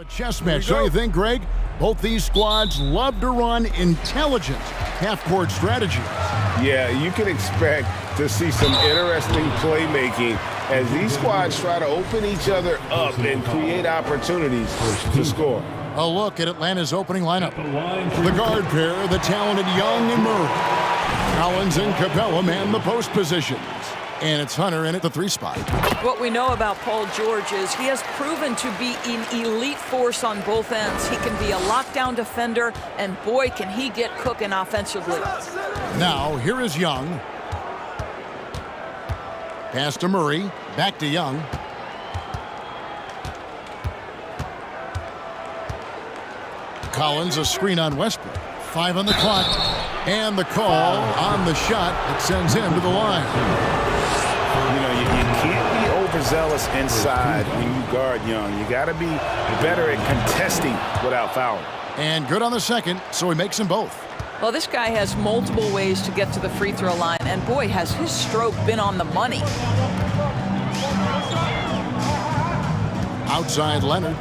A chess match, don't you think, Greg? Both these squads love to run intelligent half-court strategies. Yeah, you can expect to see some interesting playmaking as these squads try to open each other up and create opportunities to score. A look at Atlanta's opening lineup. The guard pair, the talented Young and Murray. Collins and Capella man the post positions. And it's Hunter in at the 3 spot. What we know about Paul George is he has proven to be an elite force on both ends. He can be a lockdown defender, and boy, can he get cooking offensively. Now, here is Young. Pass to Murray, back to Young. Collins, a screen on Westbrook. 5 on the clock. And the call on the shot that sends him to the line. You know, you can't be overzealous inside when you guard Young. You got to be better at contesting without fouling. And good on the second, so he makes them both. Well, this guy has multiple ways to get to the free throw line, and boy, has his stroke been on the money. Outside Leonard.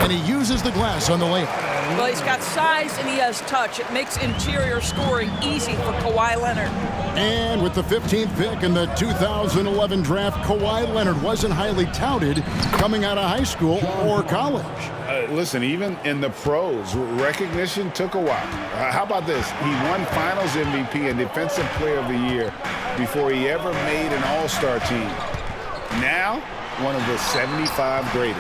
And he uses the glass on the layup. Well, he's got size and he has touch. It makes interior scoring easy for Kawhi Leonard. And with the 15th pick in the 2011 draft, Kawhi Leonard wasn't highly touted coming out of high school or college. Listen, even in the pros, recognition took a while. How about this? He won Finals MVP and Defensive Player of the Year before he ever made an All-Star team. Now, one of the 75 greatest.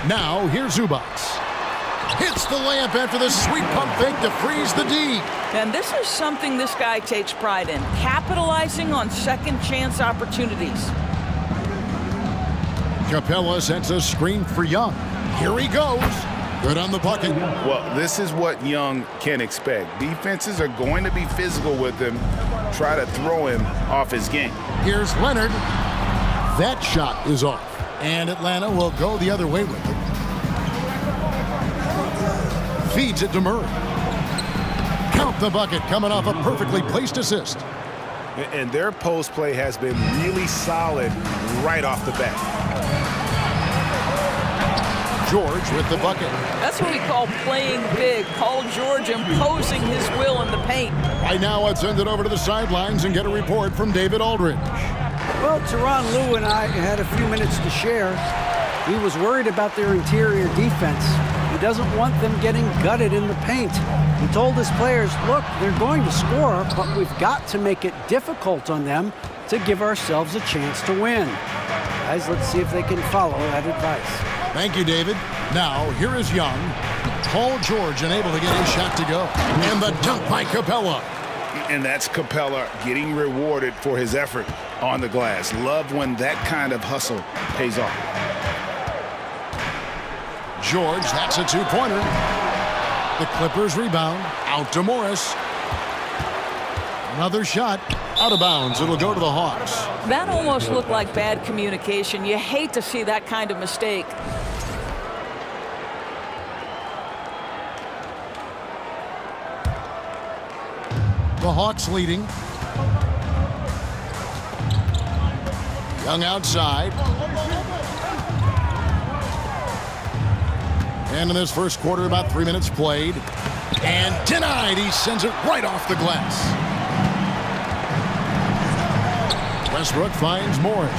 Now, here's Zubac. Hits the layup after the sweet pump fake to freeze the D. And this is something this guy takes pride in, capitalizing on second chance opportunities. Capella sets a screen for Young. Here he goes. Good on the bucket. Well, this is what Young can expect. Defenses are going to be physical with him, try to throw him off his game. Here's Leonard. That shot is off. And Atlanta will go the other way with it. Feeds it to Murray. Count the bucket coming off a perfectly placed assist. And their post play has been really solid right off the bat. George with the bucket. That's what we call playing big. Paul George imposing his will in the paint. Right now, let's send it over to the sidelines and get a report from David Aldridge. Well, Tyronn Lue and I had a few minutes to share. He was worried about their interior defense. He doesn't want them getting gutted in the paint. He told his players, look, they're going to score, but we've got to make it difficult on them to give ourselves a chance to win. Guys, let's see if they can follow that advice. Thank you, David. Now, here is Young. Paul George unable to get his shot to go. And the dunk by Capella. And that's Capella getting rewarded for his effort on the glass. Love when that kind of hustle pays off. George, that's a 2-pointer. The Clippers rebound. Out to Morris. Another shot. Out of bounds. It'll go to the Hawks. That almost looked like bad communication. You hate to see that kind of mistake. The Hawks leading. Young outside. And in this first quarter, about 3 minutes played. And denied. He sends it right off the glass. Westbrook finds Morris.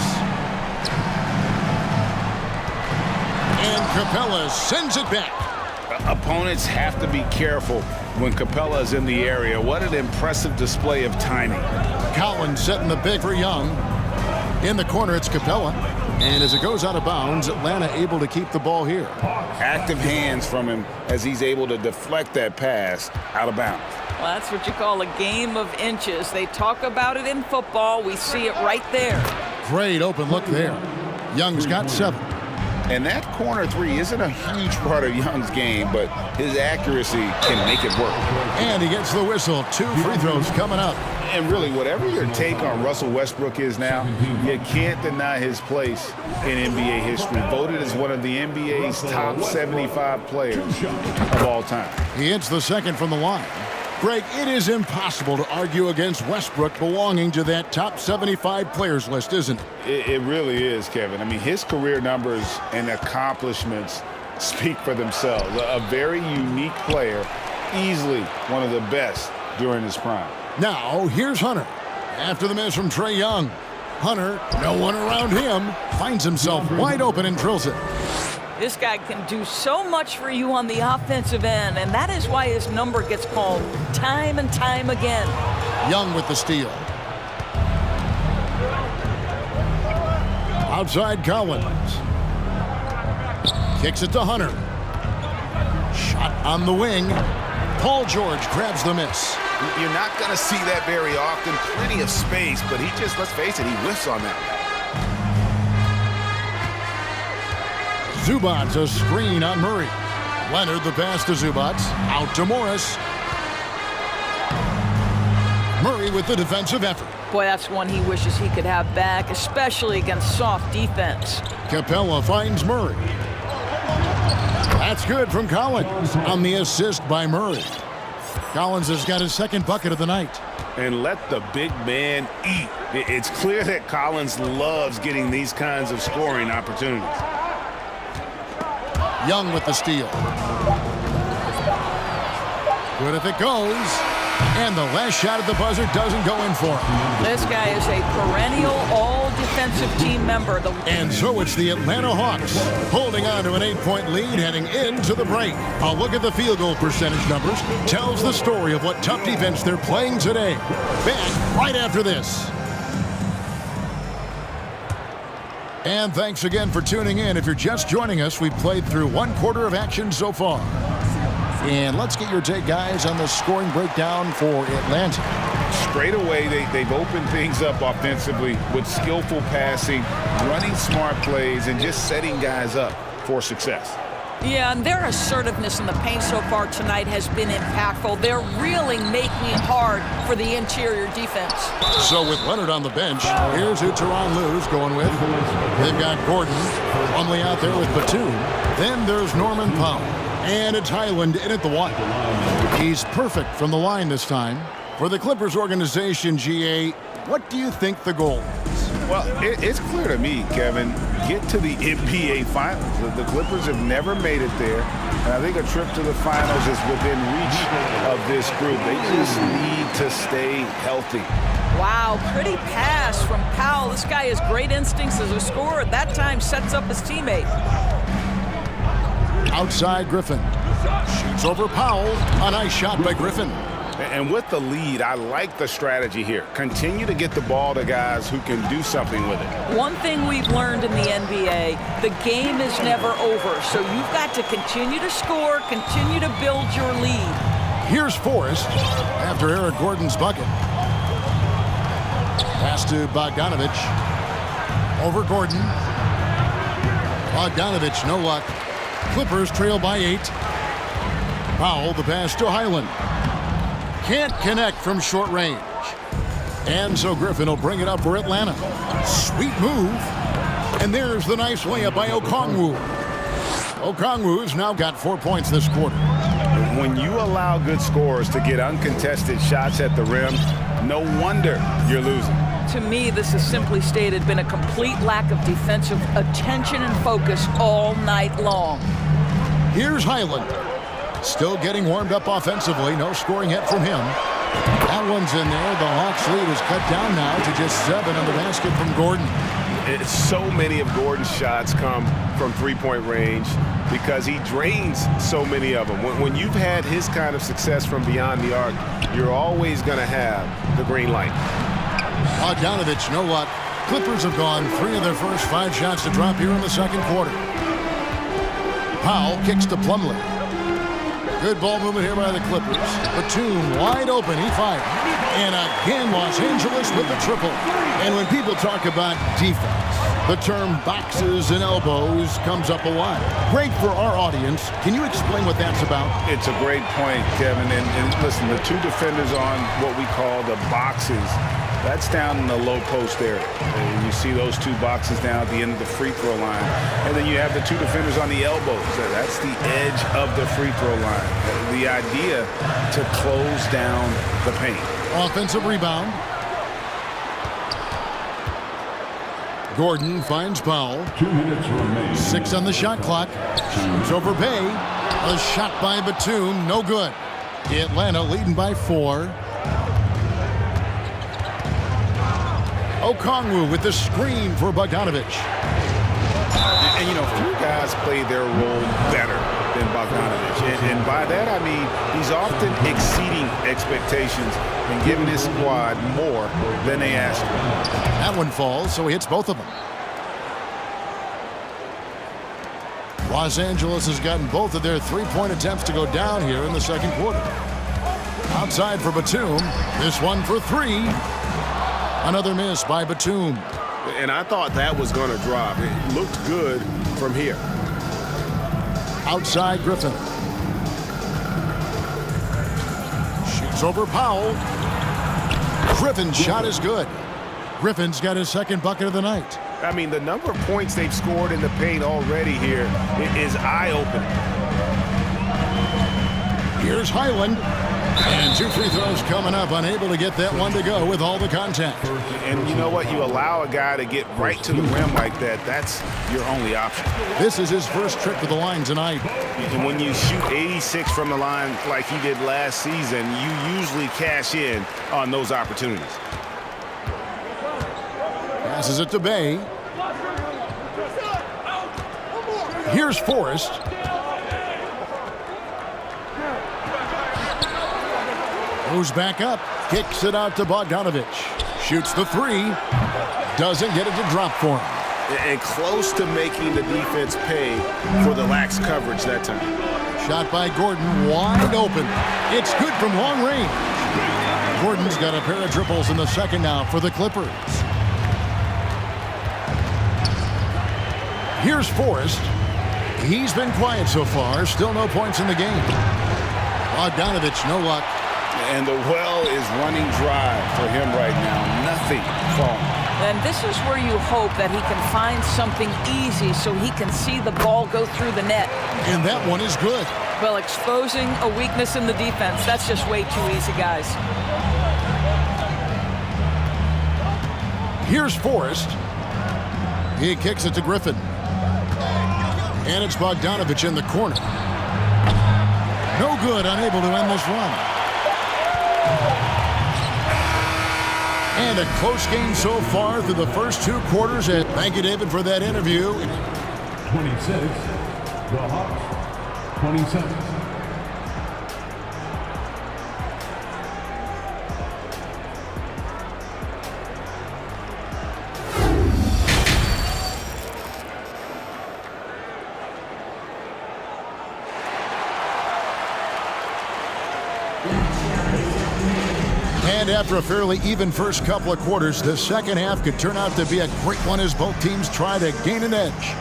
And Capella sends it back. Opponents have to be careful when Capella is in the area. What an impressive display of timing. Collins setting the big for Young. In the corner, it's Capella. And as it goes out of bounds, Atlanta able to keep the ball here. Active hands from him as he's able to deflect that pass out of bounds. Well, that's what you call a game of inches. They talk about it in football. We see it right there. Great open look there. Young's got 7. And that corner 3 isn't a huge part of Young's game, but his accuracy can make it work. And he gets the whistle. 2 free throws coming up. And really, whatever your take on Russell Westbrook is now, you can't deny his place in NBA history. Voted as one of the NBA's top 75 players of all time. He hits the second from the line. Greg, it is impossible to argue against Westbrook belonging to that top 75 players list, isn't it? It really is, Kevin. I mean, his career numbers and accomplishments speak for themselves. A very unique player, easily one of the best during his prime. Now, here's Hunter. After the miss from Trae Young. Hunter, no one around him, finds himself wide open and drills it. This guy can do so much for you on the offensive end, and that is why his number gets called time and time again. Young with the steal. Outside Collins. Kicks it to Hunter. Shot on the wing. Paul George grabs the miss. You're not going to see that very often. Plenty of space, but he just, let's face it, he whiffs on that. Zubats a screen on Murray. Leonard the pass to Zubats. Out to Morris. Murray with the defensive effort. Boy, that's one he wishes he could have back, especially against soft defense. Capella finds Murray. That's good from Collins on the assist by Murray. Collins has got his second bucket of the night. And let the big man eat. It's clear that Collins loves getting these kinds of scoring opportunities. Young with the steal. Good if it goes. And the last shot at the buzzer doesn't go in for him. This guy is a perennial all-defensive team member. And so it's the Atlanta Hawks holding on to an 8-point lead heading into the break. A look at the field goal percentage numbers tells the story of what tough defense they're playing today. Back right after this. And thanks again for tuning in. If you're just joining us, we've played through one quarter of action so far. And let's get your take, guys, on the scoring breakdown for Atlanta. Straight away, they've opened things up offensively with skillful passing, running smart plays, and just setting guys up for success. Yeah, and their assertiveness in the paint so far tonight has been impactful. They're really making it hard for the interior defense. So with Leonard on the bench, here's who Tyronn Lue's going with. They've got Gordon, Plumlee out there with Batum. Then there's Norman Powell. And it's Highland in at the one. He's perfect from the line this time. For the Clippers organization, GA, what do you think the goal is? Well, it's clear to me, Kevin, get to the NBA Finals. The Clippers have never made it there, and I think a trip to the Finals is within reach of this group. They just need to stay healthy. Wow, pretty pass from Powell. This guy has great instincts as a scorer. At that time, sets up his teammate. Outside Griffin. Shoots over Powell. A nice shot by Griffin. And with the lead, I like the strategy here. Continue to get the ball to guys who can do something with it. One thing we've learned in the NBA, the game is never over. So you've got to continue to score, continue to build your lead. Here's Forrest after Eric Gordon's bucket. Pass to Bogdanovich. Over Gordon. Bogdanovich, no luck. Clippers trail by 8. Powell, the pass to Highland. Can't connect from short range. And so Griffin will bring it up for Atlanta. Sweet move. And there's the nice layup by Okongwu. Okongwu's now got 4 points this quarter. When you allow good scorers to get uncontested shots at the rim, no wonder you're losing. To me, this is simply stated been a complete lack of defensive attention and focus all night long. Here's Highland. Still getting warmed up offensively. No scoring yet from him. That one's in there. The Hawks lead is cut down now to just 7 on the basket from Gordon. So many of Gordon's shots come from three-point range because he drains so many of them. When you've had his kind of success from beyond the arc, you're always going to have the green light. Bogdanovich, no luck. Clippers have gone 3 of their first 5 shots to drop here in the second quarter. Powell kicks to Plumlee. Good ball movement here by the Clippers. Batum wide open, he fired. And again, Los Angeles with the triple. And when people talk about defense, the term boxes and elbows comes up a lot. Great for our audience. Can you explain what that's about? It's a great point, Kevin. And listen, the two defenders on what we call the boxes That's down in the low post area. And you see those two boxes down at the end of the free throw line. And then you have the two defenders on the elbows. That's the edge of the free throw line. The idea to close down the paint. Offensive rebound. Gordon finds Powell. 2 minutes remaining. 6 on the shot clock. Shoots over Bay. A shot by Batum, no good. Atlanta leading by 4. Okongwu with the screen for Bogdanovich. And, you know, few guys play their role better than Bogdanovich. And by that, I mean he's often exceeding expectations and giving his squad more than they asked for. That one falls, so he hits both of them. Los Angeles has gotten both of their three-point attempts to go down here in the second quarter. Outside for Batum. This one for 3. Another miss by Batum. And I thought that was going to drop. It looked good from here. Outside Griffin. Shoots over Powell. Griffin's shot is good. Griffin's got his second bucket of the night. I mean, the number of points they've scored in the paint already here is eye-opening. Here's Highland. And 2 free throws coming up, unable to get that one to go with all the contact. And you know what? You allow a guy to get right to the rim like that, that's your only option. This is his first trip to the line tonight. And when you shoot 86 from the line like he did last season, you usually cash in on those opportunities. Passes it to Bay. Here's Forrest. Goes back up. Kicks it out to Bogdanovich. Shoots the 3. Doesn't get it to drop for him. And close to making the defense pay for the lax coverage that time. Shot by Gordon, wide open. It's good from long range. Gordon's got a pair of triples in the second now for the Clippers. Here's Forrest. He's been quiet so far. Still no points in the game. Bogdanovich, no luck. And the well is running dry for him right now. Nothing falling. And this is where you hope that he can find something easy so he can see the ball go through the net. And that one is good. Well, exposing a weakness in the defense, that's just way too easy, guys. Here's Forrest. He kicks it to Griffin. And it's Bogdanovich in the corner. No good, unable to end this run. And a close game so far through the first 2 quarters. And thank you, David, for that interview. 26. The Hawks. 27. And after a fairly even first couple of quarters, the second half could turn out to be a great one as both teams try to gain an edge.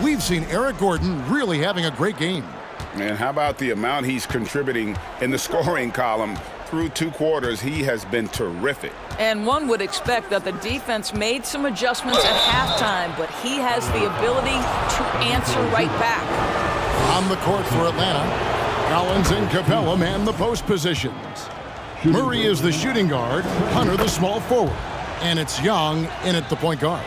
We've seen Eric Gordon really having a great game. And how about the amount he's contributing in the scoring column? Through 2 quarters, he has been terrific. And one would expect that the defense made some adjustments at halftime, but he has the ability to answer right back. On the court for Atlanta, Collins and Capella man the post positions. Murray is the shooting guard, Hunter the small forward, and it's Young in at the point guard.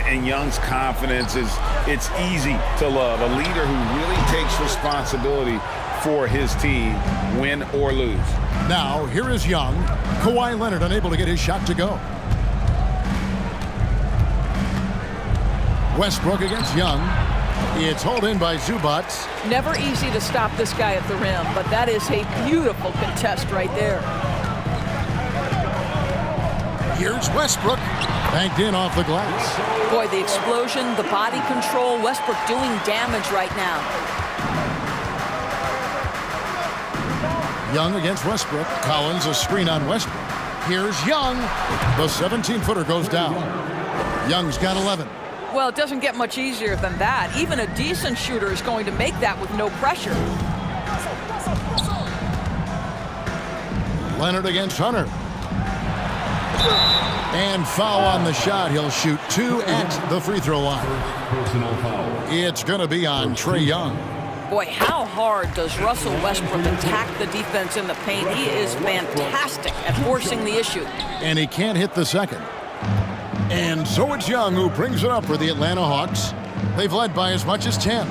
And Young's confidence it's easy to love. A leader who really takes responsibility for his team, win or lose. Now, here is Young. Kawhi Leonard unable to get his shot to go. Westbrook against Young. It's hauled in by Zubac. Never easy to stop this guy at the rim, but that is a beautiful contest right there. Here's Westbrook. Banked in off the glass. Boy, the explosion, the body control, Westbrook doing damage right now. Young against Westbrook. Collins a screen on Westbrook. Here's Young. The 17-footer goes down. Young's got 11. Well, it doesn't get much easier than that. Even a decent shooter is going to make that with no pressure. Leonard against Hunter. And foul on the shot. He'll shoot 2 at the free throw line. Personal foul. It's going to be on Trae Young. Boy, how hard does Russell Westbrook attack the defense in the paint? He is fantastic at forcing the issue. And he can't hit the second. And so it's Young who brings it up for the Atlanta Hawks. They've led by as much as 10.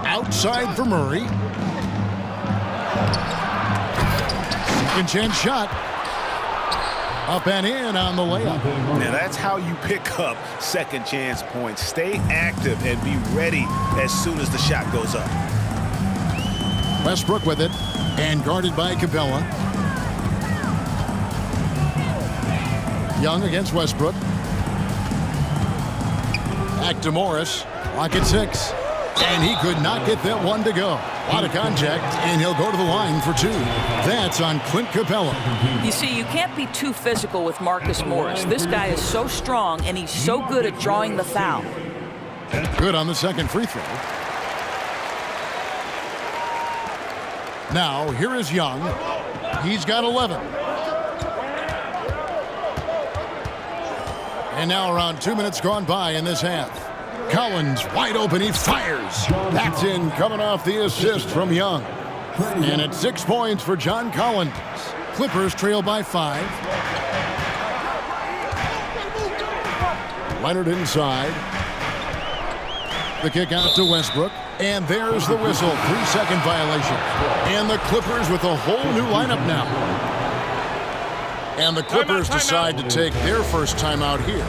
Outside for Murray. Second chance shot. Up and in on the layup. Now that's how you pick up second chance points. Stay active and be ready as soon as the shot goes up. Westbrook with it and guarded by Capella. Young against Westbrook. Back to Morris. Clock at 6. And he could not get that one to go. A lot of contact, and he'll go to the line for 2. That's on Clint Capella. You see, you can't be too physical with Marcus Morris. This guy is so strong, and he's so good at drawing the foul. Good on the second free throw. Now, here is Young. He's got 11. And now around 2 minutes gone by in this half. Collins wide open, he fires. That's in, coming off the assist from Young. And it's 6 points for John Collins. Clippers trail by 5. Leonard inside. The kick out to Westbrook. And there's the whistle. 3-second violation. And the Clippers with a whole new lineup now. And the Clippers decide to take their first timeout here.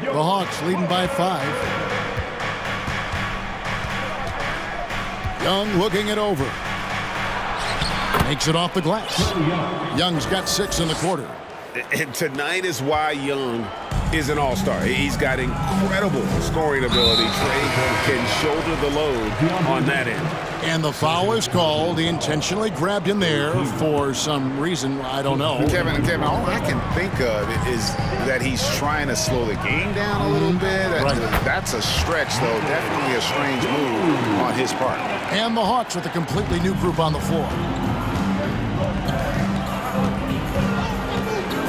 The Hawks leading by 5. Young looking it over. Makes it off the glass. Young's got 6 in the quarter. And tonight is why Young is an all-star. He's got incredible scoring ability. Trae can shoulder the load on that end. And the foul is called. He intentionally grabbed him there for some reason. I don't know. Kevin, all I can think of is that he's trying to slow the game down a little bit. Right. That's a stretch, though. Definitely a strange move on his part. And the Hawks with a completely new group on the floor.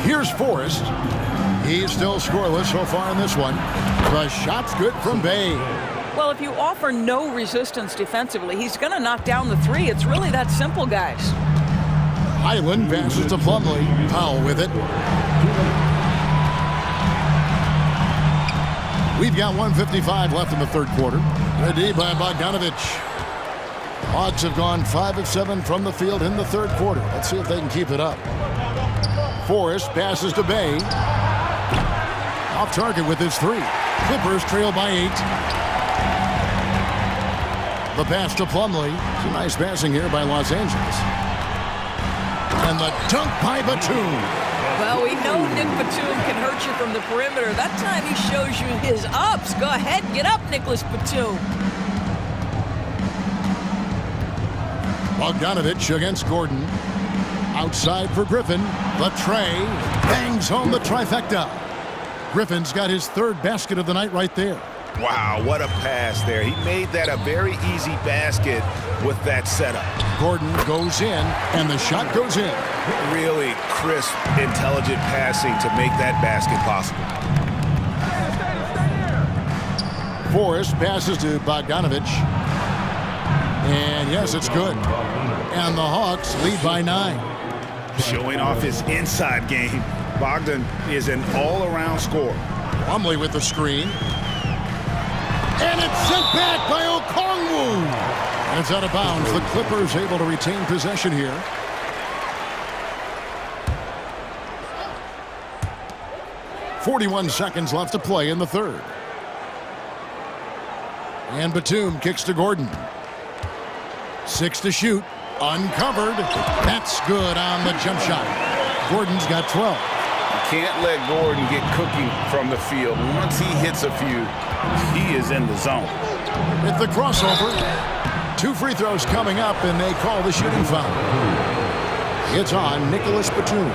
Here's Forrest. He's still scoreless so far in this one. The shot's good from Bay. Well, if you offer no resistance defensively, he's going to knock down the 3. It's really that simple, guys. Highland passes to Plumlee. Powell with it. We've got 1:55 left in the third quarter. Ready by Bogdanovich. Hawks have gone 5 of 7 from the field in the third quarter. Let's see if they can keep it up. Forrest passes to Bay. Off target with his 3. Clippers trail by 8. The pass to Plumlee. Some nice passing here by Los Angeles. And the dunk by Batum. Well, we know Nick Batum can hurt you from the perimeter. That time he shows you his ups. Go ahead, get up, Nicholas Batum. Bogdanovich against Gordon. Outside for Griffin. The Trae bangs home the trifecta. Griffin's got his 3rd basket of the night right there. Wow, what a pass there. He made that a very easy basket with that setup. Gordon goes in, and the shot goes in. Really crisp, intelligent passing to make that basket possible. Forrest passes to Bogdanovich. And yes, it's good. And the Hawks lead by 9. Showing off his inside game. Bogdan is an all-around scorer. Plumlee with the screen. And it's sent back by Okongwu. And it's out of bounds. The Clippers able to retain possession here. .41 seconds left to play in the third. And Batum kicks to Gordon. 6 to shoot. Uncovered. That's good on the jump shot. Gordon's got 12. Can't let Gordon get cooking from the field. Once he hits a few, he is in the zone. With the crossover, 2 free throws coming up, and they call the shooting foul. It's on Nicholas Batum.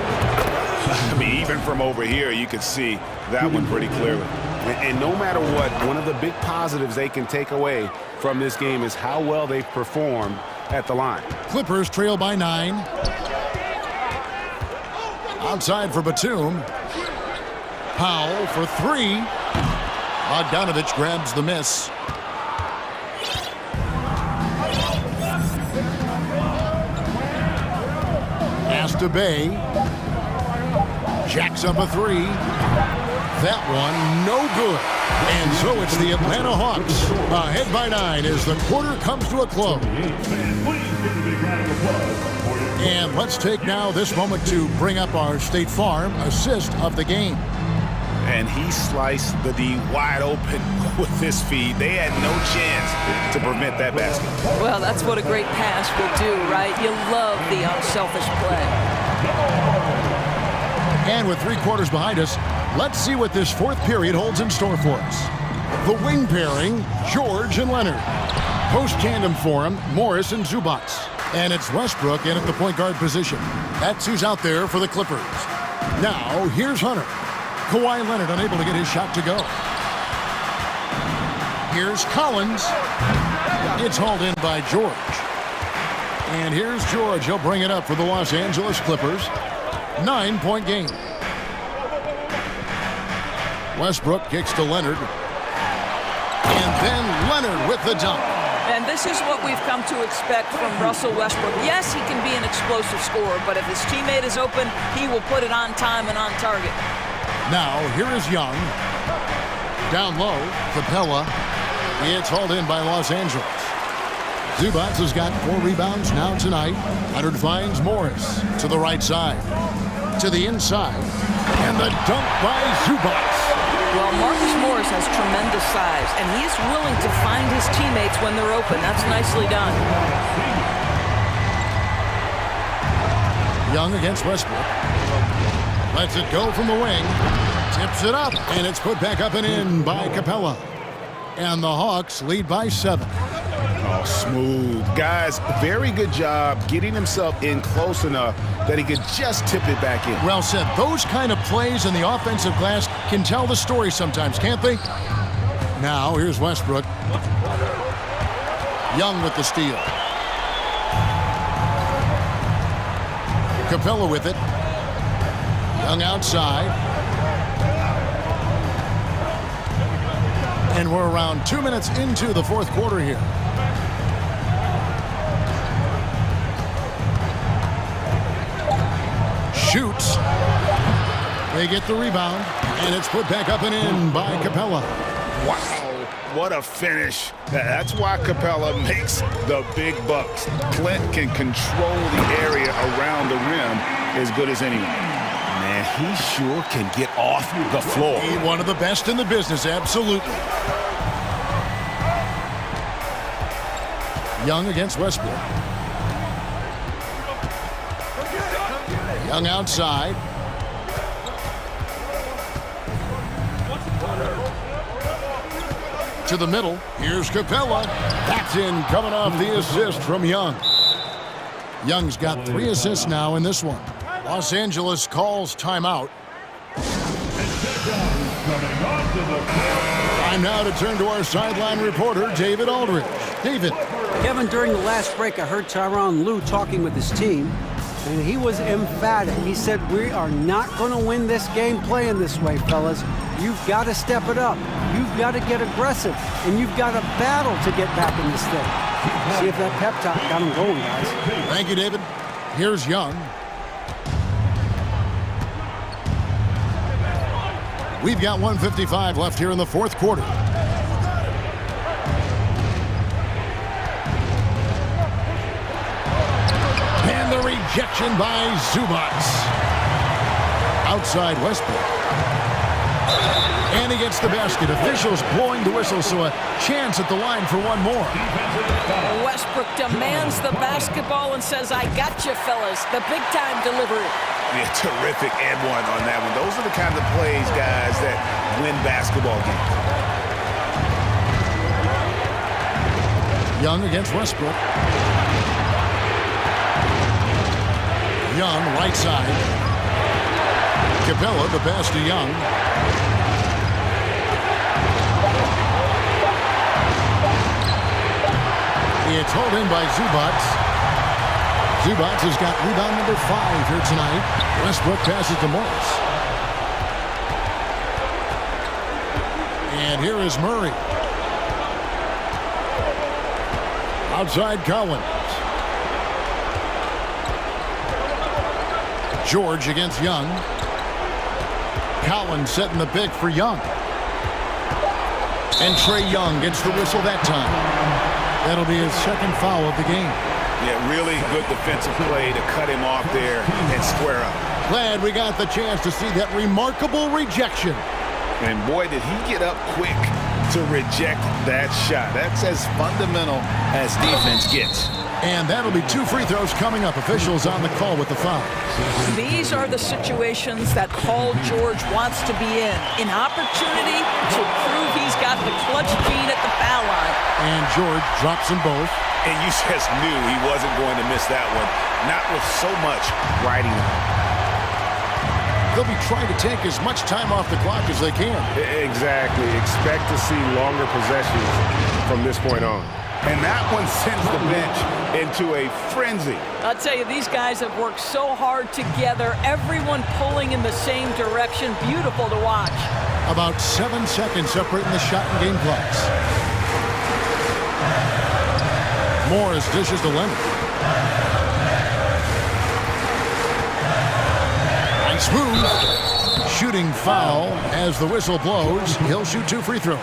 I mean, even from over here, you could see that one pretty clearly. And no matter what, one of the big positives they can take away from this game is how well they've performed at the line. Clippers trail by 9. Outside for Batum. Powell for 3. Bogdanovich grabs the miss. To Bay. Jacks up a 3. That one no good. And so it's the Atlanta Hawks ahead by 9 as the quarter comes to a close. And let's take now this moment to bring up our State Farm assist of the game. And he sliced the D wide open with his feed. They had no chance to prevent that basket. Well, that's what a great pass will do, right? You love the unselfish play. And with 3 quarters behind us, let's see what this fourth period holds in store for us. The wing pairing, George and Leonard. Post tandem for him, Morris and Zubac. And it's Westbrook in at the point guard position. That's who's out there for the Clippers. Now, here's Hunter. Kawhi Leonard unable to get his shot to go. Here's Collins. It's hauled in by George. And here's George. He'll bring it up for the Los Angeles Clippers. 9-point game. Westbrook kicks to Leonard. And then Leonard with the dunk. And this is what we've come to expect from Russell Westbrook. Yes, he can be an explosive scorer, but if his teammate is open, he will put it on time and on target. Now, here is Young. Down low, Capella. It's hauled in by Los Angeles. Zubac has got 4 rebounds now tonight. Leonard finds Morris to the right side. To the inside. And the dunk by Zubac. Well, Marcus Morris has tremendous size, and he is willing to find his teammates when they're open. That's nicely done. Young against Westbrook. Lets it go from the wing. Tips it up, and it's put back up and in by Capella. And the Hawks lead by 7. Oh, smooth. Guys, very good job getting himself in close enough that he could just tip it back in. Well said. Those kind of plays in the offensive glass can tell the story sometimes, can't they? Now, here's Westbrook. Young with the steal. Capella with it. Young outside. And we're around 2 minutes into the fourth quarter here. Shoots. They get the rebound, and it's put back up and in by Capella. Wow, what a finish. That's why Capella makes the big bucks. Clint can control the area around the rim as good as anyone. Man, he sure can get off the floor. He's one of the best in the business, absolutely. Young against Westbrook. Young outside. To the middle. Here's Capella. That's in, coming off the assist from Young. Young's got 3 assists now in this one. Los Angeles calls timeout. Time now to turn to our sideline reporter, David Aldridge. David. Kevin, during the last break, I heard Tyronn Lue talking with his team, and he was emphatic. He said, we are not going to win this game playing this way, fellas. You've got to step it up. You've got to get aggressive, and you've got to battle to get back in this thing. See if that pep talk got him going, guys. Thank you, David. Here's Young. We've got 1:55 left here in the fourth quarter. And the rejection by Zubac. Outside Westbrook. And he gets the basket. Officials blowing the whistle, so a chance at the line for one more. Westbrook demands the basketball and says, I got you, fellas. The big-time delivery. Yeah, terrific and one on that one. Those are the kind of plays, guys, that win basketball games. Young against Westbrook. Young, right side. Capella, the pass to Young. It's hauled in by Zubats. Zubats has got rebound number 5 here tonight. Westbrook passes to Morris. And here is Murray. Outside Collins. George against Young. Collins setting the pick for Young. And Trae Young gets the whistle that time. That'll be his second foul of the game. Yeah, really good defensive play to cut him off there and square up. Glad we got the chance to see that remarkable rejection. And boy, did he get up quick to reject that shot. That's as fundamental as defense gets. And that'll be 2 free throws coming up. Officials on the call with the foul. These are the situations that Paul George wants to be in. An opportunity to prove he's got the clutch gene at the foul line. And George drops them both. And you just knew he wasn't going to miss that one. Not with so much riding on. They'll be trying to take as much time off the clock as they can. Exactly. Expect to see longer possessions from this point on. And that one sends the bench into a frenzy. I'll tell you, these guys have worked so hard together. Everyone pulling in the same direction. Beautiful to watch. About 7 seconds separating the shot and game clocks. Morris dishes to Leonard. Nice move. Shooting foul as the whistle blows. He'll shoot 2 free throws.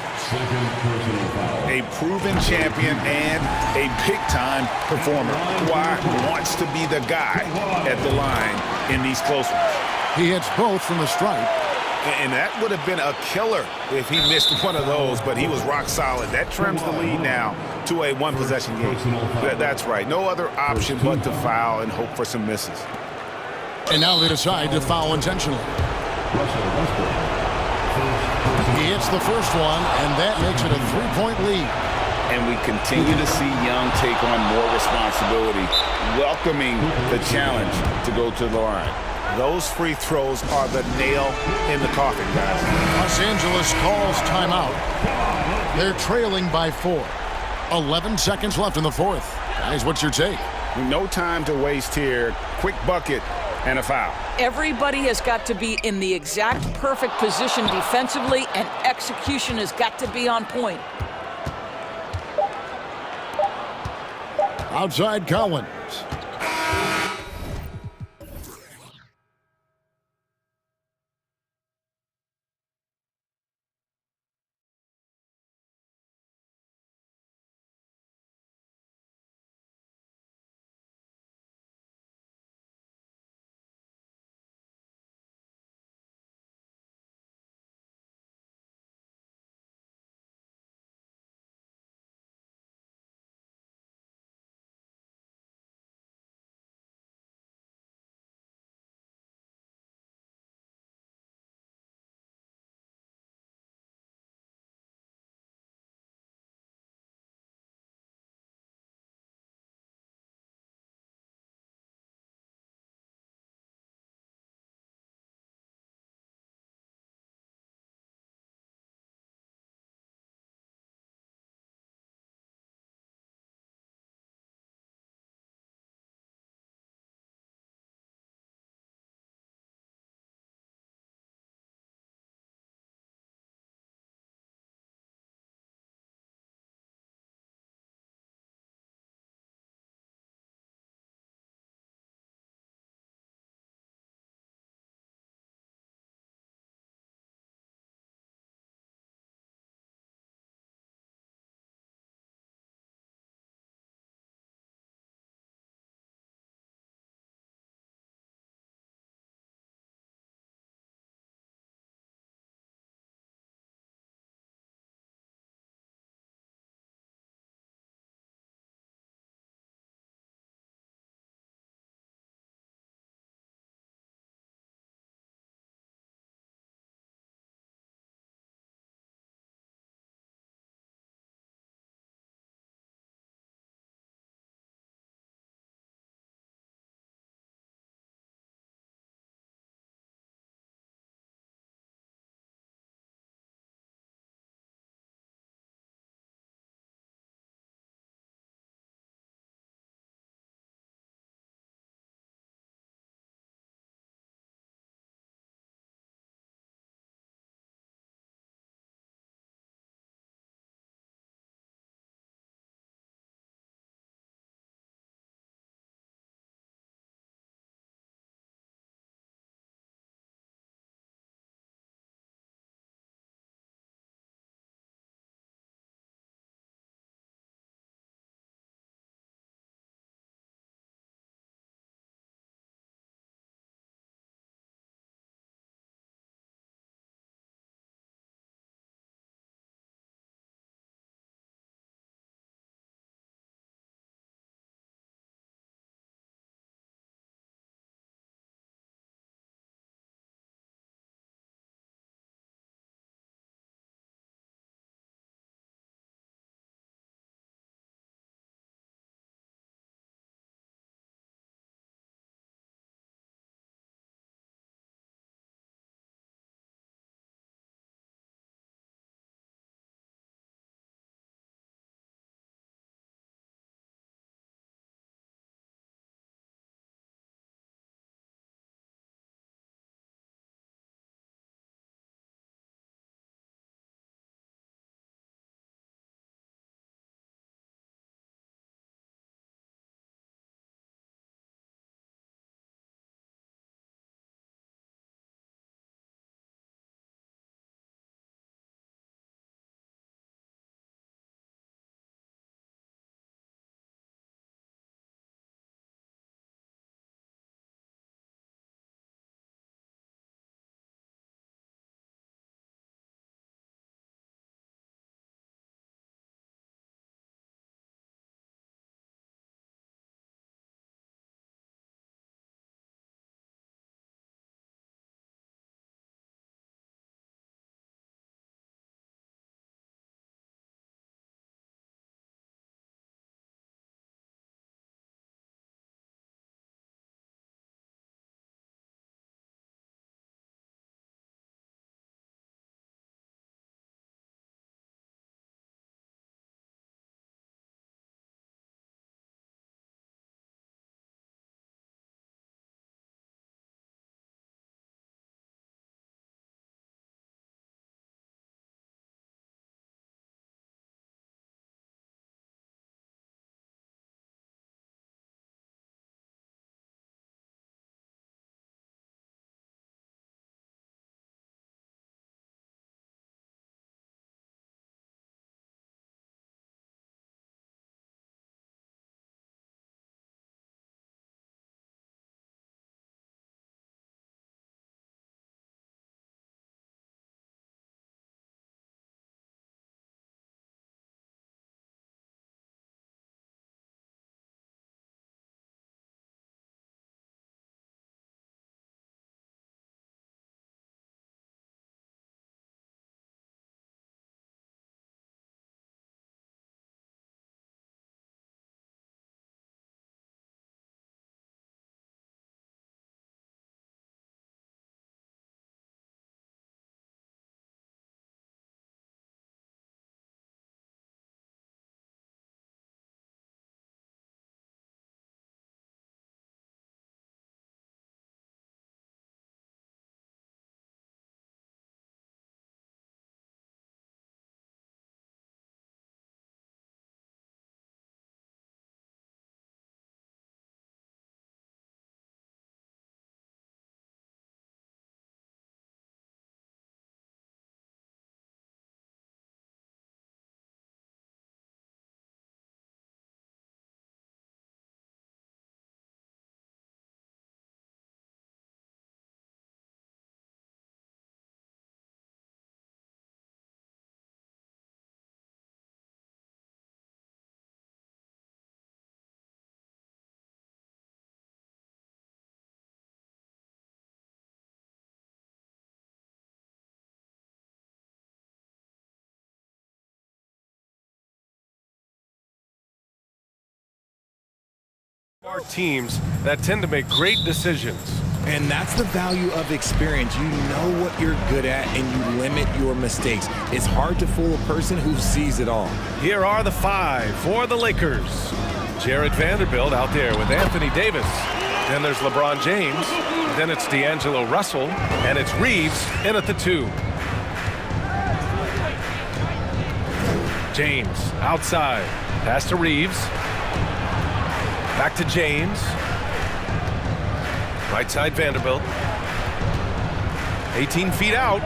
A proven champion and a big-time performer. Kawhi wants to be the guy at the line in these close ones. He hits both from the stripe. And that would have been a killer if he missed one of those, but he was rock solid. That trims the lead now to a 1-possession game. That's right. No other option but to foul and hope for some misses. And now they decide to foul intentionally. He hits the first one, and that makes it a 3-point lead. And we continue to see Young take on more responsibility, welcoming the challenge to go to the line. Those free throws are the nail in the coffin, guys. Los Angeles calls timeout. They're trailing by 4. 11 seconds left in the fourth. Guys, what's your take? No time to waste here. Quick bucket and a foul. Everybody has got to be in the exact perfect position defensively, and execution has got to be on point. Outside Collins. Are teams that tend to make great decisions. And that's the value of experience. You know what you're good at and you limit your mistakes. It's hard to fool a person who sees it all. Here are the 5 for the Lakers. Jared Vanderbilt out there with Anthony Davis. Then there's LeBron James. Then it's D'Angelo Russell. And it's Reeves in at the 2. James outside. Pass to Reeves. Back to James. Right side Vanderbilt. 18 feet out.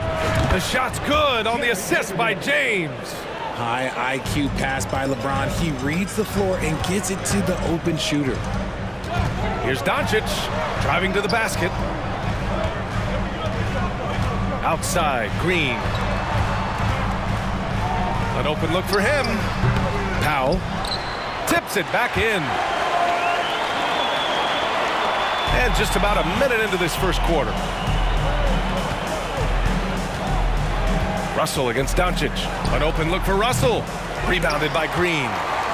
The shot's good on the assist by James. High IQ pass by LeBron. He reads the floor and gets it to the open shooter. Here's Doncic driving to the basket. Outside, Green. An open look for him. Powell tips it back in. And just about a minute into this first quarter. Russell against Doncic. An open look for Russell. Rebounded by Green.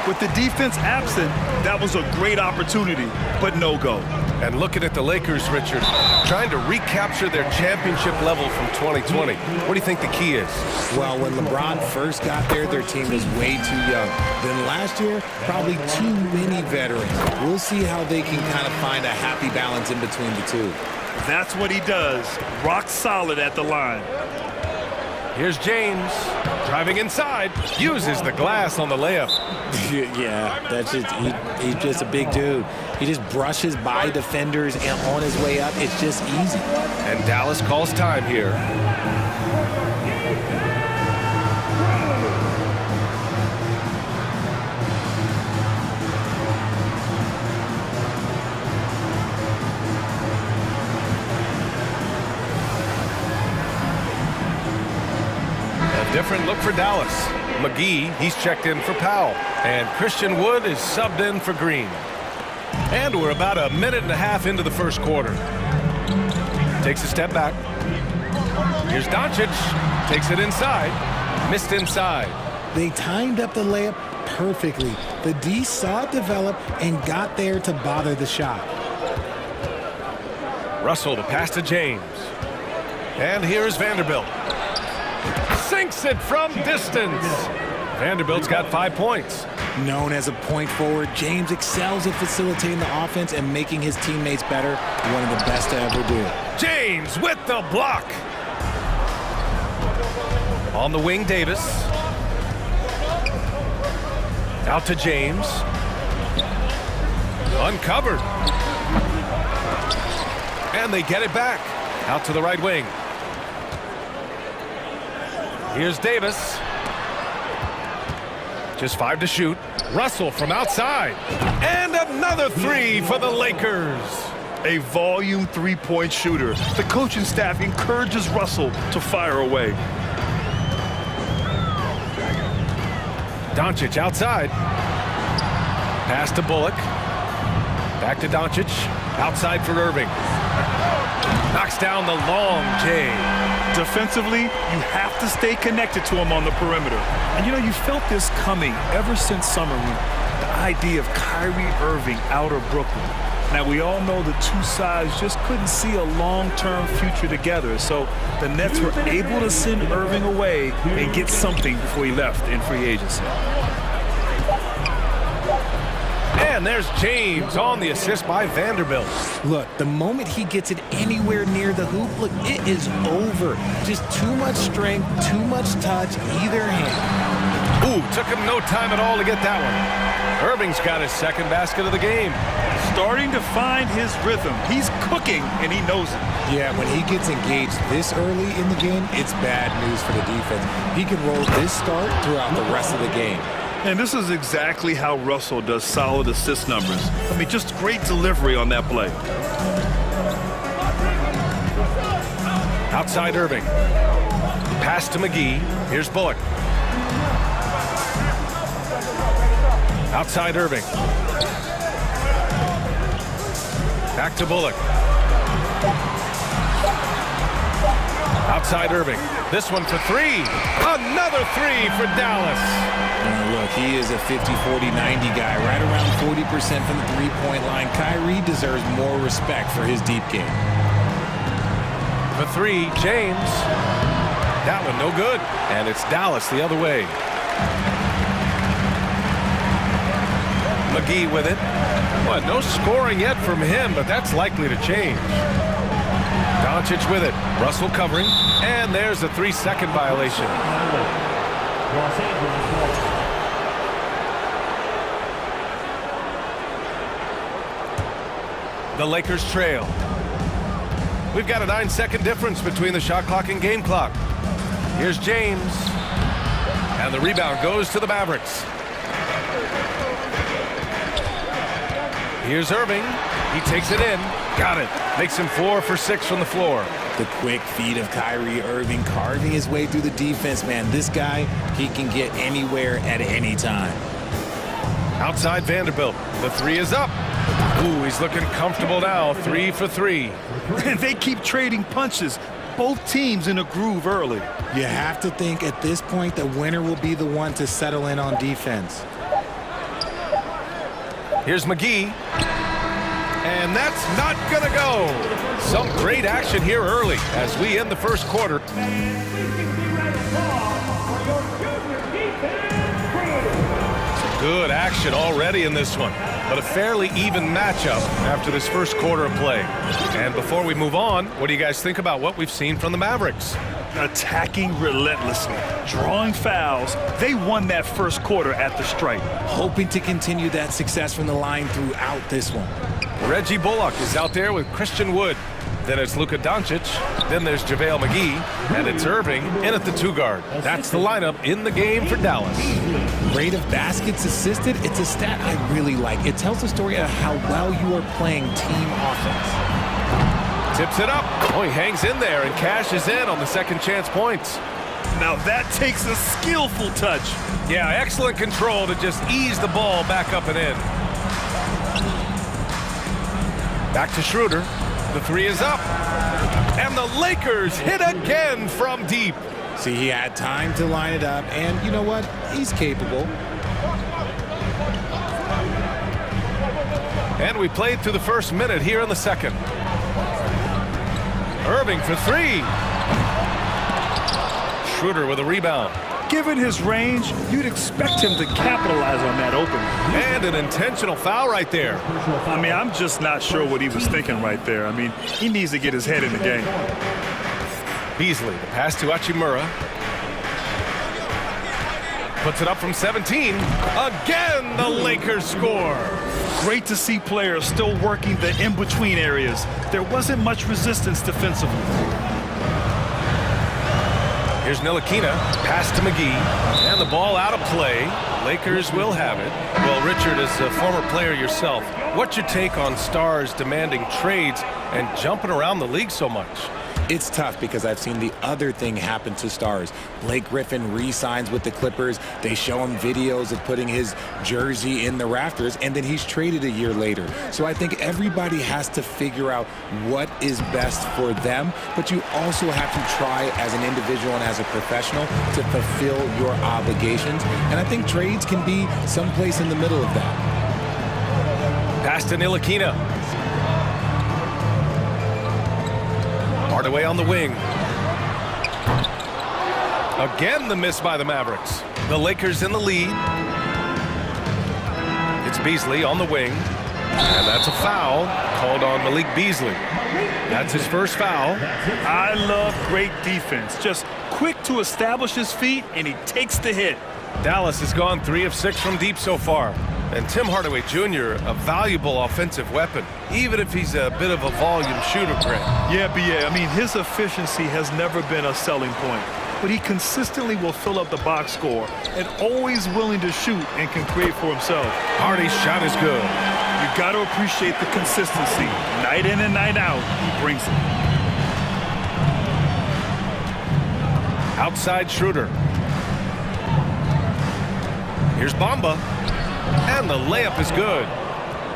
With the defense absent, that was a great opportunity, but no go. And looking at the Lakers, Richard, trying to recapture their championship level from 2020. What do you think the key is? Well, when LeBron first got there, their team was way too young. Then last year, probably too many veterans. We'll see how they can kind of find a happy balance in between the two. That's what he does. Rock solid at the line. Here's James driving inside, uses the glass on the layup. Yeah, that's just he's just a big dude. He just brushes by defenders and on his way up, it's just easy. And Dallas calls time here. Different look for Dallas. McGee, he's checked in for Powell. And Christian Wood is subbed in for Green. And we're about a minute and a half into the first quarter. Takes a step back. Here's Doncic. Takes it inside. Missed inside. They timed up the layup perfectly. The D saw it develop and got there to bother the shot. Russell, the pass to James. And here's Vanderbilt. Sinks it from distance. Vanderbilt's got 5 points. Known as a point forward, James excels at facilitating the offense and making his teammates better. One of the best to ever do it. James with the block. On the wing, Davis. Out to James. Uncovered. And they get it back. Out to the right wing. Here's Davis. Just 5 to shoot. Russell from outside. And another 3 for the Lakers. A volume three-point shooter. The coaching staff encourages Russell to fire away. Doncic outside. Pass to Bullock. Back to Doncic. Outside for Irving. Knocks down the long J. Defensively, you have to stay connected to him on the perimeter. And, you know, you felt this coming ever since summer when the idea of Kyrie Irving out of Brooklyn. Now, we all know the two sides just couldn't see a long-term future together. So the Nets were able to send Irving away and get something before he left in free agency. And there's James on the assist by Vanderbilt. Look, the moment he gets it anywhere near the hoop, look, it is over. Just too much strength, too much touch, either hand. Ooh, took him no time at all to get that one. Irving's got his second basket of the game. Starting to find his rhythm. He's cooking, and he knows it. Yeah, when he gets engaged this early in the game, it's bad news for the defense. He can roll this start throughout the rest of the game. And this is exactly how Russell does solid assist numbers. I mean, just great delivery on that play. Outside Irving. Pass to McGee. Here's Bullock. Outside Irving. Back to Bullock. Outside Irving. This one for three. Another three for Dallas. Look, he is a 50-40-90 guy, right around 40% from the three-point line. Kyrie deserves more respect for his deep game. For three, James. That one no good. And it's Dallas the other way. McGee with it. Well, no scoring yet from him, but that's likely to change. Doncic with it. Russell covering. And there's a 3-second violation. The Lakers trail. We've got a 9-second difference between the shot clock and game clock. Here's James. And the rebound goes to the Mavericks. Here's Irving. He takes it in. Got it. Makes him 4 for 6 from the floor. The quick feet of Kyrie Irving carving his way through the defense, man. This guy, he can get anywhere at any time. Outside Vanderbilt. The three is up. Ooh, he's looking comfortable now. 3 for 3. And they keep trading punches. Both teams in a groove early. You have to think at this point the winner will be the one to settle in on defense. Here's McGee. And that's not going to go. Some great action here early as we end the first quarter. Some good action already in this one, but a fairly even matchup after this first quarter of play. And before we move on, what do you guys think about what we've seen from the Mavericks? Attacking relentlessly, drawing fouls. They won that first quarter at the stripe. Hoping to continue that success from the line throughout this one. Reggie Bullock is out there with Christian Wood. Then it's Luka Doncic. Then there's JaVale McGee. And it's Irving in at the 2-guard. That's the lineup in the game for Dallas. Rate of baskets assisted, it's a stat I really like. It tells the story of how well you are playing team offense. Tips it up. Oh, he hangs in there and cashes in on the second chance points. Now that takes a skillful touch. Yeah, excellent control to just ease the ball back up and in. Back to Schroeder. The three is up. And the Lakers hit again from deep. See, he had time to line it up, and you know what? He's capable. And we played through the first minute here in the second. Irving for three. Schroeder with a rebound. Given his range, you'd expect him to capitalize on that opening. And an intentional foul right there. I mean, I'm just not sure what he was thinking right there. I mean, he needs to get his head in the game. Beasley, the pass to Hachimura. Puts it up from 17. Again, the Lakers score. Great to see players still working the in-between areas. There wasn't much resistance defensively. Here's Ntilikina, pass to McGee, and the ball out of play. Lakers will have it. Well, Richard, as a former player yourself, what's your take on stars demanding trades and jumping around the league so much? It's tough because I've seen the other thing happen to stars. Blake Griffin re-signs with the Clippers. They show him videos of putting his jersey in the rafters, and then he's traded a year later. So I think everybody has to figure out what is best for them, but you also have to try as an individual and as a professional to fulfill your obligations. And I think trades can be someplace in the middle of that. Pass to Ntilikina. Hardaway on the wing. Again, the miss by the Mavericks. The Lakers in the lead. It's Beasley on the wing. And that's a foul called on Malik Beasley. That's his first foul. I love great defense. Just quick to establish his feet, and he takes the hit. Dallas has gone 3 of 6 from deep so far. And Tim Hardaway Jr., a valuable offensive weapon, even if he's a bit of a volume shooter, Grant. Yeah, B.A. I mean, his efficiency has never been a selling point. But he consistently will fill up the box score and always willing to shoot and can create for himself. Hardy's shot is good. You got to appreciate the consistency. Night in and night out, he brings it. Outside Schroeder. Here's Bamba. And the layup is good.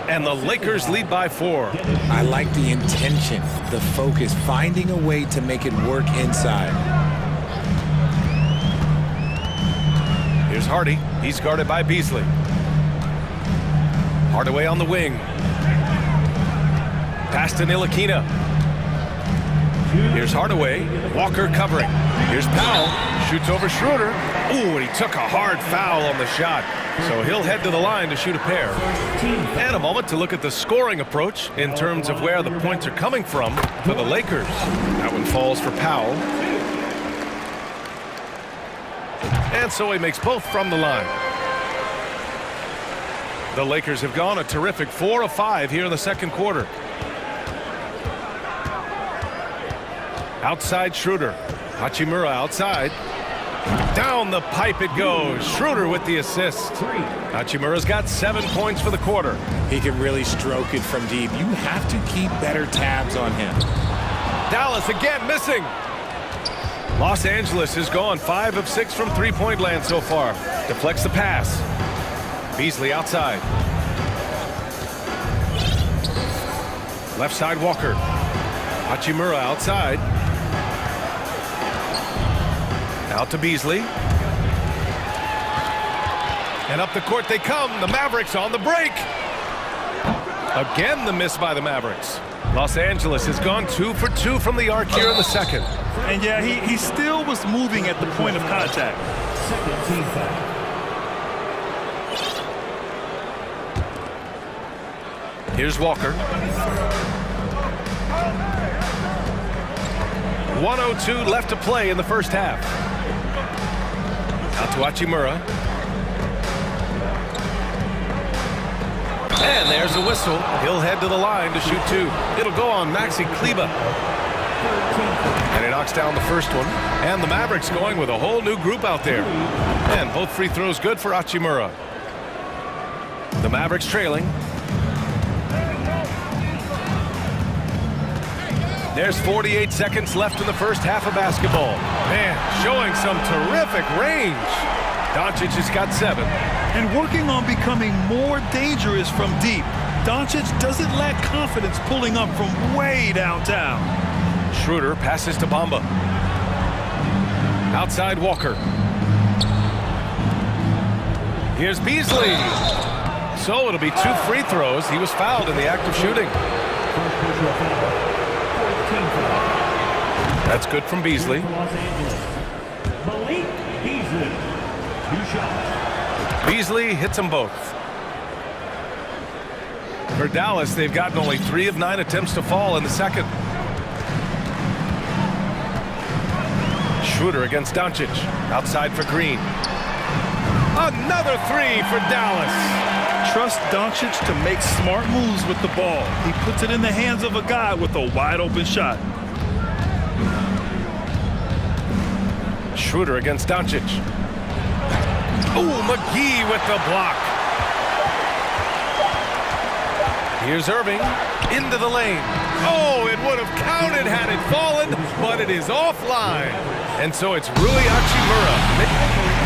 and the Lakers lead by 4. I like the intention, the focus, finding a way to make it work inside. Here's Hardy. He's guarded by Beasley. Hardaway on the wing. Pass to Ntilikina. Here's Hardaway. Walker covering. Here's Powell. Shoots over Schroeder. Ooh, and he took a hard foul on the shot. So he'll head to the line to shoot a pair. And a moment to look at the scoring approach in terms of where the points are coming from for the Lakers. That one falls for Powell. And so he makes both from the line. The Lakers have gone a terrific 4 of 5 here in the second quarter. Outside Schroeder. Hachimura outside. Down the pipe it goes. Schroeder with the assist. Hachimura's got 7 points for the quarter. He can really stroke it from deep. You have to keep better tabs on him. Dallas again missing. Los Angeles has gone 5 of 6 from three-point land so far. Deflects the pass. Beasley outside. Left side Walker. Hachimura outside. Out to Beasley. And up the court they come. The Mavericks on the break. Again the miss by the Mavericks. Los Angeles has gone 2 for 2 from the arc here in the second. And yeah, he still was moving at the point of contact. Second team foul. Here's Walker. 1:02 left to play in the first half. Out to Hachimura. And there's a whistle. He'll head to the line to shoot 2. It'll go on Maxi Kleber. And he knocks down the first one. And the Mavericks going with a whole new group out there. And both free throws good for Hachimura. The Mavericks trailing. There's 48 seconds left in the first half of basketball. Man, showing some terrific range. Doncic has got 7. And working on becoming more dangerous from deep. Doncic doesn't lack confidence pulling up from way downtown. Schroeder passes to Bamba. Outside Walker. Here's Beasley. So it'll be 2 free throws. He was fouled in the act of shooting. That's good from Beasley. Beasley hits them both. For Dallas, they've gotten only 3 of 9 attempts to fall in the second. Schroeder against Doncic. Outside for Green. Another 3 for Dallas. Trust Doncic to make smart moves with the ball. He puts it in the hands of a guy with a wide open shot. Schroeder against Doncic. Ooh, McGee with the block. Here's Irving into the lane. Oh, it would have counted had it fallen, but it is offline. And so it's Rui Hachimura.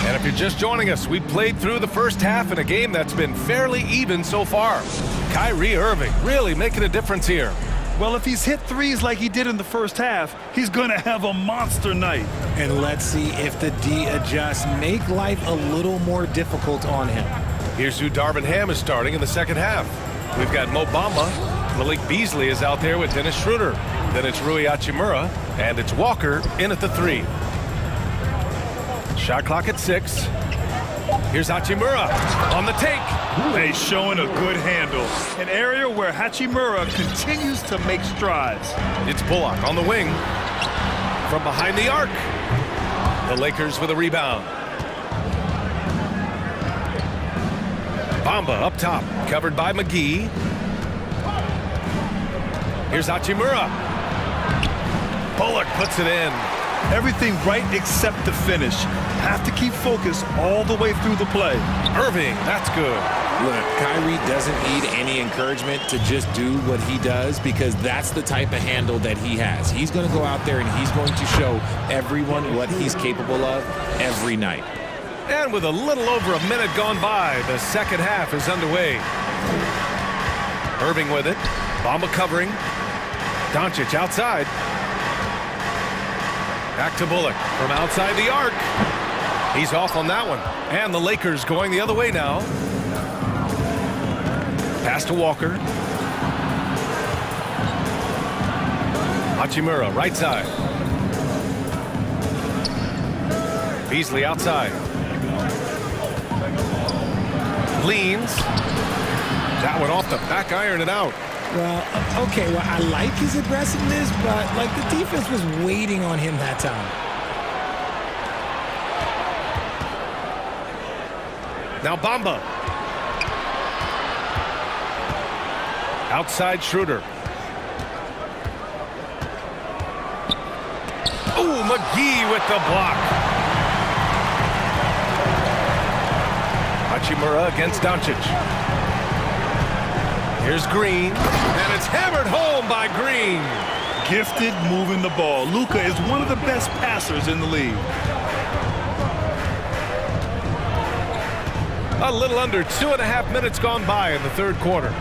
And if you're just joining us, we played through the first half in a game that's been fairly even so far. Kyrie Irving really making a difference here. Well, if he's hit threes like he did in the first half, he's going to have a monster night. And let's see if the D adjusts, make life a little more difficult on him. Here's who Darvin Ham is starting in the second half. We've got Mo Bamba. Malik Beasley is out there with Dennis Schroeder. Then it's Rui Hachimura, and it's Walker in at the 3. Shot clock at 6. Here's Hachimura on the take. They showing a good handle. An area where Hachimura continues to make strides. It's Bullock on the wing from behind the arc. The Lakers with a rebound. Bamba up top, covered by McGee. Here's Hachimura. Bullock puts it in. Everything right except the finish. Have to keep focused all the way through the play. Irving, that's good. Look, Kyrie doesn't need any encouragement to just do what he does because that's the type of handle that he has. He's going to go out there and he's going to show everyone what he's capable of every night. And with a little over a minute gone by, the second half is underway. Irving with it. Bamba covering. Doncic outside. Back to Bullock from outside the arc. He's off on that one. And the Lakers going the other way now. Pass to Walker. Hachimura, right side. Beasley outside. Leans. That one off the back iron and out. Well, okay, well, I like his aggressiveness, but, like, the defense was waiting on him that time. Now Bamba. Outside Schroeder. Ooh, McGee with the block. Hachimura against Doncic. Here's Green, and it's hammered home by Green. Gifted moving the ball. Luka is one of the best passers in the league. A little under 2.5 minutes gone by in the third quarter.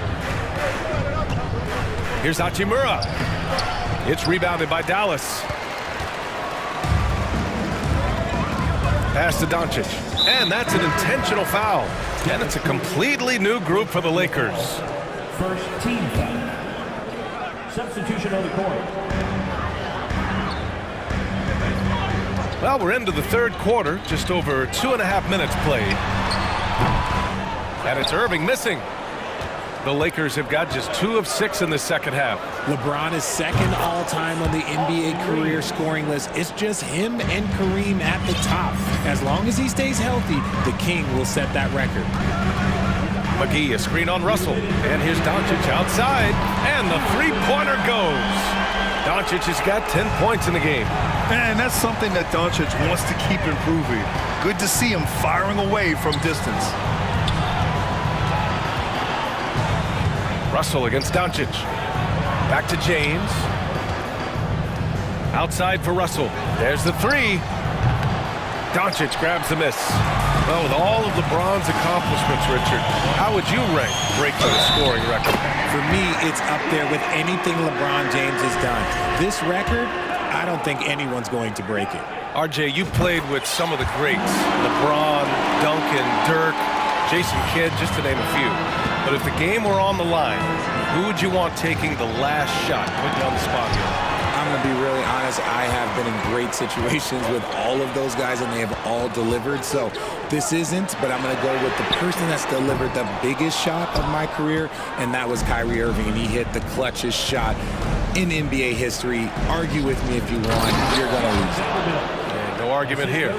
Here's Hachimura. It's rebounded by Dallas. Pass to Doncic. And that's an intentional foul. And it's a completely new group for the Lakers. First team foul. Substitution on the court. Well, we're into the third quarter. Just over 2.5 minutes played. And it's Irving missing. The Lakers have got just 2 of 6 in the second half. LeBron is second all-time on the NBA career scoring list. It's just him and Kareem at the top. As long as he stays healthy, the King will set that record. McGee, a screen on Russell. And here's Doncic outside. And the three-pointer goes. Doncic has got 10 points in the game. And that's something that Doncic wants to keep improving. Good to see him firing away from distance. Russell against Doncic. Back to James. Outside for Russell. There's the three. Doncic grabs the miss. Well, with all of LeBron's accomplishments, Richard, how would you rank breaking the scoring record? For me, it's up there with anything LeBron James has done. This record, I don't think anyone's going to break it. RJ, you played with some of the greats. LeBron, Duncan, Dirk, Jason Kidd, just to name a few. But if the game were on the line, who would you want taking the last shot? Put you on the spot here. I'm going to be really honest. I have been in great situations with all of those guys, and they have all delivered. So this isn't, but I'm going to go with the person that's delivered the biggest shot of my career, and that was Kyrie Irving, and he hit the clutchest shot in NBA history. Argue with me if you want. You're going to lose it. No argument here.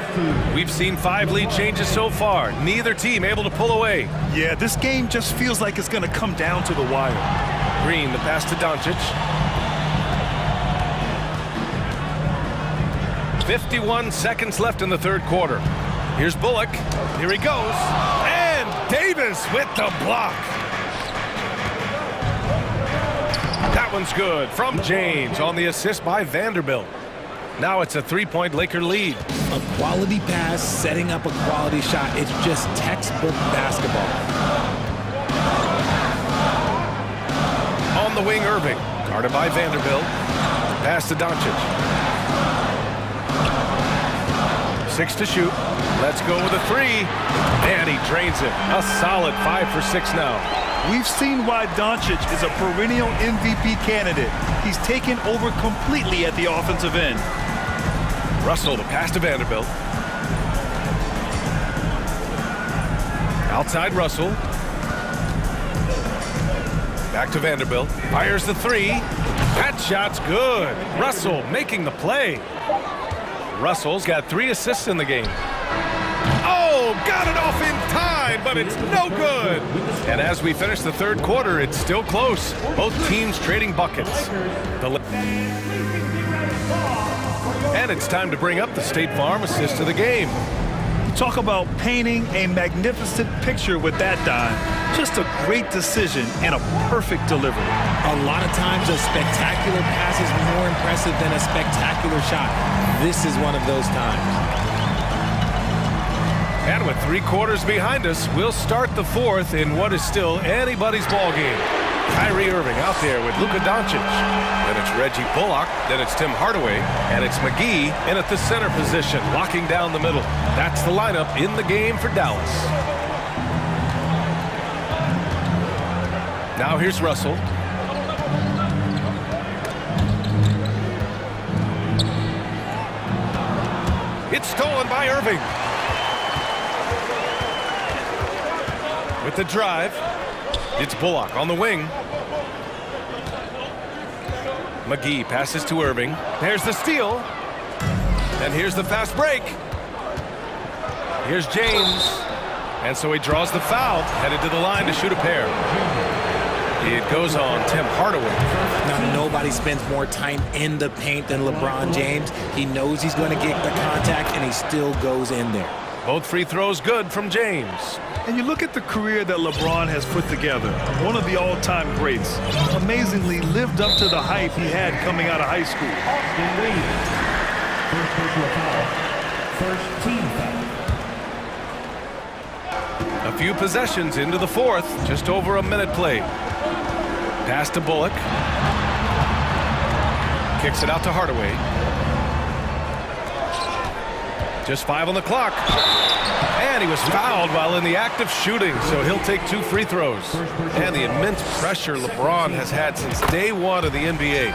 We've seen 5 lead changes so far. Neither team able to pull away. Yeah, this game just feels like it's going to come down to the wire. Green, the pass to Doncic. 51 seconds left in the third quarter. Here's Bullock. Here he goes. And Davis with the block. That one's good from James on the assist by Vanderbilt. Now it's a 3-point Laker lead. A quality pass, setting up a quality shot. It's just textbook basketball. On the wing, Irving. Guarded by Vanderbilt. Pass to Doncic. 6 to shoot. Let's go with a 3. And he drains it. A solid 5 for 6 now. We've seen why Doncic is a perennial MVP candidate. He's taken over completely at the offensive end. Russell, the pass to Vanderbilt. Outside Russell. Back to Vanderbilt. Fires the 3. That shot's good. Russell making the play. Russell's got 3 assists in the game. Oh, got it off in time, but it's no good. And as we finish the third quarter, it's still close. Both teams trading buckets. And it's time to bring up the State Farm assist of the game. Talk about painting a magnificent picture with that dime. Just a great decision and a perfect delivery. A lot of times a spectacular pass is more impressive than a spectacular shot. This is one of those times. And with 3 quarters behind us, we'll start the fourth in what is still anybody's ball game. Kyrie Irving out there with Luka Doncic. Then it's Reggie Bullock. Then it's Tim Hardaway. And it's McGee in at the center position, locking down the middle. That's the lineup in the game for Dallas. Now here's Russell. It's stolen by Irving. With the drive, it's Bullock on the wing. McGee passes to Irving. There's the steal. And here's the fast break. Here's James. And so he draws the foul, headed to the line to shoot a pair. It goes on Tim Hardaway. Now, nobody spends more time in the paint than LeBron James. He knows he's going to get the contact, and he still goes in there. Both free throws good from James. And you look at the career that LeBron has put together, one of the all-time greats. Amazingly lived up to the hype he had coming out of high school. First team foul. A few possessions into the fourth, just over a minute played. Pass to Bullock. Kicks it out to Hardaway. Just 5 on the clock. And he was fouled while in the act of shooting, so he'll take 2 free throws. And the immense pressure LeBron has had since day one of the NBA.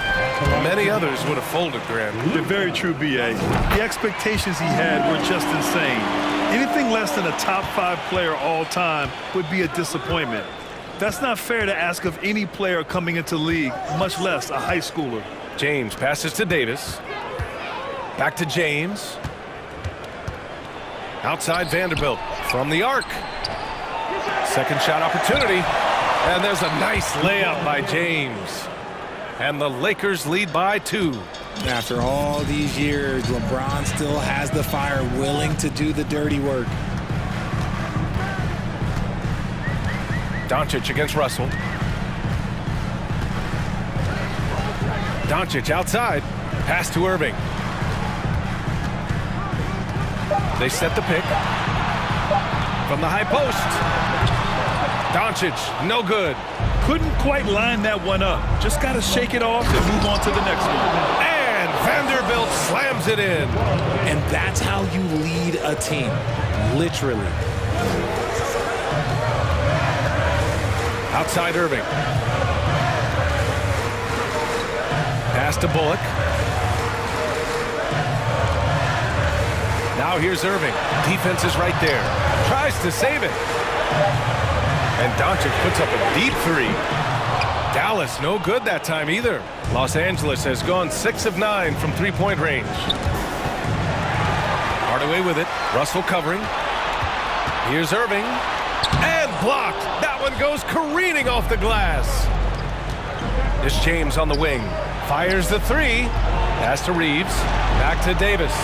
Many others would have folded, Grant. Very true, B.A. The expectations he had were just insane. Anything less than a top 5 player all time would be a disappointment. That's not fair to ask of any player coming into the league, much less a high schooler. James passes to Davis. Back to James. Outside Vanderbilt from the arc. Second shot opportunity. And there's a nice layup by James. And the Lakers lead by 2. After all these years, LeBron still has the fire, willing to do the dirty work. Doncic against Russell. Doncic outside. Pass to Irving. They set the pick. From the high post. Doncic, no good. Couldn't quite line that one up. Just got to shake it off and move on to the next one. And Vanderbilt slams it in. And that's how you lead a team, literally. Outside Irving. Pass to Bullock. Now here's Irving. Defense is right there. Tries to save it. And Doncic puts up a deep 3. Dallas no good that time either. Los Angeles has gone 6 of 9 from 3-point range. Hardaway with it. Russell covering. Here's Irving. And blocked. That one goes careening off the glass. It's James on the wing. Fires the 3. Pass to Reeves. Back to Davis.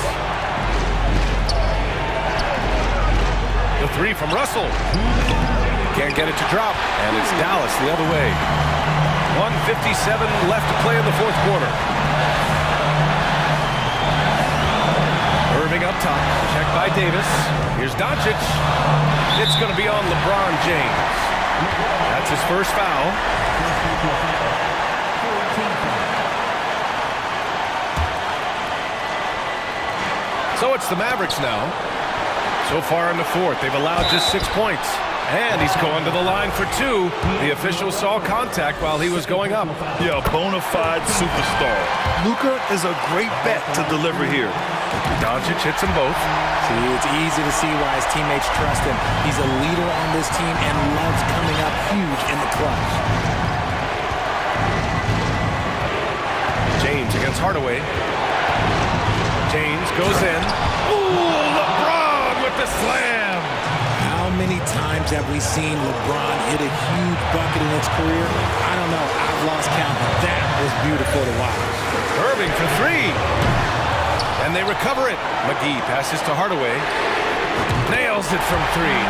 The 3 from Russell. Can't get it to drop. And it's Dallas the other way. 1:57 left to play in the fourth quarter. Irving up top. Checked by Davis. Here's Doncic. It's going to be on LeBron James. That's his first foul. So it's the Mavericks now. So far in the fourth, they've allowed just 6 points. And he's going to the line for 2. The official saw contact while he was going up. Yeah, a bona fide superstar. Luka is a great bet to deliver here. Doncic hits them both. See, it's easy to see why his teammates trust him. He's a leader on this team and loves coming up huge in the clutch. James against Hardaway. James goes in. Ooh, LeBron with the slam. How many times have we seen LeBron hit a huge bucket in his career? I don't know. I've lost count, but that was beautiful to watch. Irving for three. And they recover it. McGee passes to Hardaway. Nails it from three.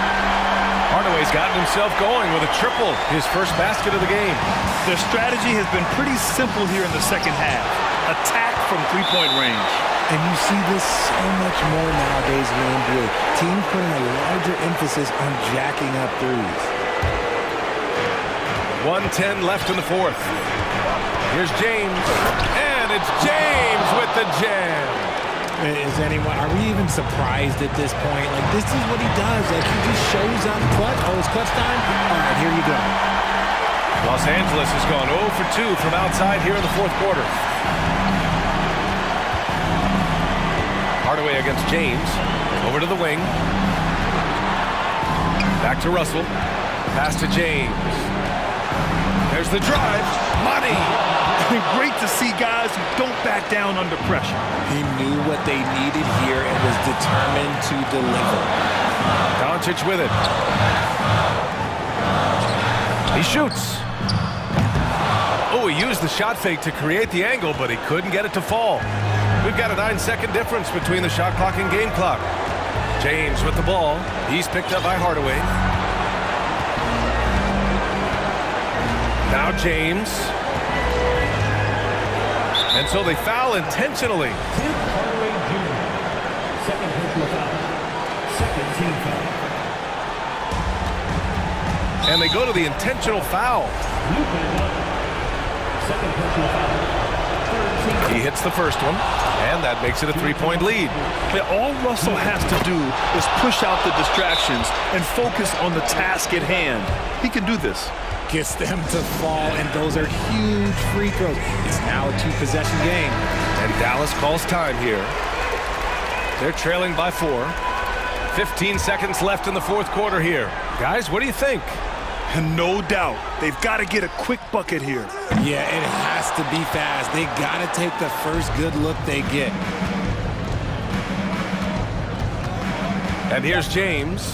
Hardaway's gotten himself going with a triple, his first basket of the game. Their strategy has been pretty simple here in the second half. Attack from three-point range. And you see this so much more nowadays in the NBA. Teams putting a larger emphasis on jacking up threes. 1:10 left in the fourth. Here's James. And it's James with the jam. Are we even surprised at this point? Like, this is what he does. Like, he just shows up clutch. Oh, it's clutch time? All right, here you go. Los Angeles has gone 0 for 2 from outside here in the fourth quarter. Hardaway against James. Over to the wing. Back to Russell. Pass to James. There's the drive. Money. Great to see guys who don't back down under pressure. He knew what they needed here and was determined to deliver. Doncic with it. He shoots. Oh, he used the shot fake to create the angle, but he couldn't get it to fall. We've got a 9-second difference between the shot clock and game clock. James with the ball. He's picked up by Hardaway. Now James. And so they foul intentionally. Tim Hardaway Jr. Second personal foul. Second team foul. And they go to the intentional foul. Second personal foul. He hits the first one, and that makes it a 3-point lead. All Russell has to do is push out the distractions and focus on the task at hand. He can do this. Gets them to fall, and those are huge free throws. It's now a 2-possession game. And Dallas calls time here. They're trailing by 4. 15 seconds left in the fourth quarter here. Guys, what do you think? And no doubt, they've got to get a quick bucket here. Yeah, it has to be fast. They got to take the first good look they get. And here's James.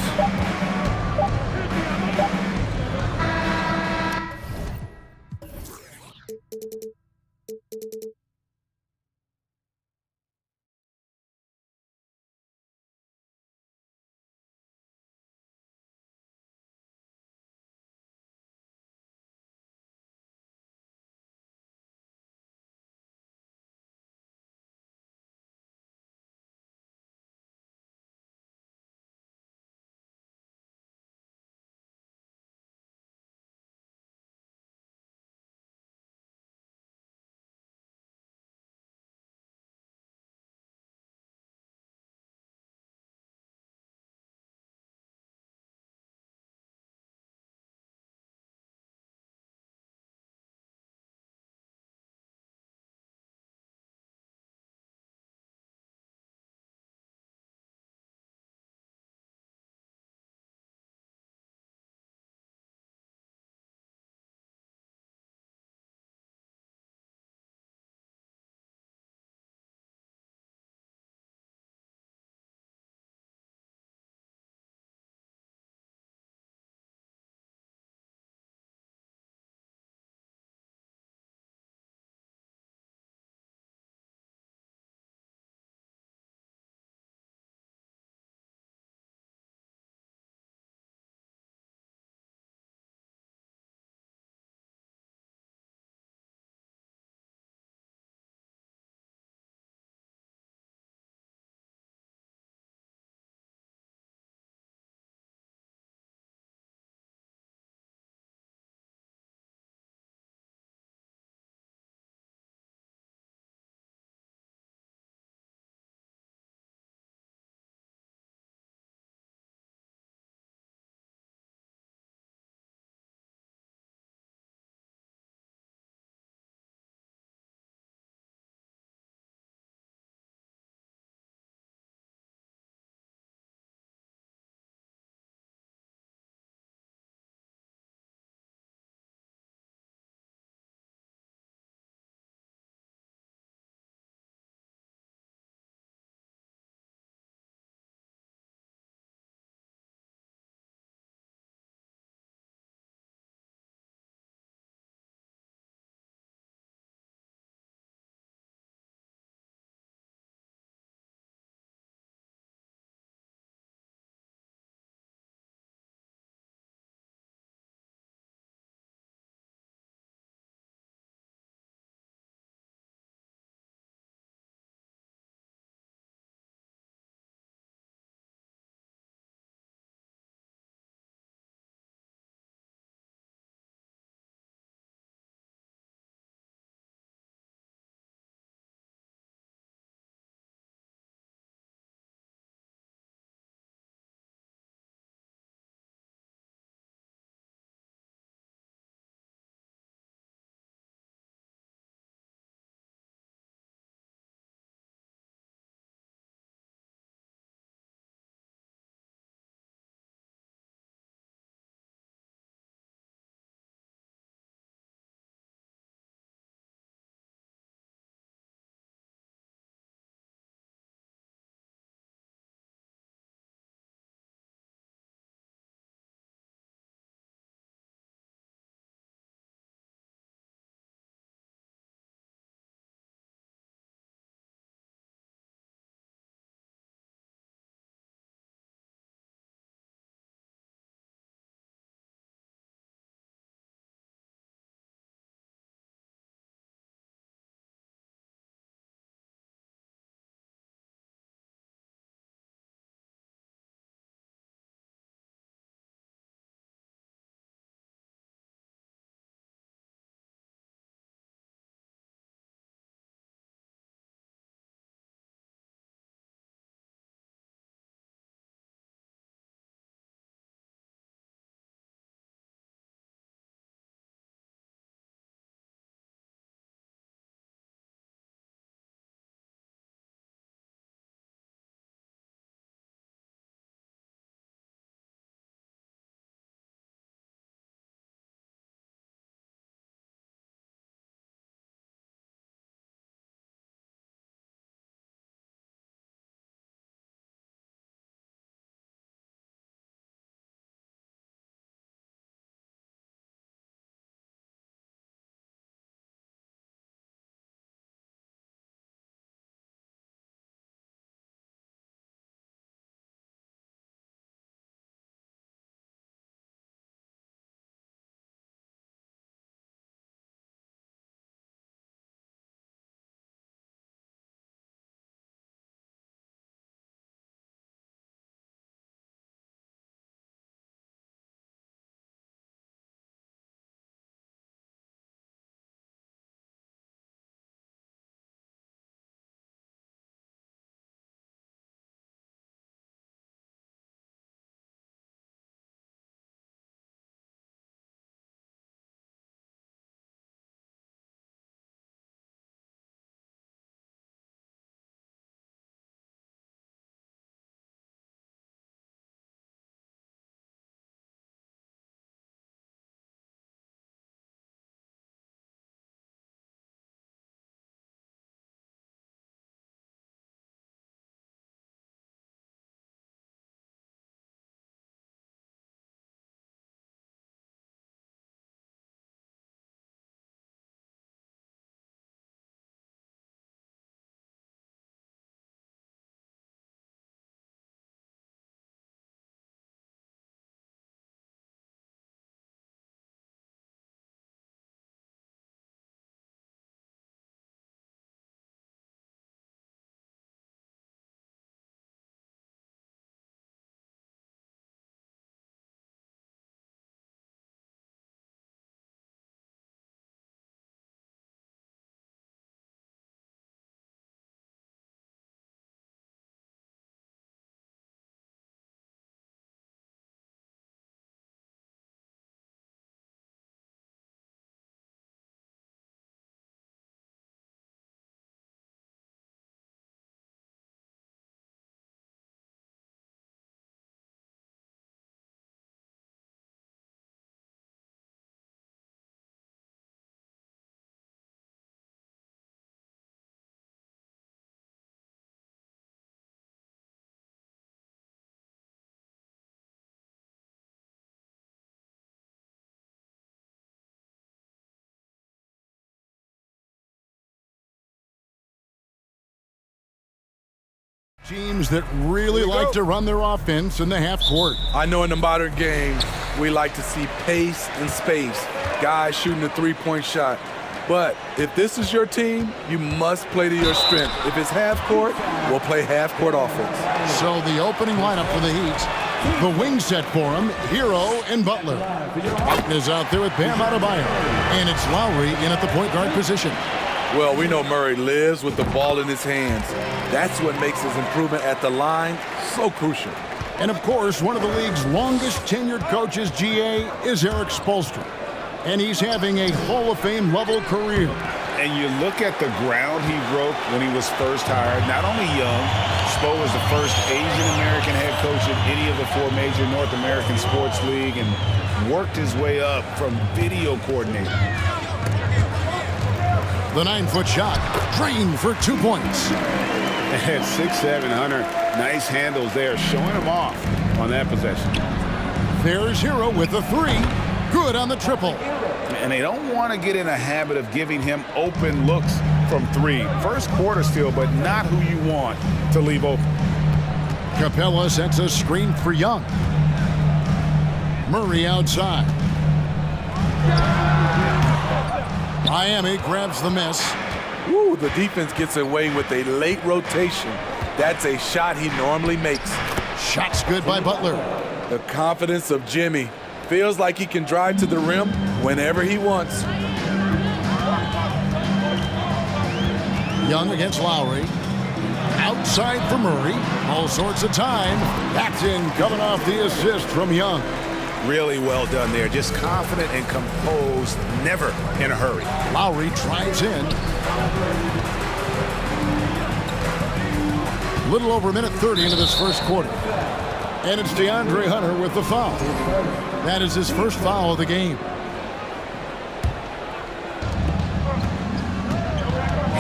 Teams that really like to run their offense in the half court. I know in the modern game, we like to see pace and space, guys shooting a three-point shot. But if this is your team, you must play to your strength. If it's half court, we'll play half court offense. So the opening lineup for the Heat, the wing set for him, Hero and Butler. Martin is out there with Bam Adebayo, and it's Lowry in at the point guard position. Well, we know Murray lives with the ball in his hands. That's what makes his improvement at the line so crucial. And of course, one of the league's longest tenured coaches, GA, is Eric Spoelstra. And he's having a Hall of Fame level career. And you look at the ground he broke when he was first hired. Not only young, Spo was the first Asian-American head coach in any of the 4 major North American sports league and worked his way up from video coordinator. The 9-foot shot, drained for 2 points. At 6'7", Hunter, nice handles there, showing him off on that possession. There's Hero with a 3. Good on the triple. And they don't want to get in a habit of giving him open looks from 3. First quarter still, but not who you want to leave open. Capella sets a screen for Young. Murray outside. Miami grabs the miss. Ooh, the defense gets away with a late rotation. That's a shot he normally makes. Shot's good by Butler. The confidence of Jimmy. Feels like he can drive to the rim whenever he wants. Young against Lowry. Outside for Murray. All sorts of time. Backed in, coming off the assist from Young. Really well done there. Just confident and composed, never in a hurry. Lowry drives in. Little over a minute 30 into this first quarter. And it's DeAndre Hunter with the foul. That is his first foul of the game.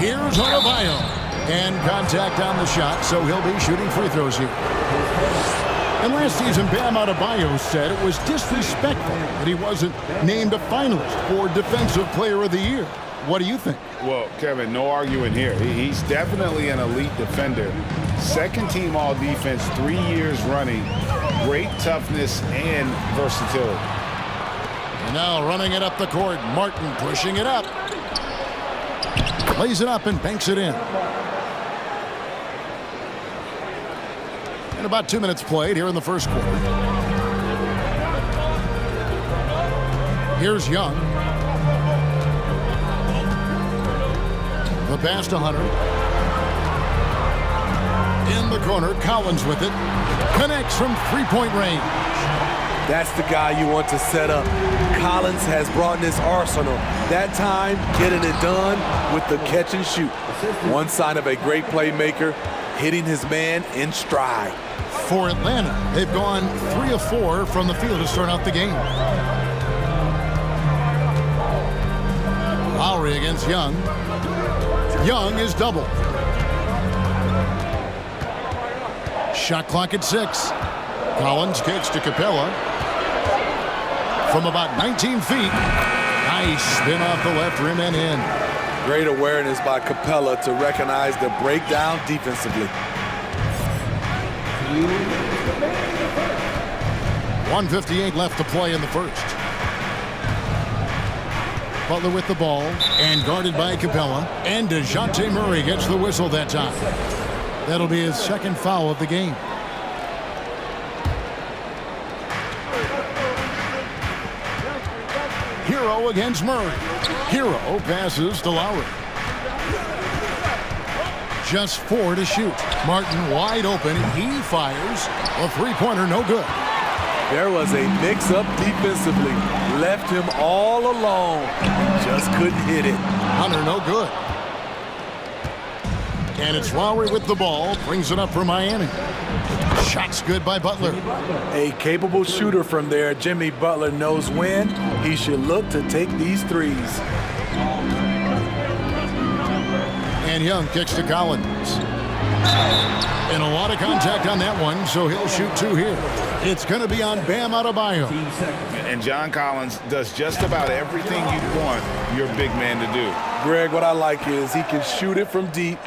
Here's Adebayo. And contact on the shot, so he'll be shooting free throws here. And last season, Bam Adebayo said it was disrespectful that he wasn't named a finalist for Defensive Player of the Year. What do you think? Well, Kevin, no arguing here. He's definitely an elite defender. Second team all defense 3 years running. Great toughness and versatility. And now running it up the court. Martin pushing it up. Lays it up and banks it in. And about 2 minutes played here in the first quarter. Here's Young. The pass to Hunter. In the corner, Collins with it. Connects from three-point range. That's the guy you want to set up. Collins has brought in his arsenal. That time, getting it done with the catch and shoot. One sign of a great playmaker, hitting his man in stride. For Atlanta, they've gone 3 of 4 from the field to start out the game. Lowry against Young. Young is doubled. Shot clock at 6. Collins kicks to Capella. From about 19 feet. Nice spin off the left rim and in. Great awareness by Capella to recognize the breakdown defensively. 1:58 left to play in the first. Butler with the ball and guarded by Capella. And DeJounte Murray gets the whistle that time. That'll be his second foul of the game. Hero against Murray. Hero passes to Lowry. Just 4 to shoot. Martin wide open. He fires. A three-pointer, no good. There was a mix-up defensively. Left him all alone. Just couldn't hit it. Hunter, no good. And it's Lowry with the ball. Brings it up for Miami. Shot's good by Butler. A capable shooter from there. Jimmy Butler knows when he should look to take these threes. And Young kicks to Collins. And a lot of contact on that one, so he'll shoot 2 here. It's going to be on Bam Adebayo. And John Collins does just about everything you'd want your big man to do. Greg, what I like is he can shoot it from deep.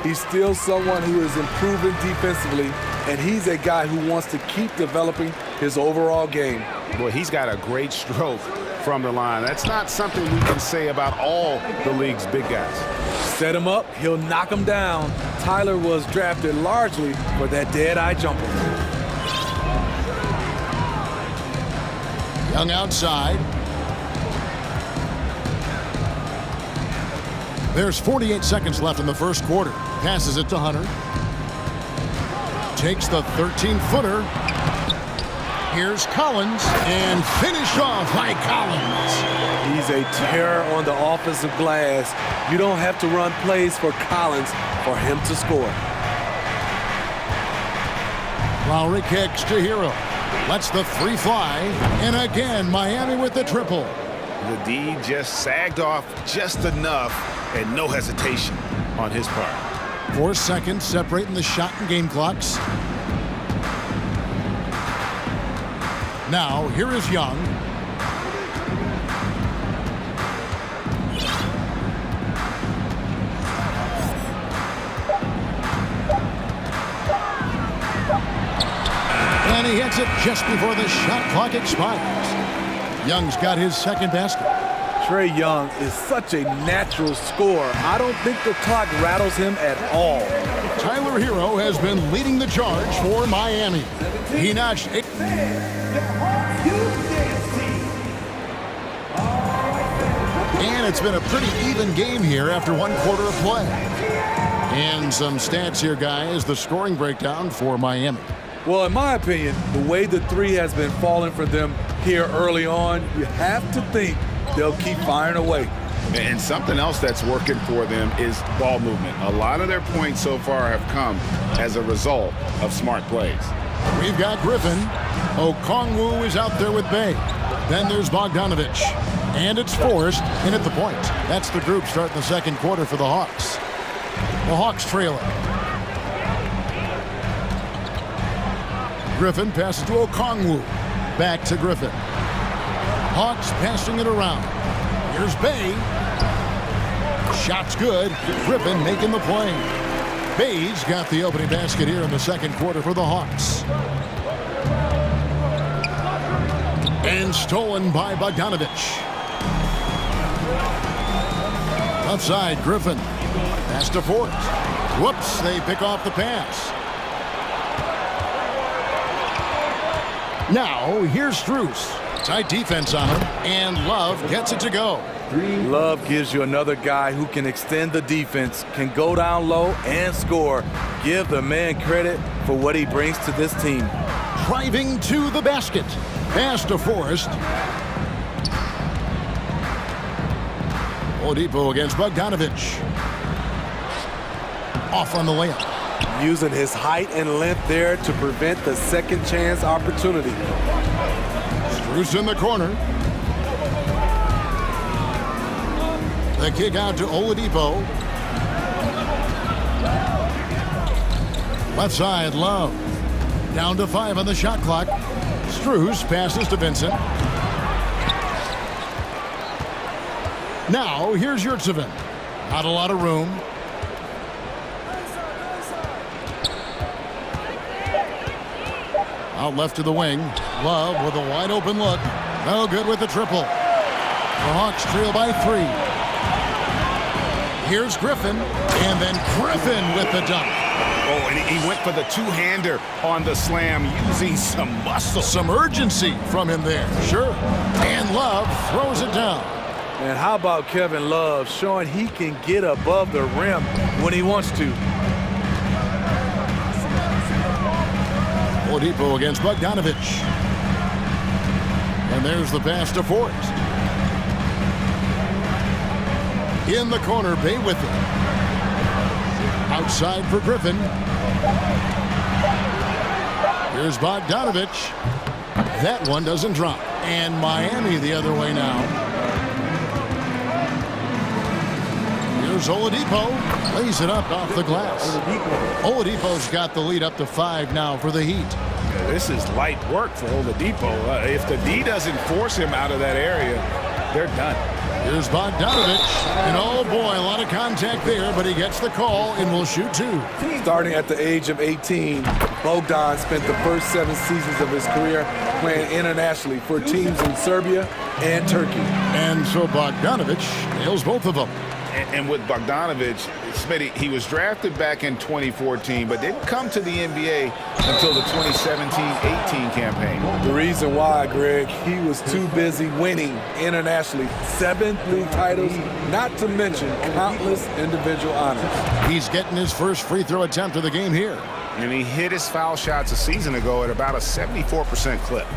He's still someone who is improving defensively, and he's a guy who wants to keep developing his overall game. Well, he's got a great stroke from the line. That's not something we can say about all the league's big guys. Set him up, he'll knock him down. Tyler was drafted largely for that dead-eye jumper. Young outside. There's 48 seconds left in the first quarter. Passes it to Hunter. Takes the 13-footer. Here's Collins, and finished off by Collins. He's a terror on the offensive glass. You don't have to run plays for Collins for him to score. Lowry kicks to Hero. Lets the 3 fly, and again, Miami with the triple. The D just sagged off just enough, and no hesitation on his part. 4 seconds separating the shot and game clocks. Now, here is Young. And he hits it just before the shot clock expires. Young's got his second basket. Trae Young is such a natural scorer. I don't think the clock rattles him at all. Tyler Hero has been leading the charge for Miami. He notched 8. And it's been a pretty even game here after 1 quarter of play. And some stats here, guys, the scoring breakdown for Miami. Well, in my opinion, the way the 3 has been falling for them here early on, you have to think they'll keep firing away. And something else that's working for them is ball movement. A lot of their points so far have come as a result of smart plays. We've got Griffin. Okongwu is out there with Bay. Then there's Bogdanovich. And it's Forrest in at the point. That's the group starting the second quarter for the Hawks. The Hawks trailing. Griffin passes to Okongwu. Back to Griffin. Hawks passing it around. Here's Bay. Shot's good. Griffin making the play. Bay's got the opening basket here in the second quarter for the Hawks. And stolen by Bogdanovich. Left side, Griffin. Pass to Forrest. Whoops, they pick off the pass. Now, here's Strus. Tight defense on him, and Love gets it to go. Love gives you another guy who can extend the defense, can go down low and score. Give the man credit for what he brings to this team. Driving to the basket. Pass to Forrest. Oladipo against Bogdanovich. Off on the layup. Using his height and length there to prevent the second chance opportunity. Strus in the corner. The kick out to Oladipo. Left side, Love. Down to 5 on the shot clock. Strus passes to Vincent. Now, here's Yurtseven. Not a lot of room. Out left to the wing. Love with a wide open look. No good with the triple. The Hawks trail by 3. Here's Griffin. And then Griffin with the dunk. Oh, and he went for the two-hander on the slam, using some muscle. Some urgency from him there. Sure. And Love throws it down. And how about Kevin Love showing he can get above the rim when he wants to. Oladipo against Bogdanovich. And there's the pass to Forrest. In the corner, Bay with it. Outside for Griffin. Here's Bogdanovich. That one doesn't drop. And Miami the other way now. Here's Oladipo. Lays it up off the glass. Oladipo's got the lead up to 5 now for the Heat. Yeah, this is light work for Oladipo. If the D doesn't force him out of that area, they're done. Here's Bogdanovich. And oh boy, a lot of contact there, but he gets the call and will shoot 2. Starting at the age of 18, Bogdan spent the first 7 seasons of his career playing internationally for teams in Serbia and Turkey. And so Bogdanovich nails both of them. And with Bogdanovich, Smitty, he was drafted back in 2014, but didn't come to the NBA until the 2017-18 campaign. The reason why, Greg, he was too busy winning internationally. 7 league titles, not to mention countless individual honors. He's getting his first free throw attempt of the game here. And he hit his foul shots a season ago at about a 74% clip.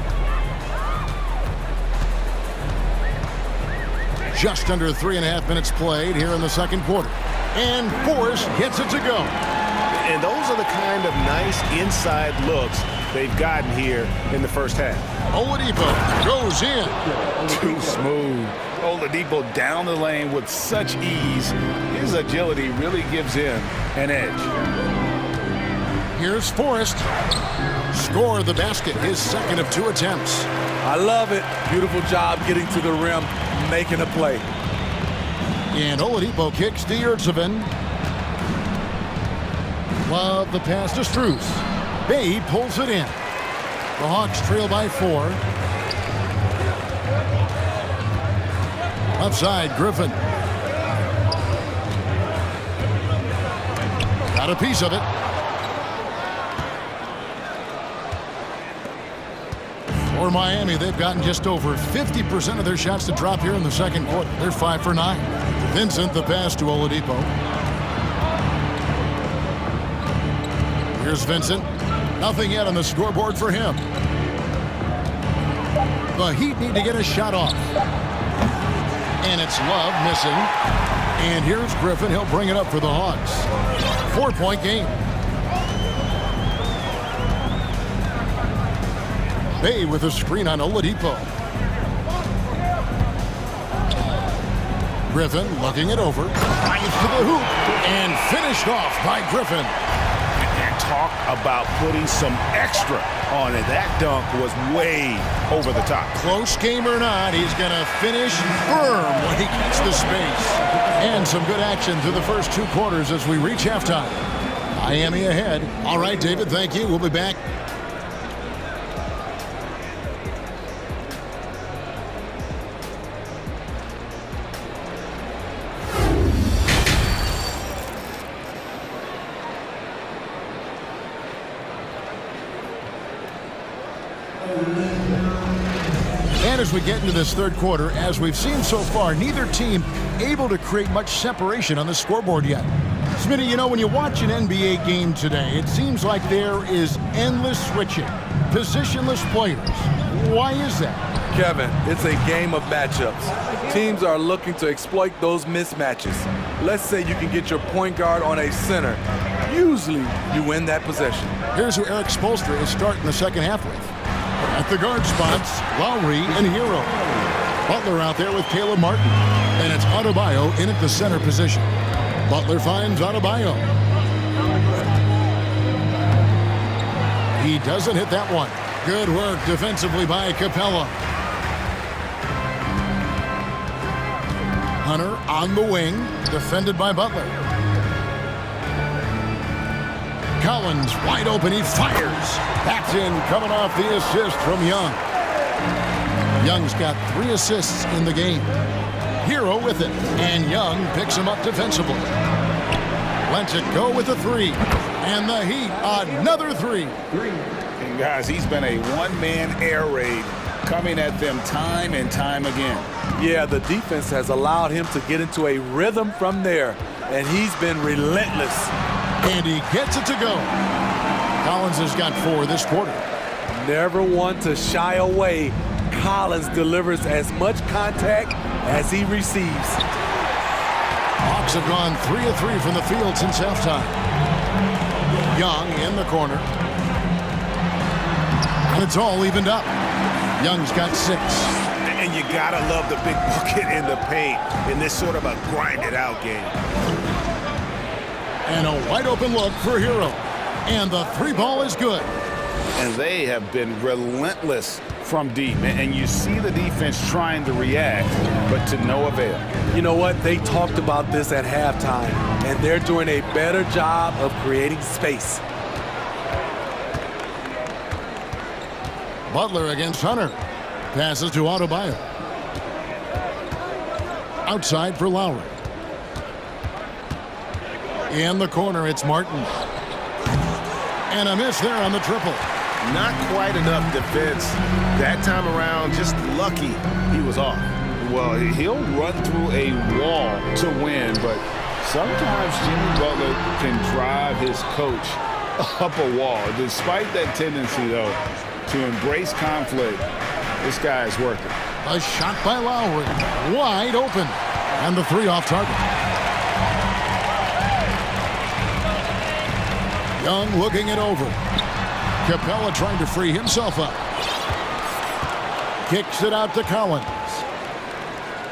Just under 3.5 minutes played here in the second quarter. And Forrest gets it to go. And those are the kind of nice inside looks they've gotten here in the first half. Oladipo goes in. Too smooth. Oladipo down the lane with such ease. His agility really gives him an edge. Here's Forrest. Score the basket, his second of 2 attempts. I love it. Beautiful job getting to the rim, making a play. And Oladipo kicks to Yurtsevin. Love the pass to Strus. Bay pulls it in. The Hawks trail by 4. Upside, Griffin. Got a piece of it. For Miami, they've gotten just over 50% of their shots to drop here in the second quarter. They're 5 for 9. Vincent, the pass to Oladipo. Here's Vincent. Nothing yet on the scoreboard for him. The Heat need to get a shot off. And it's Love missing. And here's Griffin. He'll bring it up for the Hawks. 4-point game. Bay with a screen on Oladipo. Griffin looking it over. Drives to the hoop. And finished off by Griffin. And talk about putting some extra on it. That dunk was way over the top. Close game or not, he's going to finish firm when he gets the space. And some good action through the first 2 quarters as we reach halftime. Miami ahead. All right, David, thank you. We'll be back. And as we get into this third quarter, as we've seen so far, neither team able to create much separation on the scoreboard yet. Smitty, you know, when you watch an NBA game today, it seems like there is endless switching, positionless players. Why is that? Kevin, it's a game of matchups. Teams are looking to exploit those mismatches. Let's say you can get your point guard on a center. Usually, you win that possession. Here's who Eric Spoelstra is starting the second half with. At the guard spots, Lowry and Hero. Butler out there with Caleb Martin. And it's Adebayo in at the center position. Butler finds Adebayo. He doesn't hit that one. Good work defensively by Capella. Hunter on the wing, defended by Butler. Collins wide open, he fires. That's in, coming off the assist from Young. Young's got 3 assists in the game. Hero with it, and Young picks him up defensively. Lets it go with a 3. And the Heat, another 3. And guys, he's been a one-man air raid coming at them time and time again. Yeah, the defense has allowed him to get into a rhythm from there, and he's been relentless. And he gets it to go. Collins has got 4 this quarter. Never one to shy away. Collins delivers as much contact as he receives. Hawks have gone 3 of 3 from the field since halftime. Young in the corner. And it's all evened up. Young's got 6. And you gotta love the big bucket in the paint in this sort of a grinded-out game. And a wide-open look for Hero. And the three ball is good. And they have been relentless from deep. And you see the defense trying to react, but to no avail. You know what? They talked about this at halftime, and they're doing a better job of creating space. Butler against Hunter. Passes to Adebayo. Outside for Lowry. In the corner, it's Martin. And a miss there on the triple. Not quite enough defense. That time around, just lucky he was off. Well, he'll run through a wall to win, but sometimes Jimmy Butler can drive his coach up a wall. Despite that tendency, though, to embrace conflict, this guy is working. A shot by Lowry. Wide open. And the three off target. Young looking it over. Capella trying to free himself up. Kicks it out to Collins.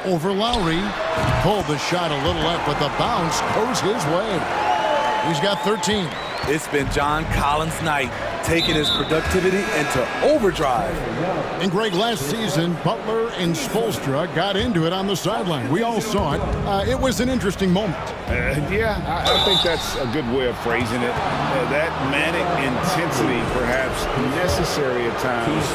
Over Lowry. Pulled the shot a little left, but the bounce goes his way. He's got 13. It's been John Collins' night, taking his productivity into overdrive. And Greg, last season, Butler and Spoelstra got into it on the sideline. We all saw it. It was an interesting moment. Yeah, I think that's a good way of phrasing it. That manic intensity, perhaps necessary at times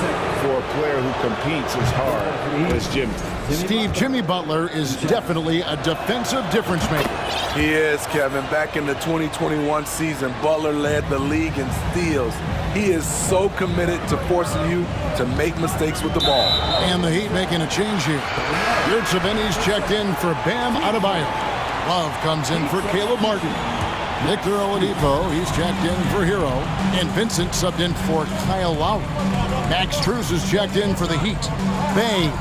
for a player who competes as hard as Jimmy. Steve, Jimmy Butler is definitely a defensive difference maker. He is, Kevin. Back in the 2021 season, Butler led the league in steals. He is so committed to forcing you to make mistakes with the ball. And the Heat making a change here. Yurtseven's checked in for Bam Adebayo. Love comes in for Caleb Martin. Victor Oladipo, he's checked in for Hero. And Vincent subbed in for Kyle Lowry. Max Strus is checked in for the Heat. Bay,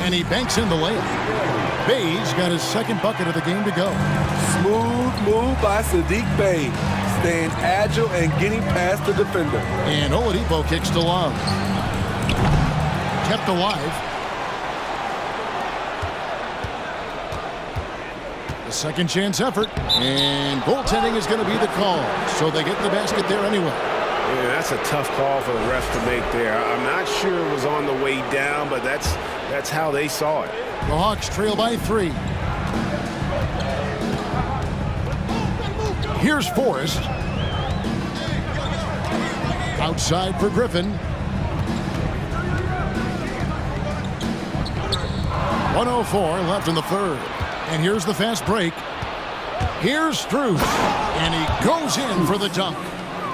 and he banks in the layup. Bay's got his second bucket of the game to go. Smooth move by Sadiq Bey, staying agile and getting past the defender. And Oladipo kicks to Love. Kept alive. The second chance effort. And goaltending is going to be the call. So they get the basket there anyway. Yeah, that's a tough call for the refs to make there. I'm not sure it was on the way down, but that's how they saw it. The Hawks trail by 3. Here's Forrest. Outside for Griffin. 1:04 left in the third. And here's the fast break. Here's Strus. And he goes in for the dunk.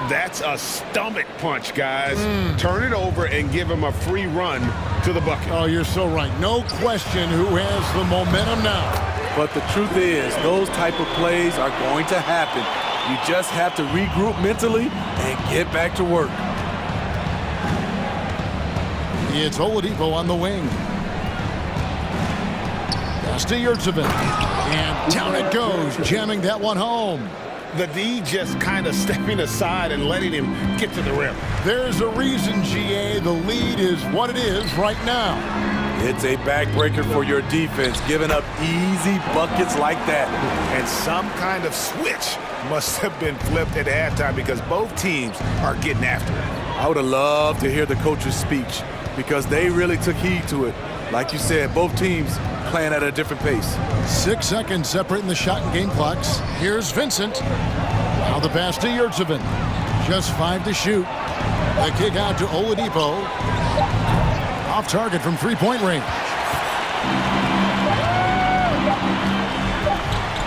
That's a stomach punch, guys. Turn it over and give him a free run to the bucket. Oh, you're so right. No question who has the momentum now. But the truth is, those type of plays are going to happen. You just have to regroup mentally and get back to work. It's Oladipo on the wing. Pass to Yurtseven. And down it goes, jamming that one home. The D just kind of stepping aside and letting him get to the rim. There's a reason, GA. The lead is what it is right now. It's a backbreaker for your defense, giving up easy buckets like that. And some kind of switch must have been flipped at halftime because both teams are getting after it. I would have loved to hear the coach's speech because they really took heed to it. Like you said, both teams playing at a different pace. 6 seconds separating the shot and game clocks. Here's Vincent. Now the pass to Yurtseven. Just 5 to shoot. The kick out to Oladipo. Off target from three-point range.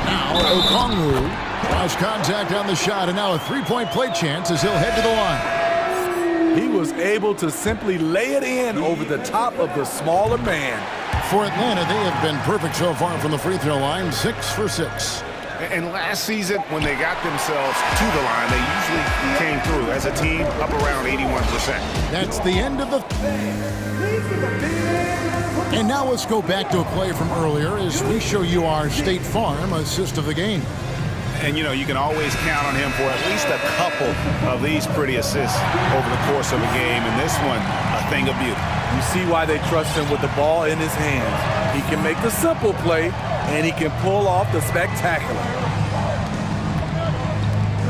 Now Okongwu draws contact on the shot, and now a three-point play chance as he'll head to the line. He was able to simply lay it in over the top of the smaller man. For Atlanta, they have been perfect so far from the free throw line, 6 for 6. And last season, when they got themselves to the line, they usually came through as a team up around 81%. That's the end of the... And now let's go back to a play from earlier as we show you our State Farm assist of the game. And, you know, you can always count on him for at least a couple of these pretty assists over the course of a game. And this one, a thing of beauty. You see why they trust him with the ball in his hands. He can make the simple play, and he can pull off the spectacular.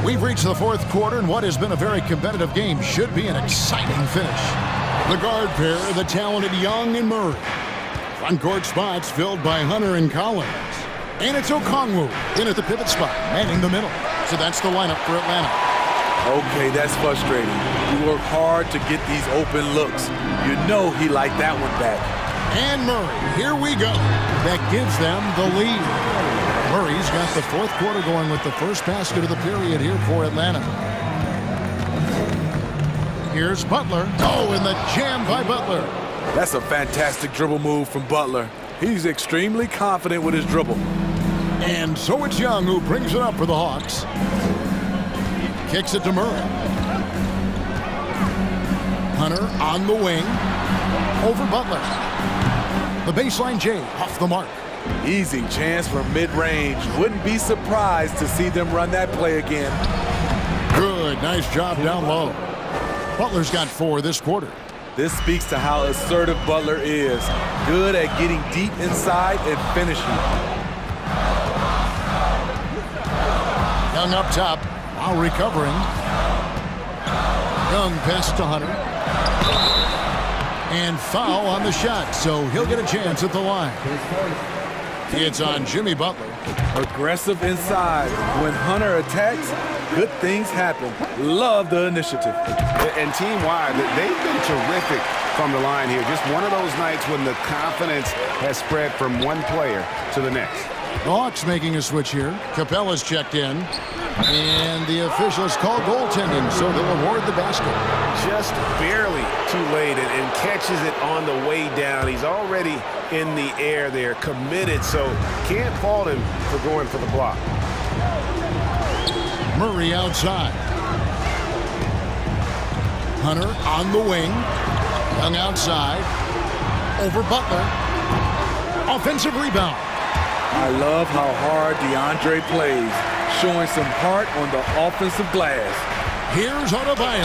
We've reached the fourth quarter, and what has been a very competitive game should be an exciting finish. The guard pair, the talented Young and Murray. Front court spots filled by Hunter and Collins. And it's Okongwu in at the pivot spot, manning the middle. So that's the lineup for Atlanta. Okay, that's frustrating. You work hard to get these open looks. You know he liked that one back. And Murray, here we go. That gives them the lead. Murray's got the fourth quarter going with the first basket of the period here for Atlanta. Here's Butler. Oh, and the jam by Butler. That's a fantastic dribble move from Butler. He's extremely confident with his dribble. And so it's Young who brings it up for the Hawks. Kicks it to Murray. Hunter on the wing. Over Butler. The baseline J off the mark. Easy chance from mid-range. Wouldn't be surprised to see them run that play again. Good, nice job down low. Butler's got 4 this quarter. This speaks to how assertive Butler is. Good at getting deep inside and finishing. Young up top, while recovering. Young pass to Hunter. And foul on the shot, so he'll get a chance at the line. It's on Jimmy Butler. Aggressive inside. When Hunter attacks, good things happen. Love the initiative. And team-wide, they've been terrific from the line here. Just one of those nights when the confidence has spread from one player to the next. The Hawks making a switch here. Capella's checked in. And the officials call goaltending, so they'll award the basket. Just barely too late and catches it on the way down. He's already in the air there, committed, so can't fault him for going for the block. Murray outside. Hunter on the wing. Young outside. Over Butler. Offensive rebound. I love how hard DeAndre plays, showing some heart on the offensive glass. Here's Adebayo.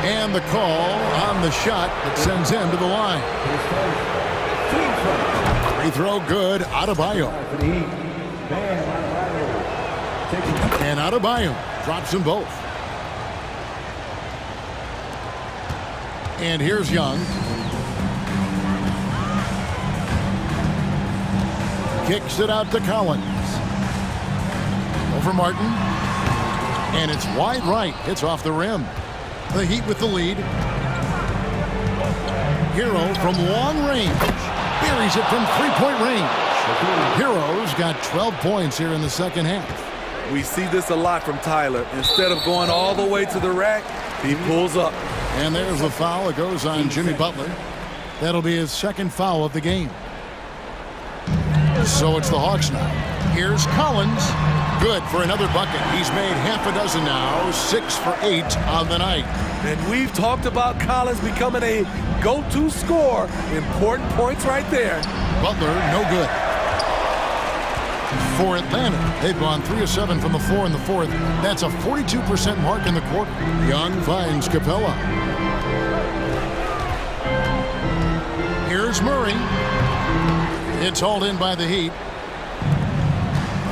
And the call on the shot that sends him to the line. Free throw good, Adebayo. And Adebayo drops them both. And here's Young. Kicks it out to Collins. Over Martin. And it's wide right. It's off the rim. The Heat with the lead. Hero from long range. Buries it from three-point range. Hero's got 12 points here in the second half. We see this a lot from Tyler. Instead of going all the way to the rack, he pulls up. And there's the foul. It goes on Jimmy Butler. That'll be his second foul of the game. So it's the Hawks now. Here's Collins. Good for another bucket. He's made half a dozen now. 6 for 8 on the night. And we've talked about Collins becoming a go-to scorer. Important points right there. Butler, no good. For Atlanta, they've gone 3 of 7 from the floor in the fourth. That's a 42% mark in the quarter. Young finds Capella. Here's Murray. It's hauled in by the Heat.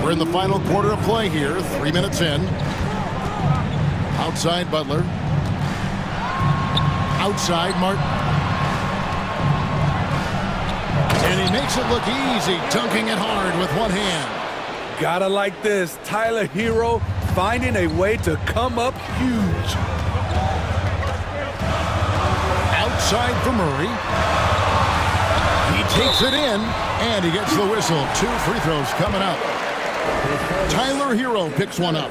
We're in the final quarter of play here, 3 minutes in. Outside Butler. Outside Martin. And he makes it look easy, dunking it hard with one hand. Gotta like this. Tyler Hero finding a way to come up huge. Outside for Murray. He takes it in, and he gets the whistle. 2 free throws coming up. Tyler Hero picks one up.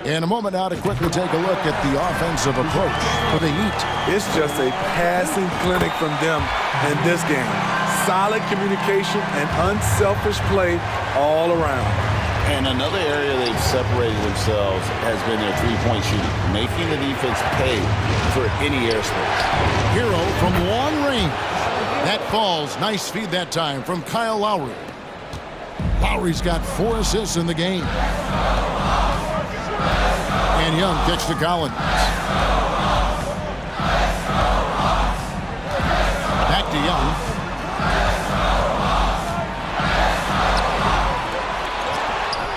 In a moment now to quickly take a look at the offensive approach for the Heat. It's just a passing clinic from them in this game. Solid communication and unselfish play all around. And another area they've separated themselves has been their three-point shooting, making the defense pay for any airspace. Hero from long range. That falls. Nice feed that time from Kyle Lowry. Lowry's got 4 assists in the game. And Young kicks to Collins. to Young.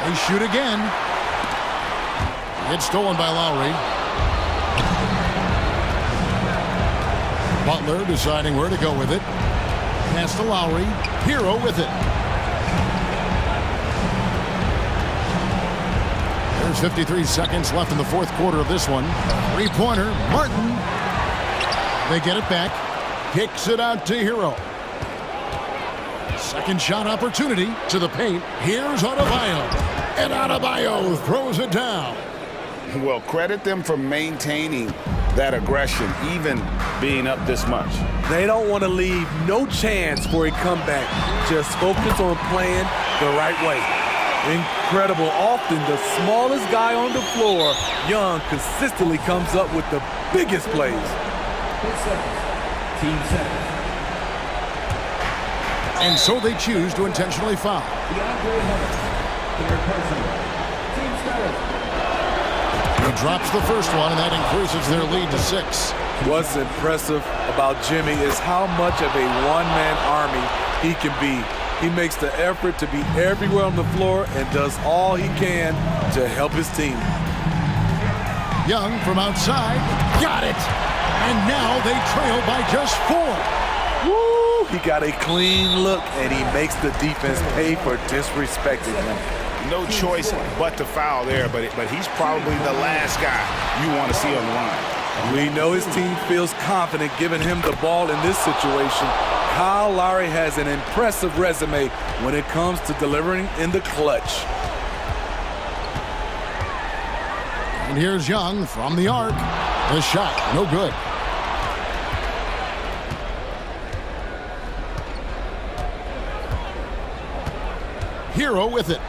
They shoot again. It's stolen by Lowry. Butler deciding where to go with it. Pass to Lowry. Hero with it. There's 53 seconds left in the fourth quarter of this one. Three-pointer. Martin. They get it back. Kicks it out to Hero. Second shot opportunity to the paint. Here's Adebayo. And Adebayo throws it down. Well, credit them for maintaining that aggression, even being up this much. They don't want to leave no chance for a comeback. Just focus on playing the right way. Incredible. Often the smallest guy on the floor, Young consistently comes up with the biggest plays. Team seconds. And so they choose to intentionally foul. He drops the first one, and that increases their lead to 6. What's impressive about Jimmy is how much of a one-man army he can be. He makes the effort to be everywhere on the floor and does all he can to help his team. Young from outside. Got it! And now they trail by just 4. Woo! He got a clean look, and he makes the defense pay for disrespecting him. No choice but to foul there, but he's probably the last guy you want to see on the line. We know his team feels confident giving him the ball in this situation. Kyle Lowry has an impressive resume when it comes to delivering in the clutch. And here's Young from the arc. The shot, no good. Hero with it.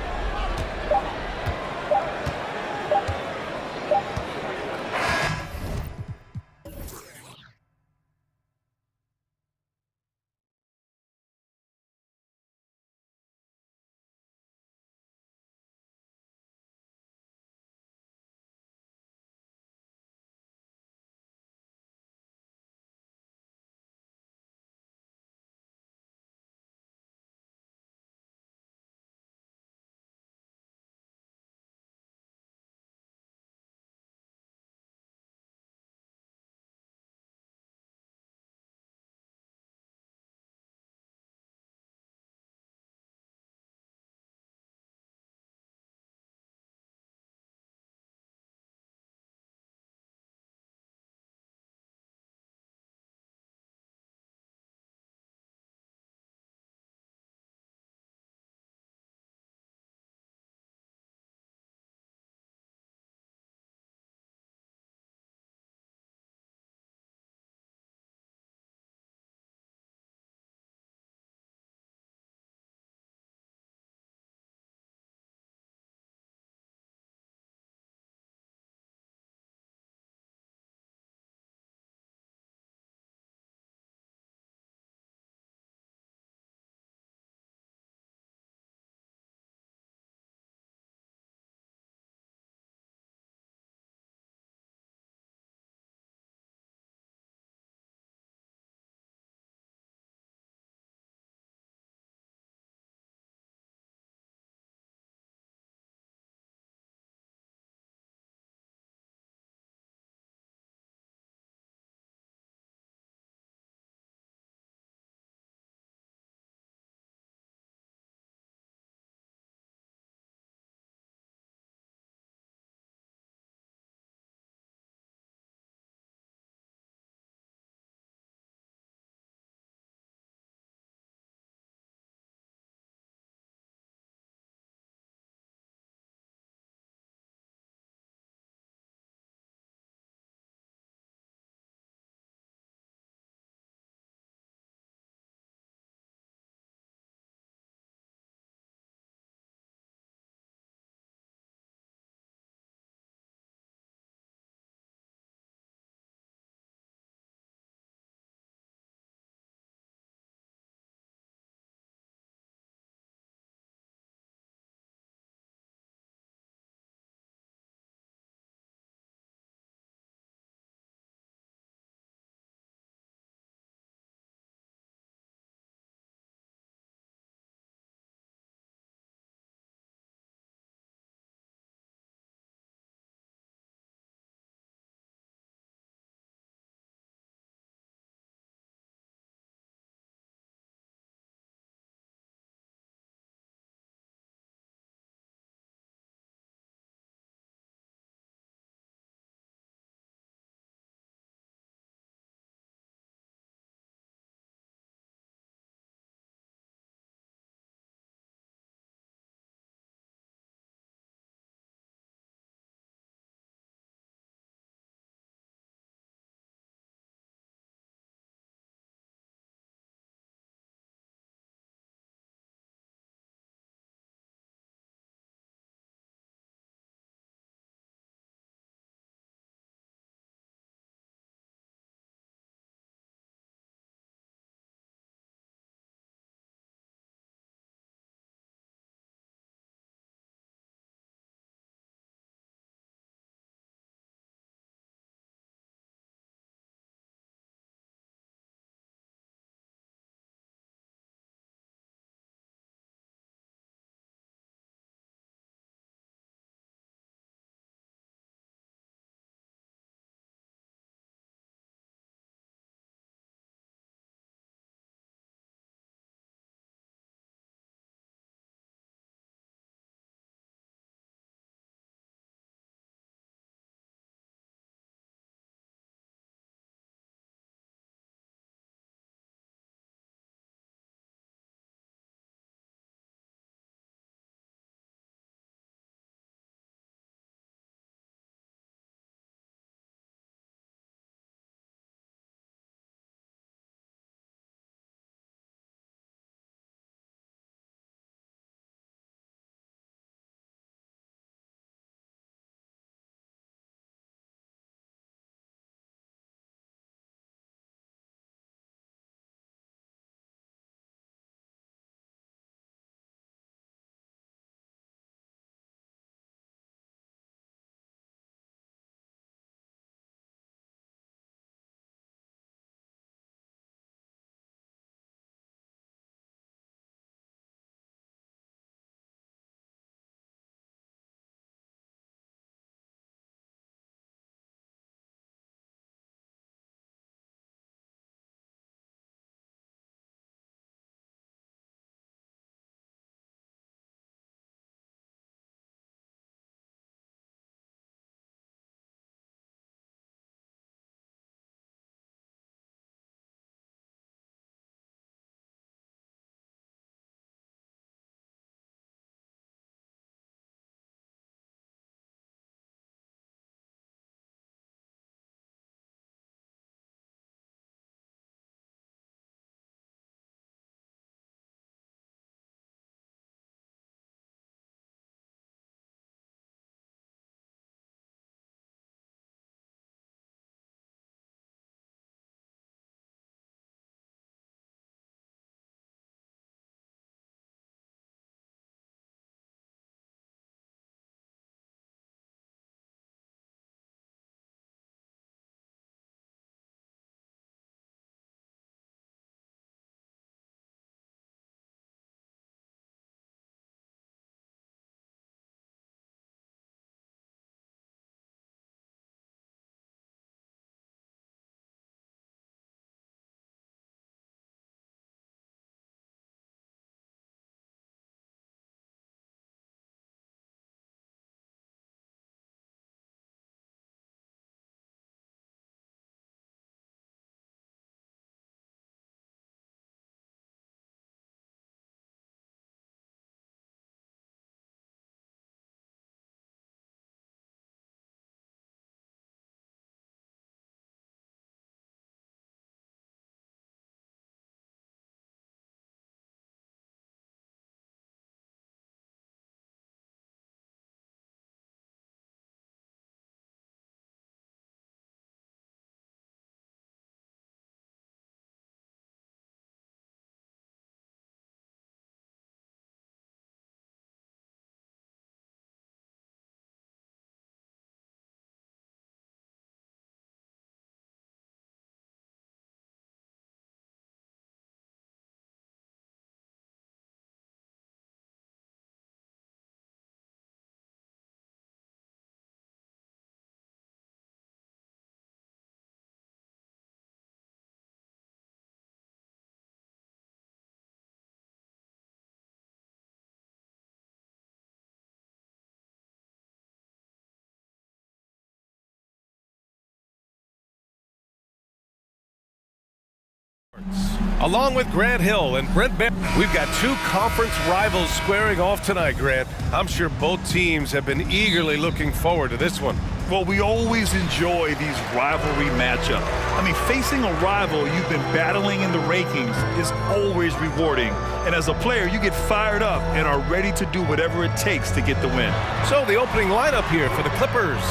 Along with Grant Hill and Brent Barry, we've got two conference rivals squaring off tonight, Grant. I'm sure both teams have been eagerly looking forward to this one. Well, we always enjoy these rivalry matchups. I mean, facing a rival you've been battling in the rankings is always rewarding. And as a player, you get fired up and are ready to do whatever it takes to get the win. So the opening lineup here for the Clippers.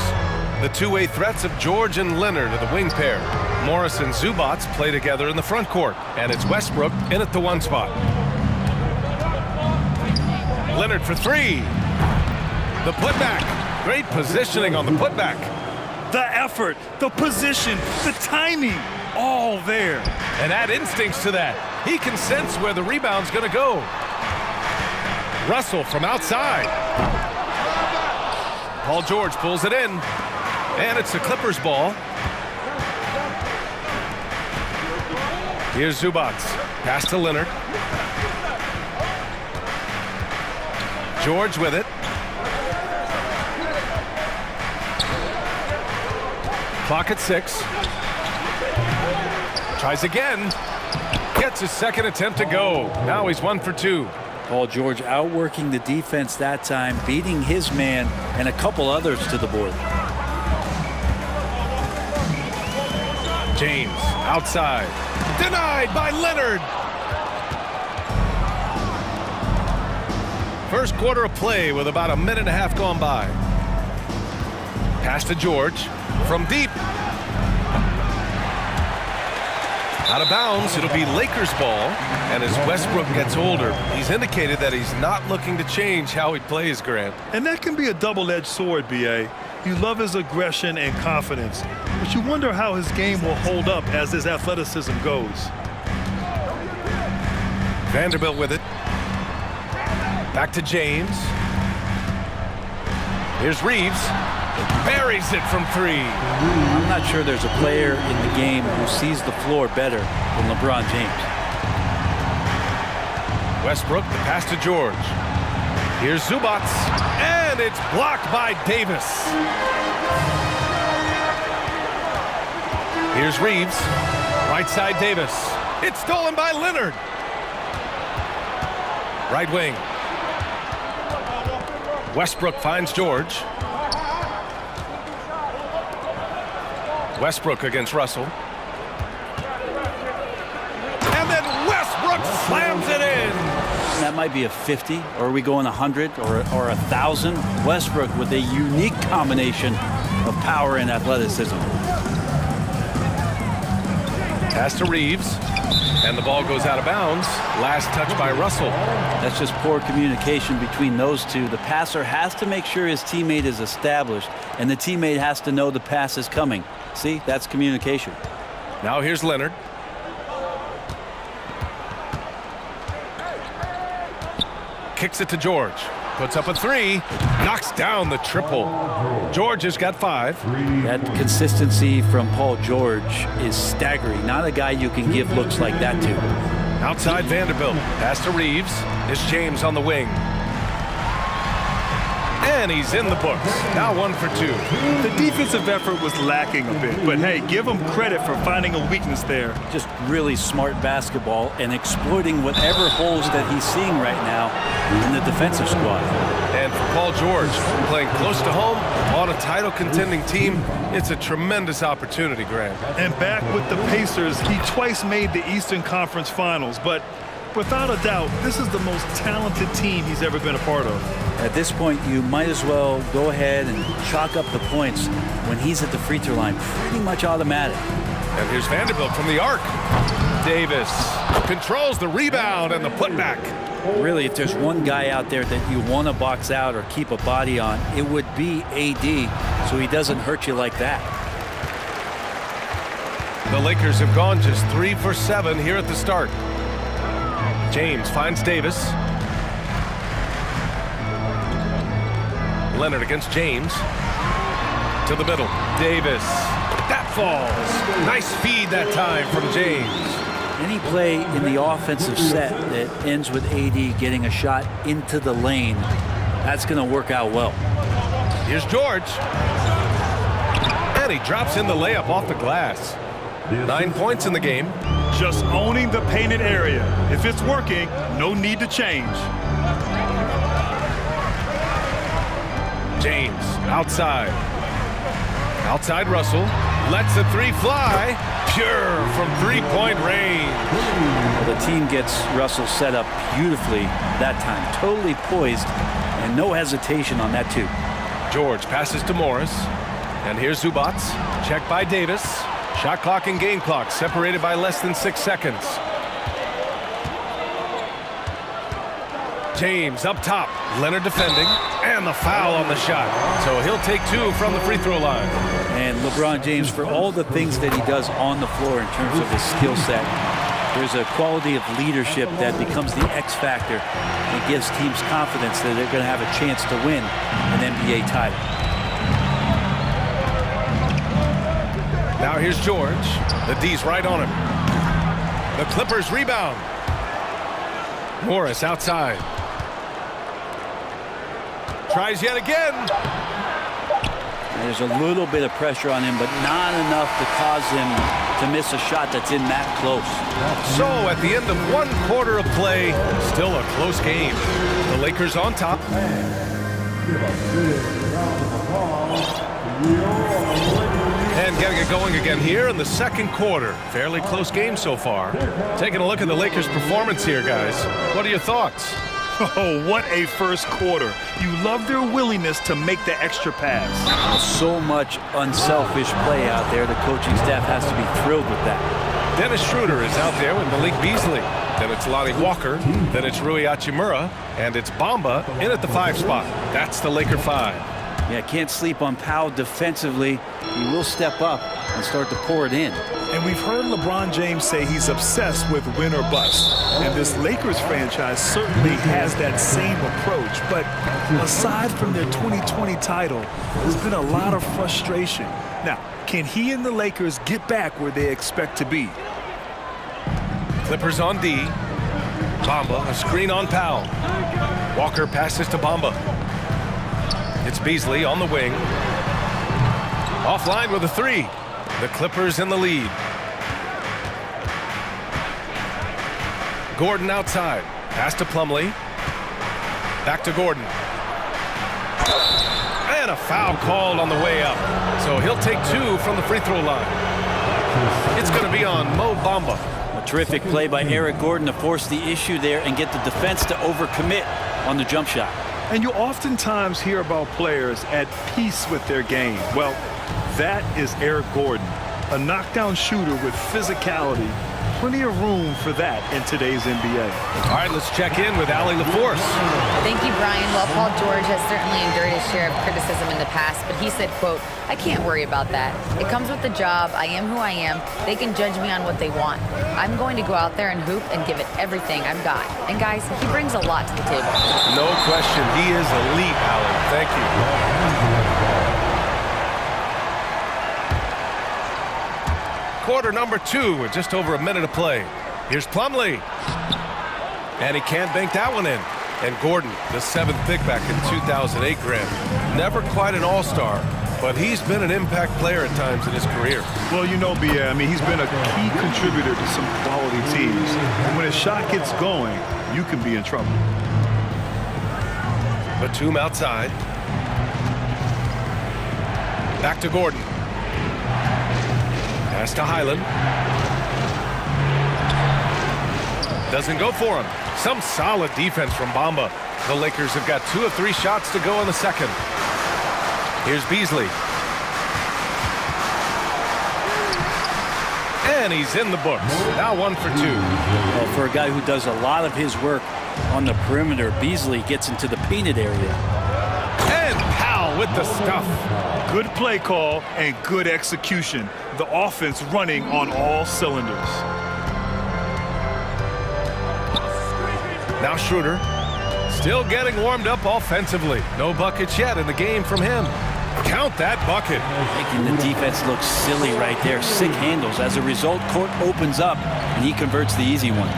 The two-way threats of George and Leonard are the wing pair. Morris and Zubats play together in the front court. And it's Westbrook in at the one spot. Leonard for three. The putback. Great positioning on the putback. The effort, the position, the timing, all there. And add instincts to that. He can sense where the rebound's going to go. Russell from outside. Paul George pulls it in. And it's the Clippers' ball. Here's Zubats. Pass to Leonard. George with it. Clock at 6. Tries again. Gets his second attempt to go. Now he's 1 for 2. Paul George outworking the defense that time, beating his man and a couple others to the board. James outside. Denied by Leonard. First quarter of play with about a minute and a half gone by. Pass to George. From deep. Out of bounds, it'll be Lakers ball. And as Westbrook gets older, he's indicated that he's not looking to change how he plays, Grant. And that can be a double-edged sword, B.A. You love his aggression and confidence, but you wonder how his game will hold up as his athleticism goes. Vanderbilt with it. Back to James. Here's Reeves. Buries it from 3. I'm not sure there's a player in the game who sees the floor better than LeBron James. Westbrook, the pass to George. Here's Zubats, and it's blocked by Davis. Here's Reeves. Right side Davis. It's stolen by Leonard. Right wing. Westbrook finds George. Westbrook against Russell. And then Westbrook slams it in. That might be a 50, or are we going 100 or 1,000? Westbrook with a unique combination of power and athleticism. Pass to Reeves. And the ball goes out of bounds. Last touch by Russell. That's just poor communication between those two. The passer has to make sure his teammate is established, and the teammate has to know the pass is coming. See, that's communication. Now here's Leonard. Kicks it to George. Puts up a 3. Knocks down the triple. George has got 5. That consistency from Paul George is staggering. Not a guy you can give looks like that to. Outside Vanderbilt. Pass to Reeves. It's James on the wing. And he's in the books. Now 1 for 2. The defensive effort was lacking a bit, but hey, give him credit for finding a weakness there. Just really smart basketball and exploiting whatever holes that he's seeing right now in the defensive squad. And for Paul George, playing close to home on a title contending team, it's a tremendous opportunity, Grant. And back with the Pacers, he twice made the Eastern Conference Finals, but without a doubt, this is the most talented team he's ever been a part of. At this point, you might as well go ahead and chalk up the points when he's at the free throw line. Pretty much automatic. And here's Vanderbilt from the arc. Davis controls the rebound and the putback. Really, if there's one guy out there that you want to box out or keep a body on, it would be AD, so he doesn't hurt you like that. The Lakers have gone just 3 for 7 here at the start. James finds Davis. Leonard against James. To the middle. Davis. That falls. Nice feed that time from James. Any play in the offensive set that ends with AD getting a shot into the lane, that's going to work out well. Here's George. And he drops in the layup off the glass. 9 points in the game. Just owning the painted area. If it's working, no need to change. James, outside. Outside Russell. Lets the three fly. Pure from three-point range. Well, the team gets Russell set up beautifully that time. Totally poised and no hesitation on that too. George passes to Morris. And here's Zubats. Checked by Davis. Shot clock and game clock separated by less than 6 seconds. James up top. Leonard defending. And the foul on the shot. So he'll take 2 from the free throw line. And LeBron James, for all the things that he does on the floor in terms of his skill set, there's a quality of leadership that becomes the X factor and gives teams confidence that they're going to have a chance to win an NBA title. Now here's George. The D's right on him. The Clippers rebound. Morris outside. Tries yet again. There's a little bit of pressure on him, but not enough to cause him to miss a shot that's in that close. So at the end of 1 quarter of play, still a close game. The Lakers on top. And getting it going again here in the second quarter. Fairly close game so far. Taking a look at the Lakers' performance here, guys. What are your thoughts? Oh, what a first quarter. You love their willingness to make the extra pass. So much unselfish play out there. The coaching staff has to be thrilled with that. Dennis Schroeder is out there with Malik Beasley. Then it's Lonnie Walker. Then it's Rui Hachimura. And it's Bamba in at the 5 spot. That's the Laker 5. Yeah, can't sleep on Powell defensively. He will step up and start to pour it in. And we've heard LeBron James say he's obsessed with win or bust. And this Lakers franchise certainly has that same approach. But aside from their 2020 title, there's been a lot of frustration. Now, can he and the Lakers get back where they expect to be? Clippers on D. Bamba, a screen on Powell. Walker passes to Bamba. It's Beasley on the wing. Offline with a 3. The Clippers in the lead. Gordon outside. Pass to Plumlee. Back to Gordon. And a foul called on the way up. So he'll take 2 from the free throw line. It's going to be on Mo Bamba. A terrific play by Eric Gordon to force the issue there and get the defense to overcommit on the jump shot. And you oftentimes hear about players at peace with their game. Well, that is Eric Gordon, a knockdown shooter with physicality. Plenty of room for that in today's NBA. All right, let's check in with Allie LaForce. Thank you, Brian. Well, Paul George has certainly endured his share of criticism in the past, but he said, quote, "I can't worry about that. It comes with the job. I am who I am. They can judge me on what they want. I'm going to go out there and hoop and give it everything I've got." And guys, he brings a lot to the table. No question. He is elite, Allie. Thank you. Quarter number 2 with just over a minute of play. Here's Plumlee. And he can't bank that one in. And Gordon, the 7th pick back in 2008 grant. Never quite an all-star, but he's been an impact player at times in his career. Well, you know, B.A., I mean, he's been a key contributor to some quality teams. And when his shot gets going, you can be in trouble. Batum outside. Back to Gordon. Pass to Highland. Doesn't go for him. Some solid defense from Bamba. The Lakers have got 2 of 3 shots to go in the second. Here's Beasley. And he's in the books. Now 1 for 2. Well, for a guy who does a lot of his work on the perimeter, Beasley gets into the painted area. And Powell with the stuff. Good play call and good execution. The offense running on all cylinders. Now Schroeder. Still getting warmed up offensively. No buckets yet in the game from him. Count that bucket. Making the defense look silly right there. Sick handles. As a result, court opens up, and he converts the easy one.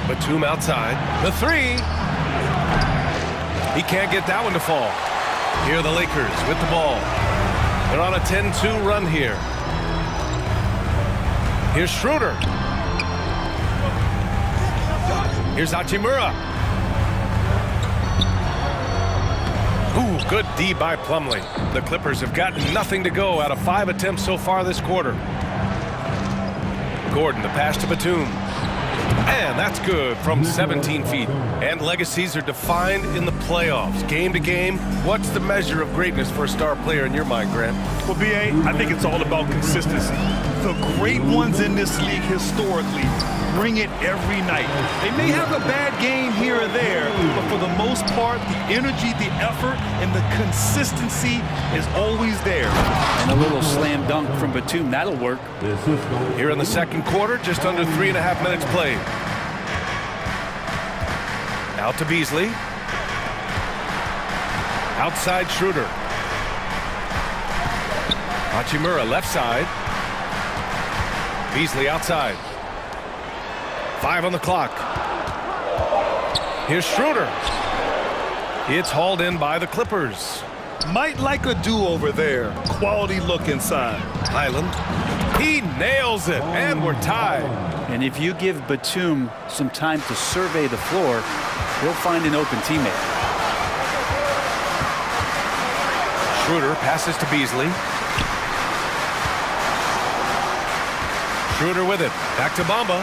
Batum outside. The 3. He can't get that one to fall. Here are the Lakers with the ball. They're on a 10-2 run here. Here's Schroeder. Here's Hachimura. Ooh, good D by Plumlee. The Clippers have gotten nothing to go out of 5 attempts so far this quarter. Gordon, the pass to Batum. And that's good from 17 feet. And legacies are defined in the playoffs. Game to game, what's the measure of greatness for a star player in your mind, Grant? Well, B.A., I think it's all about consistency. The great ones in this league historically bring it every night. They may have a bad game here or there, but for the most part, the energy, the effort, and the consistency is always there. And a little slam dunk from Batum, that'll work. Here in the second quarter, just under 3.5 minutes played. Out to Beasley. Outside Schroeder. Hachimura left side. Beasley outside. 5 on the clock. Here's Schroeder. It's hauled in by the Clippers. Might like a do-over there. Quality look inside. Highland. He nails it, and we're tied. And if you give Batum some time to survey the floor, he'll find an open teammate. Schroeder passes to Beasley. Schroeder with it. Back to Bamba.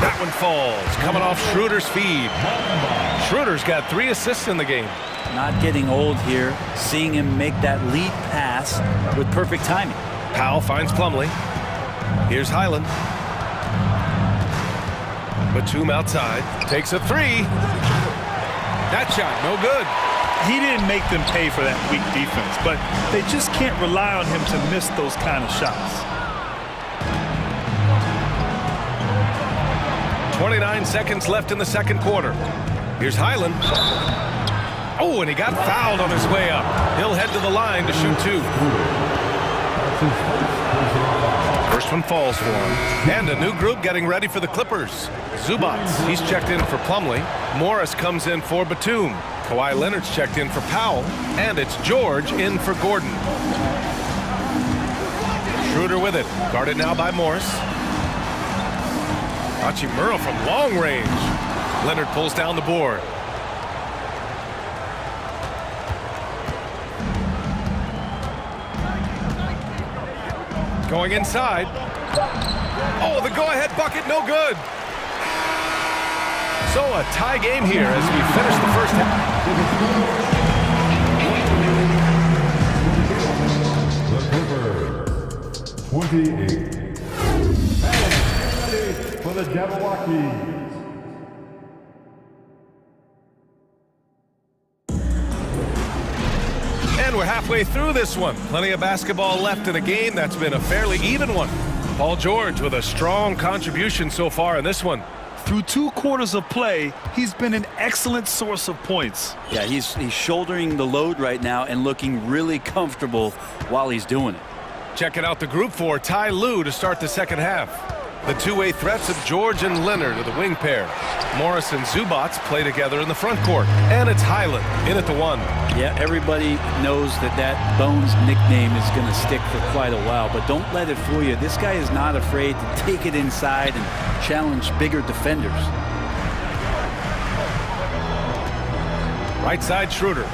That one falls. Coming off Schroeder's feed. Schroeder's got 3 assists in the game. Not getting old here. Seeing him make that lead pass with perfect timing. Powell finds Plumlee. Here's Highland. Batum outside. Takes a 3. That shot, no good. He didn't make them pay for that weak defense, but they just can't rely on him to miss those kind of shots. 29 seconds left in the second quarter. Here's Highland. Oh, and he got fouled on his way up. He'll head to the line to shoot 2. First one falls for him. And a new group getting ready for the Clippers. Zubac, he's checked in for Plumlee. Morris comes in for Batum. Kawhi Leonard's checked in for Powell. And it's George in for Gordon. Schroeder with it. Guarded now by Morris. Hachimura from long range. Leonard pulls down the board. Going inside. Oh, the go-ahead bucket, no good. So a tie game here as we finish the first half. The Clippers, 28. For the Jabberwockies. And we're halfway through this one. Plenty of basketball left in a game that's been a fairly even one. Paul George with a strong contribution so far in this one. Through 2 quarters of play, he's been an excellent source of points. Yeah, he's shouldering the load right now and looking really comfortable while he's doing it. Checking out the group for Ty Lue to start the second half. The two-way threats of George and Leonard are the wing pair. Morris and Zubac play together in the front court. And it's Highland in at the 1. Yeah, everybody knows that Bones nickname is going to stick for quite a while, but don't let it fool you. This guy is not afraid to take it inside and challenge bigger defenders. Right side, Schroeder.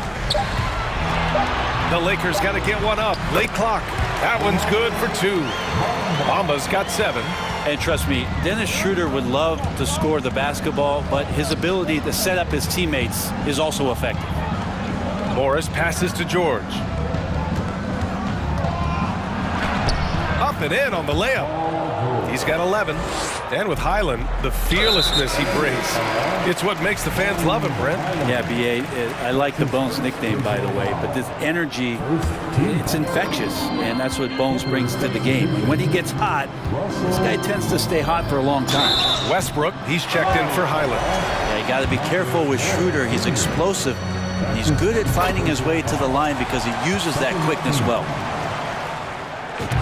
The Lakers got to get one up. Late clock. That one's good for 2. Bamba's got 7. And trust me, Dennis Schroeder would love to score the basketball, but his ability to set up his teammates is also effective. Morris passes to George. Up and in on the layup. He's got 11. And with Highland, the fearlessness he brings. It's what makes the fans love him, Brent. Yeah, B.A., I like the Bones nickname, by the way, but this energy, it's infectious, and that's what Bones brings to the game. And when he gets hot, this guy tends to stay hot for a long time. Westbrook, he's checked in for Highland. Yeah, you got to be careful with Schroeder. He's explosive. He's good at finding his way to the line because he uses that quickness well.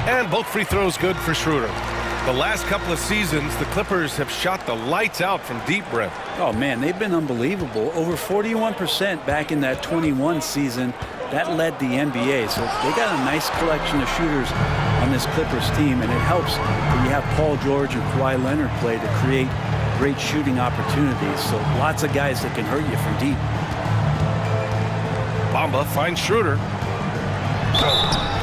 And both free throws good for Schroeder. The last couple of seasons, the Clippers have shot the lights out from deep, Brent. Oh, man, they've been unbelievable. Over 41% back in that 21 season. That led the NBA. So they got a nice collection of shooters on this Clippers team, and it helps when you have Paul George and Kawhi Leonard play to create great shooting opportunities. So lots of guys that can hurt you from deep. Bamba finds Schroeder.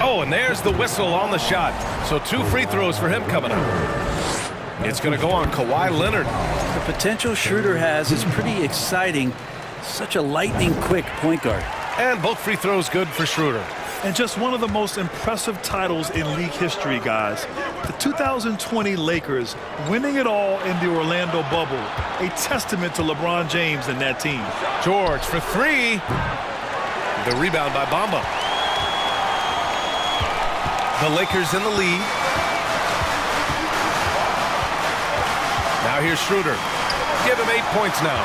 Oh, and there's the whistle on the shot. So 2 free throws for him coming up. It's going to go on Kawhi Leonard. The potential Schroeder has is pretty exciting. Such a lightning-quick point guard. And both free throws good for Schroeder. And just one of the most impressive titles in league history, guys. The 2020 Lakers winning it all in the Orlando bubble. A testament to LeBron James and that team. George for 3. The rebound by Bamba. The Lakers in the lead. Now here's Schroeder. Give him 8 points now.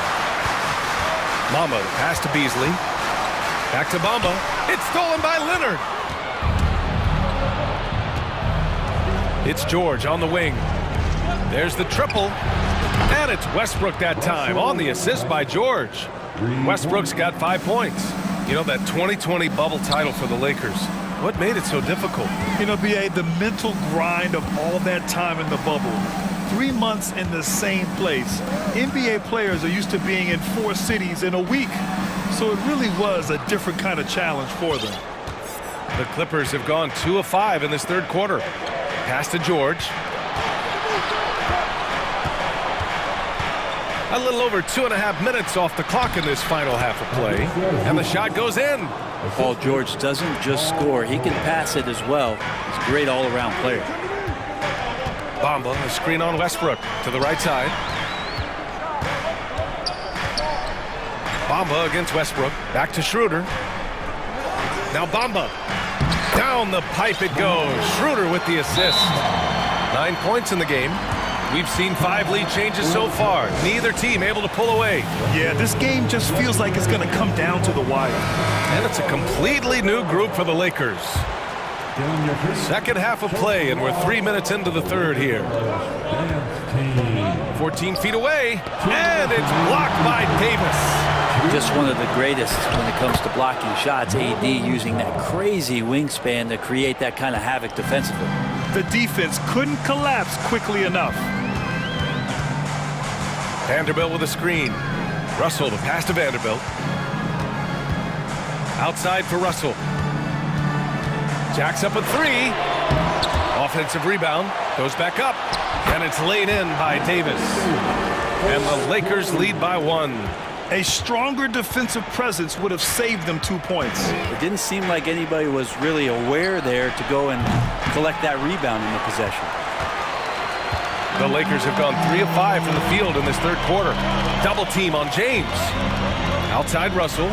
Bamba, the pass to Beasley. Back to Bamba. It's stolen by Leonard. It's George on the wing. There's the triple. And it's Westbrook that time on the assist by George. Westbrook's got 5 points. You know, that 2020 bubble title for the Lakers. What made it so difficult? You know, B.A., the mental grind of all that time in the bubble. 3 months in the same place. NBA players are used to being in 4 cities in a week. So it really was a different kind of challenge for them. The Clippers have gone 2 of 5 in this third quarter. Pass to George. A little over 2.5 minutes off the clock in this final half of play. And the shot goes in. Paul George doesn't just score. He can pass it as well. He's a great all-around player. Bamba, the screen on Westbrook to the right side. Bamba against Westbrook. Back to Schroeder. Now Bamba. Down the pipe it goes. Schroeder with the assist. 9 points in the game. We've seen 5 lead changes so far. Neither team able to pull away. Yeah, this game just feels like it's going to come down to the wire. And it's a completely new group for the Lakers. Second half of play, and we're 3 minutes into the third here. 14 feet away, and it's blocked by Davis. Just one of the greatest when it comes to blocking shots. AD using that crazy wingspan to create that kind of havoc defensively. The defense couldn't collapse quickly enough. Vanderbilt with a screen. Russell, the pass to Vanderbilt. Outside for Russell. Jacks up a 3. Offensive rebound. Goes back up. And it's laid in by Davis. And the Lakers lead by 1. A stronger defensive presence would have saved them 2 points. It didn't seem like anybody was really aware there to go and collect that rebound in the possession. The Lakers have gone 3 of 5 from the field in this third quarter. Double team on James. Outside Russell.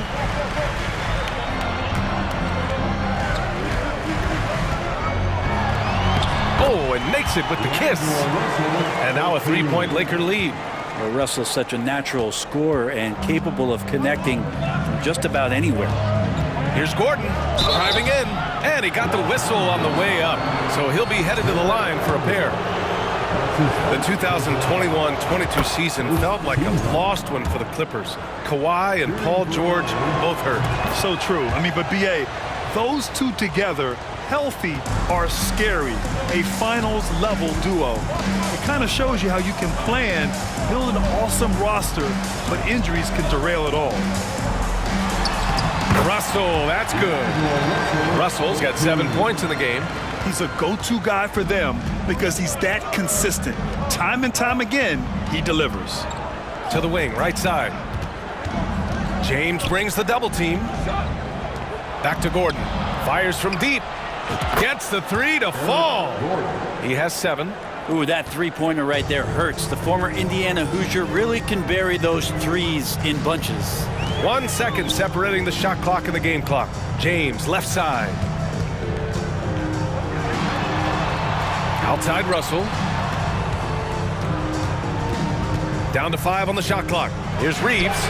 Oh, and makes it with the kiss. And now a 3-point Laker lead. Well, Russell's such a natural scorer and capable of connecting from just about anywhere. Here's Gordon driving in, and he got the whistle on the way up. So he'll be headed to the line for a pair. The 2021-22 season felt like a lost one for the Clippers. Kawhi and Paul George both hurt. So true. I mean, but B.A., those two together, healthy, are scary. A finals-level duo. It kind of shows you how you can plan, build an awesome roster, but injuries can derail it all. Russell, that's good. Russell's got 7 points in the game. He's a go-to guy for them because he's that consistent. Time and time again, he delivers. To the wing, right side. James brings the double team. Back to Gordon. Fires from deep. Gets the 3 to fall. He has 7. Ooh, that three-pointer right there hurts. The former Indiana Hoosier really can bury those threes in bunches. 1 second separating the shot clock and the game clock. James, left side. Outside Russell. Down to 5 on the shot clock. Here's Reeves.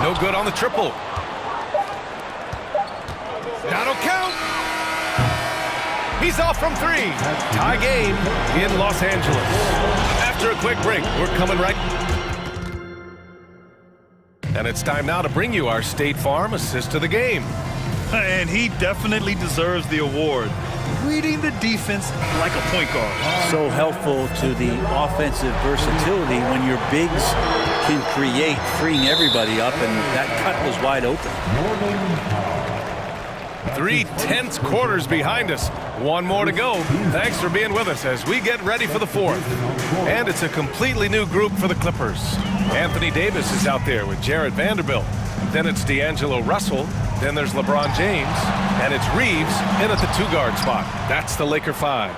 No good on the triple. That'll count. He's off from 3. Tie game in Los Angeles. After a quick break, we're coming right. And it's time now to bring you our State Farm assist of the game. And he definitely deserves the award. reading the defense like a point guard. So helpful to the offensive versatility when your bigs can create, freeing everybody up, and that cut was wide open. 3 tense quarters behind us. One more to go. Thanks for being with us as we get ready for the fourth. And it's a completely new group for the Clippers. Anthony Davis is out there with Jarrett Vanderbilt. Then it's D'Angelo Russell. Then there's LeBron James. And it's Reeves in at the 2-guard spot. That's the Laker 5.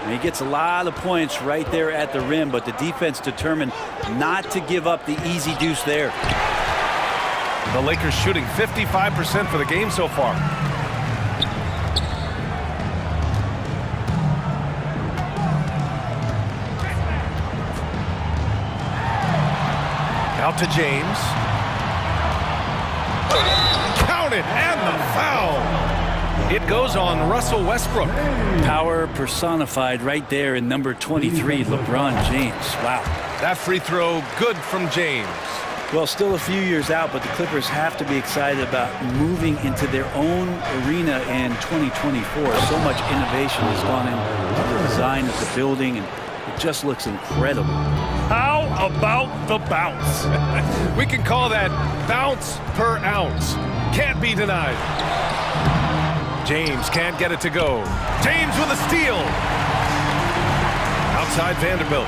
And he gets a lot of points right there at the rim, but the defense determined not to give up the easy deuce there. The Lakers shooting 55% for the game so far. Out to James. Counted, and the foul. It goes on Russell Westbrook. Power personified right there in number 23, LeBron James. Wow. That free throw good from James. Well, still a few years out, but the Clippers have to be excited about moving into their own arena in 2024. So much innovation has gone into the design of the building, and it just looks incredible. How about the bounce? We can call that bounce per ounce. Can't be denied. James can't get it to go. James with a steal. Outside Vanderbilt.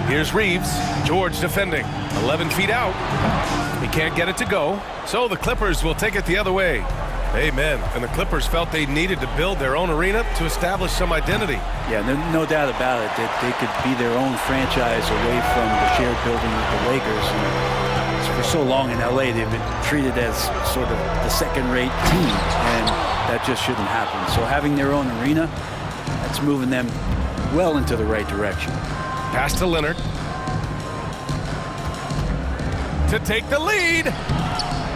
Here's Reeves. George defending. 11 feet out. He can't get it to go. So the Clippers will take it the other way. Amen. And the Clippers felt they needed to build their own arena to establish some identity. Yeah, no doubt about it that they could be their own franchise away from the shared building with the Lakers. And for so long in LA, they've been treated as sort of the second-rate team, and that just shouldn't happen. So having their own arena, that's moving them well into the right direction. Pass to Leonard. To take the lead.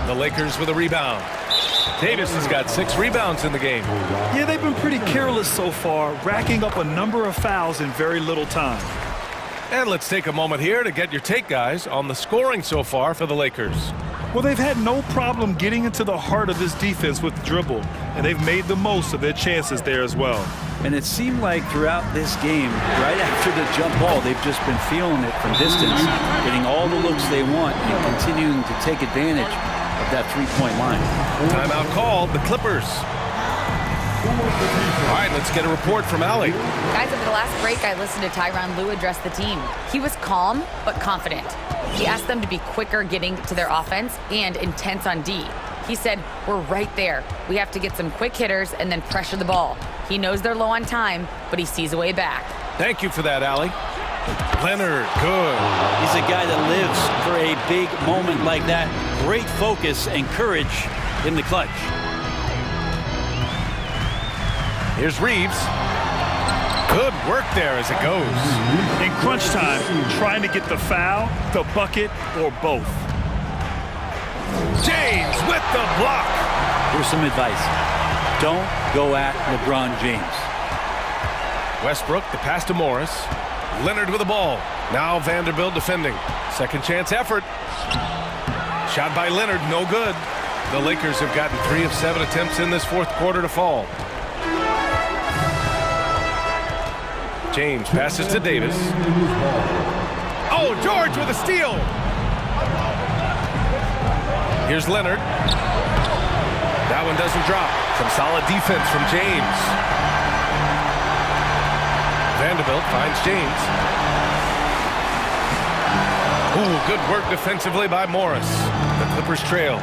The Lakers with a rebound. Davis has got 6 rebounds in the game. Yeah, they've been pretty careless so far, racking up a number of fouls in very little time. And let's take a moment here to get your take, guys, on the scoring so far for the Lakers. Well, they've had no problem getting into the heart of this defense with the dribble, and they've made the most of their chances there as well. And it seemed like throughout this game, right after the jump ball, they've just been feeling it from distance, getting all the looks they want and continuing to take advantage of that three-point line. Timeout called, the Clippers. All right, let's get a report from Allie. Guys, over the last break, I listened to Tyronn Lue address the team. He was calm, but confident. He asked them to be quicker getting to their offense and intense on D. He said, we're right there. We have to get some quick hitters and then pressure the ball. He knows they're low on time, but he sees a way back. Thank you for that, Allie. Leonard, good. He's a guy that lives for a big moment like that. Great focus and courage in the clutch. Here's Reeves. Good work there as it goes. In crunch time, trying to get the foul, the bucket, or both. James with the block. Here's some advice. Don't go at LeBron James. Westbrook, the pass to Morris. Leonard with the ball. Now Vanderbilt defending. Second chance effort. Shot by Leonard, no good. The Lakers have gotten 3 of 7 attempts in this fourth quarter to fall. James passes to Davis. Oh, George with a steal. Here's Leonard. That one doesn't drop. Some solid defense from James. Vanderbilt finds James. Ooh, good work defensively by Morris. The Clippers trail.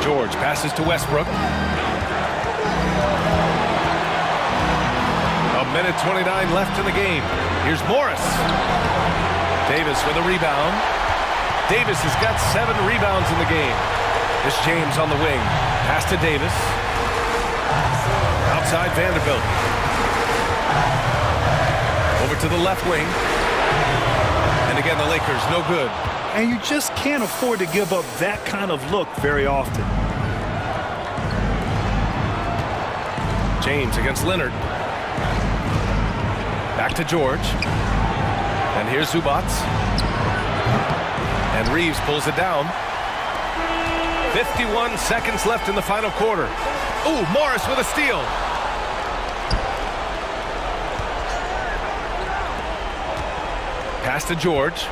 George passes to Westbrook. A minute 29 left in the game. Here's Morris. Davis with a rebound. Davis has got 7 rebounds in the game. This James on the wing. Pass to Davis. Outside Vanderbilt. Over to the left wing. And again, the Lakers, no good. And you just can't afford to give up that kind of look very often. James against Leonard. Back to George. And here's Zubats. And Reeves pulls it down. 51 seconds left in the final quarter. Ooh, Morris with a steal. Pass to George.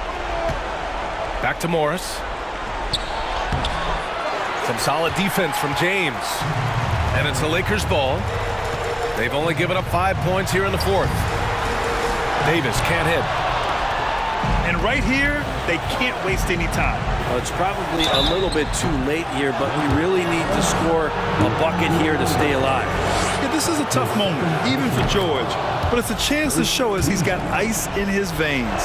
Back to Morris. Some solid defense from James. And it's the Lakers' ball. They've only given up 5 points here in the fourth. Davis can't hit. And right here, they can't waste any time. Well, it's probably a little bit too late here, but we really need to score a bucket here to stay alive. Yeah, this is a tough moment, even for George. But it's a chance to show us he's got ice in his veins.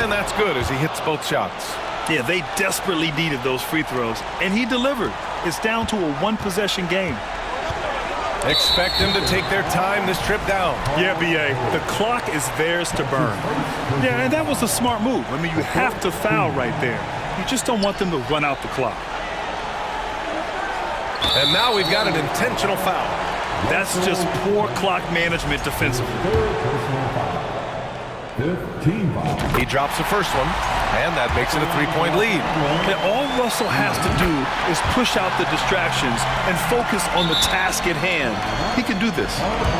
And that's good as he hits both shots. Yeah, they desperately needed those free throws, and he delivered. It's down to a one-possession game. Expect them to take their time this trip down. Yeah, B.A., the clock is theirs to burn. Yeah, and that was a smart move. I mean, you have to foul right there. You just don't want them to run out the clock. And now we've got an intentional foul. That's just poor clock management defensively. He drops the first one, and that makes it a three-point lead. And all Russell has to do is push out the distractions and focus on the task at hand. He can do this.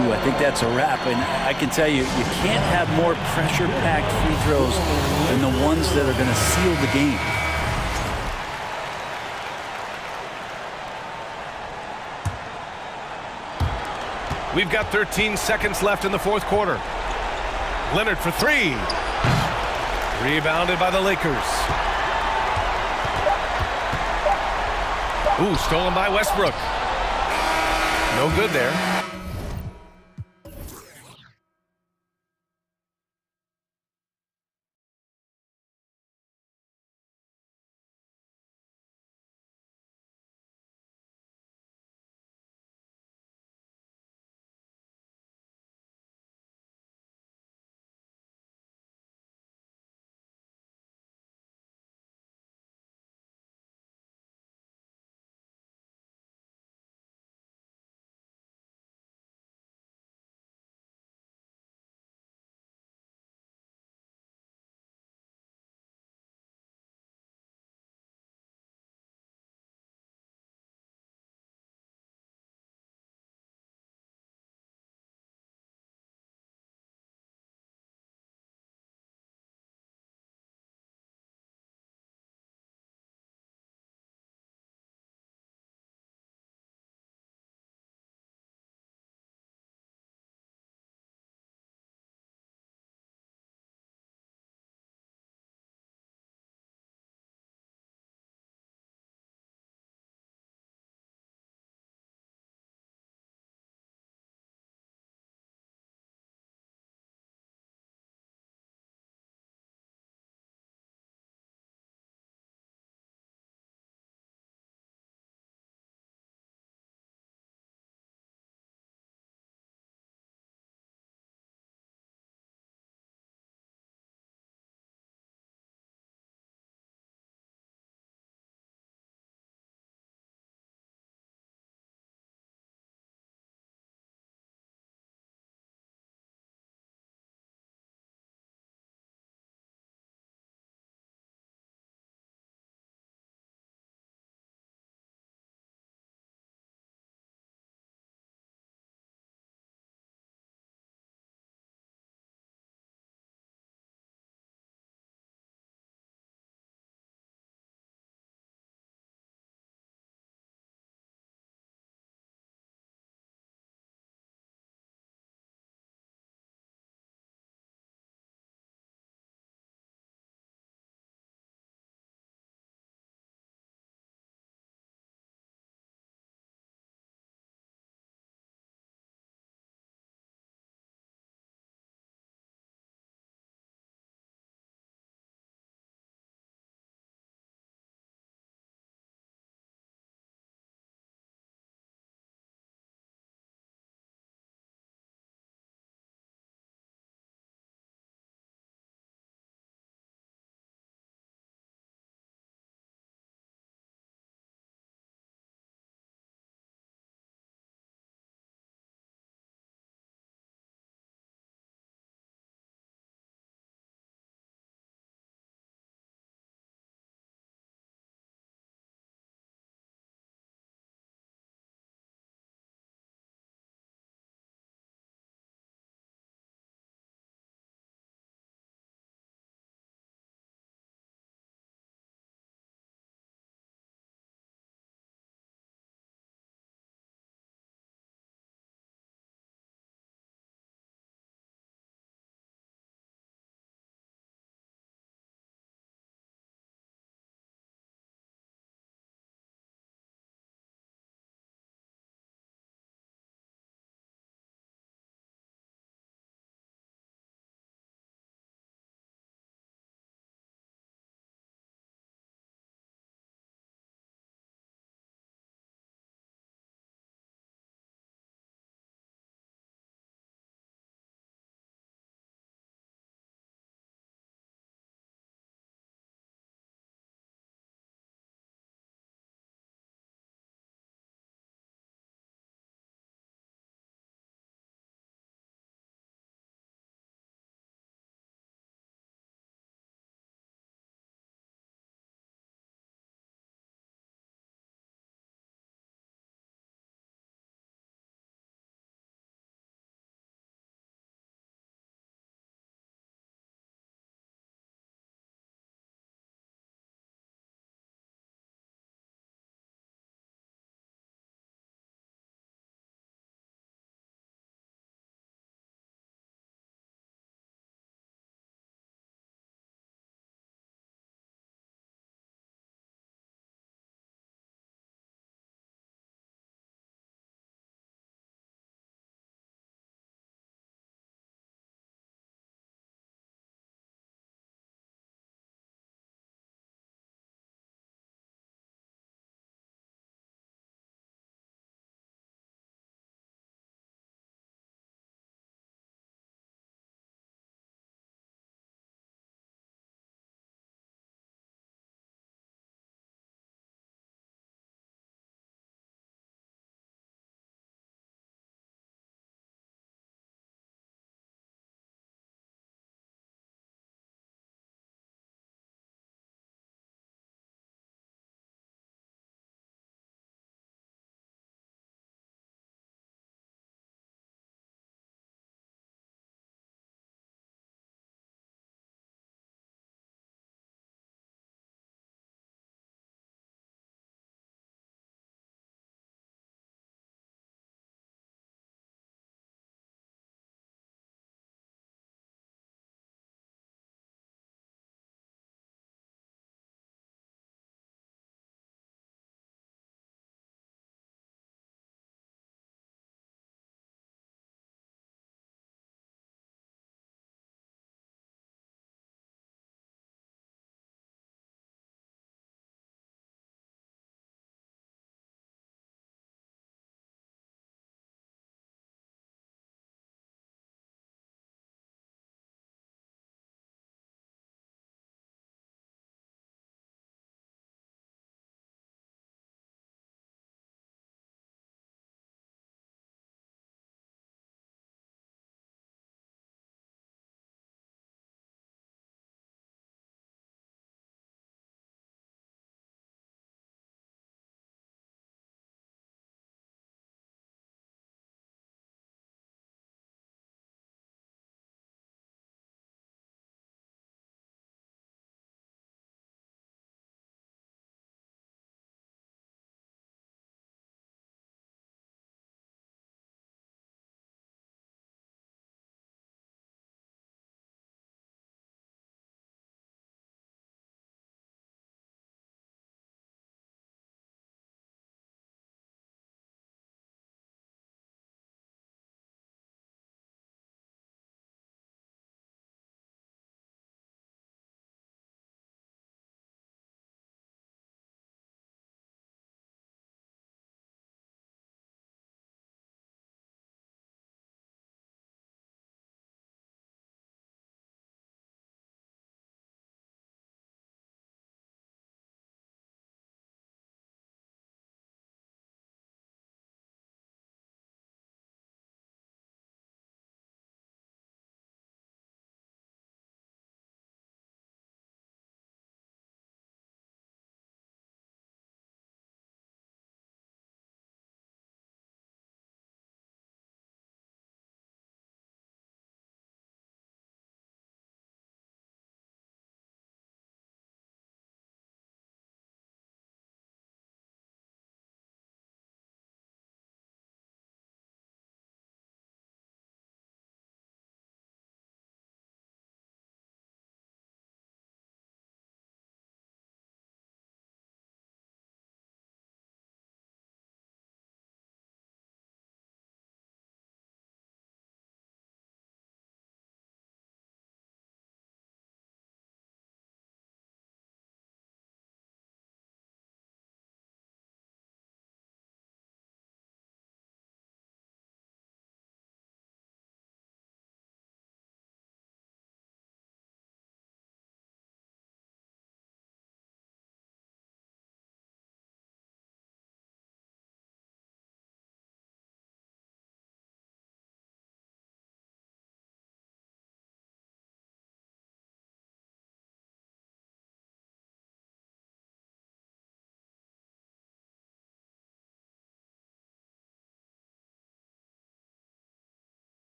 Ooh, I think that's a wrap, and I can tell you, you can't have more pressure-packed free throws than the ones that are going to seal the game. We've got 13 seconds left in the fourth quarter. Leonard for three. Rebounded by the Lakers. Ooh, stolen by Westbrook. No good there.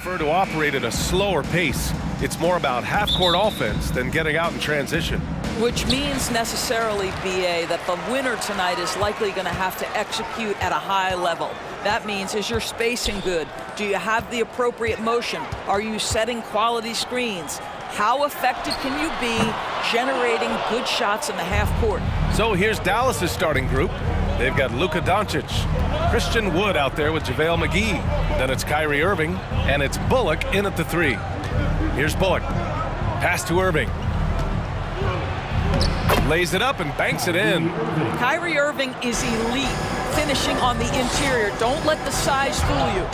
prefer to operate at a slower pace. It's more about half-court offense than getting out in transition. Which means necessarily, BA, that the winner tonight is likely going to have to execute at a high level. That means, is your spacing good? Do you have the appropriate motion? Are you setting quality screens? How effective can you be generating good shots in the half court? So here's Dallas's starting group. They've got Luka Doncic, Christian Wood out there with JaVale McGee. Then it's Kyrie Irving, and it's Bullock in at the 3. Here's Bullock. Pass to Irving. Lays it up and banks it in. Kyrie Irving is elite, finishing on the interior. Don't let the size fool you.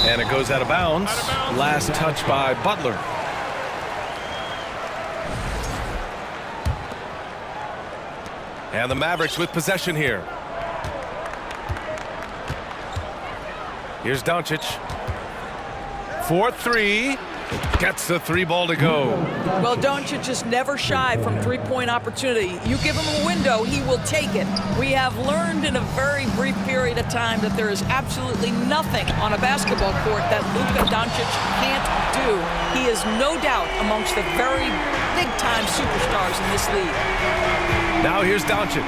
And it goes out of bounds. Last touch by Butler. And the Mavericks with possession here. Here's Doncic. 4-3. Gets the 3 ball to go. Well, Doncic is never shy from three-point opportunity. You give him a window, he will take it. We have learned in a very brief period of time that there is absolutely nothing on a basketball court that Luka Doncic can't do. He is no doubt amongst the very big-time superstars in this league. Now here's Doncic.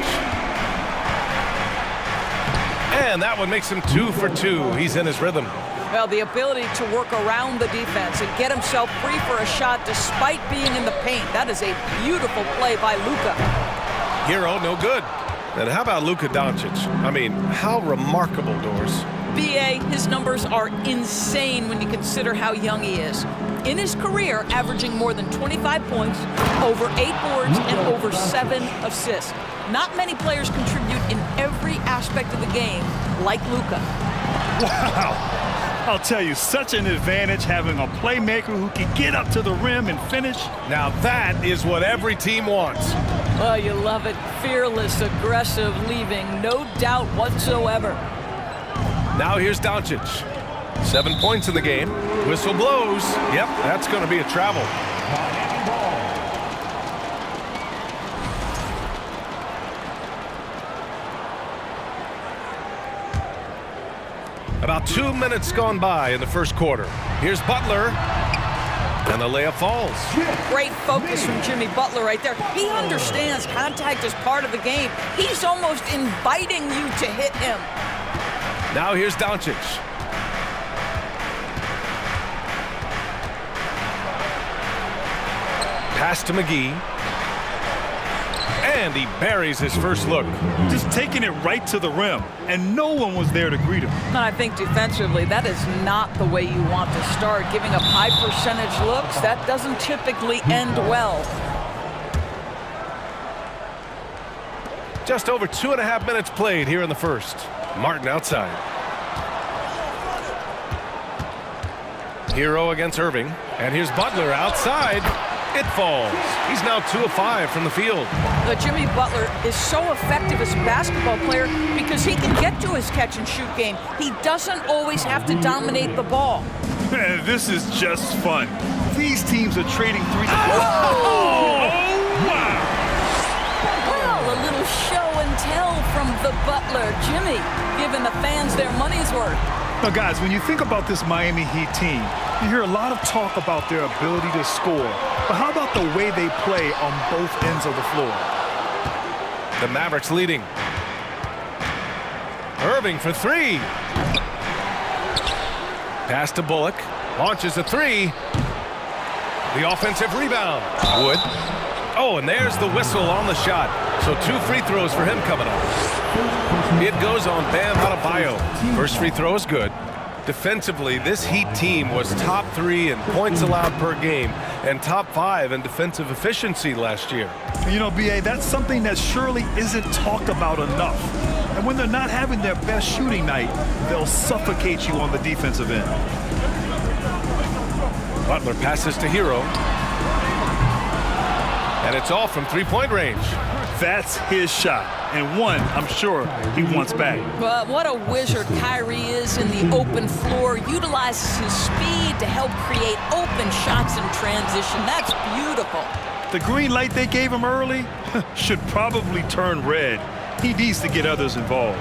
And that one makes him 2 for 2. He's in his rhythm. Well, the ability to work around the defense and get himself free for a shot despite being in the paint. That is a beautiful play by Luka. Hero, no good. And how about Luka Doncic? I mean, how remarkable, Doors. BA, his numbers are insane when you consider how young he is. In his career, averaging more than 25 points, over 8 boards, and over 7 assists. Not many players contribute in every aspect of the game like Luka. Wow. I'll tell you, such an advantage having a playmaker who can get up to the rim and finish. Now that is what every team wants. Oh, you love it. Fearless, aggressive, leaving no doubt whatsoever. Now here's Doncic. 7 points in the game. Whistle blows. Yep, that's going to be a travel. About 2 minutes gone by in the first quarter. Here's Butler. And the layup falls. Great focus from Jimmy Butler right there. He understands contact is part of the game. He's almost inviting you to hit him. Now here's Doncic. Pass to McGee. And he buries his first look. Just taking it right to the rim, and no one was there to greet him. And I think defensively, that is not the way you want to start. Giving up high percentage looks, that doesn't typically end well. Just over 2.5 minutes played here in the first. Martin outside. Hero against Irving. And here's Butler outside. It falls. He's now 2 of 5 from the field. Jimmy Butler is so effective as a basketball player because he can get to his catch-and-shoot game. He doesn't always have to dominate the ball. Man, this is just fun. These teams are trading threes. Oh! Wow! Well, a little show and tell from the Butler. Jimmy giving the fans their money's worth. Now, guys, when you think about this Miami Heat team, you hear a lot of talk about their ability to score. But how about the way they play on both ends of the floor? The Mavericks leading. Irving for 3. Pass to Bullock. Launches a 3. The offensive rebound. Wood. Oh, and there's the whistle on the shot. So 2 free throws for him coming up. It goes on Bam Adebayo. First free throw is good. Defensively, this Heat team was top 3 in points allowed per game and top 5 in defensive efficiency last year. You know, BA, that's something that surely isn't talked about enough. And when they're not having their best shooting night, they'll suffocate you on the defensive end. Butler passes to Hero. And it's all from 3-point range. That's his shot, and one I'm sure he wants back. But what a wizard Kyrie is in the open floor. Utilizes his speed to help create open shots in transition. That's beautiful. The green light they gave him early should probably turn red. He needs to get others involved.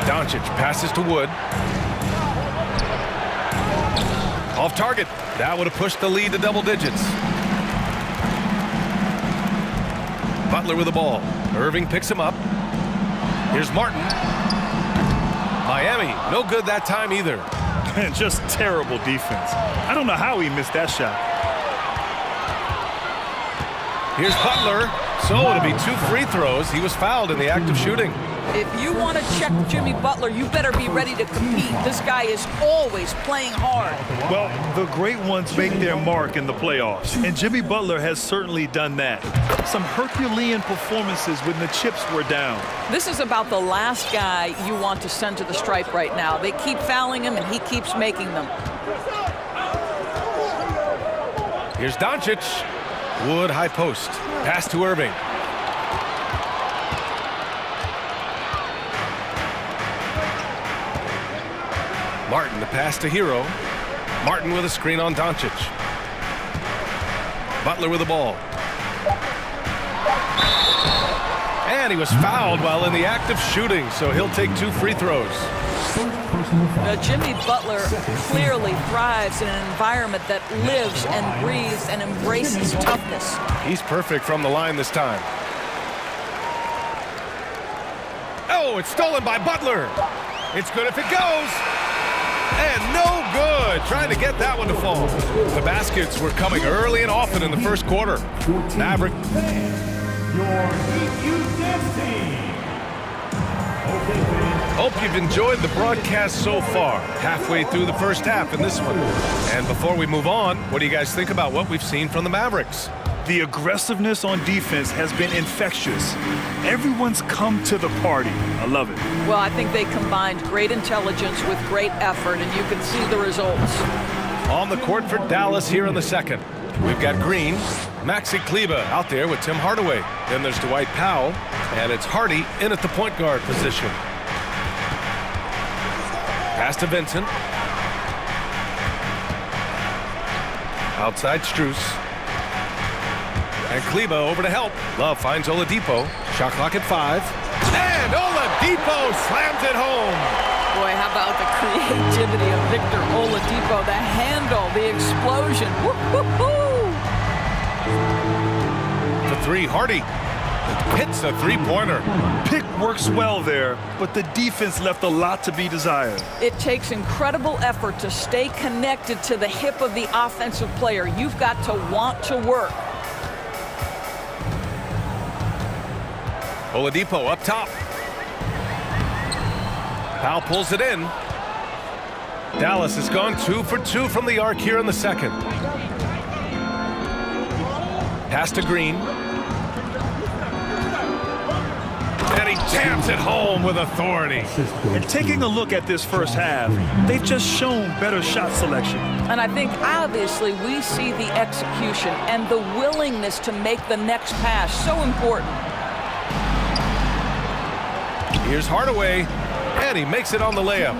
Doncic passes to Wood. Off target. That would have pushed the lead to double digits. Butler with the ball. Irving picks him up. Here's Martin. Miami, no good that time either. Just terrible defense. I don't know how he missed that shot. Here's Butler. So it'll be 2 free throws. He was fouled in the act of shooting. If you want to check Jimmy Butler, you better be ready to compete. This guy is always playing hard. Well, the great ones make their mark in the playoffs, and Jimmy Butler has certainly done that. Some Herculean performances when the chips were down. This is about the last guy you want to send to the stripe right now. They keep fouling him, and he keeps making them. Here's Doncic. Wood high post. Pass to Irving. Martin, the pass to Hero. Martin with a screen on Doncic. Butler with the ball. And he was fouled while in the act of shooting, so he'll take 2 free throws. Jimmy Butler clearly thrives in an environment that lives and breathes and embraces toughness. He's perfect from the line this time. Oh, it's stolen by Butler. It's good if it goes. And no good. Trying to get that one to fall. The baskets were coming early and often in the first quarter. Maverick. Hope you've enjoyed the broadcast so far. Halfway through the first half in this one. And before we move on, what do you guys think about what we've seen from the Mavericks? The aggressiveness on defense has been infectious. Everyone's come to the party. I love it. Well, I think they combined great intelligence with great effort, and you can see the results. On the court for Dallas here in the second. We've got Green, Maxi Kleber out there with Tim Hardaway. Then there's Dwight Powell, and it's Hardy in at the point guard position. Pass to Vincent. Outside Strus. And Kleber over to help. Love finds Oladipo. Shot clock at 5. And Oladipo slams it home. Boy, how about the creativity of Victor Oladipo? The handle, the explosion. Woo-hoo-hoo! The 3, Hardy. Hits a 3-pointer. Pick works well there, but the defense left a lot to be desired. It takes incredible effort to stay connected to the hip of the offensive player. You've got to want to work. Oladipo up top. Powell pulls it in. Dallas has gone 2 for 2 from the arc here in the second. Pass to Green. And he jams it home with authority. And taking a look at this first half, they've just shown better shot selection. And I think obviously we see the execution and the willingness to make the next pass so important. Here's Hardaway, and he makes it on the layup.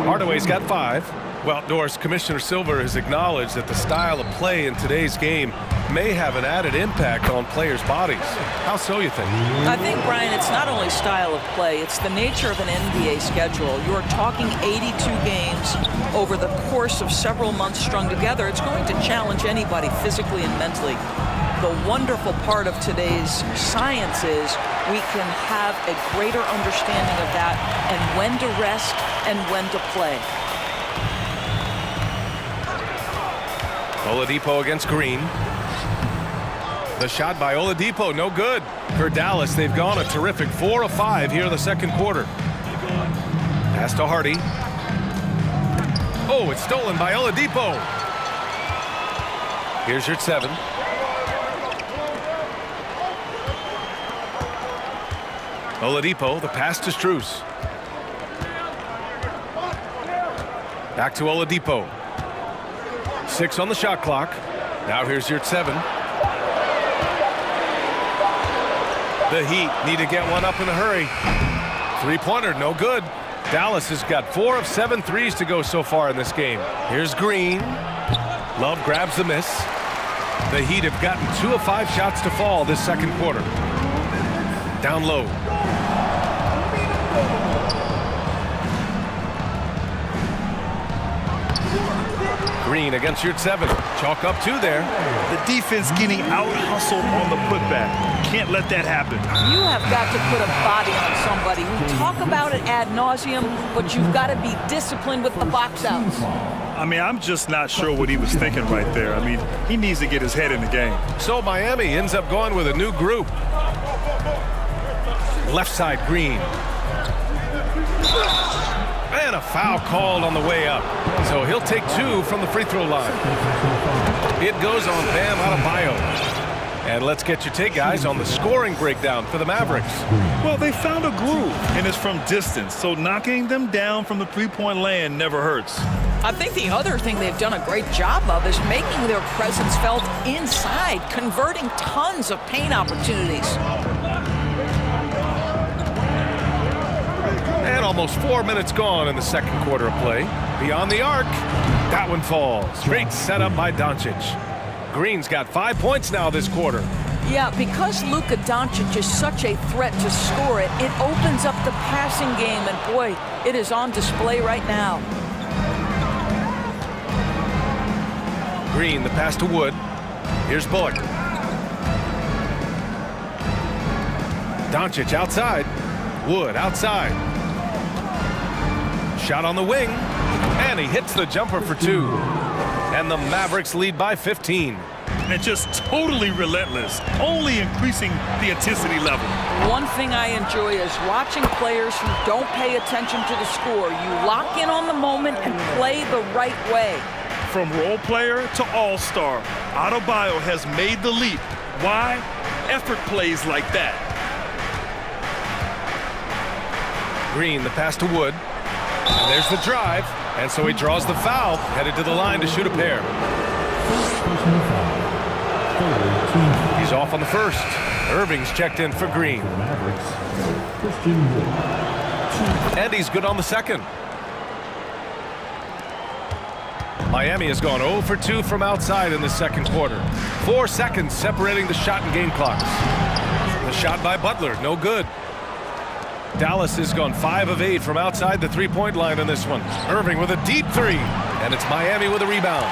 Hardaway's got 5. Well, Doris, Commissioner Silver has acknowledged that the style of play in today's game may have an added impact on players' bodies. How so, you think? I think, Brian, it's not only style of play, it's the nature of an NBA schedule. You're talking 82 games over the course of several months strung together. It's going to challenge anybody physically and mentally. The wonderful part of today's science is we can have a greater understanding of that and when to rest and when to play. Oladipo against Green. The shot by Oladipo, no good. For Dallas, they've gone a terrific 4 of 5 here in the second quarter. Pass to Hardy. Oh, it's stolen by Oladipo. Here's your 7. Oladipo, the pass to Strus. Back to Oladipo. 6 on the shot clock. Now here's your 7. The Heat need to get one up in a hurry. 3-pointer, no good. Dallas has got 4 of 7 threes to go so far in this game. Here's Green. Love grabs the miss. The Heat have gotten 2 of 5 shots to fall this second quarter. Down low. Green against your 7. Chalk up 2 there. The defense getting out-hustled on the putback. Can't let that happen. You have got to put a body on somebody. We talk about it ad nauseum, but you've got to be disciplined with the box outs. I mean, I'm just not sure what he was thinking right there. I mean, he needs to get his head in the game. So Miami ends up going with a new group. Left side, Green. And a foul called on the way up. So he'll take 2 from the free throw line. It goes on Bam Adebayo. And let's get your take, guys, on the scoring breakdown for the Mavericks. Well, they found a groove, and it's from distance. So knocking them down from the three-point land never hurts. I think the other thing they've done a great job of is making their presence felt inside, converting tons of paint opportunities. And almost 4 minutes gone in the second quarter of play. Beyond the arc. That one falls. Great setup by Doncic. Green's got 5 points now this quarter. Yeah, because Luka Doncic is such a threat to score it, it opens up the passing game, and boy, it is on display right now. Green, the pass to Wood. Here's Bullock. Doncic outside. Wood outside. Shot on the wing, and he hits the jumper for 2. And the Mavericks lead by 15. And just totally relentless, only increasing the intensity level. One thing I enjoy is watching players who don't pay attention to the score. You lock in on the moment and play the right way. From role player to all-star, Adebayo has made the leap. Why? Effort plays like that. Green, the pass to Wood. And there's the drive. And so he draws the foul, headed to the line to shoot a pair. He's off on the first. Irving's checked in for Green. And he's good on the second. Miami has gone 0 for 2 from outside in the second quarter. 4 seconds separating the shot and game clocks. The shot by Butler, no good. Dallas has gone 5 of 8 from outside the three-point line in this one. Irving with a deep 3, and it's Miami with a rebound.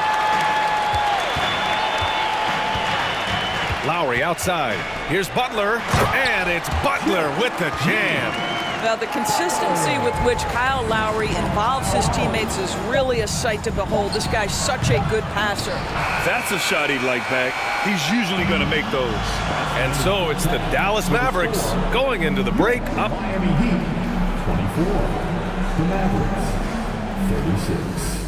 Lowry outside. Here's Butler, and it's Butler with the jam. Now, the consistency with which Kyle Lowry involves his teammates is really a sight to behold. This guy's such a good passer. That's a shot he'd like back. He's usually going to make those. And so it's the Dallas Mavericks going into the break up. Miami Heat, 24. The Mavericks, 36.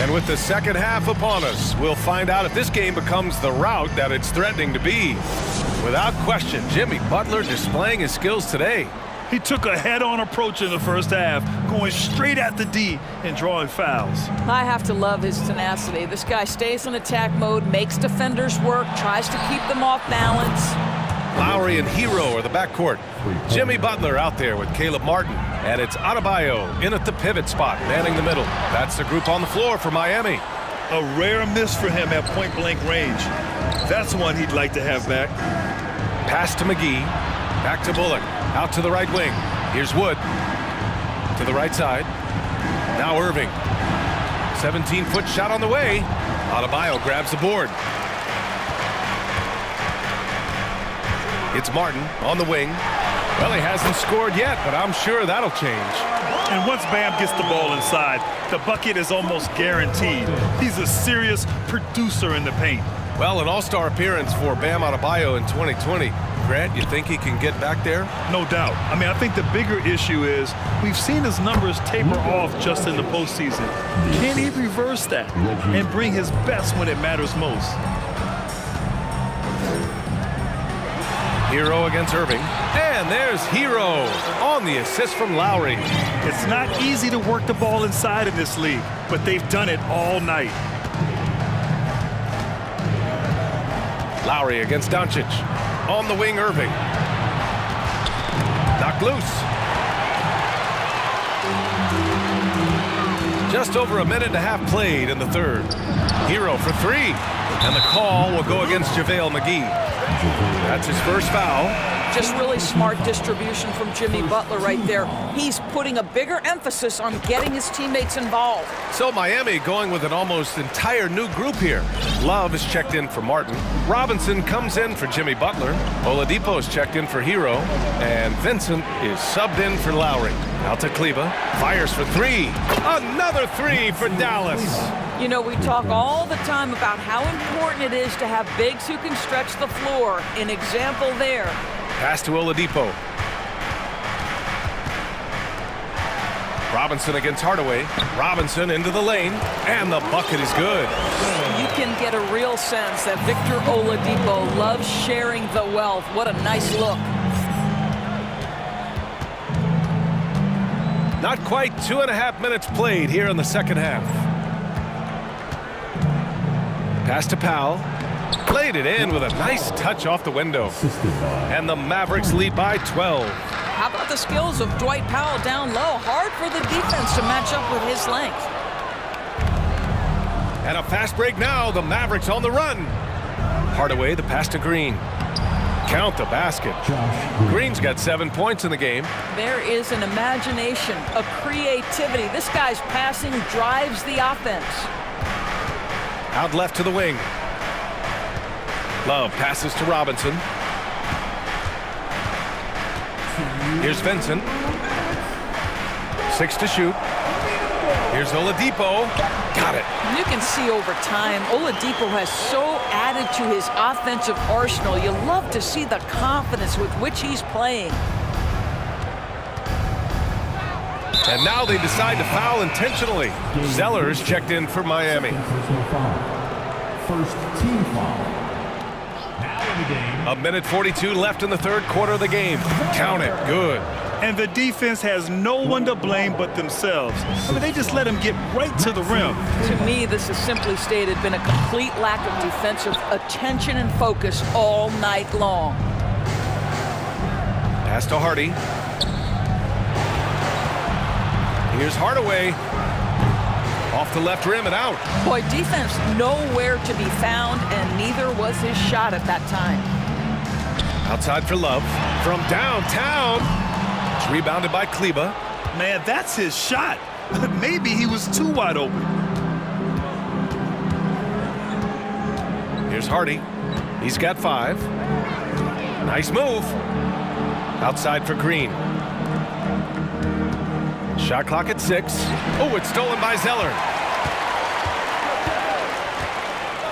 And with the second half upon us, we'll find out if this game becomes the rout that it's threatening to be. Without question, Jimmy Butler displaying his skills today. He took a head-on approach in the first half, going straight at the D and drawing fouls. I have to love his tenacity. This guy stays in attack mode, makes defenders work, tries to keep them off balance. Lowry and Hero are the backcourt. Jimmy Butler out there with Caleb Martin. And it's Adebayo in at the pivot spot, manning the middle. That's the group on the floor for Miami. A rare miss for him at point-blank range. That's one he'd like to have back. Pass to McGee. Back to Bullock. Out to the right wing. Here's Wood. To the right side. Now Irving. 17-foot shot on the way. Adebayo grabs the board. It's Martin on the wing. Well, he hasn't scored yet, but I'm sure that'll change. And once Bam gets the ball inside, the bucket is almost guaranteed. He's a serious producer in the paint. Well, an all-star appearance for Bam Adebayo in 2020. Grant, you think he can get back there? No doubt. I mean, I think the bigger issue is we've seen his numbers taper off just in the postseason. Can he reverse that and bring his best when it matters most? Hero against Irving. And there's Hero on the assist from Lowry. It's not easy to work the ball inside in this league, but they've done it all night. Lowry against Doncic. On the wing, Irving. Knocked loose. Just over a minute and a half played in the third. Hero for 3. And the call will go against JaVale McGee. That's his first foul. Just really smart distribution from Jimmy Butler right there. He's putting a bigger emphasis on getting his teammates involved. So Miami going with an almost entire new group here. Love is checked in for Martin. Robinson comes in for Jimmy Butler. Oladipo is checked in for Hero. And Vincent is subbed in for Lowry. Out to Kleba. Fires for three. Another three for Dallas. You know, we talk all the time about how important it is to have bigs who can stretch the floor. An example there. Pass to Oladipo. Robinson against Hardaway. Robinson into the lane, and the bucket is good. You can get a real sense that Victor Oladipo loves sharing the wealth. What a nice look. Not quite 2.5 minutes played here in the second half. Pass to Powell. Played it in with a nice touch off the window. And the Mavericks lead by 12. How about the skills of Dwight Powell down low? Hard for the defense to match up with his length. And a fast break now. The Mavericks on the run. Hardaway, the pass to Green. Count the basket. Green's got 7 points in the game. There is an imagination, a creativity. This guy's passing drives the offense. Out left to the wing. Love passes to Robinson. Here's Vincent. 6 to shoot. Here's Oladipo. Got it. You can see over time, Oladipo has so added to his offensive arsenal. You love to see the confidence with which he's playing. And now they decide to foul intentionally. Zeller's checked in for Miami. First team foul. Now in the game. 1:42 left in the third quarter of the game. Count it. Good. And the defense has no one to blame but themselves. I mean, they just let him get right to the rim. To me, this has simply stated been a complete lack of defensive attention and focus all night long. Pass to Hardy. Here's Hardaway. Off the left rim and out. Boy, defense nowhere to be found, and neither was his shot at that time. Outside for Love. From downtown. It's rebounded by Kleba. Man, that's his shot. Maybe he was too wide open. Here's Hardy. He's got 5. Nice move. Outside for Green. Shot clock at 6. Oh, it's stolen by Zeller.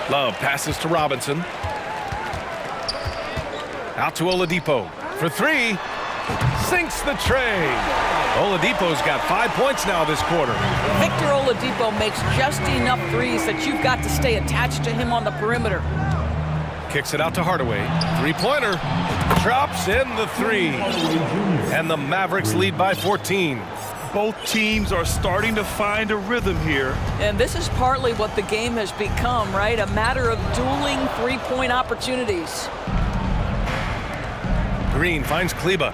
Love passes to Robinson. Out to Oladipo. For 3. Sinks the tray. Oladipo's got 5 points now this quarter. Victor Oladipo makes just enough threes that you've got to stay attached to him on the perimeter. Kicks it out to Hardaway. Three-pointer. Drops in the 3. And the Mavericks lead by 14. Both teams are starting to find a rhythm here. And this is partly what the game has become, right? A matter of dueling three-point opportunities. Green finds Kleba.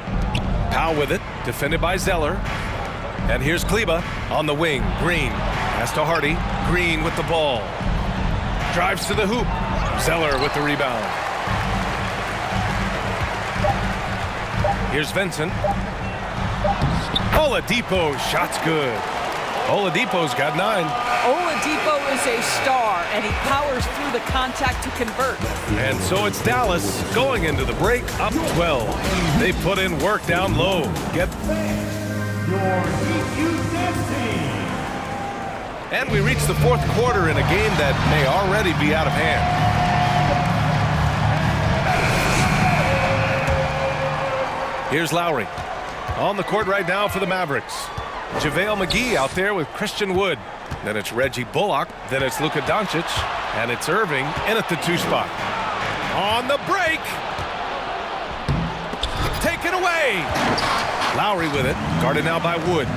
Powell with it, defended by Zeller. And here's Kleba on the wing. Green pass to Hardy. Green with the ball. Drives to the hoop. Zeller with the rebound. Here's Vincent. Oladipo, shot's good. Oladipo's got 9. Oladipo is a star, and he powers through the contact to convert. And so it's Dallas going into the break up 12. They put in work down low. And we reach the fourth quarter in a game that may already be out of hand. Here's Lowry. On the court right now for the Mavericks. JaVale McGee out there with Christian Wood. Then it's Reggie Bullock. Then it's Luka Doncic. And it's Irving in at the 2 spot. On the break. Taken away. Lowry with it. Guarded now by Wood.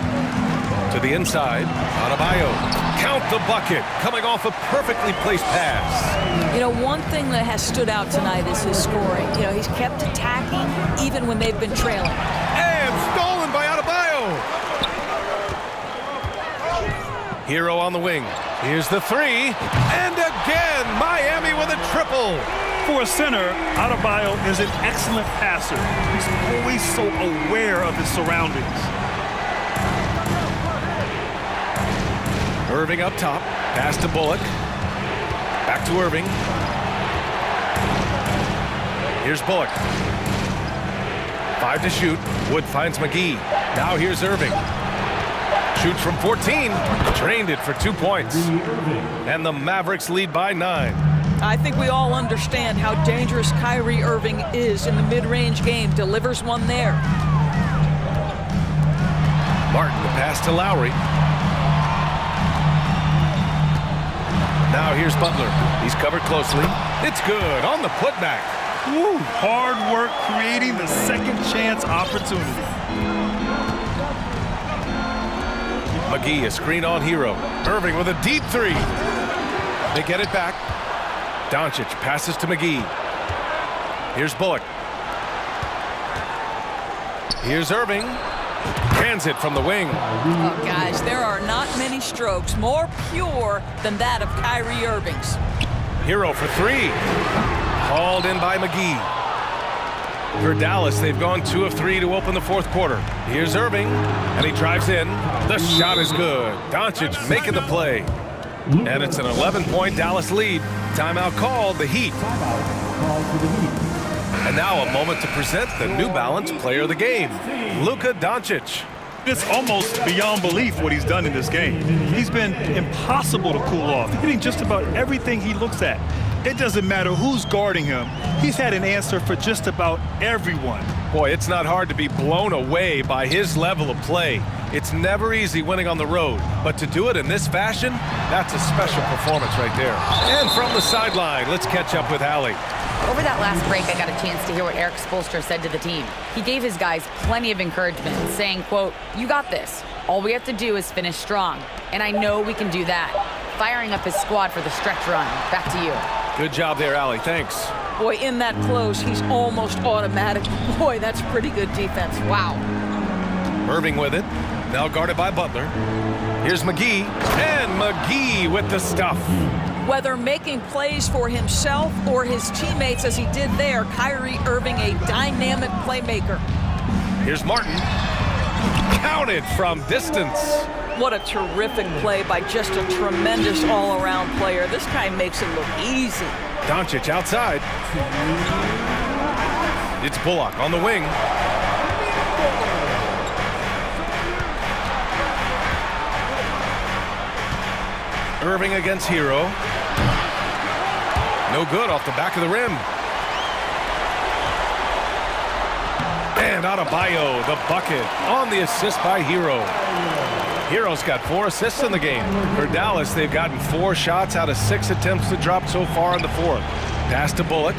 To the inside. Adebayo. Count the bucket. Coming off a perfectly placed pass. You know, one thing that has stood out tonight is his scoring. You know, he's kept attacking even when they've been trailing. And stolen by Adebayo. Hero on the wing. Here's the 3. And a again. Miami with a triple. For a center, Adebayo is an excellent passer. He's always so aware of his surroundings. Irving up top. Pass to Bullock. Back to Irving. Here's Bullock. 5 to shoot. Wood finds McGee. Now here's Irving. Shoots from 14. Drained it for 2 points. And the Mavericks lead by 9. I think we all understand how dangerous Kyrie Irving is in the mid-range game. Delivers one there. Martin, the pass to Lowry. Now here's Butler. He's covered closely. It's good on the putback. Woo, hard work creating the second chance opportunity. McGee, a screen on Hero. Irving with a deep three. They get it back. Doncic passes to McGee. Here's Bullock. Here's Irving. Hands it from the wing. Oh, guys, there are not many strokes more pure than that of Kyrie Irving's. Hero for 3. Hauled in by McGee. For Dallas, they've gone 2 of 3 to open the 4th quarter. Here's Irving, and he drives in. The shot is good. Doncic making the play. And it's an 11-point Dallas lead. Timeout called, the Heat. And now a moment to present the New Balance Player of the Game, Luka Doncic. It's almost beyond belief what he's done in this game. He's been impossible to cool off, hitting just about everything he looks at. It doesn't matter who's guarding him. He's had an answer for just about everyone. Boy, it's not hard to be blown away by his level of play. It's never easy winning on the road, but to do it in this fashion, that's a special performance right there. And from the sideline, let's catch up with Allie. Over that last break, I got a chance to hear what Eric Spoelstra said to the team. He gave his guys plenty of encouragement, saying, quote, "You got this. All we have to do is finish strong. And I know we can do that." Firing up his squad for the stretch run. Back to you. Good job there, Allie. Thanks. Boy, in that close, he's almost automatic. Boy, that's pretty good defense. Wow. Irving with it. Now guarded by Butler. Here's McGee. And McGee with the stuff. Whether making plays for himself or his teammates as he did there, Kyrie Irving, a dynamic playmaker. Here's Martin. Counted from distance. What a terrific play by just a tremendous all-around player. This guy makes it look easy. Doncic outside. It's Bullock on the wing. Irving against Hero. No good off the back of the rim. And Adebayo, the bucket, on the assist by Hero. Hero's got 4 assists in the game. For Dallas, they've gotten 4 shots out of 6 attempts to drop so far in the 4th. Pass to Bullock.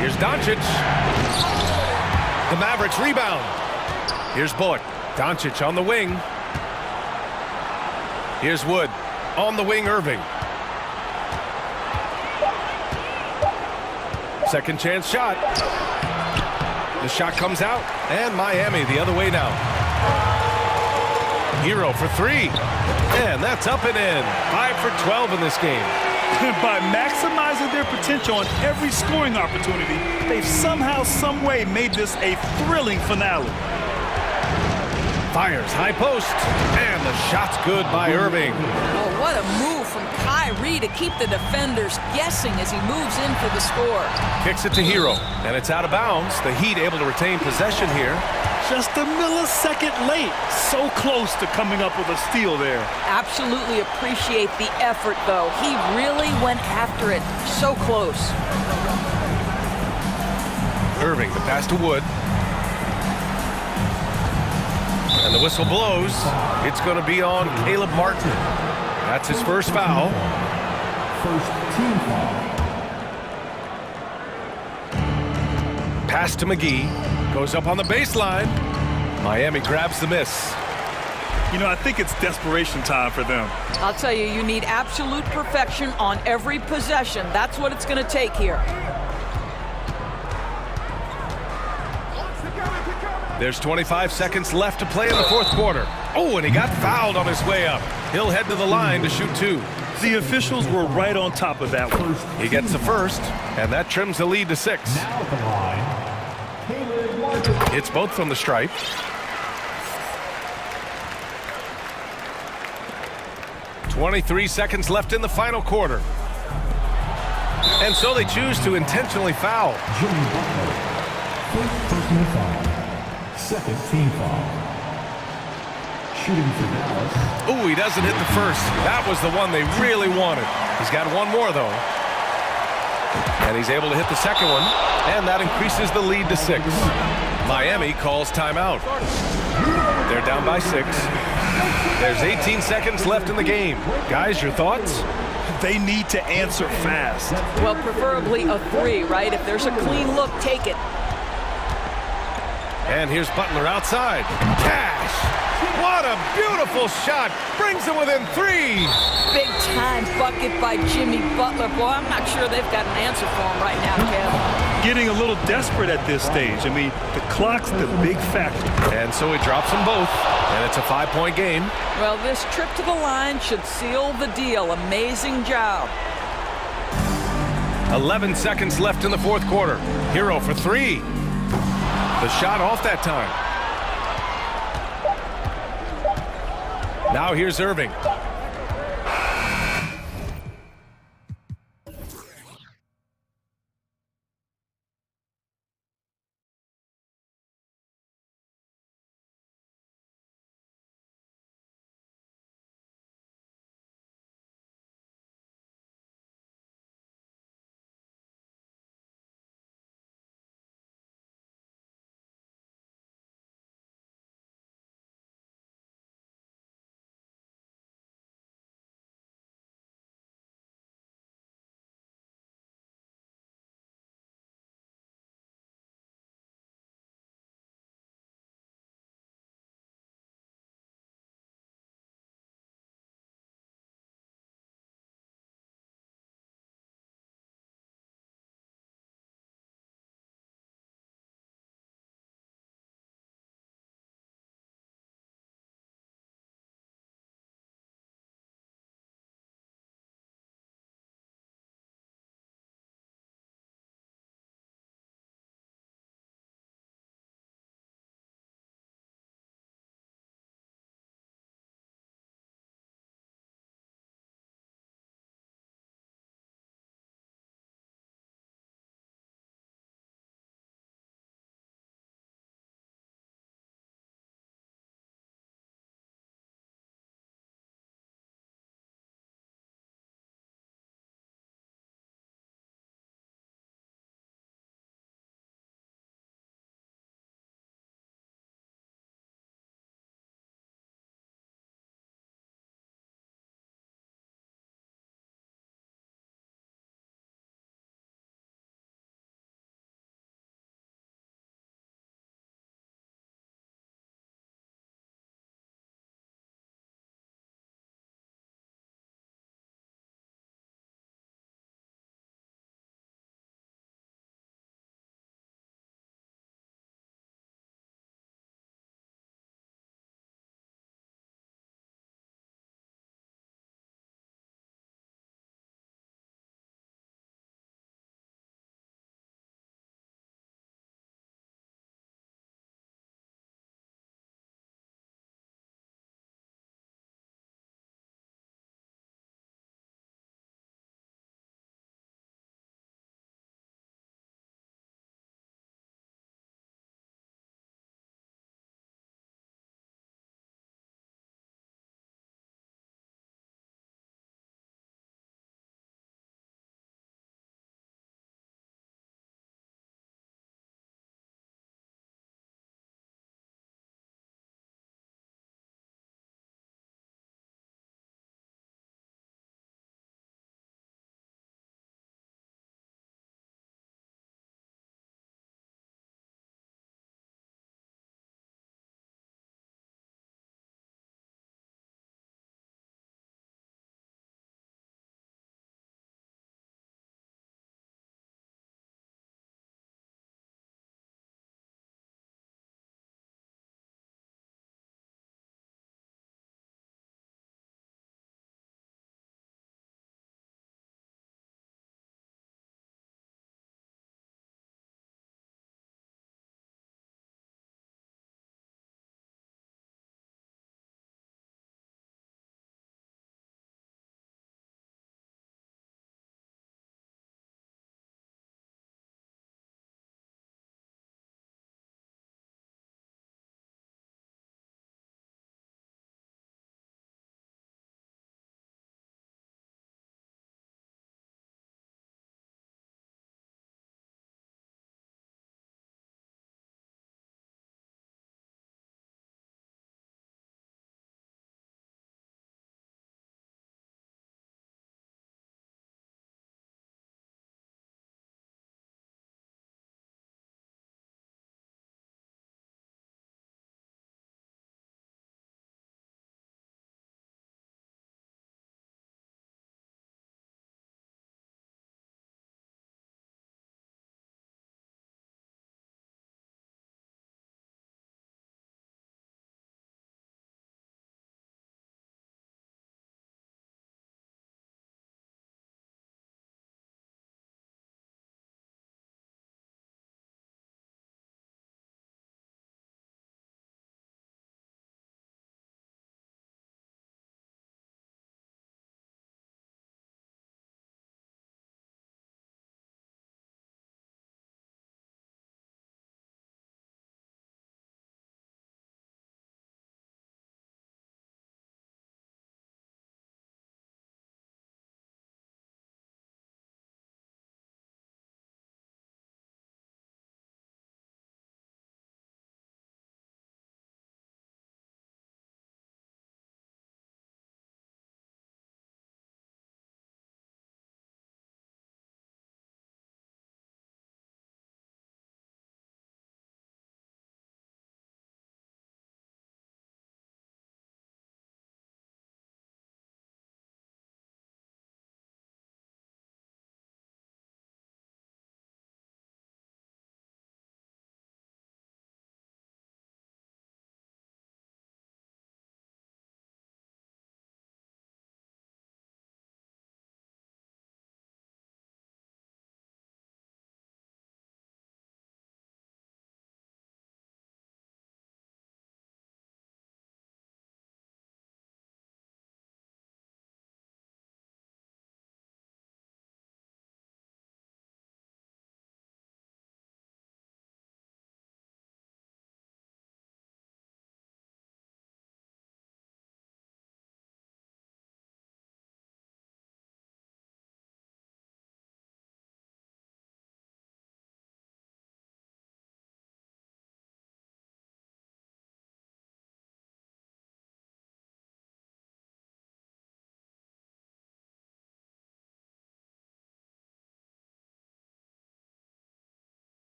Here's Doncic. The Mavericks rebound. Here's Bullock. Doncic on the wing. Here's Wood. On the wing, Irving. Second chance shot. The shot comes out, and Miami the other way now. Hero for 3, and that's up and in. 5 for 12 in this game. By maximizing their potential on every scoring opportunity, they've somehow, some way made this a thrilling finale. Fires high post, and the shot's good by Irving. Oh, what a move from Kyrie to keep the defenders guessing as he moves in for the score. Kicks it to Hero, and it's out of bounds. The Heat able to retain possession here. Just a millisecond late. So close to coming up with a steal there. Absolutely appreciate the effort, though. He really went after it. So close. Irving, the pass to Wood. And the whistle blows. It's going to be on Caleb Martin. That's his first foul. First team foul. Pass to McGee. Goes up on the baseline. Miami grabs the miss. You know, I think it's desperation time for them. I'll tell you, you need absolute perfection on every possession. That's what it's going to take here. There's 25 seconds left to play in the fourth quarter. Oh, and he got fouled on his way up. He'll head to the line to shoot 2. The officials were right on top of that one. He gets the first, and that trims the lead to 6. Now at the line, It's both from the stripe. "23 seconds left in the final quarter. And so they choose to intentionally foul. Jimmy Butler. First personal foul. Second team foul. Shooting for Dallas. Ooh, he doesn't hit the first. That was the one they really wanted. He's got one more, though. And he's able to hit the second one, and that increases the lead to 6. Miami calls timeout. They're down by 6. There's 18 seconds left in the game. Guys, your thoughts? They need to answer fast. Well, preferably a 3, right? If there's a clean look, take it. And here's Butler outside. Cash! What a beautiful shot! Brings them within 3. Big time bucket by Jimmy Butler. Boy, I'm not sure they've got an answer for him right now, Kev. Getting a little desperate at this stage. I mean, the clock's the big factor. And so he drops them both, and it's a 5-point game. Well, this trip to the line should seal the deal. Amazing job. 11 seconds left in the fourth quarter. Hero for 3. The shot off that time. Now here's Irving.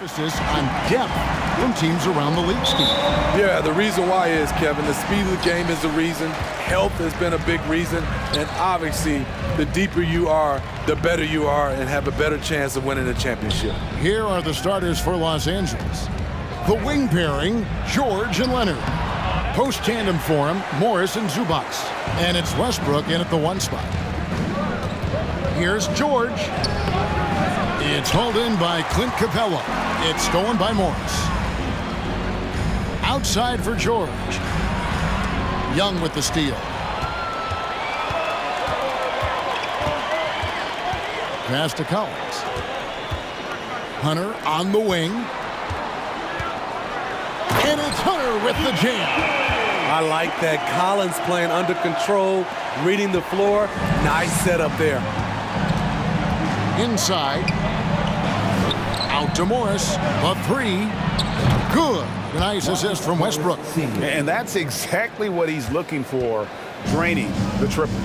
Emphasis on depth from teams around the league, Steve. Yeah, the reason why is, Kevin, the speed of the game is the reason. Health has been a big reason. And obviously, the deeper you are, the better you are and have a better chance of winning a championship. Here are the starters for Los Angeles. The wing pairing, George and Leonard. Post tandem for him, Morris and Zubac. And it's Westbrook in at the 1 spot. Here's George. It's hauled in by Clint Capella. It's stolen by Morris. Outside for George. Young with the steal. Pass to Collins. Hunter on the wing. And it's Hunter with the jam. I like that. Collins playing under control, reading the floor. Nice setup there. Inside. Out to Morris. A 3. Good. Nice assist from Westbrook. And that's exactly what he's looking for, draining the triple.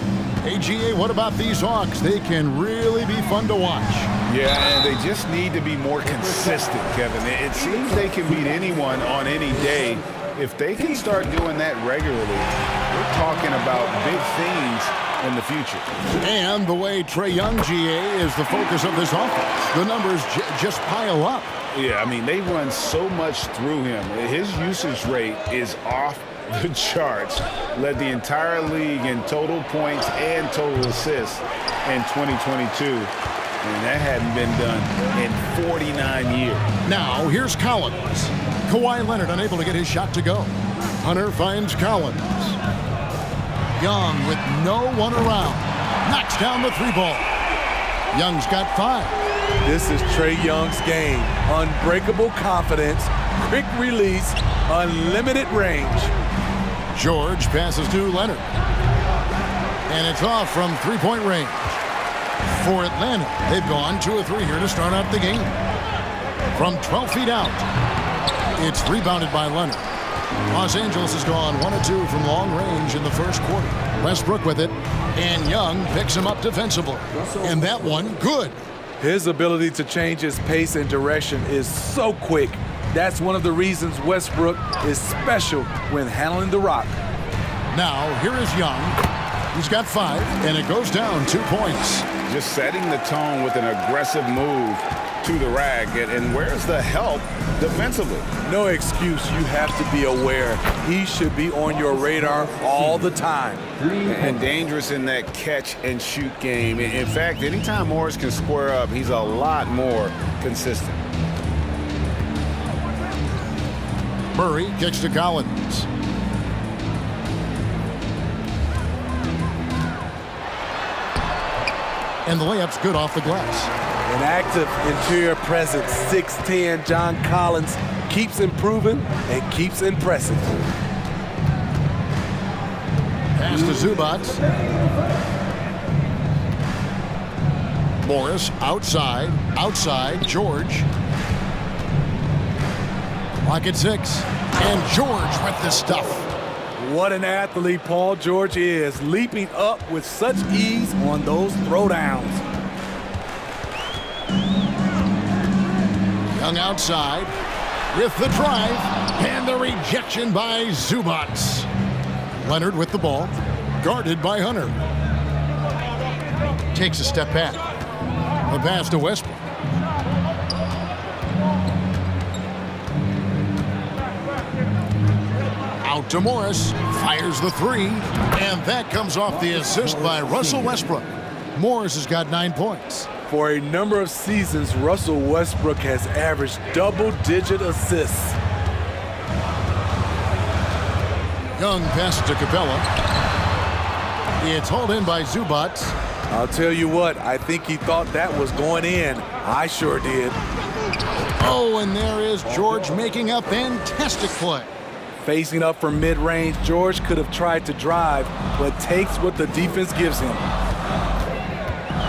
AGA, what about these Hawks? They can really be fun to watch. Yeah, and they just need to be more consistent, Kevin. It seems they can beat anyone on any day. If they can start doing that regularly, we're talking about big things in the future. And the way Trae Young, GA, is the focus of this offense. The numbers just pile up. Yeah, I mean, they run so much through him. His usage rate is off the charts. Led the entire league in total points and total assists in 2022. And that hadn't been done in 49 years. Now, here's Collins. Kawhi Leonard unable to get his shot to go. Hunter finds Collins. Young with no one around. Knocks down the 3-ball. Young's got 5. This is Trae Young's game. Unbreakable confidence, quick release, unlimited range. George passes to Leonard. And it's off from 3-point range. For Atlanta, they've gone 2 of 3 here to start out the game. From 12 feet out, it's rebounded by Leonard. Los Angeles has gone 1 of 2 from long range in the first quarter. Westbrook with it, and Young picks him up defensively. And that one, good. His ability to change his pace and direction is so quick. That's one of the reasons Westbrook is special when handling the rock. Now, here is Young. He's got 5, and it goes down 2 points. Just setting the tone with an aggressive move to the rack. And where's the help defensively? No excuse. You have to be aware. He should be on your radar all the time. And dangerous in that catch and shoot game. In fact, anytime Morris can square up, he's a lot more consistent. Murray kicks to Collins. And the layup's good off the glass. An active interior presence, 6'10", John Collins keeps improving and keeps impressing. Pass to Zubac. Morris outside, George. Clock at 6, and George with the stuff. What an athlete Paul George is, leaping up with such ease on those throwdowns. Young outside with the drive and the rejection by Zubac. Leonard with the ball, guarded by Hunter. Takes a step back. The pass to Westbrook. Out to Morris, fires the 3, and that comes off the assist by Russell Westbrook. Morris has got 9 points. For a number of seasons, Russell Westbrook has averaged double-digit assists. Young passes to Capella. It's hauled in by Zubac. I'll tell you what, I think he thought that was going in. I sure did. Oh, and there is George making a fantastic play. Facing up from mid-range, George could have tried to drive, but takes what the defense gives him.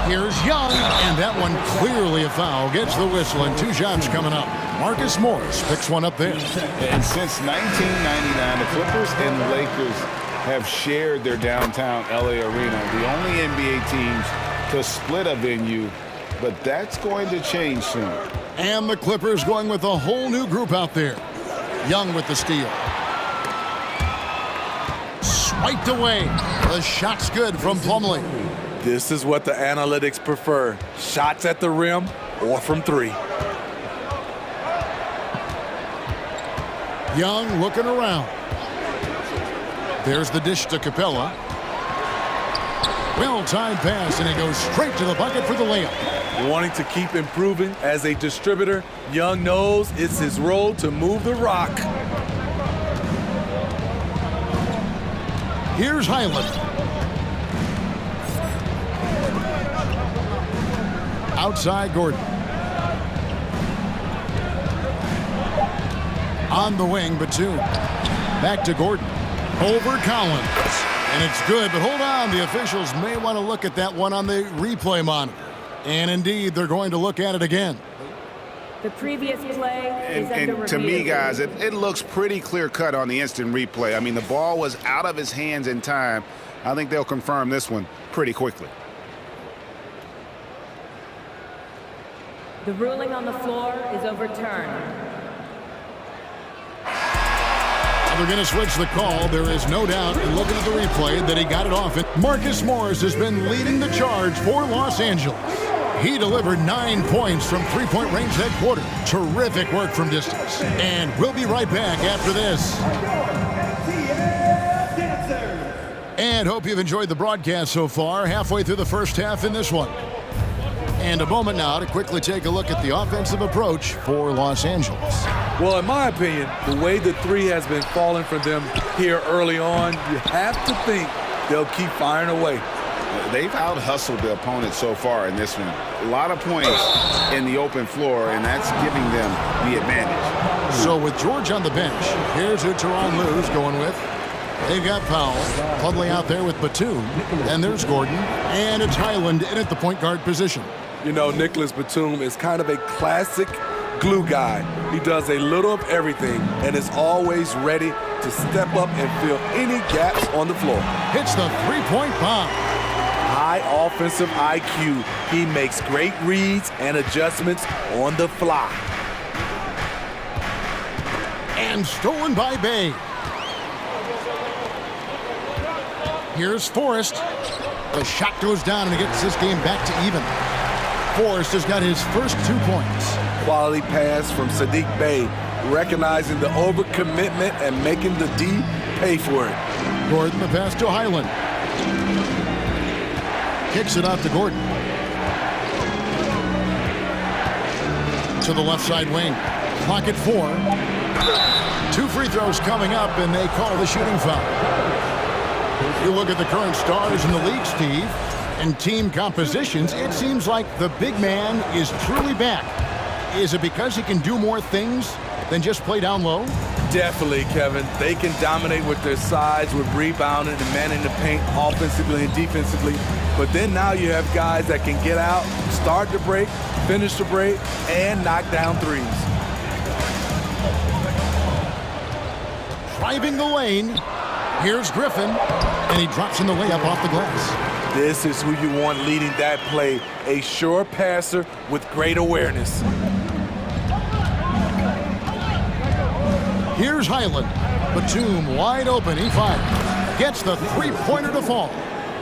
Here's Young, and that one clearly a foul. Gets the whistle, and 2 shots coming up. Marcus Morris picks one up there. And since 1999, the Clippers and the Lakers have shared their downtown LA arena, the only NBA teams to split a venue, but that's going to change soon. And the Clippers going with a whole new group out there. Young with the steal. Swiped away. The shot's good from Plumlee. This is what the analytics prefer. Shots at the rim or from three. Young looking around. There's the dish to Capella. Well-timed pass, and he goes straight to the bucket for the layup. Wanting to keep improving as a distributor, Young knows it's his role to move the rock. Here's Highland. Outside Gordon. On the wing, Batum. Back to Gordon. Over Collins. And it's good, but hold on. The officials may want to look at that one on the replay monitor. And indeed, they're going to look at it again. The previous play is under review. And to me, guys, it looks pretty clear-cut on the instant replay. I mean, the ball was out of his hands in time. I think they'll confirm this one pretty quickly. The ruling on the floor is overturned. They're going to switch the call. There is no doubt in looking at the replay that he got it off. Marcus Morris has been leading the charge for Los Angeles. He delivered 9 points from three-point range that quarter. Terrific work from distance. And we'll be right back after this. And hope you've enjoyed the broadcast so far. Halfway through the first half in this one. And a moment now to quickly take a look at the offensive approach for Los Angeles. Well, in my opinion, the way the three has been falling for them here early on, you have to think they'll keep firing away. They've out-hustled the opponent so far in this one. A lot of points in the open floor, and that's giving them the advantage. So with George on the bench, here's who Tyronn Lue's going with. They've got Powell, Plumlee out there with Batum, and there's Gordon, and it's Highland in at the point guard position. You know, Nicholas Batum is kind of a classic glue guy. He does a little of everything and is always ready to step up and fill any gaps on the floor. Hits the three-point bomb. High offensive IQ. He makes great reads and adjustments on the fly. And stolen by Bay. Here's Forrest. The shot goes down and it gets this game back to even. Forrest has got his first 2 points. Quality pass from Sadiq Bey, recognizing the overcommitment and making the D pay for it. Gordon, the pass to Highland. Kicks it out to Gordon. To the left side wing. Clock at 4. 2 free throws coming up, and they call the shooting foul. You look at the current stars in the league, Steve, and team compositions, it seems like the big man is truly back. Is it because he can do more things than just play down low? Definitely, Kevin. They can dominate with their size, with rebounding and manning the paint offensively and defensively. But then now you have guys that can get out, start the break, finish the break, and knock down threes. Driving the lane. Here's Griffin, and he drops in the layup off the glass. This is who you want leading that play, a sure passer with great awareness. Here's Highland. Batum wide open. He fires. Gets the three-pointer to fall.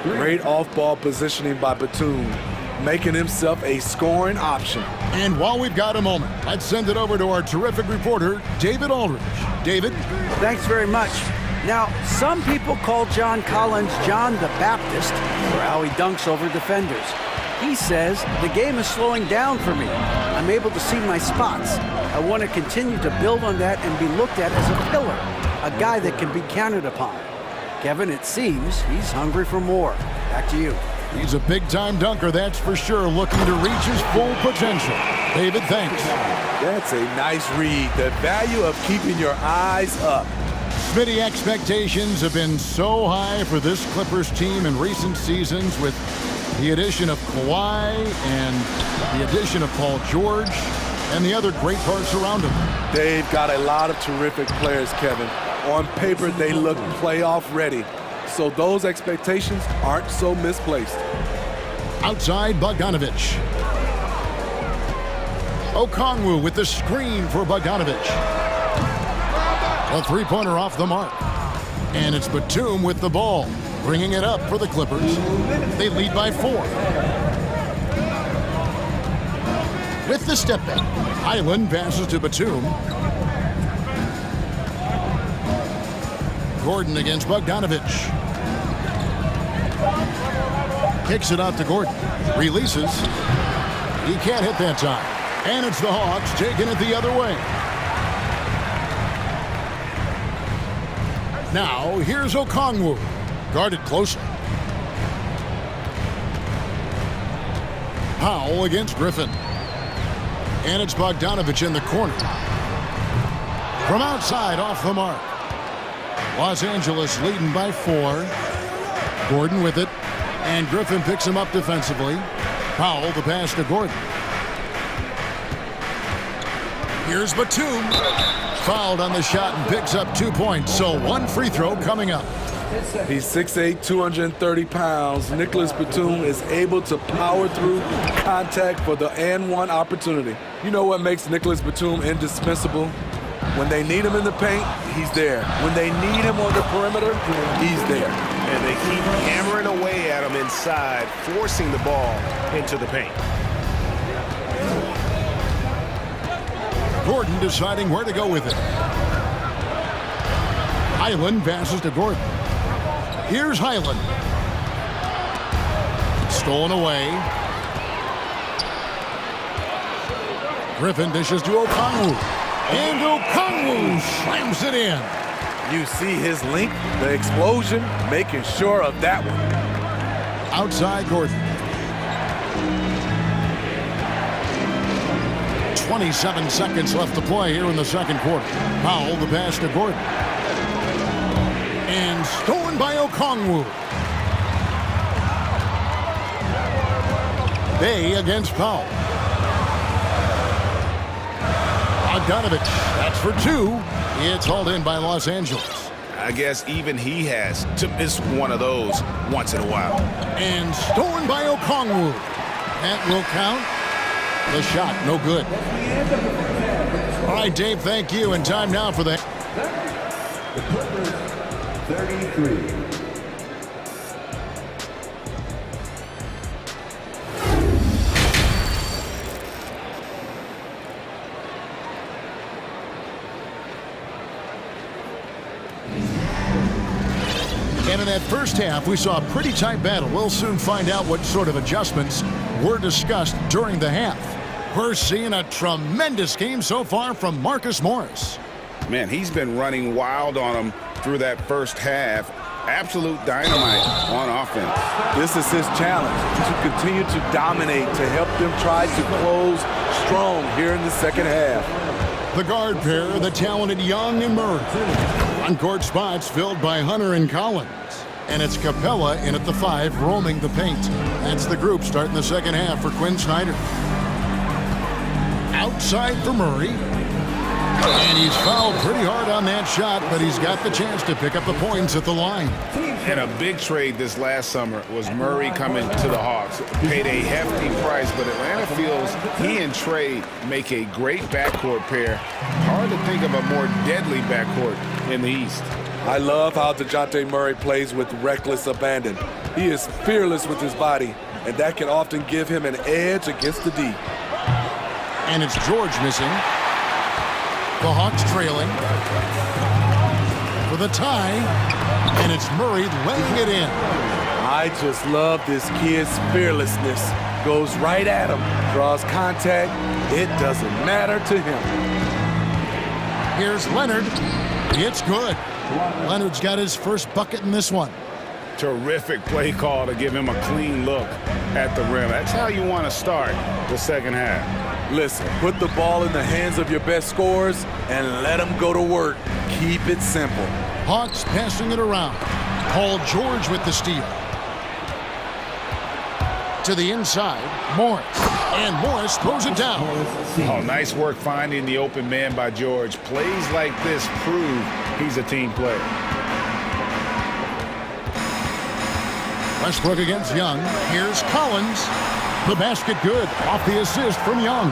Great off-ball positioning by Batum, making himself a scoring option. And while we've got a moment, let's send it over to our terrific reporter, David Aldridge. David? Thanks very much. Now, some people call John Collins John the Baptist for how he dunks over defenders. He says, the game is slowing down for me. I'm able to see my spots. I want to continue to build on that and be looked at as a pillar, a guy that can be counted upon. Kevin, it seems he's hungry for more. Back to you. He's a big-time dunker, that's for sure, looking to reach his full potential. David, thanks. That's a nice read. The value of keeping your eyes up. Smitty, expectations have been so high for this Clippers team in recent seasons with the addition of Kawhi and the addition of Paul George and the other great parts around him. They've got a lot of terrific players, Kevin. On paper, they look playoff ready. So those expectations aren't so misplaced. Outside, Bogdanovich. Okongwu with the screen for Bogdanovic. A three-pointer off the mark. And it's Batum with the ball, bringing it up for the Clippers. They lead by 4. With the step back, Highland passes to Batum. Gordon against Bogdanovic. Kicks it out to Gordon. Releases. He can't hit that time. And it's the Hawks taking it the other way. Now, here's Okongwu. Guarded closely. Powell against Griffin. And it's Bogdanovic in the corner. From outside, off the mark. Los Angeles leading by 4. Gordon with it. And Griffin picks him up defensively. Powell the pass to Gordon. Here's Batum. Fouled on the shot and picks up 2 points. So 1 free throw coming up. He's 6'8", 230 pounds. Nicholas Batum is able to power through contact for the and-one opportunity. You know what makes Nicholas Batum indispensable? When they need him in the paint, he's there. When they need him on the perimeter, he's there. And they keep hammering away at him inside, forcing the ball into the paint. Gordon deciding where to go with it. Highland passes to Gordon. Here's Highland. Stolen away. Griffin dishes to Okongwu. And Okongwu slams it in. You see his length, the explosion, making sure of that one. Outside Gordon. 27 seconds left to play here in the second quarter. Powell the pass to Gordon. And stolen by Okongwu. Bay against Powell. Bogdanovic, that's for 2. It's hauled in by Los Angeles. I guess even he has to miss one of those once in a while. And stolen by Okongwu. That will count. The shot, no good. All right, Dave, thank you. And time now for the 33. And in that first half, we saw a pretty tight battle. We'll soon find out what sort of adjustments were discussed during the half. We're seeing a tremendous game so far from Marcus Morris. Man, he's been running wild on him through that first half. Absolute dynamite on offense. This is his challenge, to continue to dominate, to help them try to close strong here in the second half. The guard pair, the talented Young and Murray. On-court spots filled by Hunter and Collins. And it's Capella in at the 5, roaming the paint. That's the group starting the second half for Quinn Snyder. Outside for Murray. And he's fouled pretty hard on that shot, but he's got the chance to pick up the points at the line. And a big trade this last summer was Murray coming to the Hawks. Paid a hefty price, but Atlanta feels he and Trey make a great backcourt pair. Hard to think of a more deadly backcourt in the East. I love how DeJounte Murray plays with reckless abandon. He is fearless with his body, and that can often give him an edge against the D. And it's George missing. The Hawks trailing for the tie, and it's Murray laying it in. I just love this kid's fearlessness. Goes right at him, draws contact. It doesn't matter to him. Here's Leonard. It's good. Leonard's got his first bucket in this one. Terrific play call to give him a clean look at the rim. That's how you want to start the second half. Listen, put the ball in the hands of your best scorers and let them go to work. Keep it simple. Hawks passing it around. Paul George with the steal. To the inside, Morris. And Morris throws it down. Oh, nice work finding the open man by George. Plays like this prove he's a team player. Westbrook against Young. Here's Collins. The basket good off the assist from Young.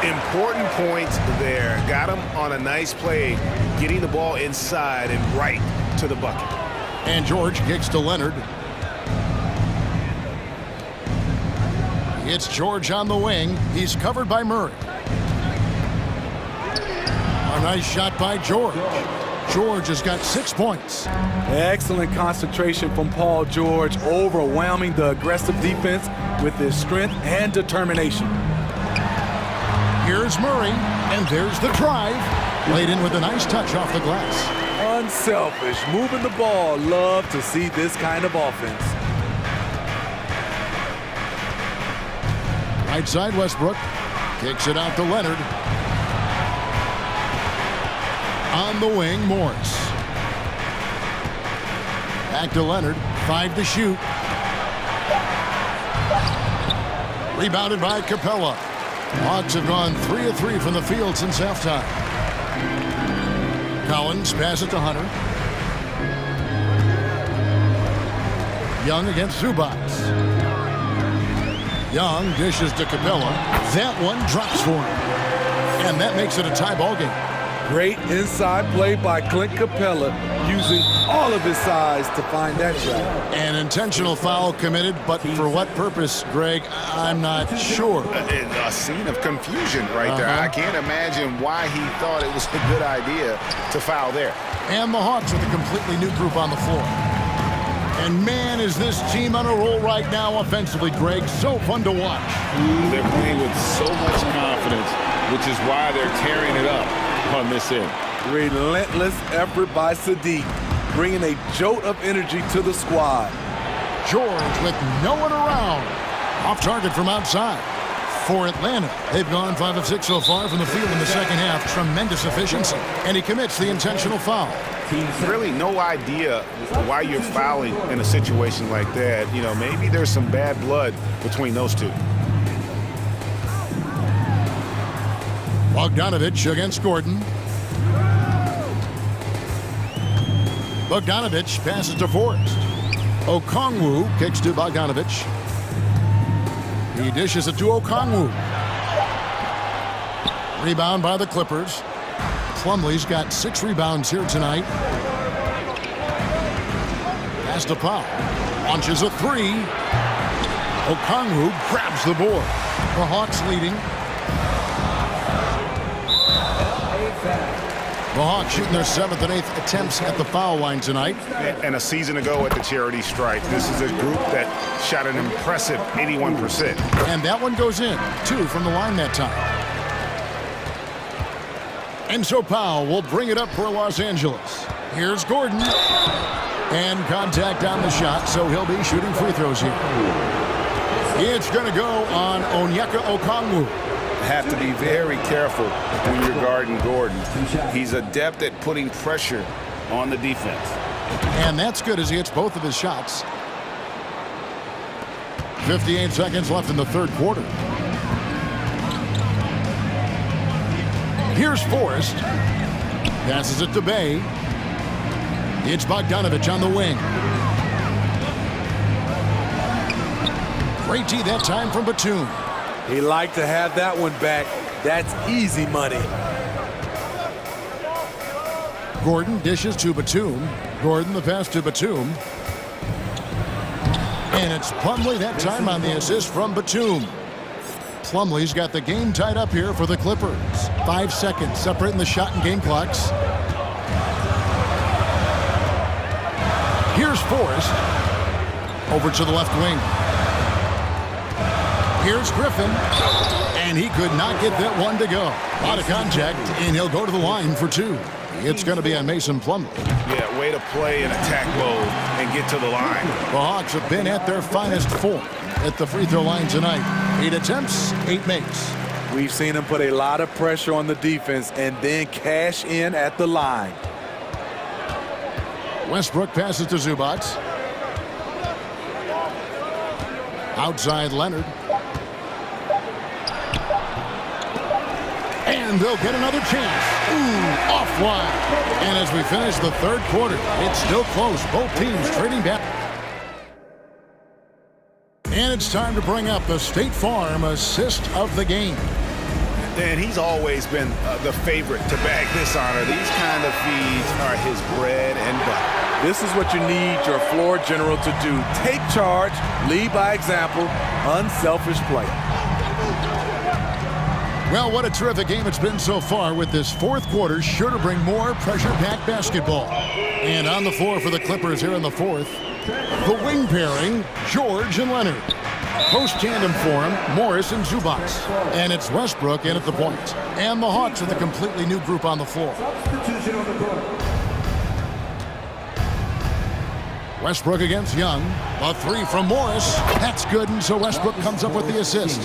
Important points there. Got him on a nice play, getting the ball inside and right to the bucket. And George kicks to Leonard. It's George on the wing. He's covered by Murray. A nice shot by George. George has got 6 points. Excellent concentration from Paul George, overwhelming the aggressive defense with his strength and determination. Here's Murray, and there's the drive. Laid in with a nice touch off the glass. Unselfish, moving the ball. Love to see this kind of offense. Right side, Westbrook kicks it out to Leonard. On the wing, Morris. Back to Leonard. 5 to shoot. Rebounded by Capella. Hawks have gone 3 of 3 from the field since halftime. Collins passes it to Hunter. Young against Zubac. Young dishes to Capella. That one drops for him. And that makes it a tie ball game. Great inside play by Clint Capella, using all of his size to find that shot. An intentional foul committed, but for what purpose, Greg, I'm not sure. A scene of confusion right there. I can't imagine why he thought it was a good idea to foul there. And the Hawks with a completely new group on the floor. And man, is this team on a roll right now offensively, Greg. So fun to watch. They're playing with so much confidence, which is why they're tearing it up on this end. Relentless effort by Sadiq, bringing a jolt of energy to the squad. George with no one around. Off target from outside. For Atlanta, they've gone 5 of 6 so far from the field in the second half. Tremendous efficiency. And he commits the intentional foul. Really no idea why you're fouling in a situation like that. You know, maybe there's some bad blood between those two. Bogdanovich against Gordon. Bogdanovich passes to Forrest. Okongwu kicks to Bogdanovich. He dishes it to Okongwu. Rebound by the Clippers. Plumlee's got 6 rebounds here tonight. Pass to Powell. Launches a 3. Okongwu grabs the board. The Hawks leading. The Hawks shooting their 7th and 8th attempts at the foul line tonight. And a season ago at the charity stripe, this is a group that shot an impressive 81%. And that one goes in. 2 from the line that time. And so Powell will bring it up for Los Angeles. Here's Gordon. And contact on the shot, so he'll be shooting free throws here. It's going to go on Onyeka Okongwu. Have to be very careful when you're guarding Gordon. He's adept at putting pressure on the defense. And that's good as he hits both of his shots. 58 seconds left in the third quarter. Here's Forrest. Passes it to Bay. It's Bogdanovich on the wing. Great D that time from Batum. He liked to have that one back. That's easy money. Gordon dishes to Batum. Gordon the pass to Batum. And it's Plumlee that time on the assist from Batum. Plumlee's got the game tied up here for the Clippers. 5 seconds separating the shot and game clocks. Here's Forrest. Over to the left wing. Here's Griffin. And he could not get that one to go. A lot of contact, and he'll go to the line for 2. It's going to be on Mason Plumlee. Yeah, way to play in attack mode and get to the line. The Hawks have been at their finest form at the free throw line tonight. 8 attempts, 8 makes. We've seen him put a lot of pressure on the defense and then cash in at the line. Westbrook passes to Zubac. Outside Leonard. And they'll get another chance. Ooh, offline. And as we finish the third quarter, it's still close. Both teams trading back. And it's time to bring up the State Farm assist of the game. And he's always been the favorite to bag this honor. These kind of feeds are his bread and butter. This is what you need your floor general to do. Take charge, lead by example, unselfish play. Well, what a terrific game it's been so far, with this fourth quarter sure to bring more pressure-packed basketball. And on the floor for the Clippers here in the fourth, the wing pairing, George and Leonard. Post tandem for him, Morris and Zubac. And it's Westbrook in at the point. And the Hawks are the completely new group on the floor. Westbrook against Young. A three from Morris. That's good, and so Westbrook comes up with the assist.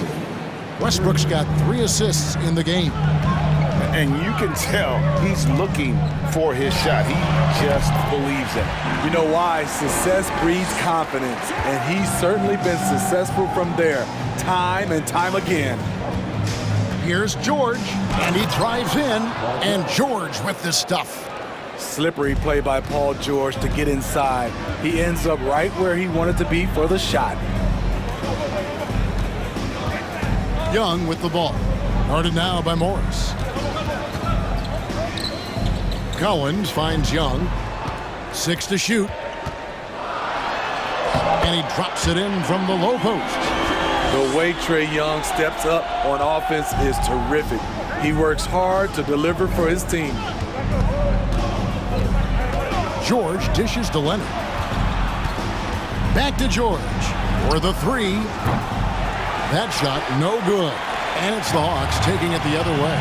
Westbrook's got 3 assists in the game. And you can tell he's looking for his shot. He just believes in it. You know why? Success breeds confidence, and he's certainly been successful from there, time and time again. Here's George, and he drives in, and George with the stuff. Slippery play by Paul George to get inside. He ends up right where he wanted to be for the shot. Young with the ball. Guarded now by Morris. Collins finds Young. 6 to shoot. And he drops it in from the low post. The way Trae Young steps up on offense is terrific. He works hard to deliver for his team. George dishes to Leonard. Back to George for the three. That shot no good. And it's the Hawks taking it the other way.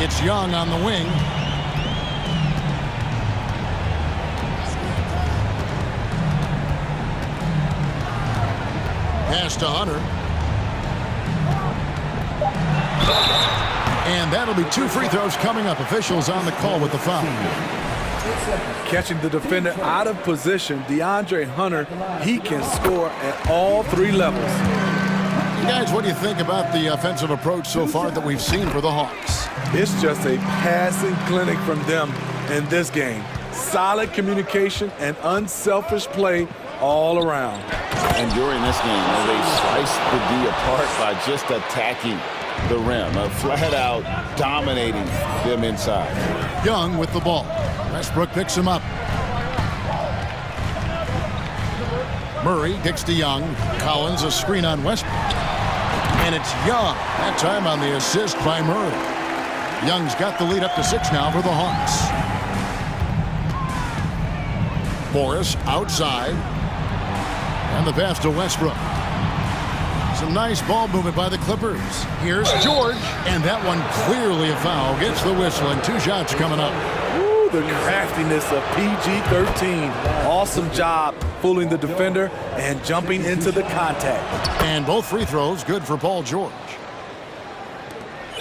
It's Young on the wing. Pass to Hunter. And that'll be 2 free throws coming up. Officials on the call with the foul. Catching the defender out of position, DeAndre Hunter, he can score at all 3 levels. Guys, what do you think about the offensive approach so far that we've seen for the Hawks? It's just a passing clinic from them in this game. Solid communication and unselfish play all around. And during this game, they sliced the D apart by just attacking the rim, flat out dominating them inside. Young with the ball. Westbrook picks him up. Murray kicks to Young. Collins a screen on Westbrook. And it's Young. That time on the assist by Murray. Young's got the lead up to 6 now for the Hawks. Morris outside. And the pass to Westbrook. Some nice ball movement by the Clippers. Here's George, and that one clearly a foul. Gets the whistle, and 2 shots coming up. Ooh, the craftiness of PG-13. Awesome job fooling the defender and jumping into the contact. And both free throws good for Paul George.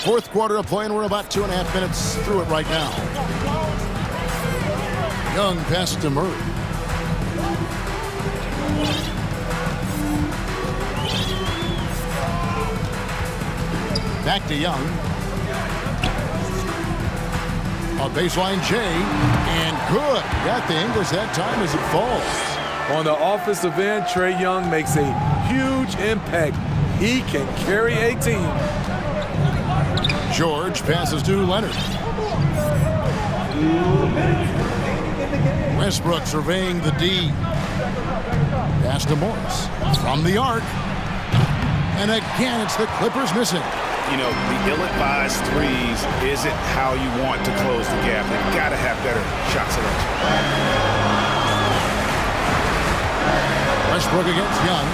Fourth quarter of play, and we're about 2.5 minutes through it right now. Young pass to Murray. Back to Young. A baseline J, and good. Got the English that time as it falls. On the offensive end, Trae Young makes a huge impact. He can carry a team. George passes to Leonard. Westbrook surveying the D. Pass to Morris. From the arc. And again, it's the Clippers missing. You know, the ill-advised threes isn't how you want to close the gap. They've got to have better shot selection. Westbrook against Young.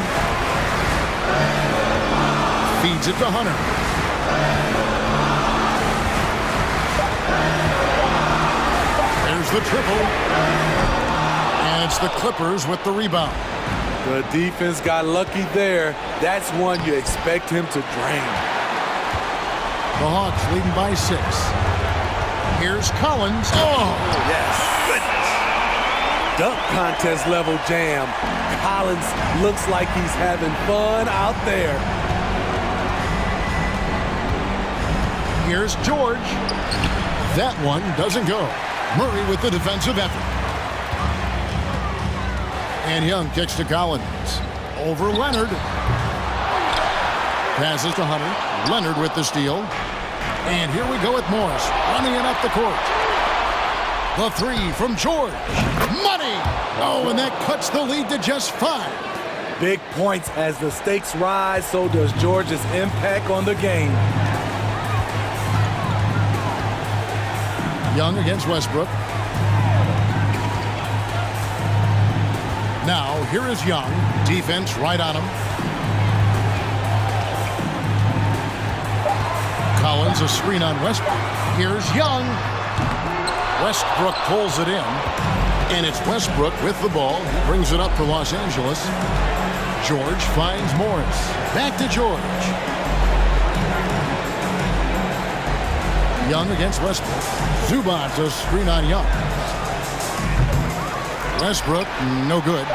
Feeds it to Hunter. There's the triple. And it's the Clippers with the rebound. The defense got lucky there. That's one you expect him to drain. The Hawks leading by 6. Here's Collins. Oh, yes. Goodness. Dunk contest level jam. Collins looks like he's having fun out there. Here's George. That one doesn't go. Murray with the defensive effort. And Young kicks to Collins. Over Leonard. Passes to Hunter. Leonard with the steal. And here we go with Morris. Running it up the court. The three from George. Money! Oh, and that cuts the lead to just 5. Big points. As the stakes rise, so does George's impact on the game. Young against Westbrook. Now, here is Young. Defense right on him. Collins, a screen on Westbrook. Here's Young. Westbrook pulls it in. And it's Westbrook with the ball. He brings it up for Los Angeles. George finds Morris. Back to George. Young against Westbrook. Zubac, a screen on Young. Westbrook, no good.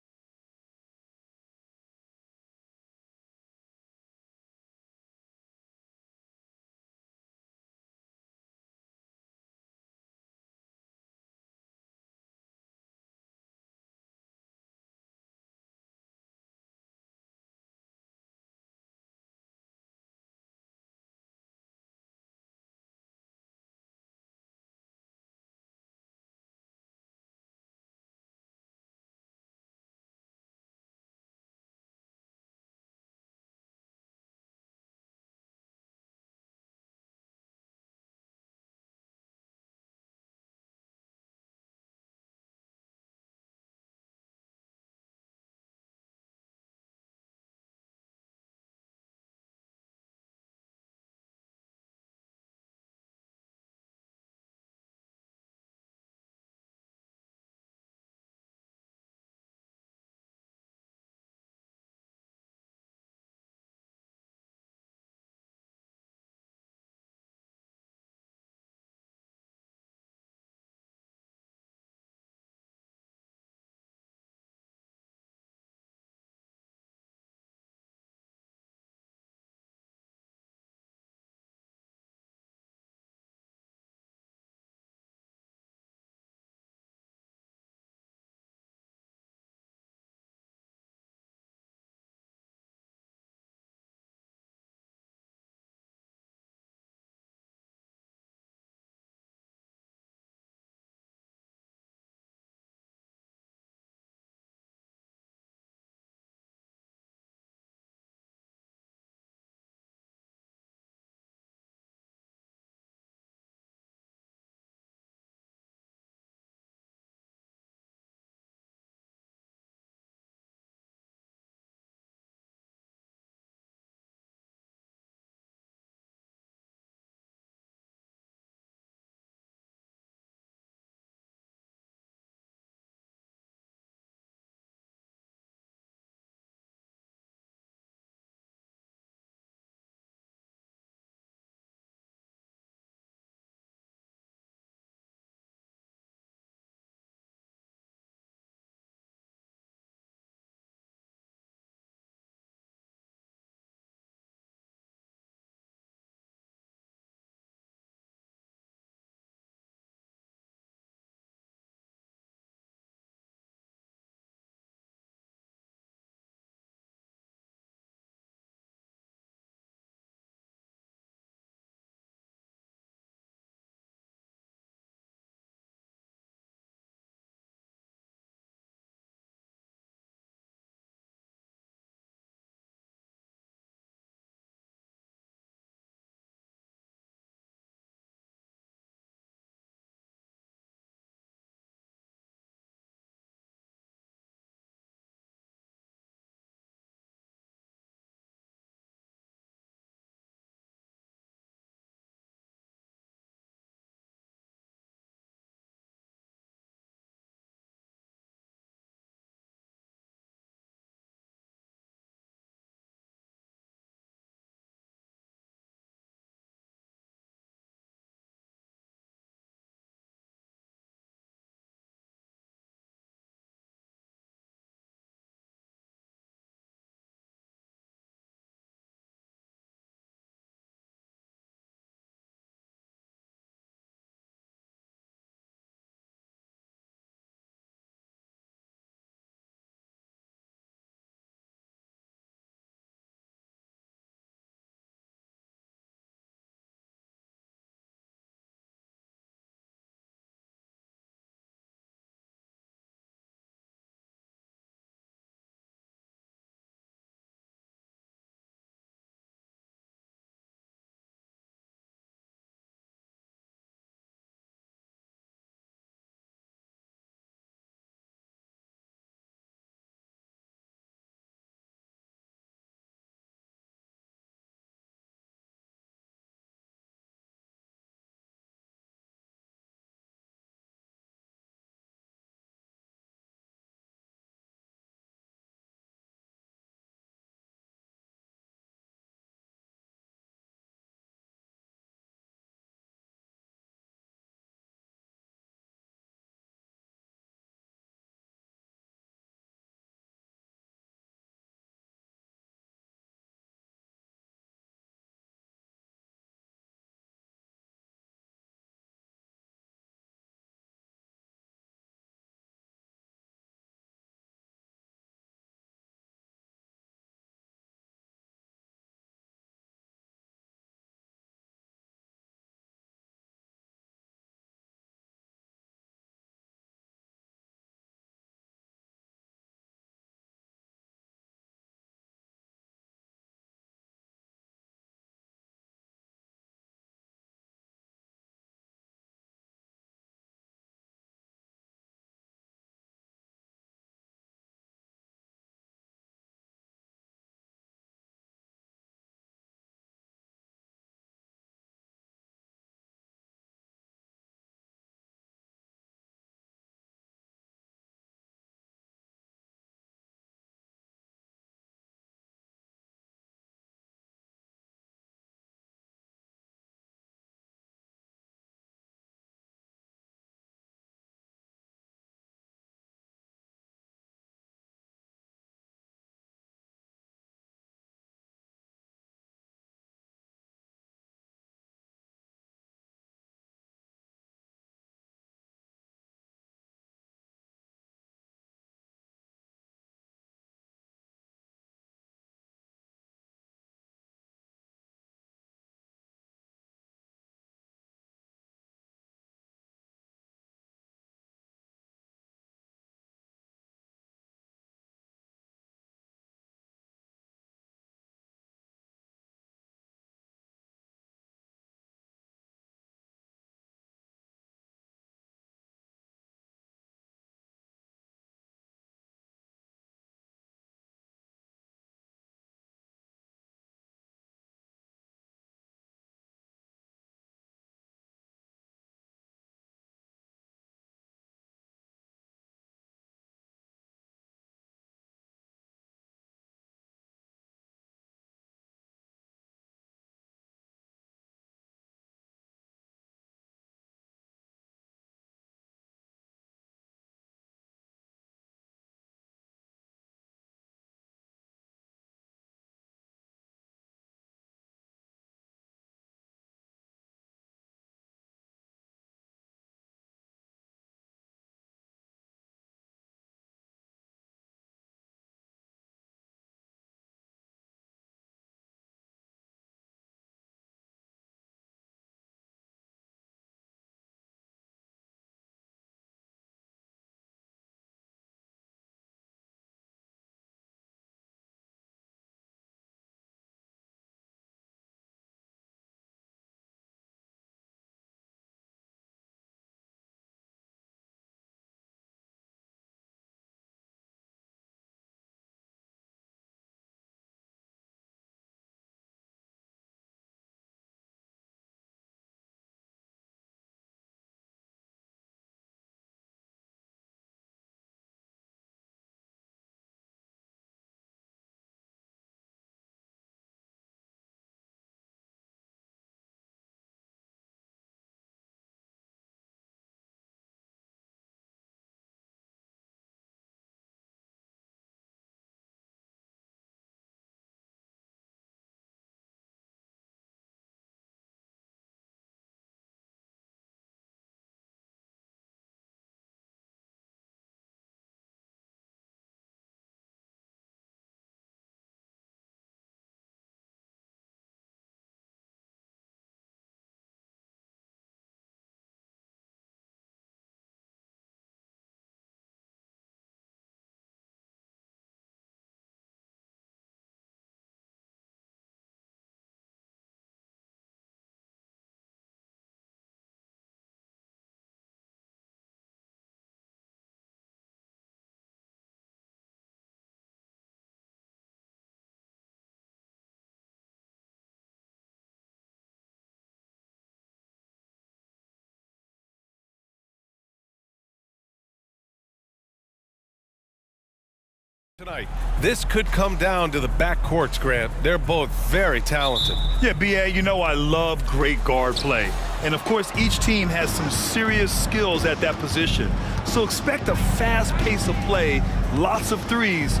Tonight, this could come down to the backcourts, Grant. They're both very talented. Yeah, B.A., you know I love great guard play. And, of course, each team has some serious skills at that position. So expect a fast pace of play, lots of threes.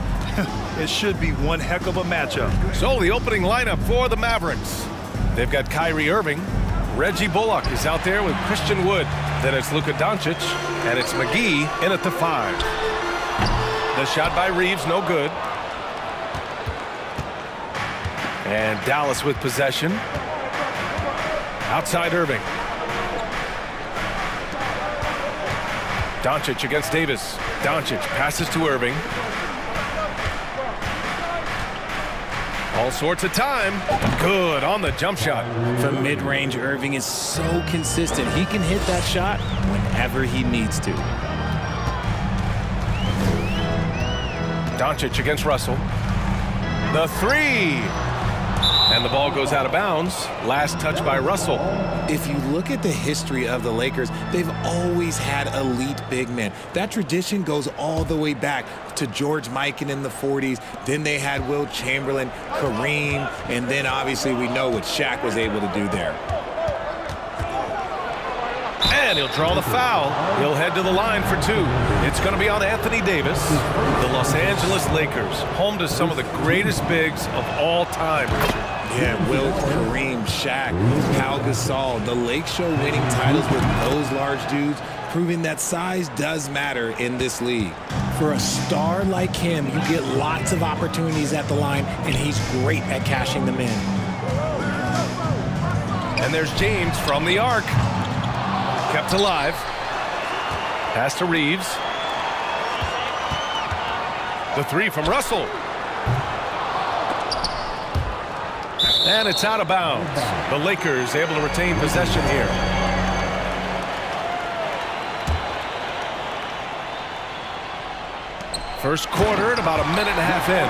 It should be one heck of a matchup. So the opening lineup for the Mavericks. They've got Kyrie Irving. Reggie Bullock is out there with Christian Wood. Then it's Luka Doncic, and it's McGee in at the 5. The shot by Reeves, no good. And Dallas with possession. Outside Irving. Doncic against Davis. Doncic passes to Irving. All sorts of time. Good on the jump shot. From mid-range, Irving is so consistent. He can hit that shot whenever he needs to. Doncic against Russell. The 3. And the ball goes out of bounds. Last touch by Russell. If you look at the history of the Lakers, they've always had elite big men. That tradition goes all the way back to George Mikan in the 40s. Then they had Will Chamberlain, Kareem, and then obviously we know what Shaq was able to do there. And he'll draw the foul. He'll head to the line for 2. It's going to be on Anthony Davis. The Los Angeles Lakers, home to some of the greatest bigs of all time. Yeah, Will, Kareem, Shaq, Pau Gasol. The Lake Show winning titles with those large dudes, proving that size does matter in this league. For a star like him, you get lots of opportunities at the line, and he's great at cashing them in. And there's James from the arc. Kept alive. Pass to Reeves. The 3 from Russell. And it's out of bounds. The Lakers able to retain possession here. First quarter at about a minute and a half in.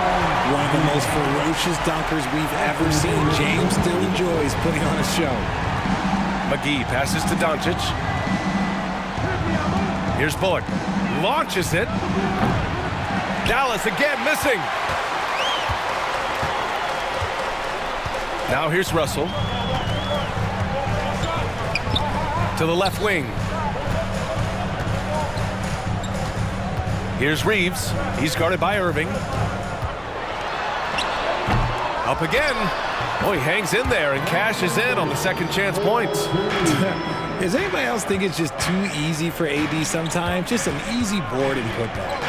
One of the most ferocious dunkers we've ever seen. James still enjoys putting on a show. McGee passes to Doncic. Here's Bullock. Launches it. Dallas again missing. Now here's Russell. To the left wing. Here's Reeves. He's guarded by Irving. Up again. Oh, he hangs in there and cashes in on the second chance points. Does anybody else think it's just too easy for AD sometimes? Just an easy board and putback.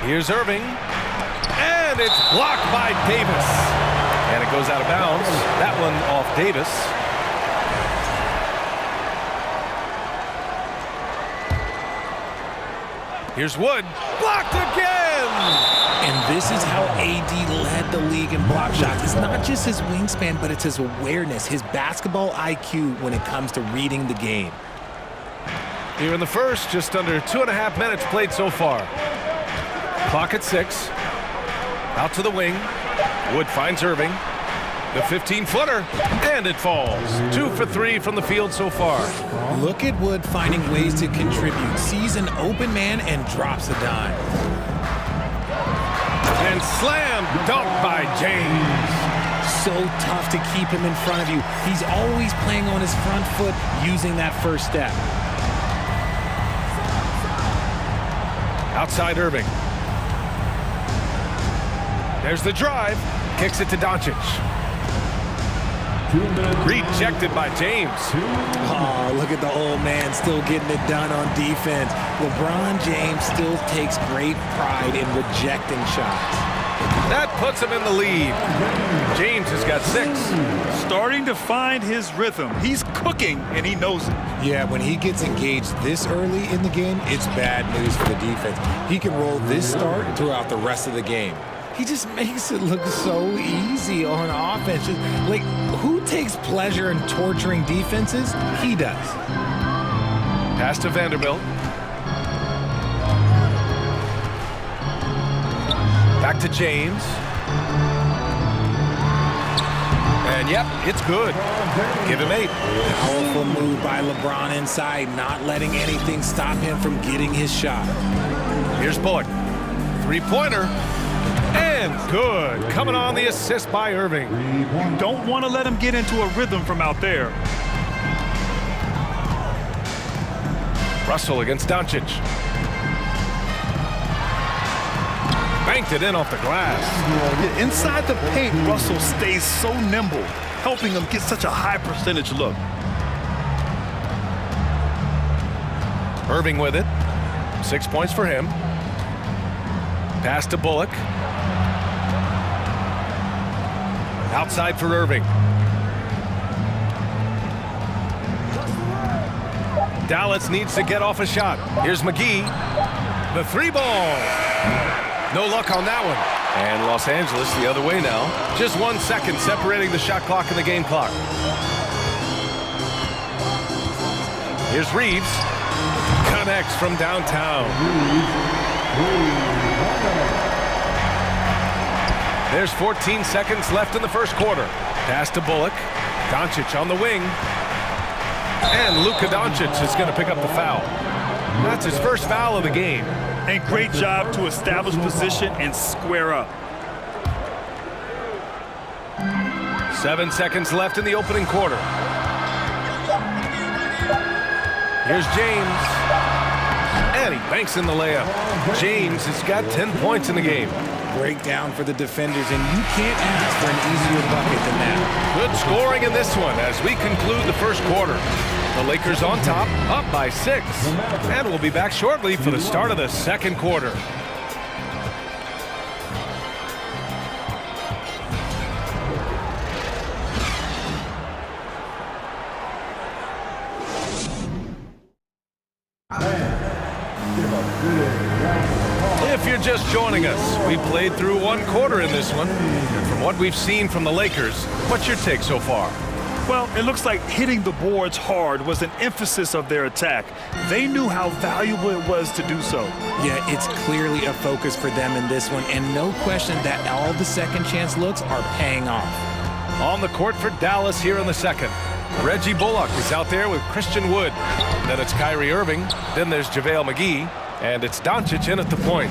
Here's Irving. And it's blocked by Davis. And it goes out of bounds. That one off Davis. Here's Wood. Blocked again! And this is how AD led the league in block shots. It's not just his wingspan, but it's his awareness, his basketball IQ when it comes to reading the game. Here in the first, just under 2.5 minutes played so far. Clock at 6. Out to the wing. Wood finds Irving. The 15-footer, and it falls. 2 for 3 from the field so far. Look at Wood finding ways to contribute. Sees an open man and drops a dime. And slam dunk by James. So tough to keep him in front of you. He's always playing on his front foot, using that first step. Outside Irving. There's the drive. Kicks it to Doncic. Rejected by James. Oh, look at the old man still getting it done on defense. LeBron James still takes great pride in rejecting shots. That puts him in the lead. James has got 6. Starting to find his rhythm. He's cooking, and he knows it. Yeah, when he gets engaged this early in the game, it's bad news for the defense. He can roll this start throughout the rest of the game. He just makes it look so easy on offense. Just, like, who takes pleasure in torturing defenses? He does. Pass to Vanderbilt. Back to James. And yep, it's good. Give him 8. Powerful move by LeBron inside, not letting anything stop him from getting his shot. Here's Bullock. Three-pointer. And good. Coming on the assist by Irving. You don't want to let him get into a rhythm from out there. Russell against Doncic. Banked it in off the glass. Yeah, inside the paint, Russell stays so nimble, helping him get such a high percentage look. Irving with it. 6 points for him. Pass to Bullock. Outside for Irving. Dallas needs to get off a shot. Here's McGee. The three ball. No luck on that one. And Los Angeles the other way now. Just 1 second separating the shot clock and the game clock. Here's Reeves. Connects from downtown. There's 14 seconds left in the first quarter. Pass to Bullock. Doncic on the wing. And Luka Doncic is going to pick up the foul. That's his first foul of the game. And great job to establish position and square up. 7 seconds left in the opening quarter. Here's James. And he banks in the layup. James has got 10 points in the game. Breakdown for the defenders, and you can't ask for an easier bucket than that. Good scoring in this one as we conclude the first quarter. The Lakers on top, up by 6. And we'll be back shortly for the start of the second quarter. If you're just joining us, we played through 1 quarter in this one. And from what we've seen from the Lakers, what's your take so far? Well, it looks like hitting the boards hard was an emphasis of their attack. They knew how valuable it was to do so. Yeah, it's clearly a focus for them in this one, and no question that all the second chance looks are paying off. On the court for Dallas here in the second. Reggie Bullock is out there with Christian Wood. Then it's Kyrie Irving. Then there's JaVale McGee. And it's Doncic in at the point.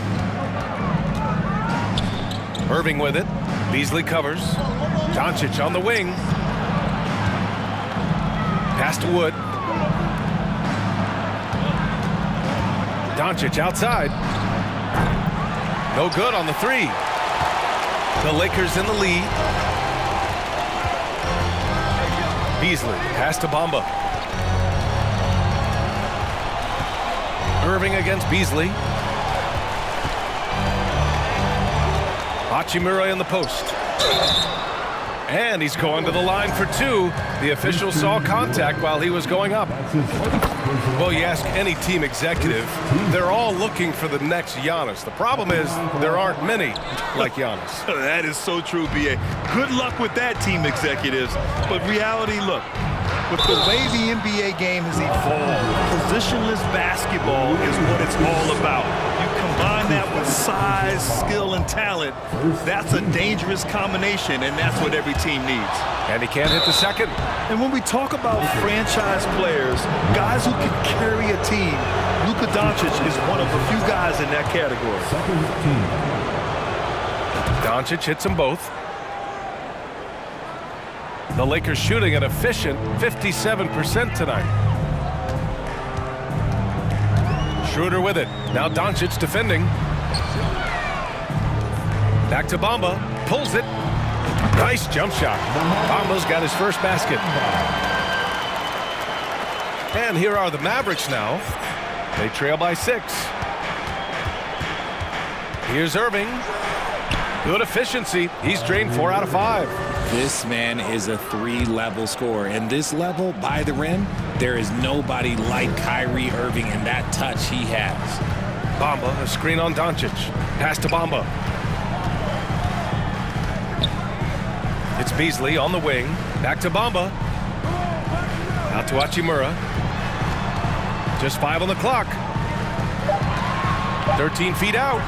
Irving with it. Beasley covers. Doncic on the wing. Pass to Wood. Doncic outside. No good on the three. The Lakers in the lead. Beasley, pass to Bamba. Irving against Beasley. Hachimura in the post. And he's going to the line for 2. The official saw contact while he was going up. Well, you ask any team executive, they're all looking for the next Giannis. The problem is there aren't many like Giannis. That is so true, B.A. Good luck with that, team executives. But reality, look, with the way the NBA game has evolved, positionless basketball is what it's all about. You combine that with size, skill, and talent, that's a dangerous combination, and that's what every team needs. And he can't hit the second. And when we talk about franchise players, guys who can carry a team, Luka Doncic is one of the few guys in that category. Doncic hits them both. The Lakers shooting an efficient 57% tonight. Schroeder with it. Now Doncic defending. Back to Bamba. Pulls it. Nice jump shot. Bamba's got his first basket. And here are the Mavericks now. They trail by 6. Here's Irving. Good efficiency. He's drained 4 out of 5. This man is a 3-level scorer, and this level by the rim, there is nobody like Kyrie Irving in that touch he has. Bamba, a screen on Doncic. Pass to Bamba. It's Beasley on the wing. Back to Bamba. Out to Hachimura. Just 5 on the clock. 13 feet out.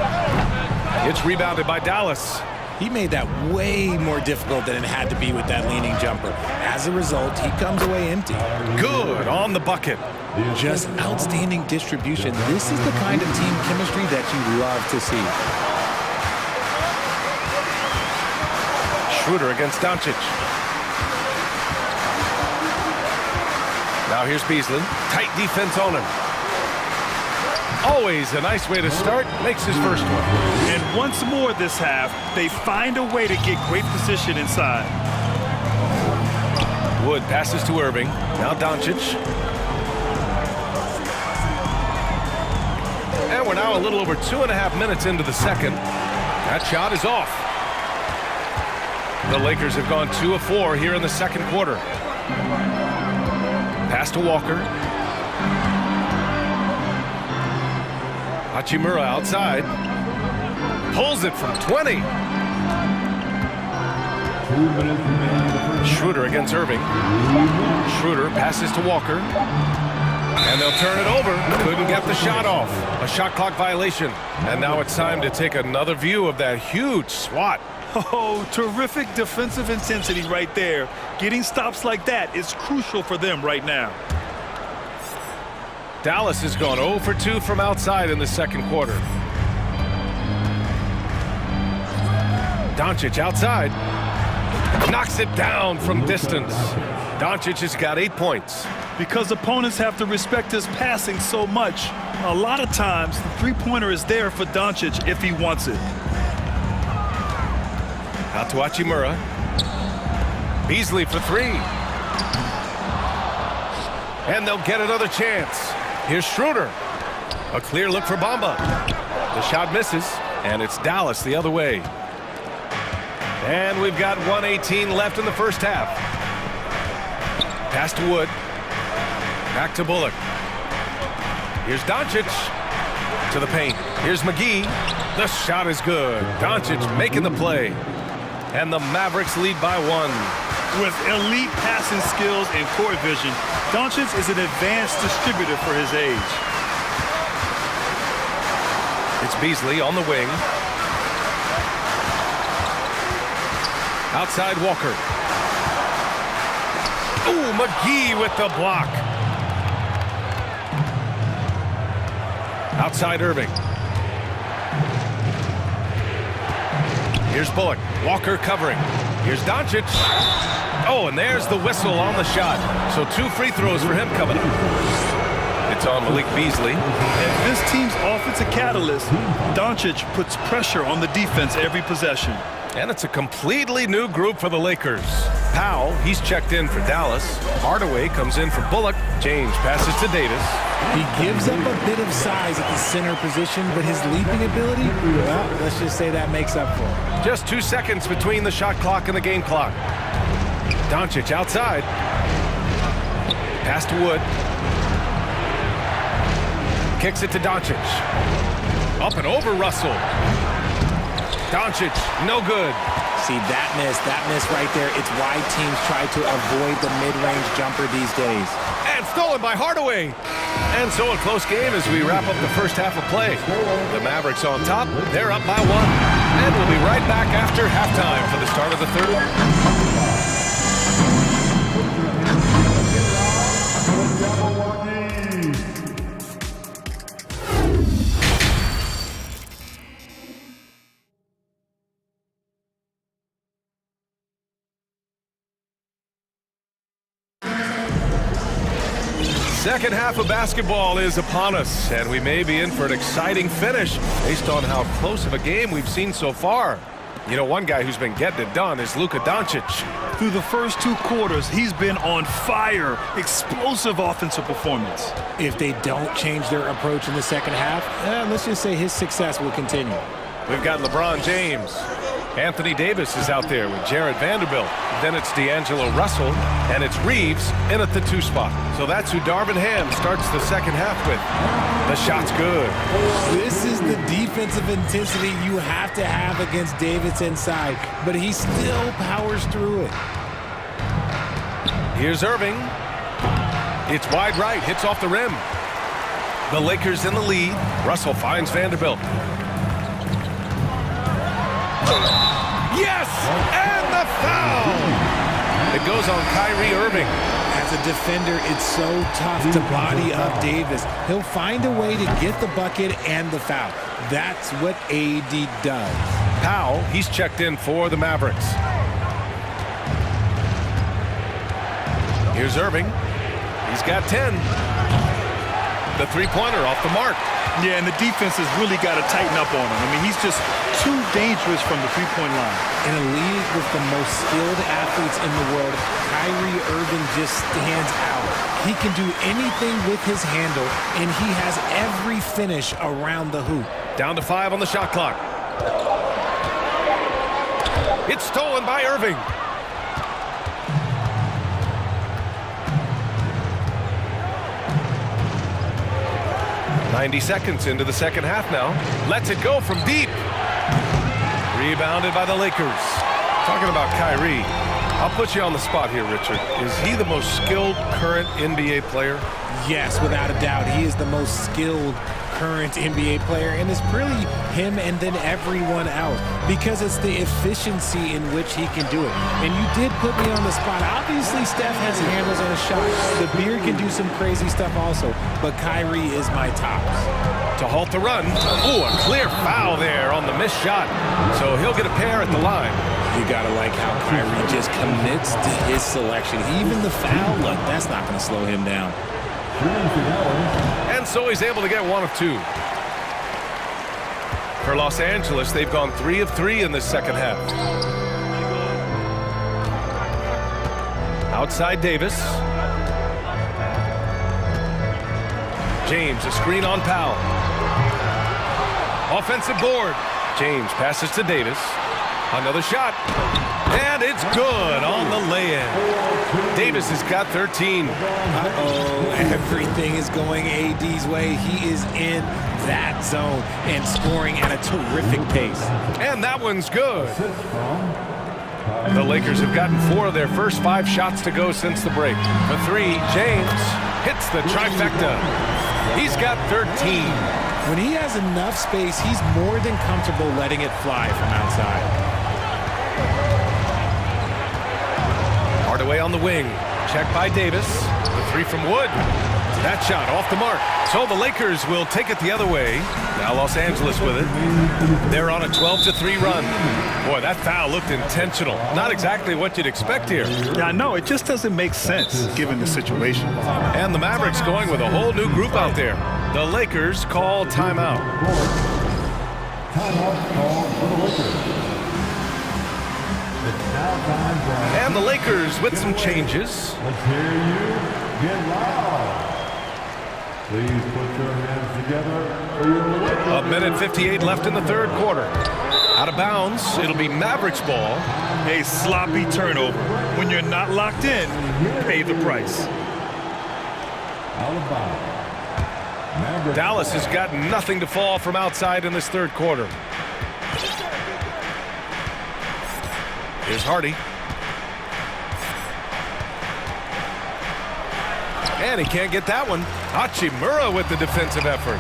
It's rebounded by Dallas. He made that way more difficult than it had to be with that leaning jumper. As a result, he comes away empty. Good on the bucket. Just outstanding distribution. This is the kind of team chemistry that you love to see. Schroeder against Doncic. Now here's Beasley. Tight defense on him. Always a nice way to start. Makes his first one. And once more this half, they find a way to get great position inside. Wood passes to Irving. Now Doncic. And we're now a little over 2.5 minutes into the second. That shot is off. The Lakers have gone 2 of 4 here in the second quarter. Pass to Walker. Hachimura outside. Pulls it from 20. Schroeder against Irving. Schroeder passes to Walker. And they'll turn it over. Couldn't get the shot off. A shot clock violation. And now it's time to take another view of that huge swat. Oh, terrific defensive intensity right there. Getting stops like that is crucial for them right now. Dallas has gone 0 for 2 from outside in the second quarter. Doncic outside. Knocks it down from distance. Doncic has got 8 points. Because opponents have to respect his passing so much, a lot of times the three-pointer is there for Doncic if he wants it. Out to Hachimura. Beasley for 3. And they'll get another chance. Here's Schroeder. A clear look for Bamba. The shot misses, and it's Dallas the other way. And we've got 1:18 left in the first half. Pass to Wood. Back to Bullock. Here's Doncic to the paint. Here's McGee. The shot is good. Doncic making the play. And the Mavericks lead by 1. With elite passing skills and court vision, Doncic is an advanced distributor for his age. It's Beasley on the wing. Outside Walker. Ooh, McGee with the block. Outside Irving. Here's Bullock. Walker covering. Here's Doncic. Oh, and there's the whistle on the shot. So 2 free throws for him coming up. It's on Malik Beasley. And this team's offensive catalyst, Doncic puts pressure on the defense every possession. And it's a completely new group for the Lakers. Powell, he's checked in for Dallas. Hardaway comes in for Bullock. James passes to Davis. He gives up a bit of size at the center position, but his leaping ability, well, let's just say that makes up for it. Just 2 seconds between the shot clock and the game clock. Doncic outside. Pass to Wood. Kicks it to Doncic. Up and over Russell. Doncic, no good. See, that miss right there, it's why teams try to avoid the mid-range jumper these days. And stolen by Hardaway. And so a close game as we wrap up the first half of play. The Mavericks on top, they're up by 1. And we'll be right back after halftime for the start of the third. Second half of basketball is upon us, and we may be in for an exciting finish based on how close of a game we've seen so far. You know, one guy who's been getting it done is Luka Doncic. Through the first 2 quarters, he's been on fire. Explosive offensive performance. If they don't change their approach in the second half, let's just say his success will continue. We've got LeBron James. Anthony Davis is out there with Jared Vanderbilt. Then it's D'Angelo Russell, and it's Reeves in at the 2 spot. So that's who Darvin Ham starts the second half with. The shot's good. This is the defensive intensity you have to have against Davis inside, but he still powers through it. Here's Irving. It's wide right, hits off the rim. The Lakers in the lead. Russell finds Vanderbilt. Yes! And the foul! It goes on Kyrie Irving. As As a defender, it's so tough to body up Davis. He'll find a way to get the bucket and the foul. That's what AD does. Powell, he's checked in for the Mavericks. Here's Irving. He's got 10. The three-pointer off the mark. Yeah, and the defense has really got to tighten up on him. I mean, he's just too dangerous from the three-point line. In a league with the most skilled athletes in the world, Kyrie Irving just stands out. He can do anything with his handle, and he has every finish around the hoop. Down to 5 on the shot clock. It's stolen by Irving. "90 seconds into the second half now. Lets it go from deep. Rebounded by the Lakers." Talking about Kyrie, I'll put you on the spot here, Richard. Is he the most skilled current NBA player? Yes, without a doubt. He is the most skilled current NBA player, and it's really him and then everyone else because it's the efficiency in which he can do it. And you did put me on the spot. Obviously, Steph has handles and a shot. The Beard can do some crazy stuff also, but Kyrie is my tops. To halt the run. Ooh, a clear foul there on the missed shot. So he'll get a pair at the line. You gotta like how Kyrie just commits to his selection. Even the foul, look, that's not gonna slow him down. And so he's able to get 1 of 2. For Los Angeles, they've gone 3 of 3 in this second half. Outside Davis. James, a screen on Powell. Offensive board. James passes to Davis. Another shot. And it's good on the lay-in. Davis has got 13. Uh-oh, everything is going AD's way. He is in that zone and scoring at a terrific pace. And that one's good. The Lakers have gotten 4 of their first 5 shots to go since the break. For 3, James hits the trifecta. He's got 13. When he has enough space, he's more than comfortable letting it fly from outside. Hardaway on the wing. Check by Davis. The 3 from Wood. That shot off the mark. So the Lakers will take it the other way. Now Los Angeles with it. They're on a 12-3 run. Boy, that foul looked intentional. Not exactly what you'd expect here. Yeah, I know. It just doesn't make sense given the situation. And the Mavericks going with a whole new group out there. The Lakers call timeout. Timeout called for the Lakers. It's now time for... And the Lakers with some changes. Let's hear you get loud. Please put your hands together for your Lakers. 1:58 left in the third quarter. Out of bounds, it'll be Mavericks ball. A sloppy turnover. When you're not locked in, pay the price. Out of bounds. Dallas has got nothing to fall from outside in this third quarter. Here's Hardy. And he can't get that one. Hachimura with the defensive effort.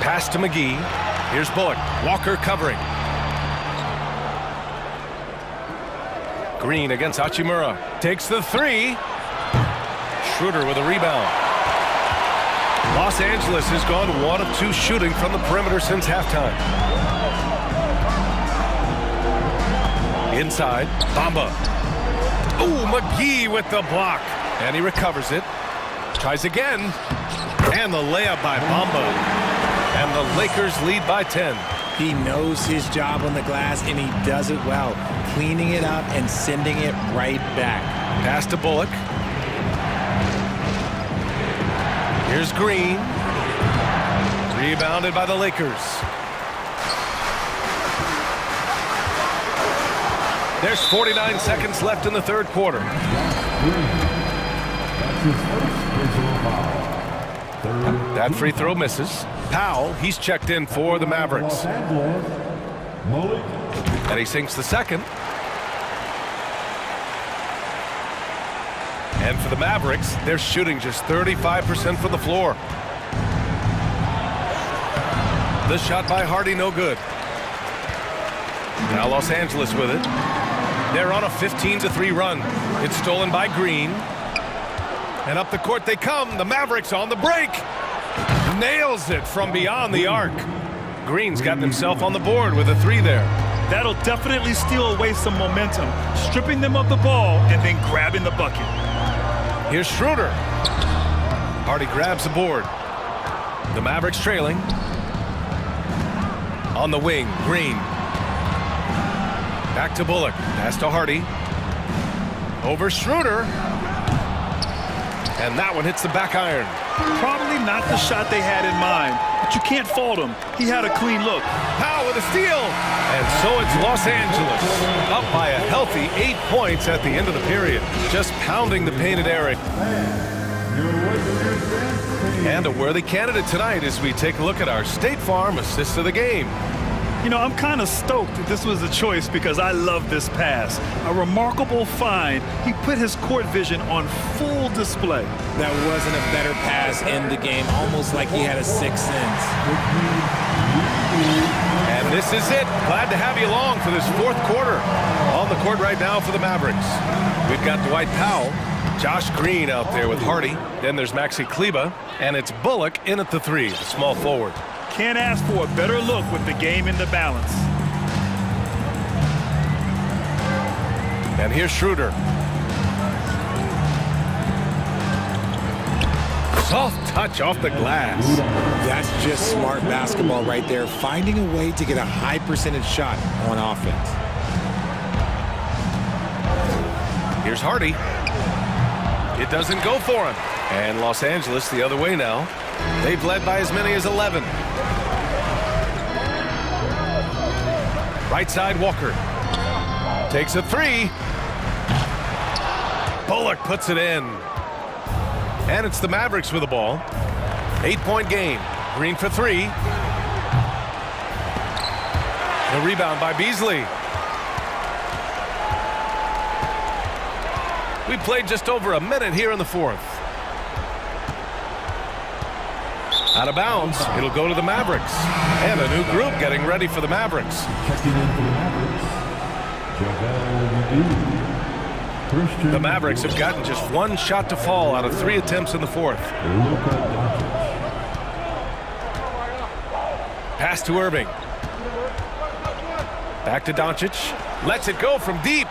Pass to McGee. Here's Bullock. Walker covering. Green against Hachimura. Takes the 3. Schroeder with a rebound. Los Angeles has gone 1 of 2 shooting from the perimeter since halftime. Inside, Bamba. Ooh, McGee with the block. And he recovers it. Tries again. And the layup by Bamba. And the Lakers lead by 10. He knows his job on the glass, and he does it well. Cleaning it up and sending it right back. Pass to Bullock. Here's Green. Rebounded by the Lakers. There's 49 seconds left in the third quarter. That free throw misses. Powell, he's checked in for the Mavericks. And he sinks the second. And for the Mavericks, they're shooting just 35% from the floor. The shot by Hardy, no good. Now Los Angeles with it. They're on a 15-3 run. It's stolen by Green. And up the court they come. The Mavericks on the break. Nails it from beyond the arc. Green's got himself on the board with a 3 there. That'll definitely steal away some momentum, stripping them of the ball and then grabbing the bucket. Here's Schroeder. Hardy grabs the board. The Mavericks trailing. On the wing, Green. Back to Bullock. Pass to Hardy. Over Schroeder. And that one hits the back iron. Probably not the shot they had in mind, but you can't fault him. He had a clean look. Powell with a steal. And so it's Los Angeles. Up by a healthy 8 points at the end of the period. Just pounding the painted area. And a worthy candidate tonight as we take a look at our State Farm assist of the game. You know, I'm kind of stoked that this was a choice because I love this pass. A remarkable find. He put his court vision on full display. That wasn't a better pass in the game, almost like he had a sixth sense. And this is it. Glad to have you along for this fourth quarter. On the court right now for the Mavericks. We've got Dwight Powell, Josh Green out there with Hardy. Then there's Maxi Kleber, and it's Bullock in at the 3, the small forward. Can't ask for a better look with the game in the balance. And here's Schroeder. Soft touch off the glass. That's just smart basketball right there, finding a way to get a high percentage shot on offense. Here's Hardy. It doesn't go for him. And Los Angeles the other way now. They've led by as many as 11. Right side, Walker. Takes a 3. Bullock puts it in. And it's the Mavericks with the ball. 8-point game. Green for 3. The rebound by Beasley. We played just over a minute here in the fourth. Out of bounds, it'll go to the Mavericks. And a new group getting ready for the Mavericks. The Mavericks have gotten just 1 shot to fall out of 3 attempts in the fourth. Pass to Irving. Back to Doncic. Lets it go from deep.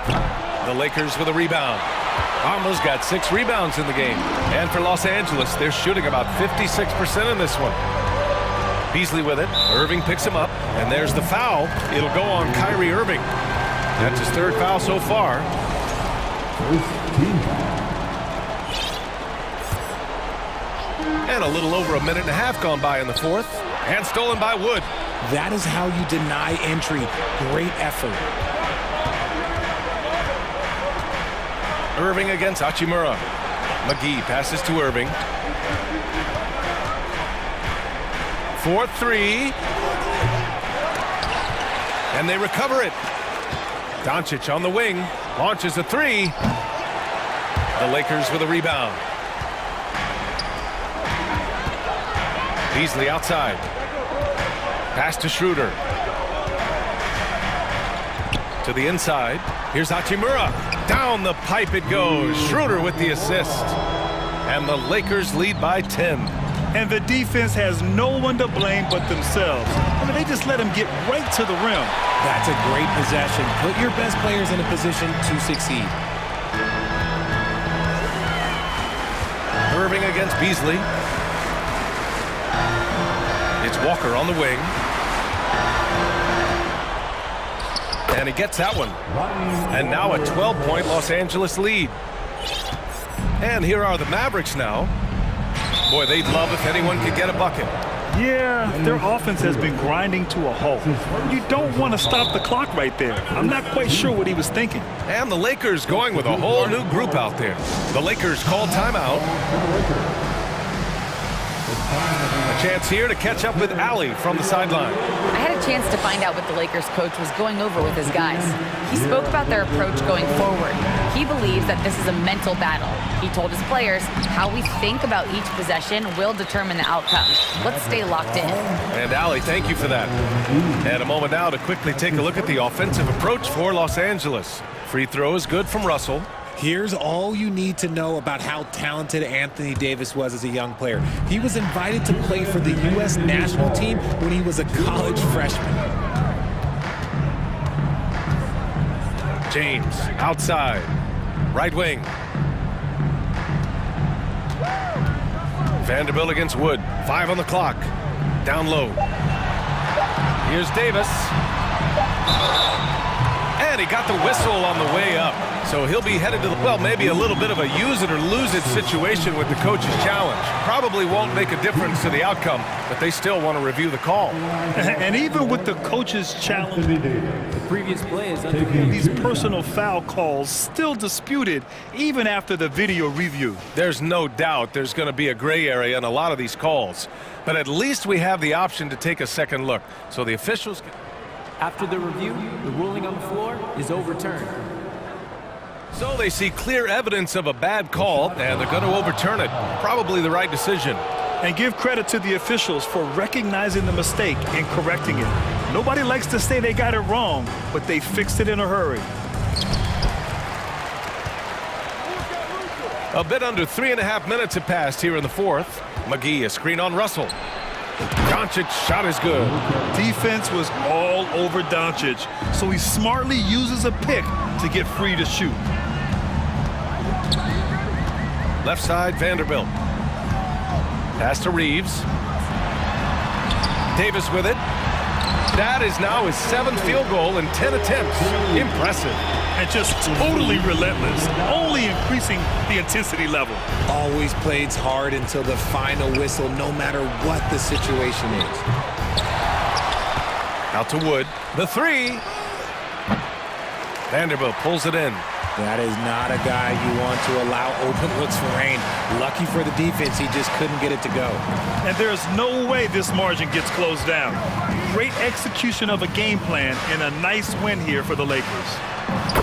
The Lakers with a rebound. Almost got 6 rebounds in the game. And for Los Angeles, they're shooting about 56% in this one. Beasley with it. Irving picks him up. And there's the foul. It'll go on Kyrie Irving. That's his 3rd foul so far. And a little over a minute and a half gone by in the fourth. And stolen by Wood. That is how you deny entry. Great effort. Irving against Hachimura. McGee passes to Irving. 4-3. And they recover it. Doncic on the wing. Launches a 3. The Lakers with a rebound. Beasley outside. Pass to Schroeder. To the inside. Here's Hachimura. Down the pipe it goes. Schroeder with the assist. And the Lakers lead by 10. And the defense has no one to blame but themselves. I mean, they just let him get right to the rim. That's a great possession. Put your best players in a position to succeed. Irving against Beasley. It's Walker on the wing. And he gets that one. And now a 12-point Los Angeles lead. And here are the Mavericks now. Boy, they'd love if anyone could get a bucket. Yeah, their offense has been grinding to a halt. You don't want to stop the clock right there. I'm not quite sure what he was thinking. And the Lakers going with a whole new group out there. The Lakers call timeout. A chance here to catch up with Allie from the sideline. I had a chance to find out what the Lakers coach was going over with his guys. He spoke about their approach going forward. He believes that this is a mental battle. He told his players how we think about each possession will determine the outcome. Let's stay locked in. And Allie, thank you for that. And a moment now to quickly take a look at the offensive approach for Los Angeles. Free throw is good from Russell. Here's all you need to know about how talented Anthony Davis was as a young player. He was invited to play for the U.S. national team when he was a college freshman. James, outside, right wing. Vanderbilt against Wood, 5 on the clock, down low. Here's Davis. And he got the whistle on the way up. So he'll be headed to the, well, maybe a little bit of a use it or lose it situation with the coach's challenge. Probably won't make a difference to the outcome, but they still want to review the call. And even with the coach's challenge, The previous play is under these personal foul calls still disputed even after the video review. There's no doubt there's going to be a gray area in a lot of these calls. But at least we have the option to take a second look. So the officials... After the review, the ruling on the floor is overturned. So they see clear evidence of a bad call, and they're going to overturn it. Probably the right decision. And give credit to the officials for recognizing the mistake and correcting it. Nobody likes to say they got it wrong, but they fixed it in a hurry. A bit under 3.5 minutes have passed here in the fourth. McGee, a screen on Russell. Doncic shot is good. Defense was all over Doncic, so he smartly uses a pick to get free to shoot. Left side, Vanderbilt. Pass to Reeves. Davis with it. That is now his 7th field goal in 10 attempts. Impressive. And just totally relentless, only increasing the intensity level. Always plays hard until the final whistle, no matter what the situation is. Out to Wood. The three. Vanderbilt pulls it in. That is not a guy you want to allow open looks for rain. Lucky for the defense, he just couldn't get it to go. And there's no way this margin gets closed down. Great execution of a game plan and a nice win here for the Lakers.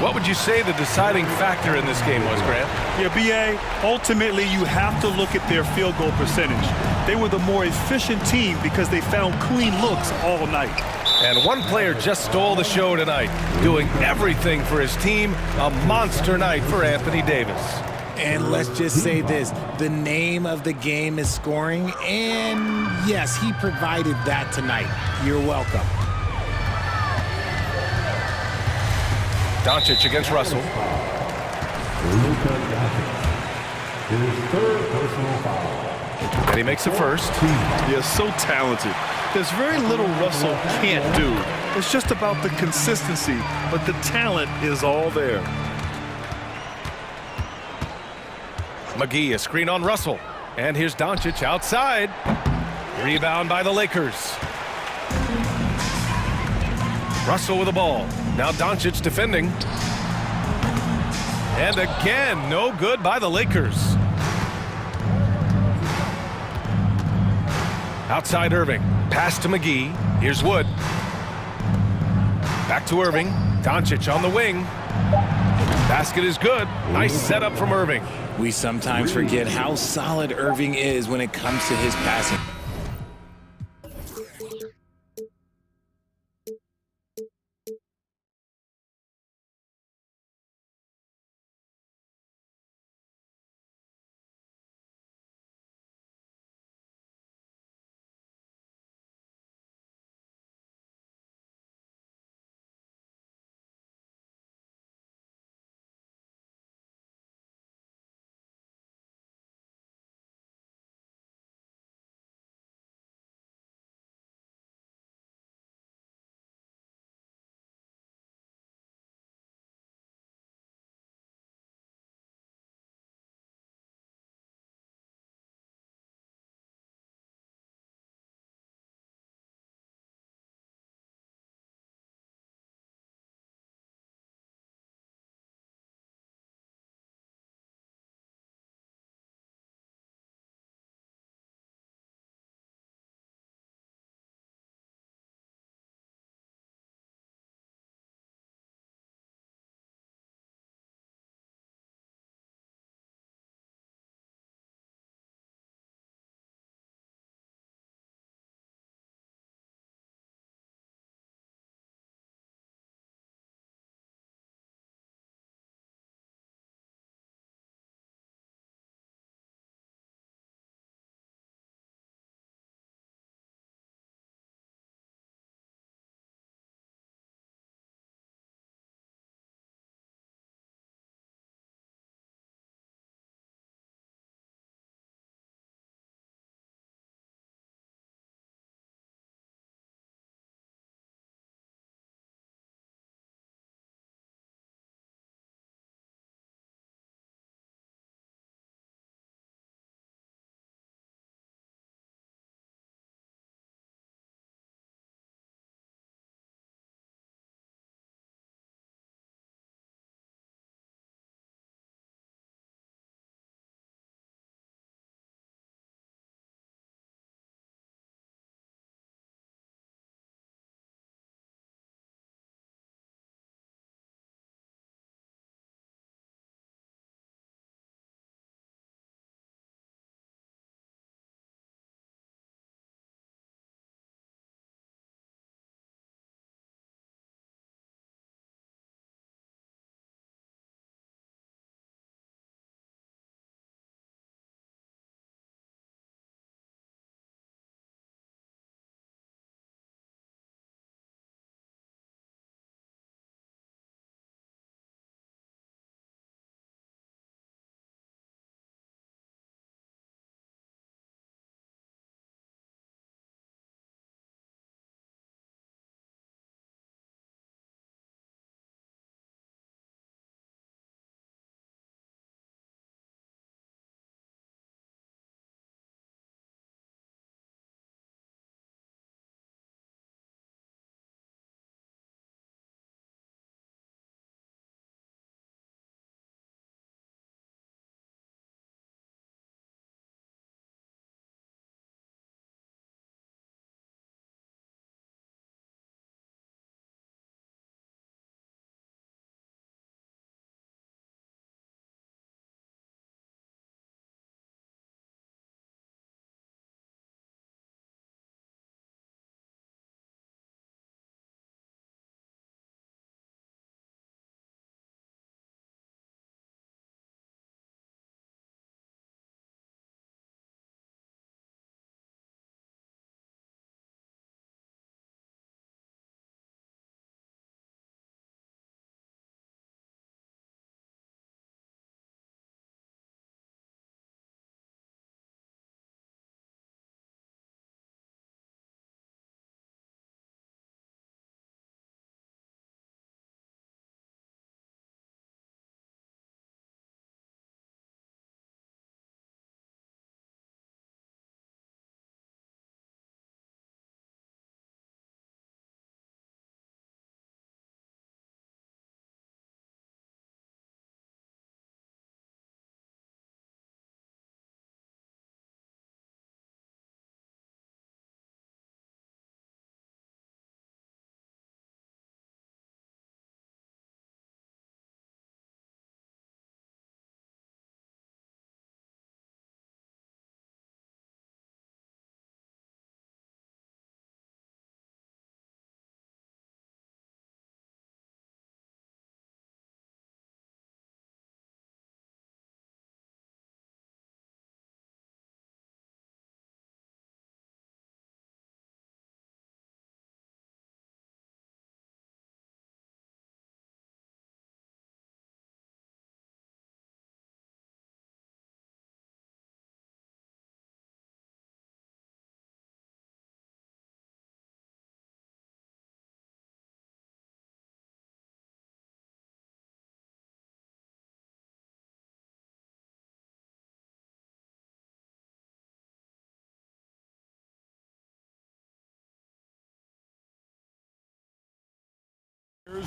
What would you say the deciding factor in this game was, Grant? Yeah, B.A., ultimately you have to look at their field goal percentage. They were the more efficient team because they found clean looks all night. And one player just stole the show tonight, doing everything for his team. A monster night for Anthony Davis. And let's just say this, the name of the game is scoring, and yes, he provided that tonight. You're welcome. Doncic against Russell. His third personal foul. And he makes the first. He is so talented. There's very little Russell can't do. It's just about the consistency, but the talent is all there. McGee, a screen on Russell. And here's Doncic outside. Rebound by the Lakers. Russell with the ball. Now Doncic defending. And again, no good by the Lakers. Outside Irving. Pass to McGee. Here's Wood. Back to Irving. Doncic on the wing. Basket is good. Nice setup from Irving. We sometimes forget how solid Irving is when it comes to his passing.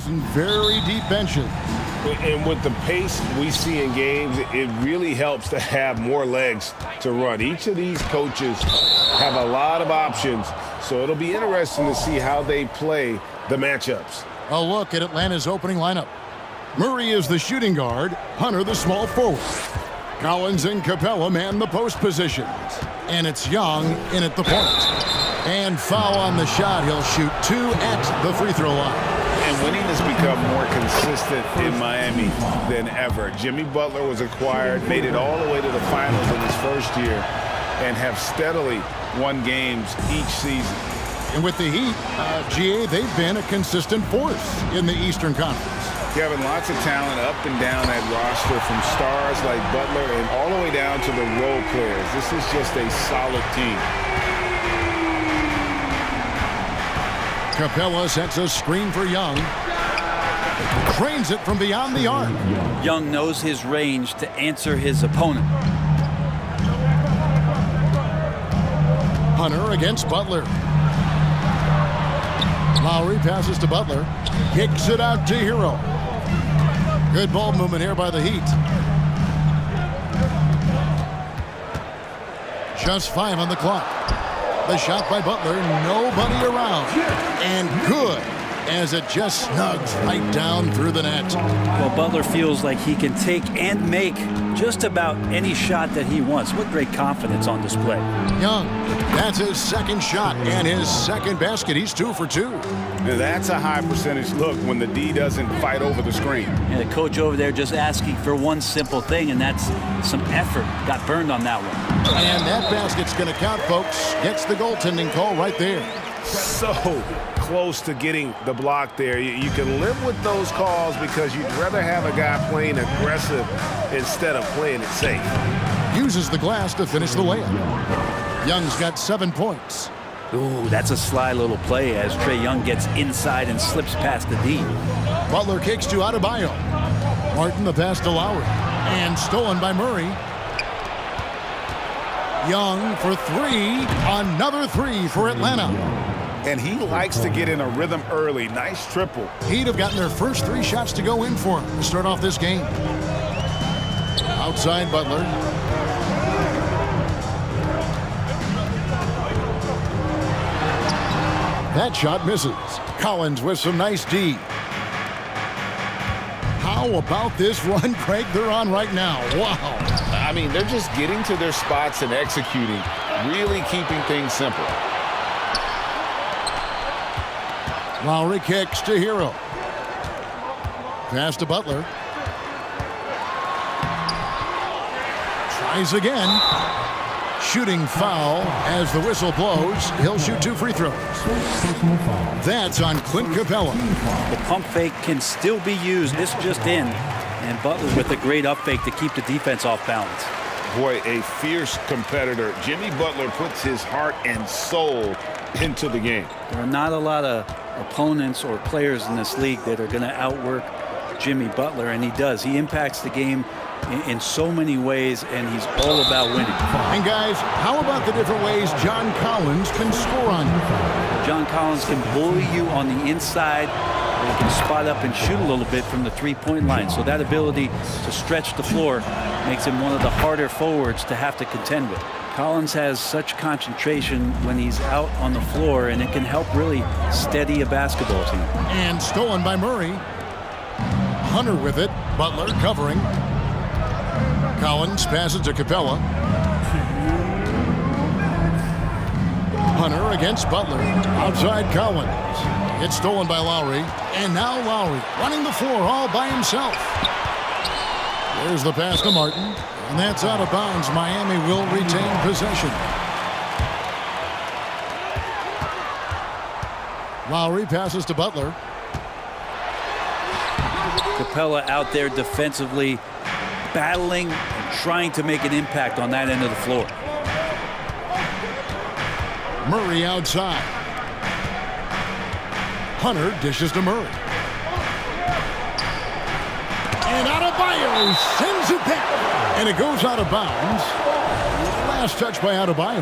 And very deep benches. And with the pace we see in games, it really helps to have more legs to run. Each of these coaches have a lot of options, so it'll be interesting to see how they play the matchups. A look at Atlanta's opening lineup. Murray is the shooting guard, Hunter the small forward. Collins and Capella man the post positions. And it's Young in at the point. And foul on the shot. He'll shoot 2 at the free throw line. And winning has become more consistent in Miami than ever. Jimmy Butler was acquired, made it all the way to the finals in his first year, and have steadily won games each season. And with the Heat, GA, they've been a consistent force in the Eastern Conference. Kevin, lots of talent up and down that roster, from stars like Butler and all the way down to the role players. This is just a solid team. Capella sets a screen for Young. Trains it from beyond the arc. Young knows his range to answer his opponent. Hunter against Butler. Lowry passes to Butler. Kicks it out to Hero. Good ball movement here by the Heat. Just 5 on the clock. The shot by Butler, nobody around. And good, as it just snugs right down through the net. Well, Butler feels like he can take and make just about any shot that he wants. What great confidence on display. Young, that's his second shot and his second basket. He's 2 for 2. Now that's a high percentage look when the D doesn't fight over the screen. And the coach over there just asking for one simple thing, and that's some effort. Got burned on that one. And that basket's going to count, folks. Gets the goaltending call right there. So close to getting the block there. You can live with those calls because you'd rather have a guy playing aggressive instead of playing it safe. Uses the glass to finish the layup. Young's got 7 points. Ooh, that's a sly little play as Trae Young gets inside and slips past the D. Butler kicks to Adebayo. Martin the pass to Lowry. And stolen by Murray. Young for 3. Another 3 for Atlanta. And he likes to get in a rhythm early. Nice triple. He'd have gotten their first 3 shots to go in for him to start off this game. Outside Butler. That shot misses. Collins with some nice D. How about this run, Craig, they're on right now? Wow. I mean, they're just getting to their spots and executing, really keeping things simple. Lowry kicks to Hero. Pass to Butler. Tries again. Shooting foul as the whistle blows. He'll shoot 2 free throws. That's on Clint Capella. The pump fake can still be used. This just in. And Butler with a great up fake to keep the defense off balance. Boy, a fierce competitor. Jimmy Butler puts his heart and soul into the game. There are not a lot of opponents or players in this league that are going to outwork Jimmy Butler, and he does. He impacts the game in so many ways, and he's all about winning. And guys, how about the different ways John Collins can score on you? John Collins can bully you on the inside. He can spot up and shoot a little bit from the three-point line. So that ability to stretch the floor makes him one of the harder forwards to have to contend with. Collins has such concentration when he's out on the floor, and it can help really steady a basketball team. And stolen by Murray. Hunter with it. Butler covering. Collins passes to Capella. Hunter against Butler. Outside Collins. It's stolen by Lowry. And now Lowry running the floor all by himself. There's the pass to Martin. And that's out of bounds. Miami will retain possession. Lowry passes to Butler. Capella out there defensively, battling and trying to make an impact on that end of the floor. Murray outside. Hunter dishes to Murray. And Adebayo sends it back. And it goes out of bounds. Last touch by Adebayo.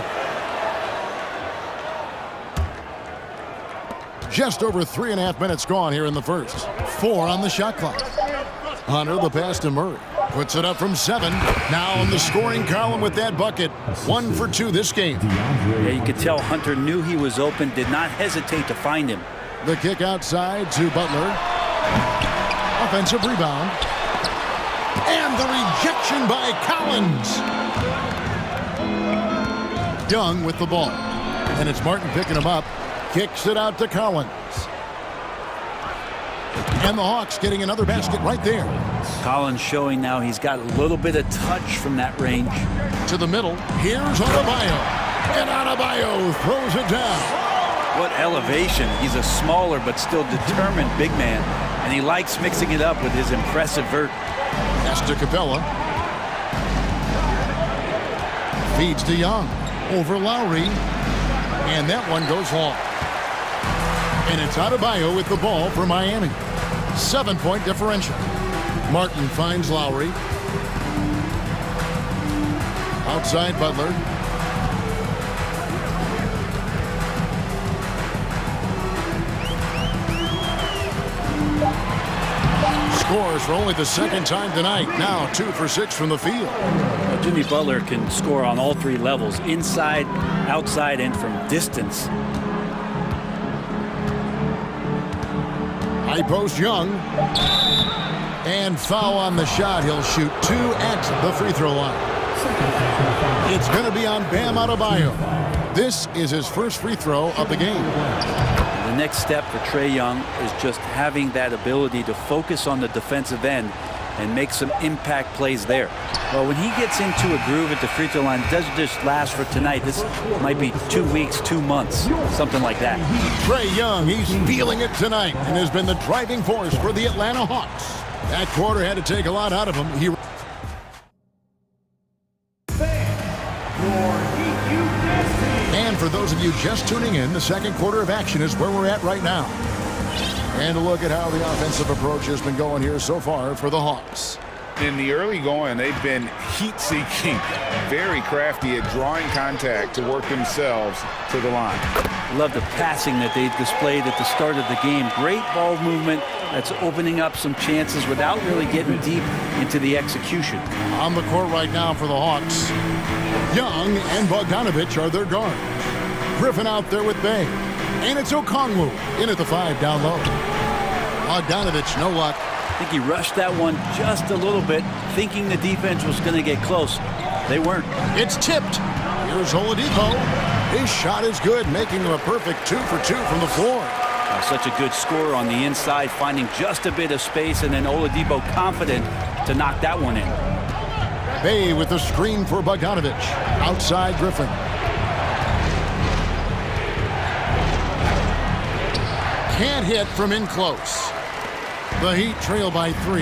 Just over 3.5 minutes gone here in the first. 4 on the shot clock. Hunter, the pass to Murray. Puts it up from 7. Now on the scoring column with that bucket. 1 for 2 this game. Yeah, you could tell Hunter knew he was open, did not hesitate to find him. The kick outside to Butler. Offensive rebound. And the rejection by Collins. Young with the ball. And it's Martin picking him up. Kicks it out to Collins. And the Hawks getting another basket right there. Collins showing now he's got a little bit of touch from that range. To the middle. Here's Adebayo. And Adebayo throws it down. What elevation. He's a smaller but still determined big man. And he likes mixing it up with his impressive vert. Pass to Capella. Feeds to Young. Over Lowry. And that one goes long. And it's Adebayo with the ball for Miami. 7-point differential. Martin finds Lowry. Outside Butler. Scores for only the second time tonight. Now 2 for 6 from the field. Jimmy Butler can score on all 3 levels. Inside, outside, and from distance. High post Young. And foul on the shot. He'll shoot 2 at the free throw line. It's going to be on Bam Adebayo. This is his first free throw of the game. The next step for Trae Young is just having that ability to focus on the defensive end and make some impact plays there. Well, when he gets into a groove at the free throw line, it doesn't just last for tonight. This might be 2 weeks, 2 months, something like that. Trae Young, he's feeling it tonight and has been the driving force for the Atlanta Hawks. That quarter had to take a lot out of him. And for those of you just tuning in, the second quarter of action is where we're at right now. And a look at how the offensive approach has been going here so far for the Hawks. In the early going, they've been heat-seeking, very crafty at drawing contact to work themselves to the line. Love the passing that they displayed at the start of the game. Great ball movement that's opening up some chances without really getting deep into the execution. On the court right now for the Hawks, Young and Bogdanovich are their guards. Griffin out there with Bay. And it's Okongwu in at the 5 down low. Bogdanovich, no luck. I think he rushed that one just a little bit, thinking the defense was going to get close. They weren't. It's tipped. Here's Oladipo. His shot is good, making him a perfect 2 for 2 from the floor. Such a good scorer on the inside, finding just a bit of space, and then Oladipo confident to knock that one in. Bay with the screen for Bogdanovich. Outside Griffin. Can't hit from in close. The Heat trail by 3.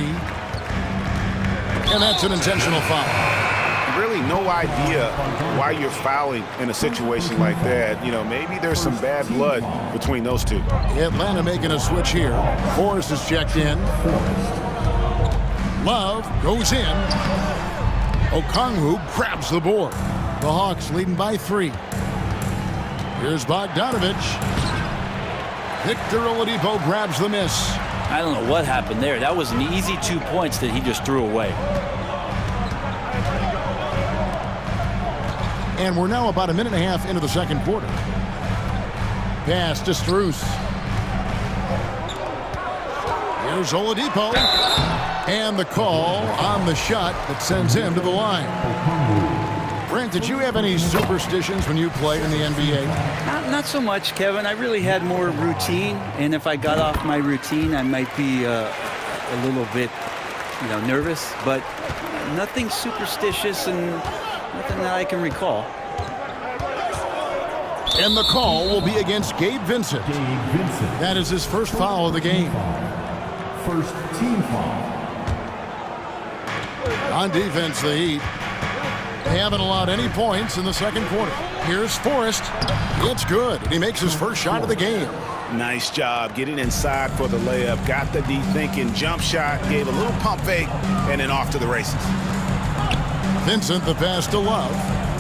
And that's an intentional foul. Really no idea why you're fouling in a situation like that. You know, maybe there's some bad blood between those two. Atlanta making a switch here. Forrest is checked in. Love goes in. Okongwu grabs the board. The Hawks leading by 3. Here's Bogdanovich. Victor Oladipo grabs the miss. I don't know what happened there. That was an easy 2 points that he just threw away. And we're now about a minute and a half into the second quarter. Pass to Strus. Here's Oladipo. And the call on the shot that sends him to the line. Brent, did you have any superstitions when you played in the NBA? Not so much, Kevin. I really had more routine, and if I got off my routine, I might be a little bit, nervous. But nothing superstitious and nothing that I can recall. And the call will be against Gabe Vincent. That is his first foul of the game. First team foul. On defense, the Heat haven't allowed any points in the second quarter. Here's Forrest. It's good. He makes his first shot of the game. Nice job getting inside for the layup. Got the deep thinking jump shot. Gave a little pump fake. And then off to the races. Vincent the pass to Love.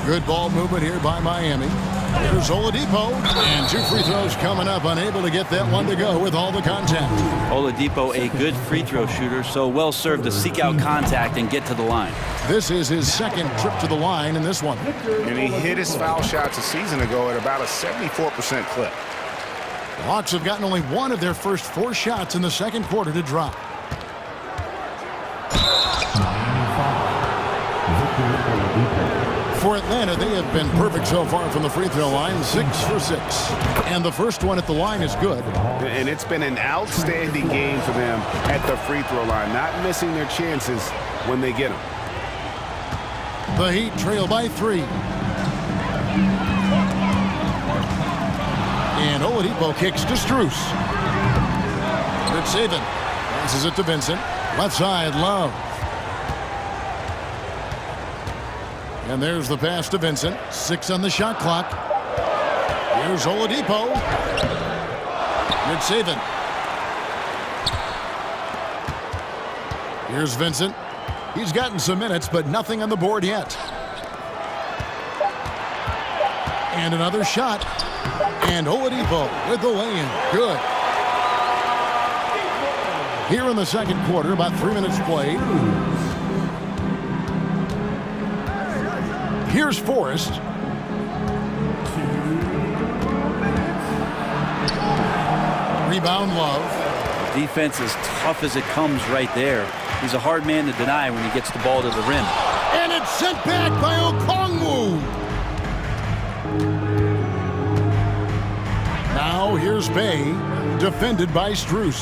Good ball movement here by Miami. Here's Oladipo, and 2 free throws coming up, unable to get that one to go with all the contact. Oladipo, a good free throw shooter, so well served to seek out contact and get to the line. This is his second trip to the line in this one. And he hit his foul shots a season ago at about a 74% clip. The Hawks have gotten only 1 of their first 4 shots in the second quarter to drop. For Atlanta, they have been perfect so far from the free throw line, 6 for 6. And the first one at the line is good. And it's been an outstanding game for them at the free throw line, not missing their chances when they get them. The Heat trail by 3. And Oladipo kicks to Strus. Good saving. Passes it to Vincent. Left side, Love. And there's the pass to Vincent. 6 on the shot clock. Here's Oladipo. Good saving. Here's Vincent. He's gotten some minutes, but nothing on the board yet. And another shot. And Oladipo with the lay-in. Good. Here in the second quarter, about 3 minutes played. Here's Forrest. Rebound, Love. Defense is tough as it comes right there. He's a hard man to deny when he gets the ball to the rim. And it's sent back by Okongwu. Now here's Bay, defended by Strus.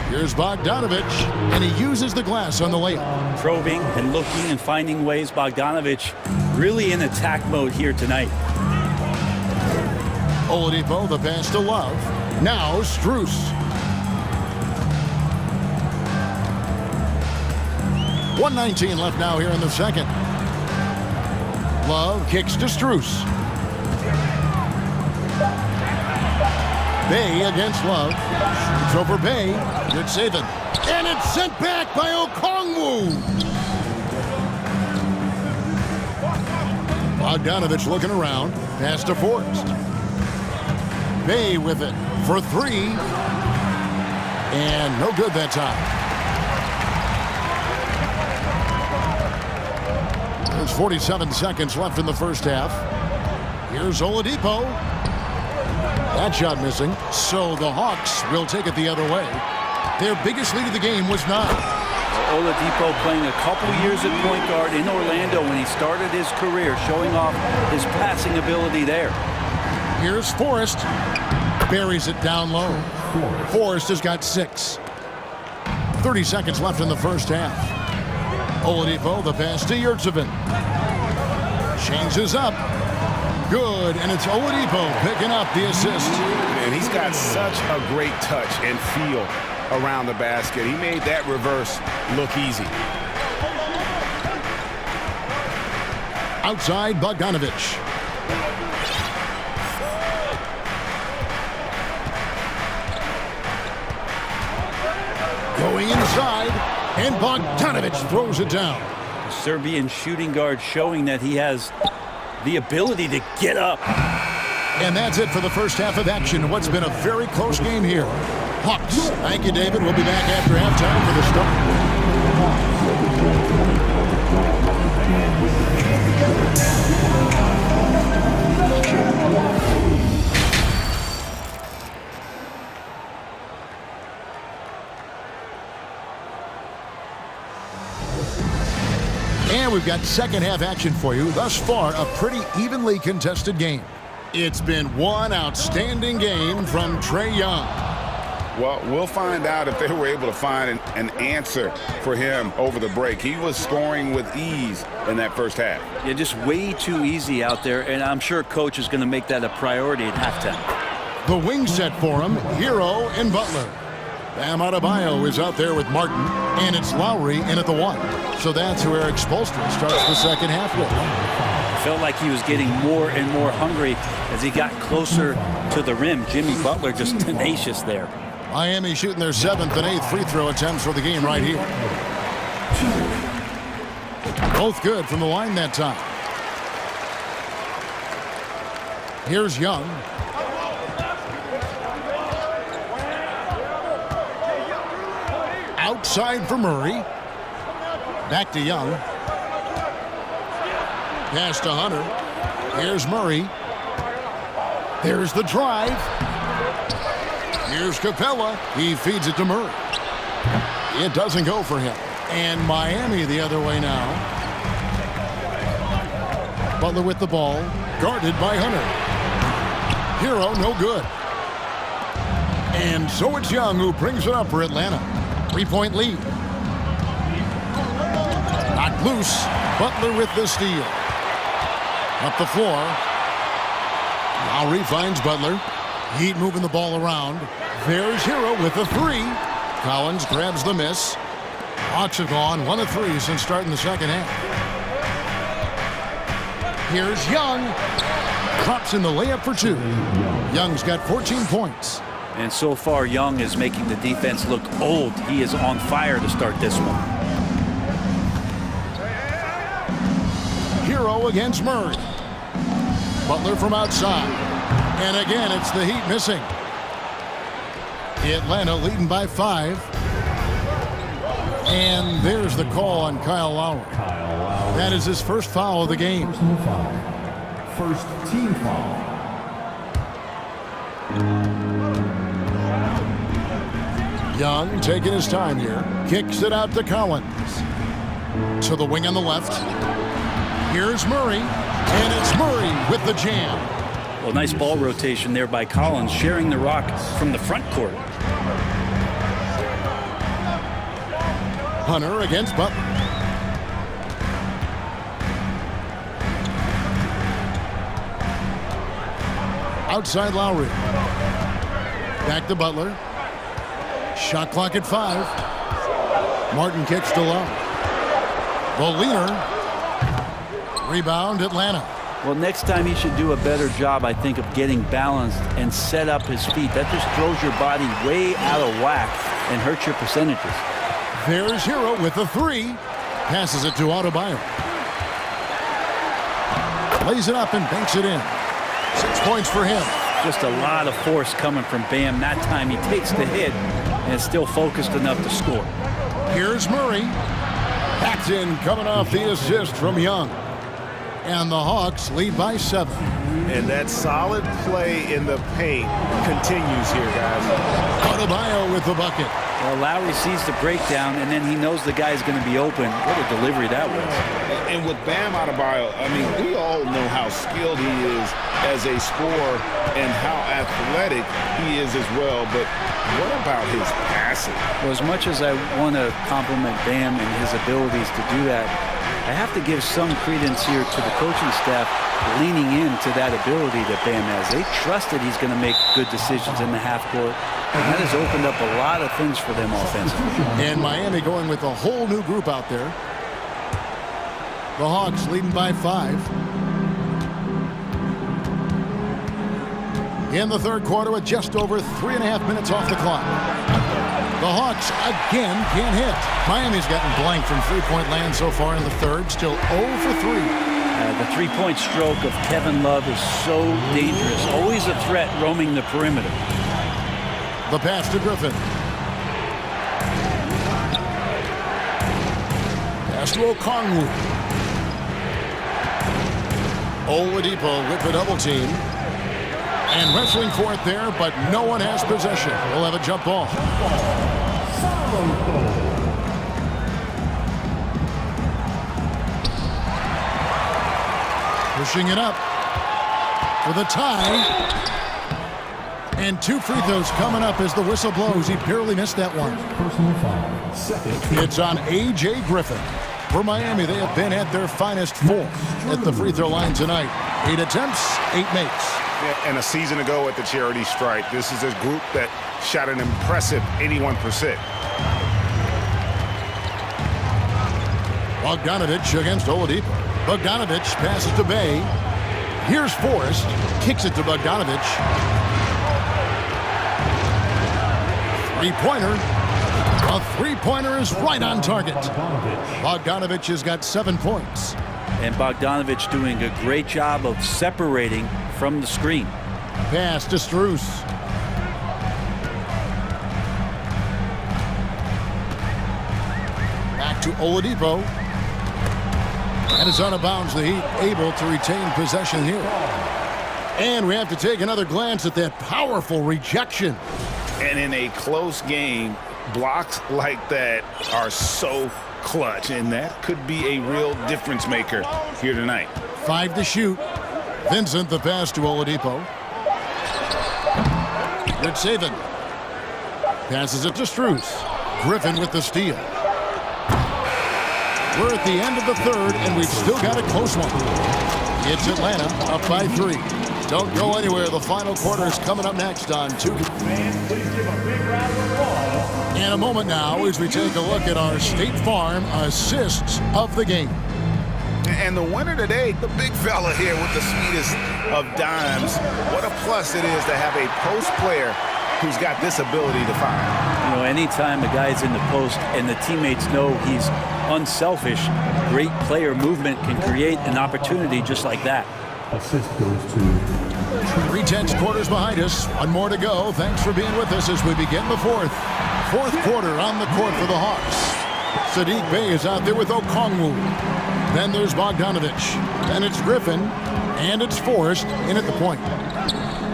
Here's Bogdanovich, and he uses the glass on the layup. Probing and looking and finding ways. Bogdanovich really in attack mode here tonight. Oladipo, the pass to Love. Now Strus. .119 left now here in the second. Love kicks to Strus. Bay against Love. It's over Bay. Good saving. And it's sent back by Okongwu. Bogdanovich looking around. Pass to Forrest. Bay with it for 3. And no good that time. There's 47 seconds left in the first half. Here's Oladipo. That shot missing. So the Hawks will take it the other way. Their biggest lead of the game was 9. Oladipo playing a couple years at point guard in Orlando when he started his career, showing off his passing ability there. Here's Forrest. Buries it down low. Forrest has got 6. 30 seconds left in the first half. Oladipo, the pass to Yurtsevin. Changes up. Good, and it's Oladipo picking up the assist. And he's got such a great touch and feel around the basket. He made that reverse look easy. Outside, Bogdanovich. Going inside, and Bogdanovich throws it down. The Serbian shooting guard showing that he has the ability to get up. And that's it for the first half of action. What's been a very close game here. Hawks. Thank you, David. We'll be back after halftime for the start. And we've got second half action for you. Thus far, a pretty evenly contested game. It's been one outstanding game from Trae Young. Well, we'll find out if they were able to find an answer for him over the break. He was scoring with ease in that first half. Yeah, just way too easy out there, and I'm sure coach is going to make that a priority at halftime. The wing set for him, Hero and Butler. Bam Adebayo is out there with Martin, and it's Lowry in at the 1. So that's who Eric Spoelstra starts the second half with. Felt like he was getting more and more hungry as he got closer to the rim. Jimmy Butler just tenacious there. Miami shooting their 7th and 8th free throw attempts for the game right here. Both good from the line that time. Here's Young. Outside for Murray. Back to Young. Pass to Hunter. Here's Murray. There's the drive. Here's Capella. He feeds it to Murray. It doesn't go for him. And Miami the other way now. Butler with the ball. Guarded by Hunter. Hero no good. And so it's Young who brings it up for Atlanta. 3-point lead. Knocked loose. Butler with the steal. Up the floor. Lowry finds Butler. Heat moving the ball around. There's Hero with a three. Collins grabs the miss. Hawks have gone 1 of 3 since starting the second half. Here's Young. Drops in the layup for 2. Young's got 14 points. And so far, Young is making the defense look old. He is on fire to start this one. Hero against Murray. Butler from outside. And again, it's the Heat missing. Atlanta leading by 5. And there's the call on Kyle Lowry. That is his first foul of the game. First team foul. Young taking his time here. Kicks it out to Collins. To the wing on the left. Here's Murray. And it's Murray with the jam. Well, nice ball rotation there by Collins, sharing the rock from the front court. Hunter against Butler. Outside Lowry. Back to Butler. Shot clock at 5. Martin kicks to Love. The leaner. Rebound Atlanta. Well, next time he should do a better job, I think, of getting balanced and set up his feet. That just throws your body way out of whack and hurts your percentages. There's Hero with the 3. Passes it to Adebayo. Lays it up and banks it in. 6 points for him. Just a lot of force coming from Bam. That time he takes the hit and is still focused enough to score. Here's Murray. Packed in, coming off the assist from Young. And the Hawks lead by 7. And that solid play in the paint continues here, guys. Adebayo with the bucket. Well, Lowry sees the breakdown, and then he knows the guy's going to be open. What a delivery that was. And with Bam Adebayo, I mean, we all know how skilled he is as a scorer and how athletic he is as well. But what about his passing? Well, as much as I want to compliment Bam and his abilities to do that, I have to give some credence here to the coaching staff leaning into that ability that Bam has. They trust that he's going to make good decisions in the half court, and that has opened up a lot of things for them offensively. And Miami going with a whole new group out there. The Hawks leading by 5. In the third quarter with just over 3.5 minutes off the clock. The Hawks again can't hit. Miami's gotten blank from three-point land so far in the third. Still 0 for 3. The three-point stroke of Kevin Love is so dangerous. Always a threat roaming the perimeter. The pass to Griffin. Pass to Okongwu. Oladipo with the double team. And wrestling for it there, but no one has possession. We'll have a jump ball. Pushing it up for the tie. And 2 free throws coming up as the whistle blows. He barely missed that one. It's on A.J. Griffin. For Miami, they have been at their finest 4 at the free throw line tonight. 8 attempts, 8 makes. And a season ago at the charity stripe, this is a group that shot an impressive 81%. Bogdanovich against Oladipo. Bogdanovich passes to Bay. Here's Forrest. Kicks it to Bogdanovich. Three-pointer. A three-pointer is right on target. Bogdanovich has got 7 points. And Bogdanovich doing a great job of separating from the screen. Pass to Strus. Back to Oladipo. And it's out of bounds. The Heat able to retain possession here. And we have to take another glance at that powerful rejection. And in a close game, blocks like that are so clutch, and that could be a real difference maker here tonight. 5 to shoot. Vincent the pass to Oladipo. Good saving. Passes it to Strus. Griffin with the steal. We're at the end of the third, and we've still got a close one. It's Atlanta up by 3. Don't go anywhere. The final quarter is coming up next on 2. In a moment now as we take a look at our State Farm assists of the game. And the winner today, the big fella here with the sweetest of dimes. What a plus it is to have a post player who's got this ability to find. You know, anytime a guy's in the post and the teammates know he's unselfish, great player movement can create an opportunity just like that. Assist goes to 3 tenths quarters behind us. 1 more to go. Thanks for being with us as we begin the fourth. Fourth quarter on the court for the Hawks. Sadiq Bey is out there with Okongwu. Then there's Bogdanovich. Then it's Griffin. And it's Forrest in at the point.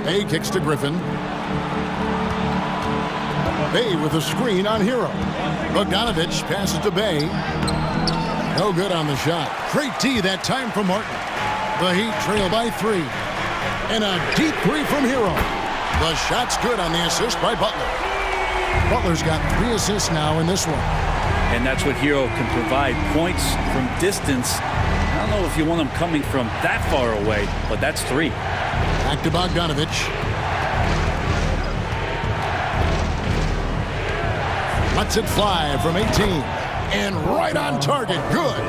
Bey kicks to Griffin. Bey with a screen on Hero. Bogdanovich passes to Bey. No good on the shot. Great D that time from Martin. The Heat trail by 3. And a deep 3 from Hero. The shot's good on the assist by Butler. Butler's got 3 assists now in this one. And that's what Hero can provide, points from distance. I don't know if you want them coming from that far away, but that's 3. Back to Bogdanovich. Lets it fly from 18. And right on target. Good.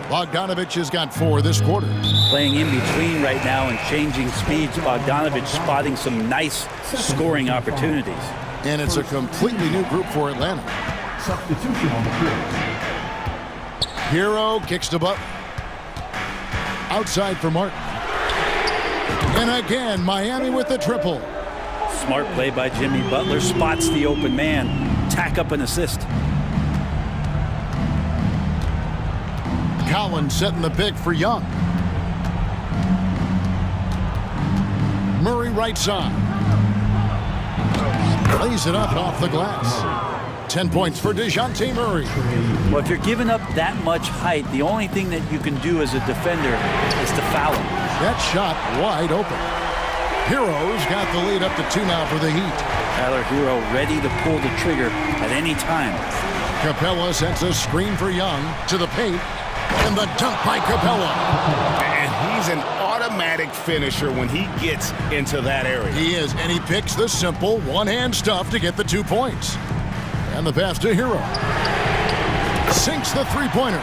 Bogdanovich has got 4 this quarter. Playing in between right now and changing speeds. Bogdanovich spotting some nice scoring opportunities. And it's a completely new group for Atlanta. substitution on the court. Hero kicks to Butler. Outside for Martin. And again, Miami with the triple. Smart play by Jimmy Butler. Spots the open man. Tack up an assist. Collins setting the pick for Young. Murray right side. Lays it up off the glass. 10 points for DeJounte Murray. Well, if you're giving up that much height, the only thing that you can do as a defender is to foul him. That shot wide open. Hero's got the lead up to 2 now for the Heat. Tyler Hero ready to pull the trigger at any time. Capella sets a screen for Young to the paint. And the dunk by Capella. And he's an automatic finisher when he gets into that area. He is, and he picks the simple one-hand stuff to get the 2 points. And the pass to Hero. Sinks the three-pointer.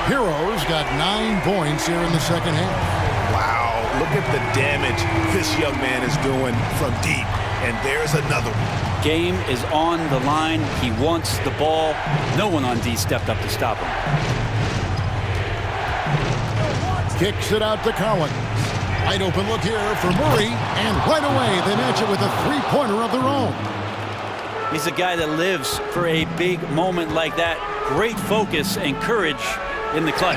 Hero's got 9 points here in the second half. Wow, look at the damage this young man is doing from deep. And there's another one. Game is on the line. He wants the ball. No one on D stepped up to stop him. Kicks it out to Collins. Wide open look here for Murray. And right away, they match it with a three-pointer of their own. He's a guy that lives for a big moment like that. Great focus and courage in the clutch.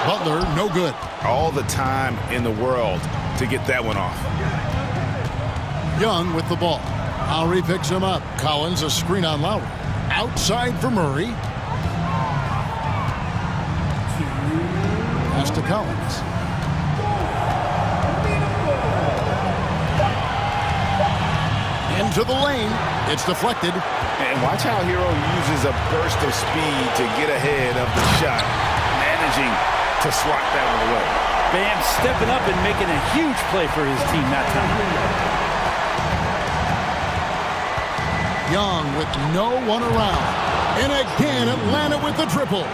Butler, no good. All the time in the world to get that one off. Young with the ball. Lowry picks him up. Collins a screen on Lowry. Outside for Murray. Pass to Collins. Into the lane. It's deflected. And watch how Hero uses a burst of speed to get ahead of the shot. Managing to swat that one away. Bam stepping up and making a huge play for his team that time. Young with no one around. And again, Atlanta with the triple.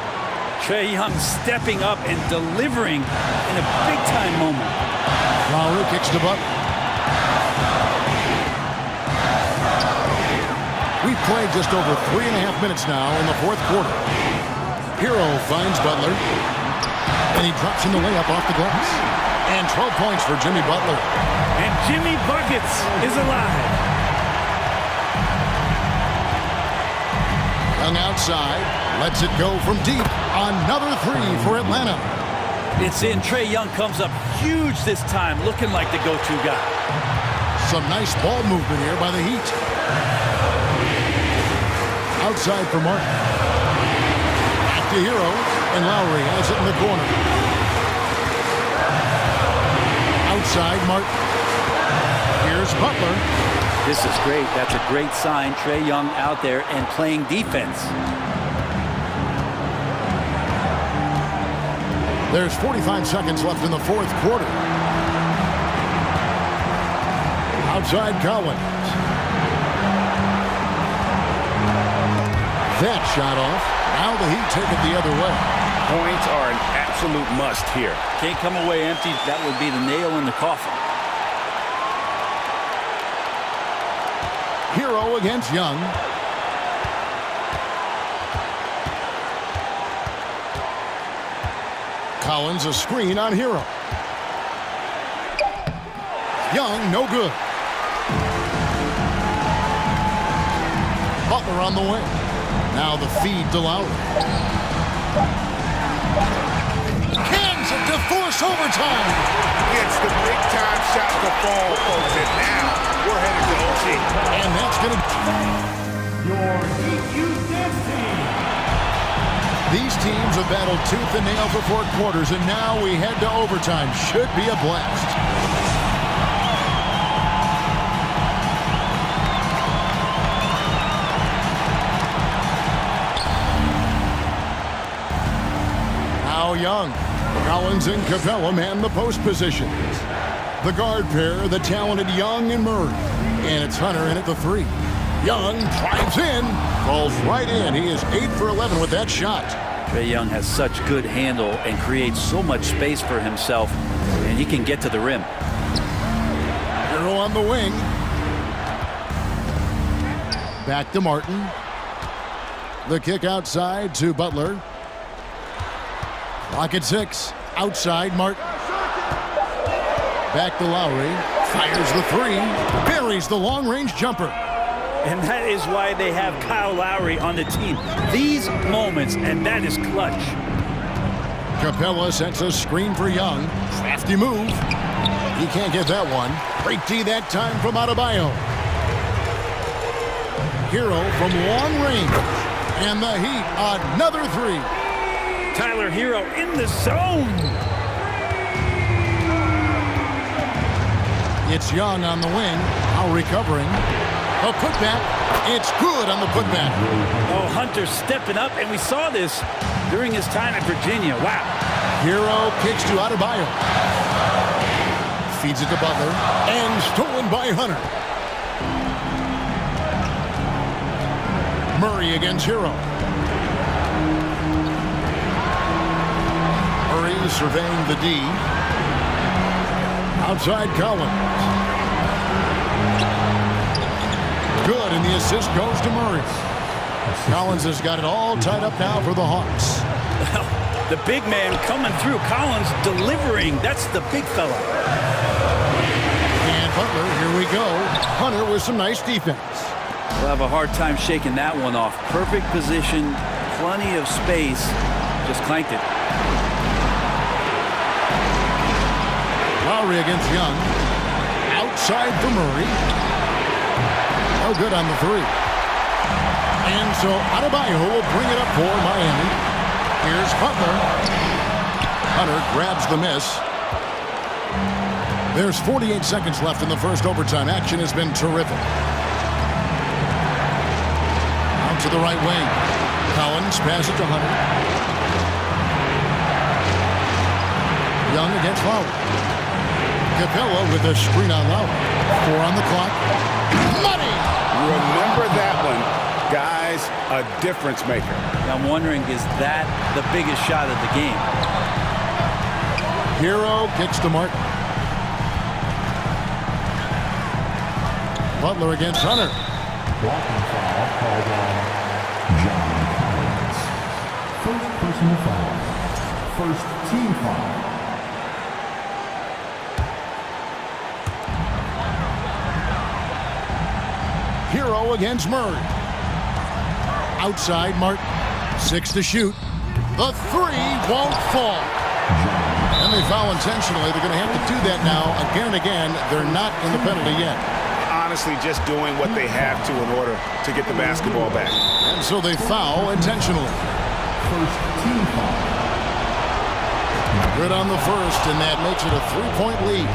Trae Young stepping up and delivering in a big-time moment. Lowry kicks to Butler. We've played just over 3.5 minutes now in the fourth quarter. Hero finds Butler. And he drops in the layup off the glass. And 12 points for Jimmy Butler. And Jimmy Buckets is alive. Young outside. Lets it go from deep. Another three for Atlanta. It's in. Trae Young comes up huge this time, looking like the go-to guy. Some nice ball movement here by the Heat. Outside for Martin. Back to Hero, and Lowry has it in the corner. Outside, Martin. Here's Butler. This is great. That's a great sign. Trae Young out there and playing defense. There's 45 seconds left in the fourth quarter. Outside Collins. That shot off. Now the Heat take it the other way. Points are an absolute must here. Can't come away empty. That would be the nail in the coffin. Hero against Young. Collins a screen on Hero. Young, no good. Butler on the wing. Now the feed to Lowry. Cans it to force overtime. Gets the big-time shot to fall, folks, and now we're headed to OT. And that's going to... Your Heat team. These teams have battled tooth and nail for 4 quarters, and now we head to overtime. Should be a blast. Young. Collins and Capella man the post positions. The guard pair, the talented Young and Murray. And it's Hunter in at the 3. Young drives in, falls right in. He is 8 for 11 with that shot. Trae Young has such good handle and creates so much space for himself, and he can get to the rim. Hero on the wing. Back to Martin. The kick outside to Butler. Clock at 6. Outside, Martin. Back to Lowry. Fires the 3. Buries the long-range jumper. And that is why they have Kyle Lowry on the team. These moments, and that is clutch. Capella sets a screen for Young. Crafty move. He can't get that one. Great D that time from Adebayo. Hero from long range. And the Heat, another 3. Tyler Hero in the zone. It's Young on the wing. Now recovering. A putback. It's good on the putback. Oh, Hunter stepping up, and we saw this during his time at Virginia. Wow. Hero kicks to Adebayo. Feeds it to Butler. And stolen by Hunter. Murray against Hero. Murray surveying the D. Outside Collins. Good, and the assist goes to Murray. Collins has got it all tied up now for the Hawks. The big man coming through. Collins delivering. That's the big fella. And Butler, here we go. Hunter with some nice defense. We'll have a hard time shaking that one off. Perfect position, plenty of space. Just clanked it. Lowry against Young. Outside for Murray. No good on the 3. And so Adebayo will bring it up for Miami. Here's Butler. Hunter grabs the miss. There's 48 seconds left in the first overtime. Action has been terrific. Out to the right wing. Collins passes to Hunter. Young against Lowry. Capella with a screen on Lowry. 4 on the clock. Money! Remember that one. Guys, a difference maker. I'm wondering, is that the biggest shot of the game? Hero kicks to Martin. Butler against Hunter. Blocking foul called on John Collins. First team foul. First team foul. Hero against Murray. Outside Martin. 6 to shoot. The three won't fall. And they foul intentionally. They're going to have to do that now again and again. They're not in the penalty yet. Honestly, just doing what they have to in order to get the basketball back. And so they foul intentionally. First team foul. Good on the first, and that makes it a 3-point lead.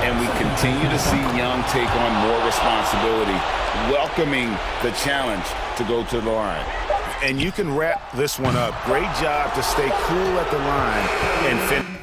And we continue to see Young take on more responsibility, welcoming the challenge to go to the line. And you can wrap this one up. Great job to stay cool at the line and finish.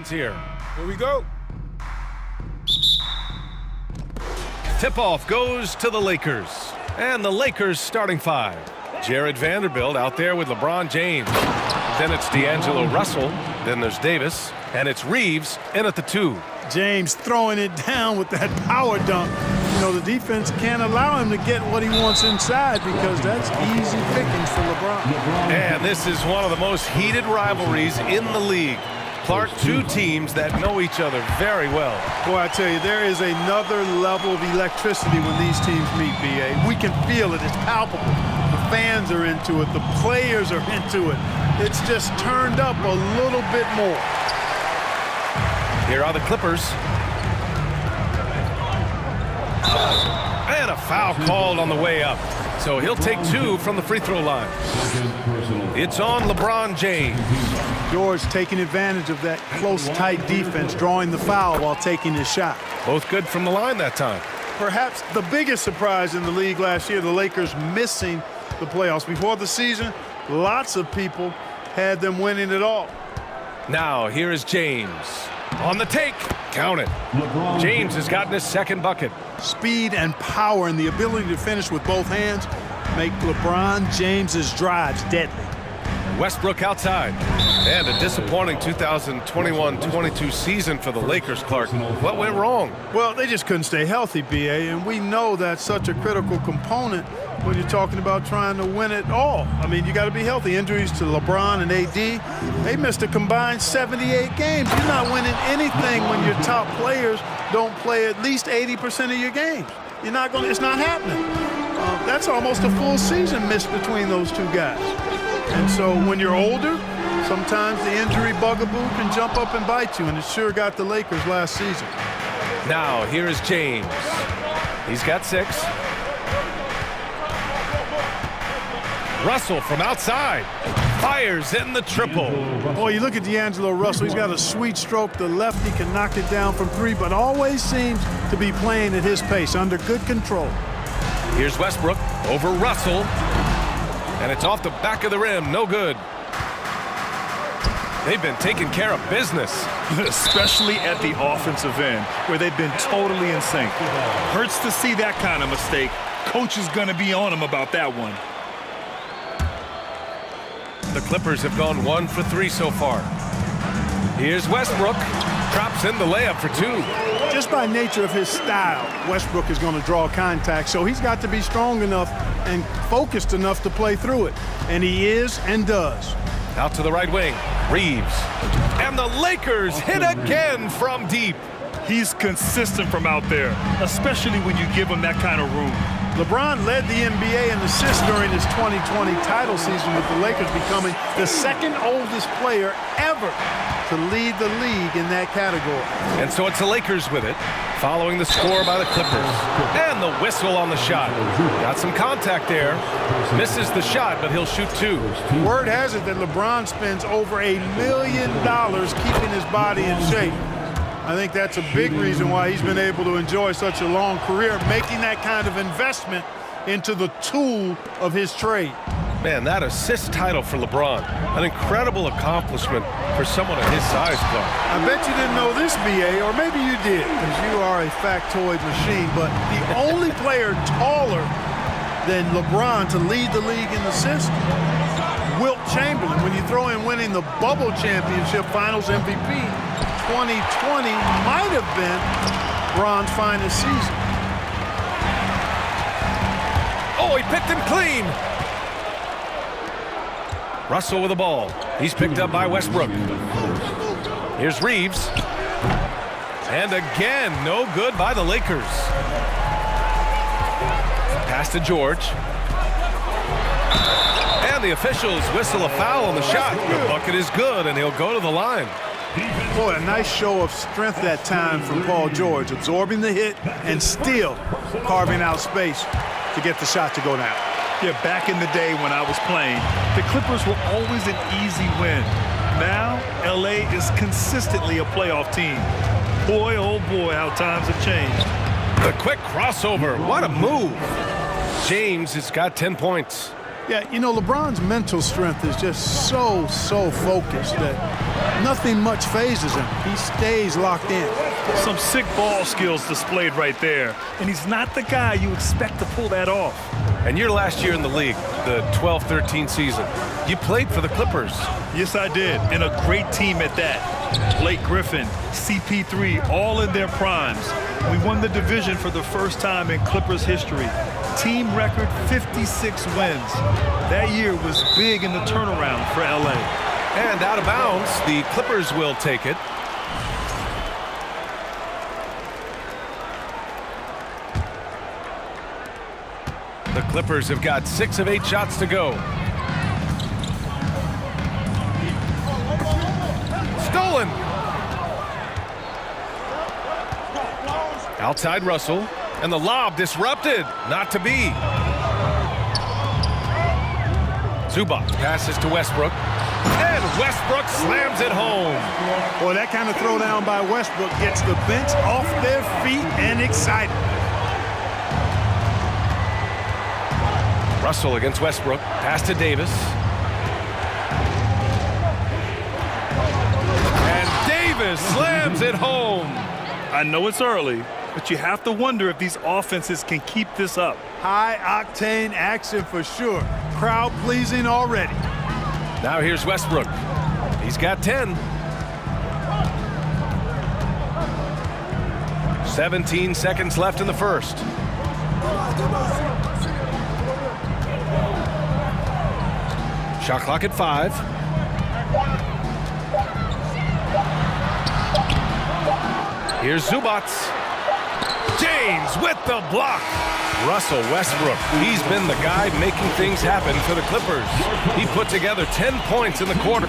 Here we go. Tip-off goes to the Lakers. And the Lakers starting five. Jared Vanderbilt out there with LeBron James. Then it's D'Angelo Russell. Then there's Davis. And it's Reeves in at the 2. James throwing it down with that power dunk. You know, the defense can't allow him to get what he wants inside because that's easy pickings for LeBron. And this is one of the most heated rivalries in the league. Clark, two teams that know each other very well. Boy, I tell you, there is another level of electricity when these teams meet, B.A. We can feel it. It's palpable. The fans are into it. The players are into it. It's just turned up a little bit more. Here are the Clippers. And a foul called on the way up. So he'll take 2 from the free throw line. It's on LeBron James. George taking advantage of that close, tight defense, drawing the foul while taking his shot. Both good from the line that time. Perhaps the biggest surprise in the league last year, the Lakers missing the playoffs. Before the season, lots of people had them winning it all. Now, here is James. On the take. Count it. James has gotten his second bucket. Speed and power and the ability to finish with both hands make LeBron James's drives deadly. Westbrook outside. And a disappointing 2021-22 season for the Lakers, Clark. What went wrong? Well, they just couldn't stay healthy, B.A., and we know that's such a critical component when you're talking about trying to win it all. I mean, you got to be healthy. Injuries to LeBron and AD, they missed a combined 78 games. You're not winning anything when your top players don't play at least 80% of your games. You're not going to, it's not happening. That's almost a full season missed between those two guys. And so when you're older, sometimes the injury bugaboo can jump up and bite you, and it sure got the Lakers last season. Now, here is James. He's got 6. Russell from outside. Fires in the triple. Boy, you look at D'Angelo Russell. He's got a sweet stroke. The lefty can knock it down from 3, but always seems to be playing at his pace, under good control. Here's Westbrook over Russell. And it's off the back of the rim. No good. They've been taking care of business. Especially at the offensive end, where they've been totally in sync. Hurts to see that kind of mistake. Coach is going to be on him about that one. The Clippers have gone 1 for 3 so far. Here's Westbrook. Drops in the layup for 2. Just by nature of his style, Westbrook is going to draw contact, so he's got to be strong enough and focused enough to play through it. And he is and does. Out to the right wing. Reeves. And the Lakers hit again from deep. He's consistent from out there, especially when you give him that kind of room. LeBron led the NBA in assists during his 2020 title season, with the Lakers becoming the second oldest player ever to lead the league in that category. And so it's the Lakers with it, following the score by the Clippers. And the whistle on the shot. Got some contact there. Misses the shot, but he'll shoot 2. Word has it that LeBron spends over $1 million keeping his body in shape. I think that's a big reason why he's been able to enjoy such a long career, making that kind of investment into the tool of his trade. Man, that assist title for LeBron, an incredible accomplishment for someone of his size, Clark. I bet you didn't know this, B.A., or maybe you did, because you are a factoid machine, but the only player taller than LeBron to lead the league in assists, Wilt Chamberlain. When you throw in winning the Bubble Championship Finals MVP, 2020 might have been Bron's finest season. Oh, he picked him clean. Russell with the ball. He's picked up by Westbrook. Here's Reeves. And again, no good by the Lakers. Pass to George. And the officials whistle a foul on the shot. The bucket is good, and he'll go to the line. Boy, a nice show of strength that time from Paul George, absorbing the hit and still carving out space to get the shot to go down. Yeah, back in the day when I was playing, the Clippers were always an easy win. Now, LA is consistently a playoff team. Boy, oh boy, how times have changed. The quick crossover, what a move. James has got 10 points. Yeah, you know, LeBron's mental strength is just so focused that nothing much phases him. He stays locked in. Some sick ball skills displayed right there. And he's not the guy you expect to pull that off. And your last year in the league, the 12-13 season, you played for the Clippers. Yes, I did, and a great team at that. Blake Griffin, CP3, all in their primes. We won the division for the first time in Clippers history. Team record 56 wins. That year was big in the turnaround for LA. And out of bounds, the Clippers will take it. The Clippers have got 6 of 8 shots to go. Stolen. Outside Russell, and the lob disrupted. Not to be. Zubac passes to Westbrook, and Westbrook slams it home. Boy, that kind of throwdown by Westbrook gets the bench off their feet and excited. Russell against Westbrook. Pass to Davis. And Davis slams it home. I know it's early, but you have to wonder if these offenses can keep this up. High-octane action for sure. Crowd-pleasing already. Now here's Westbrook. He's got 10. 17 seconds left in the first. Shot clock at 5. Here's Zubac. James with the block. Russell Westbrook, he's been the guy making things happen for the Clippers. He put together 10 points in the quarter.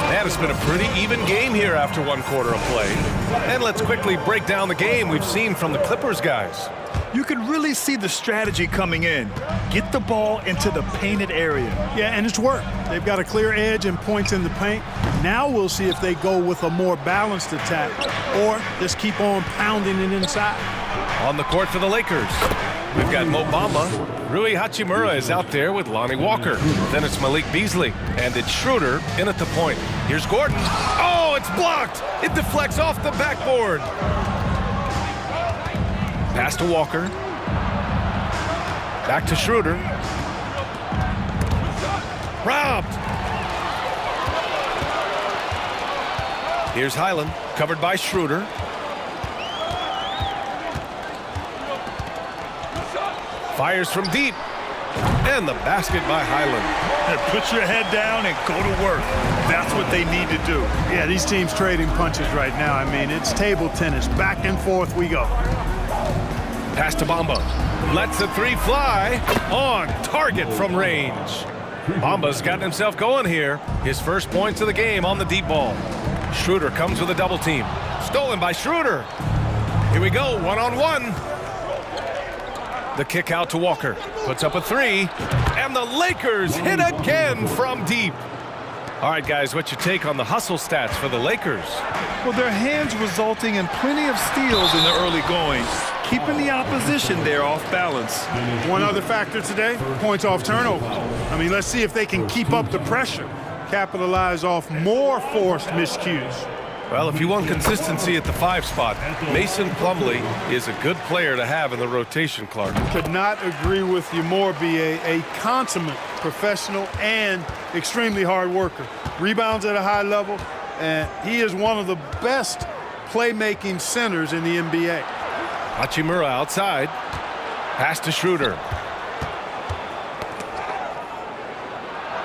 Man, it's been a pretty even game here after one quarter of play. And let's quickly break down the game we've seen from the Clippers guys. You can really see the strategy coming in. Get the ball into the painted area. Yeah, and it's worked. They've got a clear edge and points in the paint. Now we'll see if they go with a more balanced attack or just keep on pounding it inside. On the court for the Lakers, we've got Mo Bamba. Rui Hachimura is out there with Lonnie Walker. Then it's Malik Beasley, and it's Schroeder in at the point. Here's Gordon. Oh, it's blocked. It deflects off the backboard. Pass to Walker. Back to Schroeder. Robbed. Here's Highland, covered by Schroeder. Fires from deep. And the basket by Highland. Put your head down and go to work. That's what they need to do. Yeah, these teams trading punches right now. I mean, it's table tennis. Back and forth we go. Pass to Bamba. Lets the three fly. On target from range. Bamba's gotten himself going here. His first points of the game on the deep ball. Schroeder comes with a double team. Stolen by Schroeder. Here we go, one-on-one. The kick out to Walker. Puts up a three. And the Lakers hit again from deep. All right, guys, what's your take on the hustle stats for the Lakers? Well, their hands resulting in plenty of steals in the early going, keeping the opposition there off balance. One other factor today, points off turnover. I mean, let's see if they can keep up the pressure, capitalize off more forced miscues. Well, if you want consistency at the 5 spot, Mason Plumlee is a good player to have in the rotation, Clark. Could not agree with you more, B.A. A consummate professional and extremely hard worker. Rebounds at a high level, and he is one of the best playmaking centers in the NBA. Hachimura outside. Pass to Schroeder.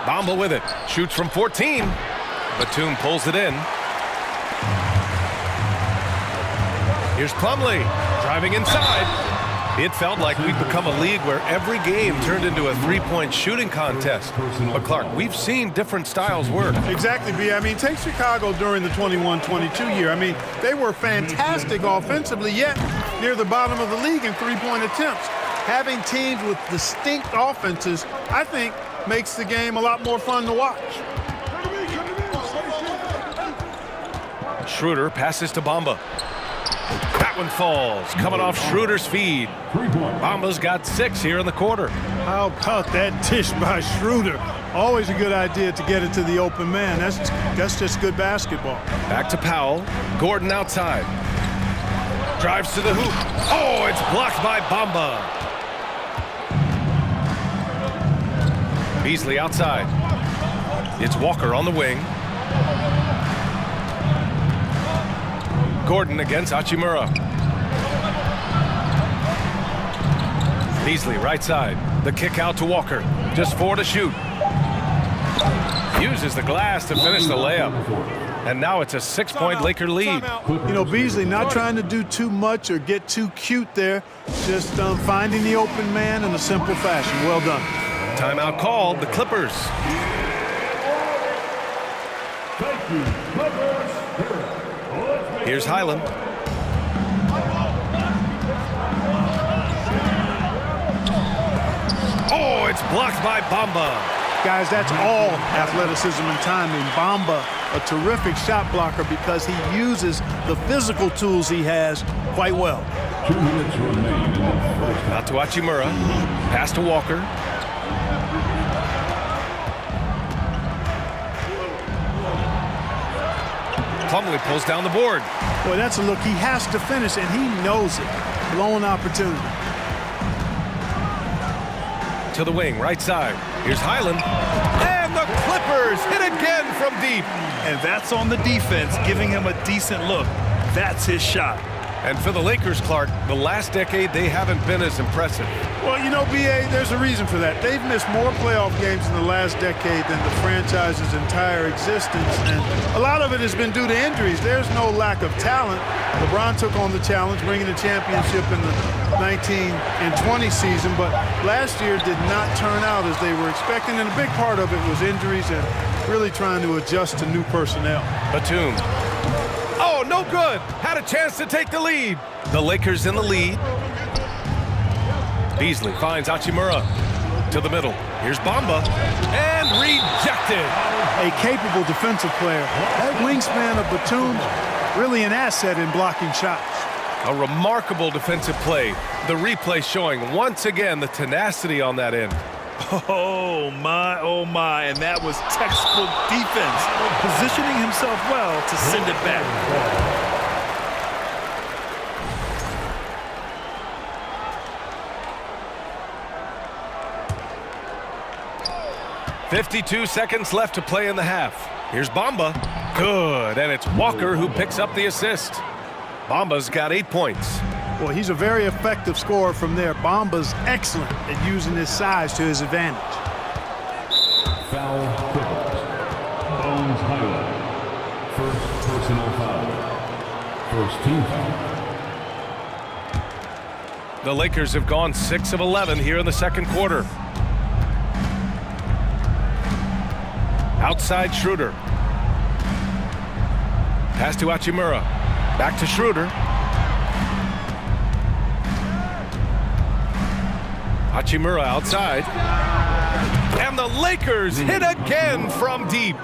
Bamba with it. Shoots from 14. Batum pulls it in. Here's Plumlee driving inside. It felt like we'd become a league where every game turned into a three-point shooting contest. But Clark, we've seen different styles work. Exactly, B. I mean, take Chicago during the 21-22 year. I mean, they were fantastic offensively, yet near the bottom of the league in three-point attempts. Having teams with distinct offenses, I think, makes the game a lot more fun to watch. Schroeder passes to Bamba. That That one falls, coming off Schroeder's feed. Bamba's got 6 here in the quarter. How about that dish by Schroeder? Always a good idea to get it to the open man. That's just good basketball. Back to Powell. Gordon outside. Drives to the hoop. Oh, it's blocked by Bamba. Beasley outside. It's Walker on the wing. Gordon against Hachimura. Beasley right side. The kick out to Walker. Just 4 to shoot. Uses the glass to finish the layup. And now it's a 6-point Laker lead. You know, Beasley not trying to do too much or get too cute there. Just finding the open man in a simple fashion. Well done. Timeout called, the Clippers. Here's Highland. Oh, it's blocked by Bamba. Guys, that's all athleticism and timing. Bamba, a terrific shot blocker because he uses the physical tools he has quite well. 2 minutes remain. Out to Hachimura. Pass to Walker. Plumlee pulls down the board. Boy, that's a look he has to finish, and he knows it. Blown opportunity. To the wing, right side. Here's Highland. And the Clippers hit again from deep. And that's on the defense, giving him a decent look. That's his shot. And for the Lakers, Clark, the last decade, they haven't been as impressive. Well, you know, B.A., there's a reason for that. They've missed more playoff games in the last decade than the franchise's entire existence. And a lot of it has been due to injuries. There's no lack of talent. LeBron took on the challenge, bringing the championship in the 19 and 20 season. But last year did not turn out as they were expecting. And a big part of it was injuries and really trying to adjust to new personnel. Batum. Oh, no good. Had a chance to take the lead. The Lakers in the lead. Beasley finds Hachimura to the middle. Here's Bamba. And rejected. A capable defensive player. That wingspan of Batum, really an asset in blocking shots. A remarkable defensive play. The replay showing once again the tenacity on that end. Oh my, and that was textbook defense, positioning himself well to send it back. 52 seconds left to play in the half. Here's Bamba. Good, and it's Walker who picks up the assist. Bamba's got 8 points. Well, he's a very effective scorer from there. Bamba's excellent at using his size to his advantage. Foul, Clippers. Bones Highland. First personal foul. First team foul. The Lakers have gone 6 of 11 here in the second quarter. Outside Schroeder. Pass to Hachimura. Back to Schroeder. Hachimura outside. And the Lakers hit again from deep.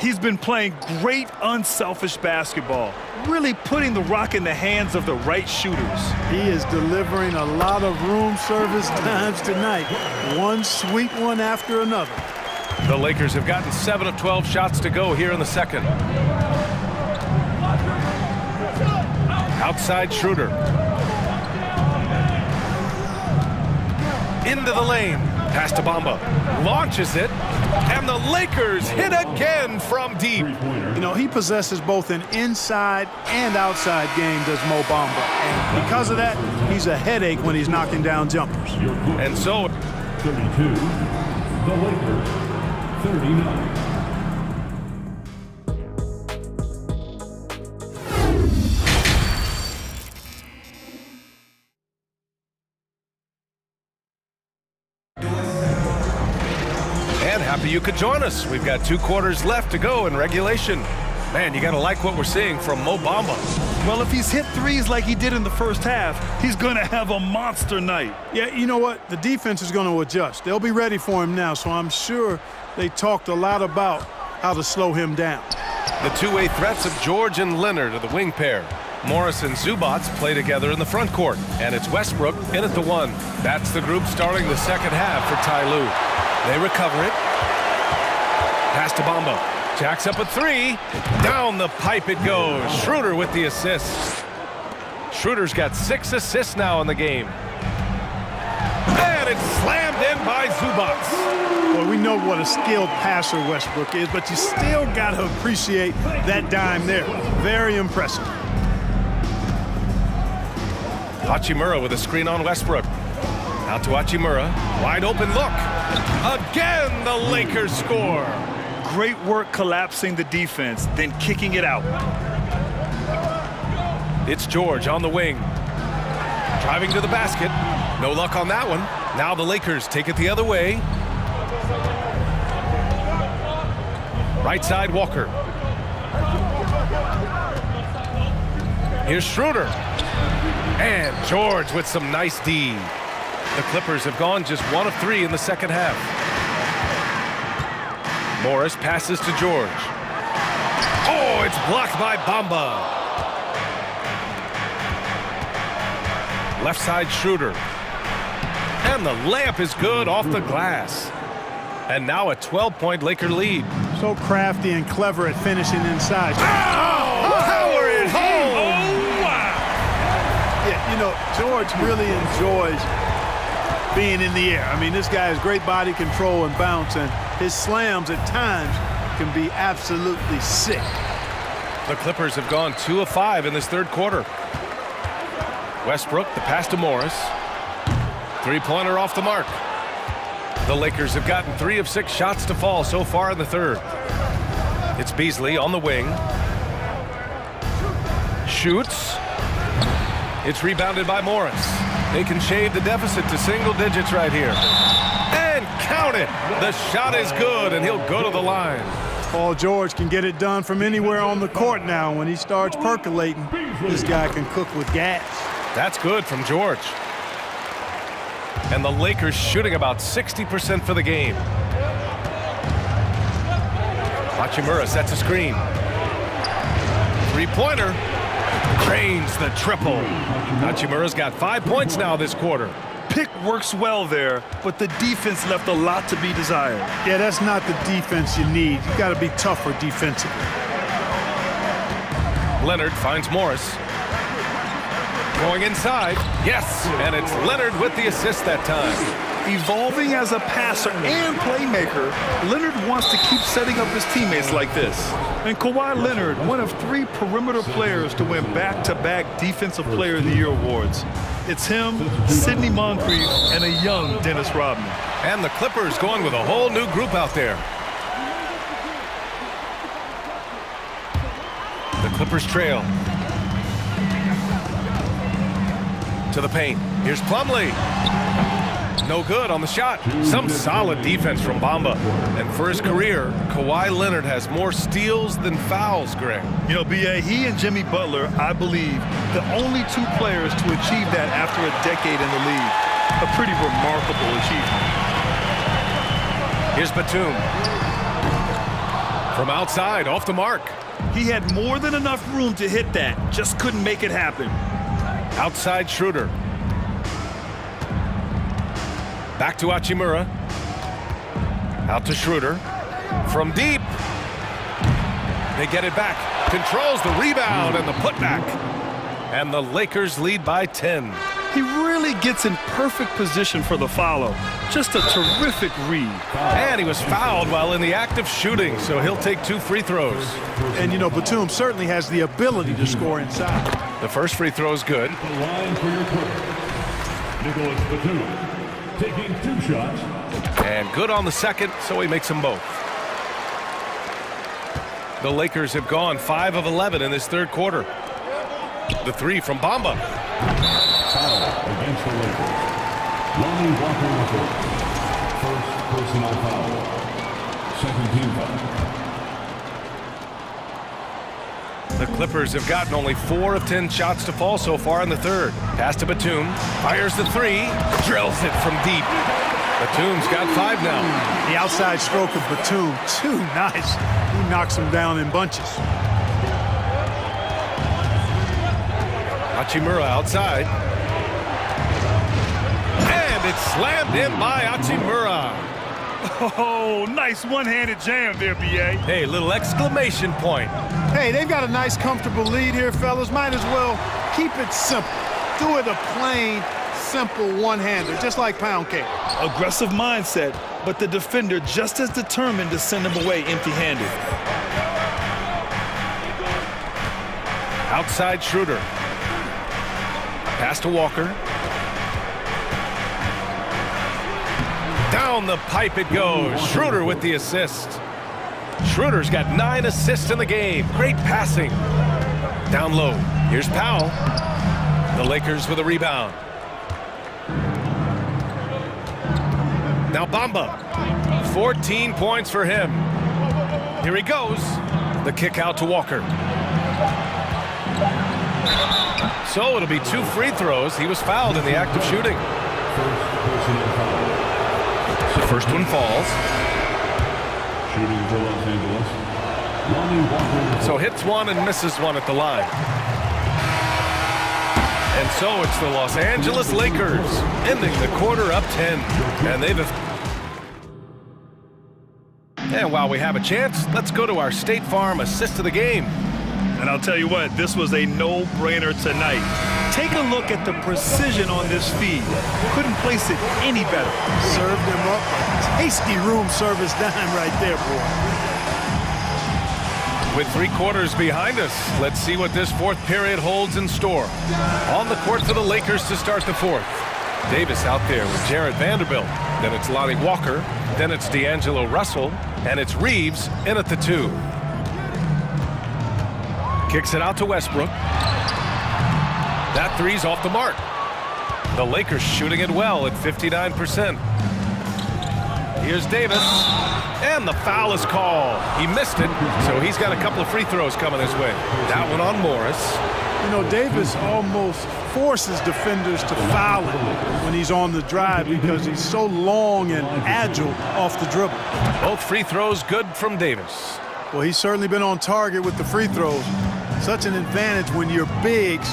He's been playing great unselfish basketball, really putting the rock in the hands of the right shooters. He is delivering a lot of room service times tonight. One sweet one after another. The Lakers have gotten 7 of 12 shots to go here in the second. Outside Schroeder. Into the lane. Pass to Bamba. Launches it. And the Lakers hit again from deep. You know, he possesses both an inside and outside game, does Mo Bamba. And because of that, he's a headache when he's knocking down jumpers. And so 32. The Lakers. 39. Happy you could join us. We've got 2 quarters left to go in regulation. Man, you got to like what we're seeing from Mo Bamba. Well, if he's hit threes like he did in the first half, he's going to have a monster night. Yeah, you know what? The defense is going to adjust. They'll be ready for him now, so I'm sure they talked a lot about how to slow him down. The two-way threats of George and Leonard are the wing pair. Morris and Zubats play together in the front court, and it's Westbrook in at the 1. That's the group starting the second half for Ty Lue. They recover it. Pass to Bamba. Jacks up a 3. Down the pipe it goes. Schroeder with the assist. Schroeder's got 6 assists now in the game. And it's slammed in by Zubats. Well, we know what a skilled passer Westbrook is, but you still got to appreciate that dime there. Very impressive. Hachimura with a screen on Westbrook. Out to Hachimura. Wide open look. Again, the Lakers score. Great work collapsing the defense, then kicking it out. It's George on the wing. Driving to the basket. No luck on that one. Now the Lakers take it the other way. Right side, Walker. Here's Schroeder. And George with some nice D. The Clippers have gone just 1 of 3 in the second half. Morris passes to George. Oh, it's blocked by Bamba. Left side, Schroeder. And the layup is good off the glass. And now a 12-point Laker lead. So crafty and clever at finishing inside. Oh, power it home! Oh, wow! Yeah, you know, George really enjoys being in the air. I mean, this guy has great body control and bounce, and his slams at times can be absolutely sick. The Clippers have gone 2 of 5 in this third quarter. Westbrook, the pass to Morris. Three-pointer off the mark. The Lakers have gotten 3 of 6 shots to fall so far in the third. It's Beasley on the wing. Shoots. It's rebounded by Morris. They can shave the deficit to single digits right here. And count it. The shot is good, and he'll go to the line. Paul George can get it done from anywhere on the court now. When he starts percolating, this guy can cook with gas. That's good from George. And the Lakers shooting about 60% for the game. Hachimura sets a screen. Three-pointer. Cranes the triple. Hachimura's got 5 points now this quarter. Pick works well there, but the defense left a lot to be desired. Yeah, that's not the defense you need. You got to be tougher defensively. Leonard finds Morris. Going inside. Yes, and it's Leonard with the assist that time. Evolving as a passer and playmaker, Leonard wants to keep setting up his teammates like this. And Kawhi Leonard, one of 3 perimeter players to win back-to-back Defensive Player of the Year awards. It's him, Sidney Moncrief, and a young Dennis Rodman. And the Clippers going with a whole new group out there. The Clippers trail. To the paint. Here's Plumlee. No good on the shot. Some solid defense from Bamba. And for his career, Kawhi Leonard has more steals than fouls, Greg. You know, B.A., he and Jimmy Butler, I believe, the only 2 players to achieve that after a decade in the league. A pretty remarkable achievement. Here's Batum. From outside, off the mark. He had more than enough room to hit that, just couldn't make it happen. Outside Schroeder. Back to Hachimura. Out to Schroeder. From deep. They get it back. Controls the rebound and the putback. And the Lakers lead by 10. He really gets in perfect position for the follow. Just a terrific read. And he was fouled while in the act of shooting, so he'll take 2 free throws. And, you know, Batum certainly has the ability to score inside. The first free throw is good. The line for your Clippers. Nicholas Batum taking 2 shots. And good on the second, so he makes them both. The Lakers have gone 5 of 11 in this third quarter. The 3 from Bamba. Foul against the Lakers. Lonnie Walker. First personal foul. Second team foul. The Clippers have gotten only 4 of 10 shots to fall so far in the third. Pass to Batum. Fires the 3. Drills it from deep. Batum's got 5 now. The outside stroke of Batum, too nice. He knocks him down in bunches. Hachimura outside. And it's slammed in by Hachimura. Oh, nice one-handed jam there, B.A. Hey, little exclamation point. Hey, they've got a nice, comfortable lead here, fellas. Might as well keep it simple. Do it a plain, simple one-hander, just like pound cake. Aggressive mindset, but the defender just as determined to send him away empty-handed. Outside Schroeder. Pass to Walker. Down the pipe it goes. Schroeder with the assist. Schroeder's got 9 assists in the game. Great passing. Down low. Here's Powell. The Lakers with a rebound. Now Bamba. 14 points for him. Here he goes. The kick out to Walker. So it'll be 2 free throws. He was fouled in the act of shooting. The first one falls. Shooting for Los Angeles. So hits one and misses one at the line. And so it's the Los Angeles Lakers ending the quarter up 10. And while we have a chance, let's go to our State Farm assist of the game. And I'll tell you what, this was a no-brainer tonight. Take a look at the precision on this feed. Couldn't place it any better. Served him up a tasty room service dime right there, boy. With 3 quarters behind us, let's see what this 4th period holds in store. On the court for the Lakers to start the 4th. Davis out there with Jared Vanderbilt. Then it's Lonnie Walker. Then it's D'Angelo Russell. And it's Reeves in at the 2. Kicks it out to Westbrook. That 3's off the mark. The Lakers shooting it well at 59%. Here's Davis. And the foul is called. He missed it, so he's got a couple of free throws coming his way. That one on Morris. You know, Davis almost forces defenders to foul him when he's on the drive because he's so long and agile off the dribble. Both free throws good from Davis. Well, he's certainly been on target with the free throws. Such an advantage when your bigs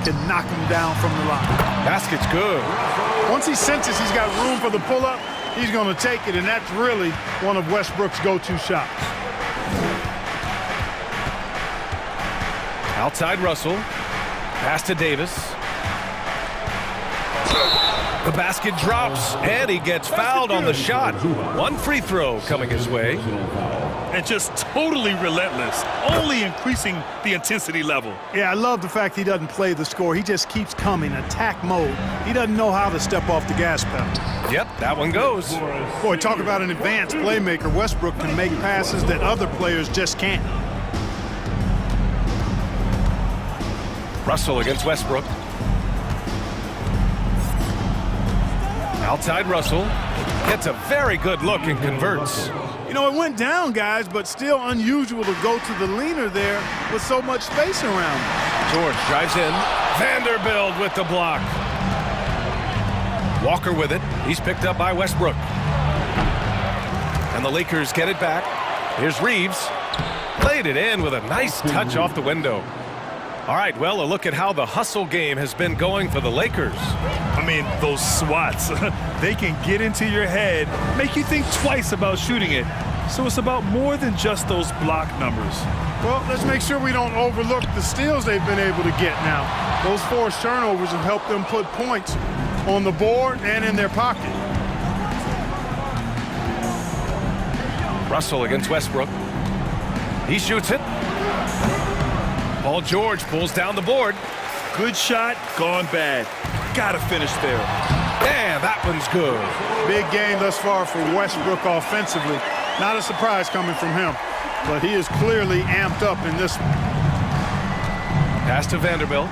can knock him down from the line. Basket's good. Once he senses he's got room for the pull-up, he's going to take it, and that's really one of Westbrook's go-to shots. Outside Russell. Pass to Davis. The basket drops, and he gets fouled on the shot. 1 free throw coming his way. And just totally relentless, only increasing the intensity level. Yeah, I love the fact he doesn't play the score. He just keeps coming, attack mode. He doesn't know how to step off the gas pedal. Yep, that one goes. Boy, talk about an advanced playmaker. Westbrook can make passes that other players just can't. Russell against Westbrook. Outside Russell. Gets a very good look and converts. You know, it went down, guys, but still unusual to go to the leaner there with so much space around him. George drives in. Vanderbilt with the block. Walker with it. He's picked up by Westbrook. And the Lakers get it back. Here's Reeves. Played it in with a nice touch off the window. All right, well, a look at how the hustle game has been going for the Lakers. I mean, those swats, they can get into your head, make you think twice about shooting it. So it's about more than just those block numbers. Well, let's make sure we don't overlook the steals they've been able to get now. Those forced turnovers have helped them put points on the board and in their pocket. Russell against Westbrook. He shoots it. Paul George pulls down the board. Good shot, gone bad. Gotta finish there. Yeah, that one's good. Big game thus far for Westbrook offensively. Not a surprise coming from him, but he is clearly amped up in this one. Pass to Vanderbilt.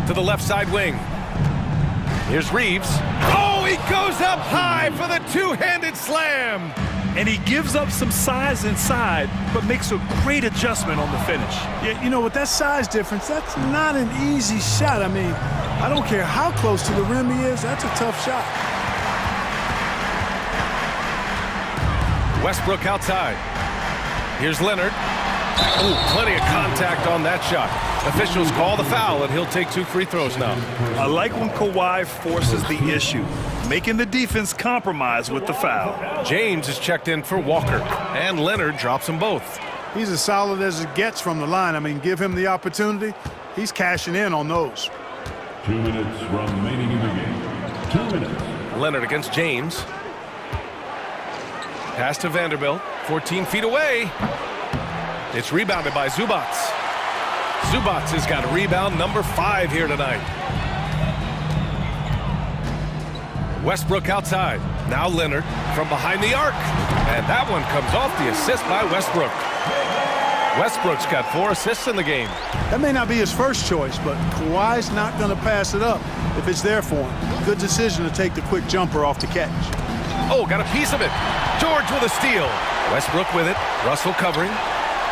To the left side wing. Here's Reeves. Oh, he goes up high for the two-handed slam. And he gives up some size inside, but makes a great adjustment on the finish. Yeah, you know, with that size difference, that's not an easy shot. I mean, I don't care how close to the rim he is, that's a tough shot. Westbrook outside. Here's Leonard. Ooh, plenty of contact on that shot. Officials call the foul, and he'll take 2 free throws now. I like when Kawhi forces the issue, making the defense compromise with the foul. James is checked in for Walker, and Leonard drops them both. He's as solid as it gets from the line. I mean, give him the opportunity. He's cashing in on those. 2 minutes remaining in the game. 2 minutes. Leonard against James. Pass to Vanderbilt, 14 feet away. It's rebounded by Zubats. Zubats has got rebound number 5 here tonight. Westbrook outside. Now Leonard from behind the arc. And that one comes off the assist by Westbrook. Westbrook's got 4 assists in the game. That may not be his first choice, but Kawhi's not going to pass it up if it's there for him. Good decision to take the quick jumper off the catch. Oh, got a piece of it. George with a steal. Westbrook with it. Russell covering.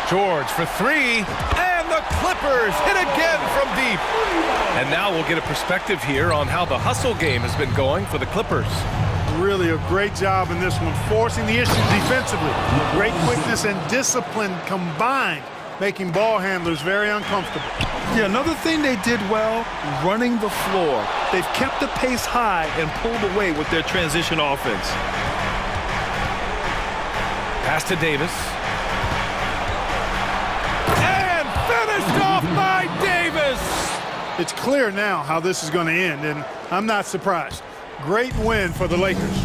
George for 3. And the Clippers hit again from deep. And now we'll get a perspective here on how the hustle game has been going for the Clippers. Really a great job in this one, forcing the issue defensively. Great quickness and discipline combined, making ball handlers very uncomfortable. Yeah, another thing they did well, running the floor. They've kept the pace high and pulled away with their transition offense. Pass to Davis. And finished off by Davis! It's clear now how this is going to end, and I'm not surprised. Great win for the Lakers.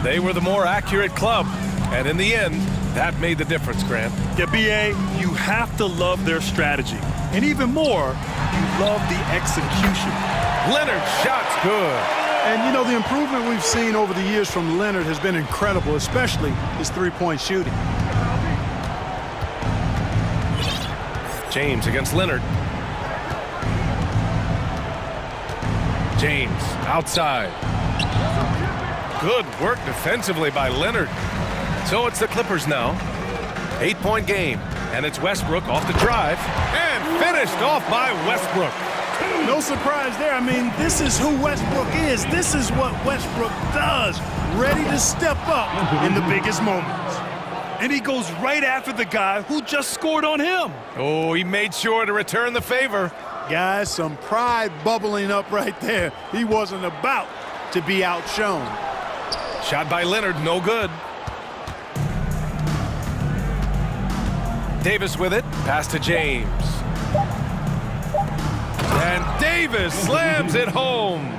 They were the more accurate club, and in the end, that made the difference, Grant. Yeah, B.A., you have to love their strategy. And even more, you love the execution. Leonard's shot's good. And, you know, the improvement we've seen over the years from Leonard has been incredible, especially his three-point shooting. James against Leonard. James outside. Good work defensively by Leonard. So it's the Clippers now. 8-point game. And it's Westbrook off the drive. And finished off by Westbrook. No surprise there. I mean, this is who Westbrook is. This is what Westbrook does. Ready to step up in the biggest moments. And he goes right after the guy who just scored on him. Oh, he made sure to return the favor. Guys, some pride bubbling up right there. He wasn't about to be outshone. Shot by Leonard, no good. Davis with it. Pass to James. And Davis slams it home.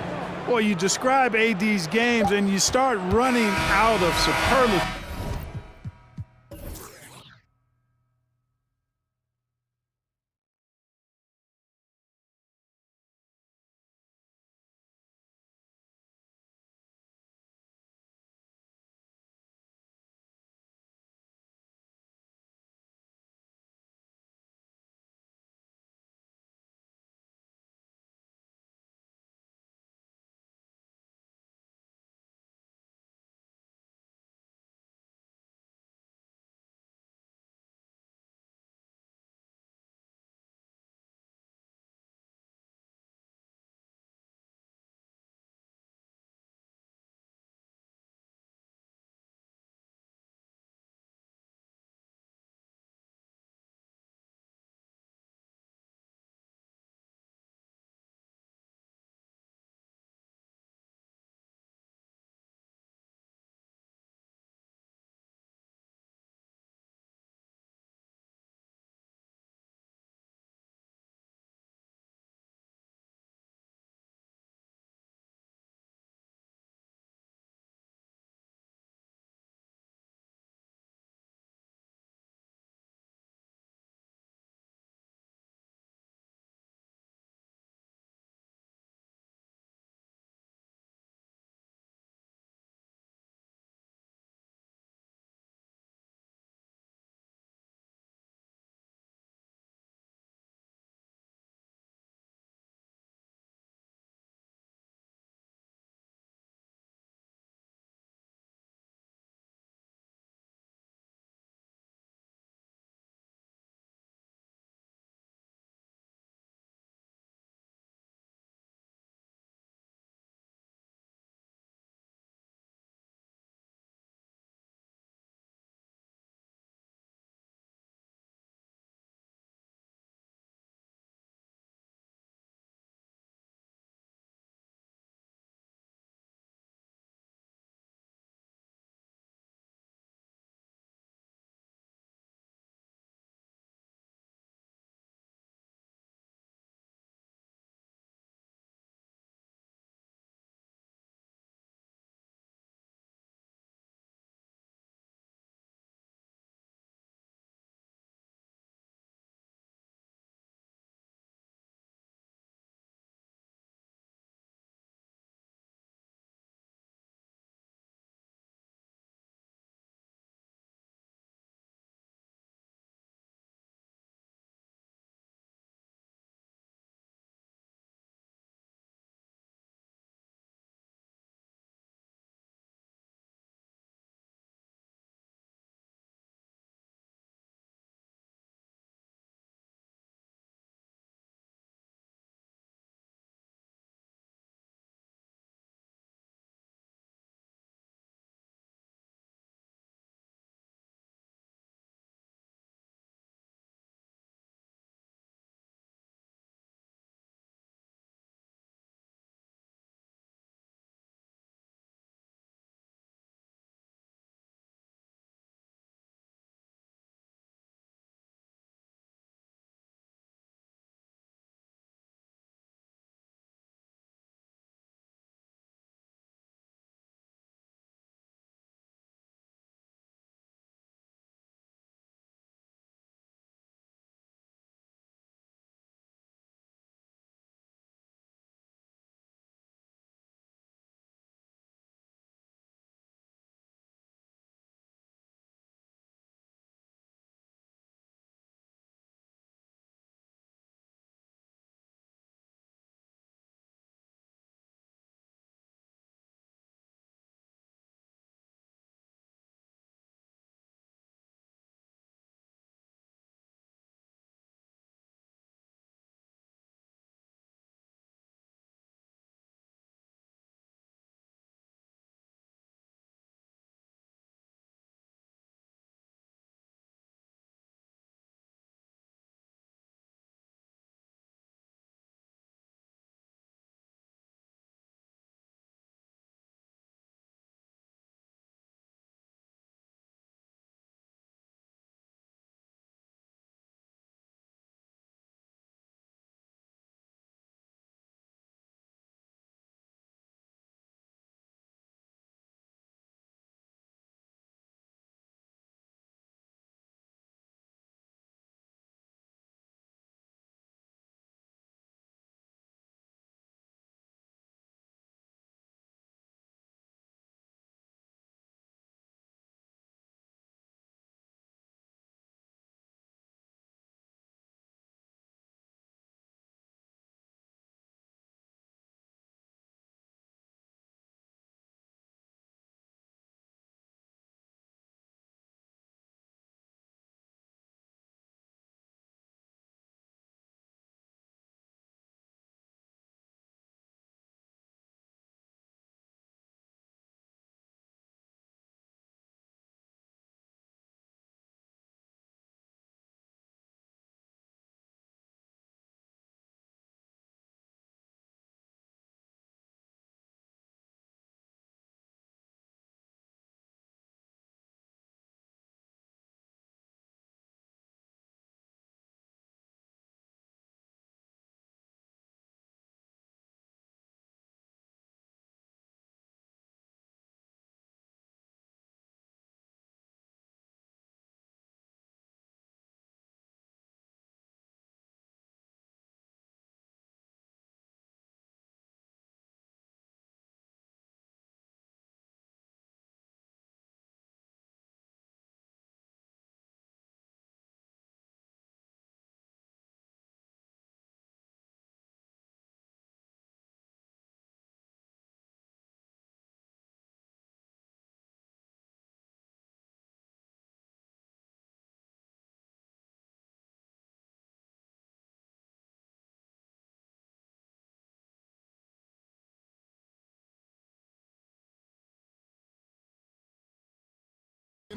Well, you describe AD's games and you start running out of superlative.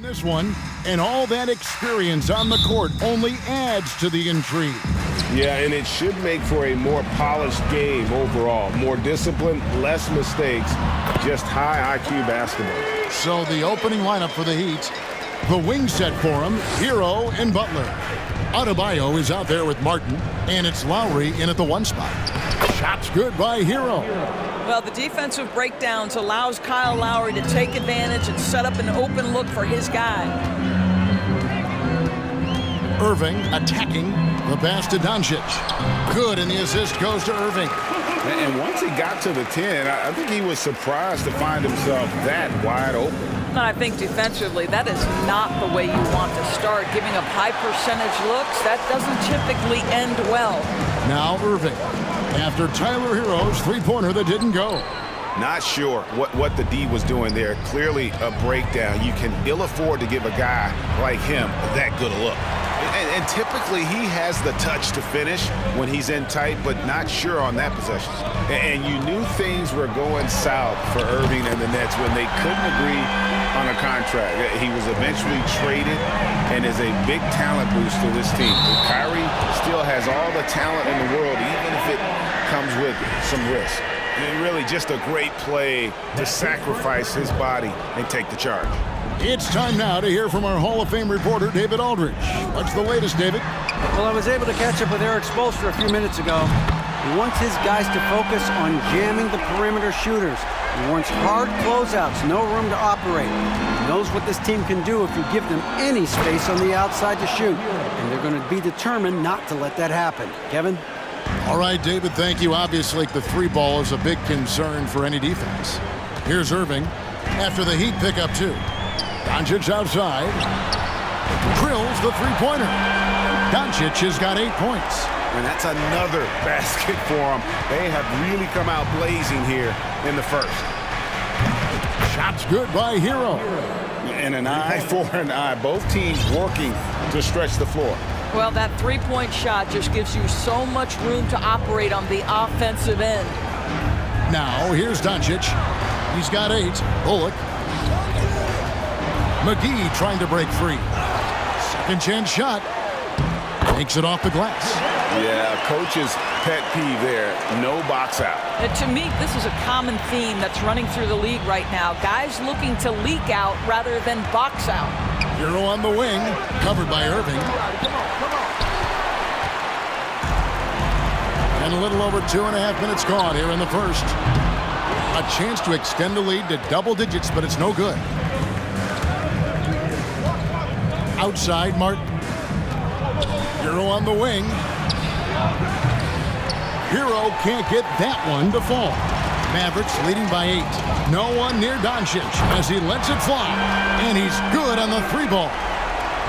This one, and all that experience on the court only adds to the intrigue. Yeah, and it should make for a more polished game overall. More discipline, less mistakes, just high IQ basketball. So the opening lineup for the Heat, the wing set for him, Hero and Butler. Adebayo is out there with Martin, and it's Lowry in at the 1 spot. Shots good by Hero. Well, the defensive breakdowns allows Kyle Lowry to take advantage and set up an open look for his guy. Irving attacking the pass to Doncic. Good, and the assist goes to Irving. And once he got to the 10, I think he was surprised to find himself that wide open. And I think defensively, that is not the way you want to start. Giving up high percentage looks, that doesn't typically end well. Now Irving, after Tyler Hero's three-pointer that didn't go. Not sure what the D was doing there. Clearly a breakdown. You can ill afford to give a guy like him that good a look. And typically he has the touch to finish when he's in tight, but not sure on that possession. And you knew things were going south for Irving and the Nets when they couldn't agree on a contract. He was eventually traded and is a big talent boost to this team. Kyrie still has all the talent in the world, even if it comes with some risk. And really just a great play to sacrifice his body and take the charge. It's time now to hear from our Hall of Fame reporter, David Aldridge. What's the latest, David? Well, I was able to catch up with Eric Spoelstra a few minutes ago. He wants his guys to focus on jamming the perimeter shooters. He wants hard closeouts, no room to operate. He knows what this team can do if you give them any space on the outside to shoot. And they're going to be determined not to let that happen. Kevin? All right, David, thank you. Obviously, the three ball is a big concern for any defense. Here's Irving after the Heat pick up 2. Doncic outside. Drills the three-pointer. Doncic has got 8 points. And that's another basket for them. They have really come out blazing here in the first. Shots good by Hero. And an eye for an eye. Both teams working to stretch the floor. Well, that three-point shot just gives you so much room to operate on the offensive end. Now, here's Doncic. He's got 8. Bullock. McGee trying to break free. Second chance shot. Takes it off the glass. Yeah, coach's pet peeve there. No box out. And to me, this is a common theme that's running through the league right now. Guys looking to leak out rather than box out. Hero on the wing, covered by Irving. And a little over 2.5 minutes gone here in the first. A chance to extend the lead to double digits, but it's no good. Outside, Martin. Hero on the wing. Hero can't get that one to fall. Mavericks leading by 8. No one near Doncic as he lets it fly. And he's good on the 3-ball.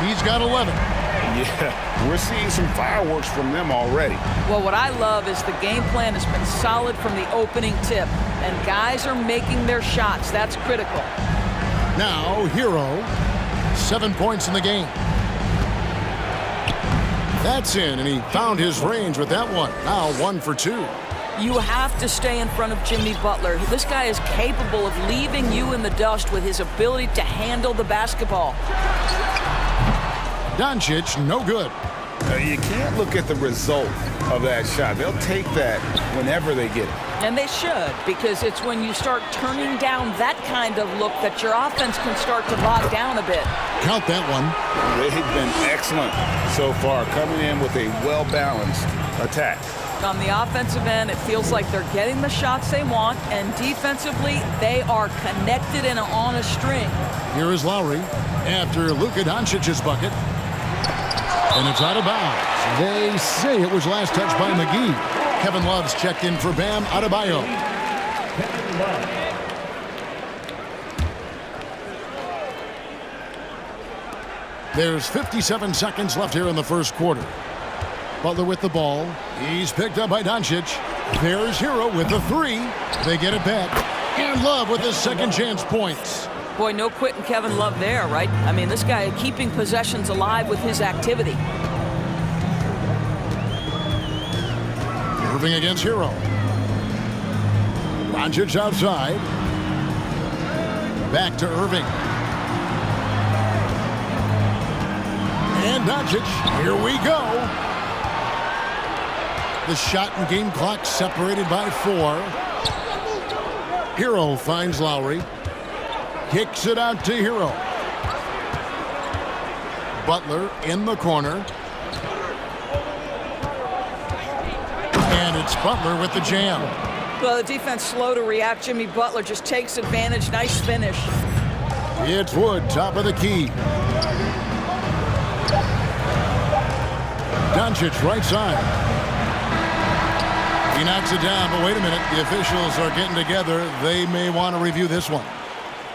He's got 11. Yeah, we're seeing some fireworks from them already. Well, what I love is the game plan has been solid from the opening tip. And guys are making their shots. That's critical. Now, Hero. 7 points in the game. That's in, and he found his range with that one. Now 1 for 2. You have to stay in front of Jimmy Butler. This guy is capable of leaving you in the dust with his ability to handle the basketball. Doncic, no good. You can't look at the result of that shot. They'll take that whenever they get it. And they should, because it's when you start turning down that kind of look that your offense can start to bog down a bit. Count that one. They've been excellent so far, coming in with a well-balanced attack. On the offensive end, it feels like they're getting the shots they want, and defensively, they are connected and on a string. Here is Lowry after Luka Doncic's bucket. And it's out of bounds. They say it was last touched by McGee. Kevin Love's checked in for Bam Adebayo. There's 57 seconds left here in the first quarter. Butler with the ball. He's picked up by Doncic. There's Hero with the 3. They get it back. And Love with his second chance points. Boy, no quitting Kevin Love there, right? I mean, this guy keeping possessions alive with his activity. Irving against Hero. Doncic outside. Back to Irving. And Doncic, here we go. The shot and game clock separated by 4. Hero finds Lowry. Kicks it out to Hero. Butler in the corner. And it's Butler with the jam. Well, the defense slow to react. Jimmy Butler just takes advantage. Nice finish. It's Wood, top of the key. Doncic, right side. He knocks it down, but wait a minute. The officials are getting together. They may want to review this one.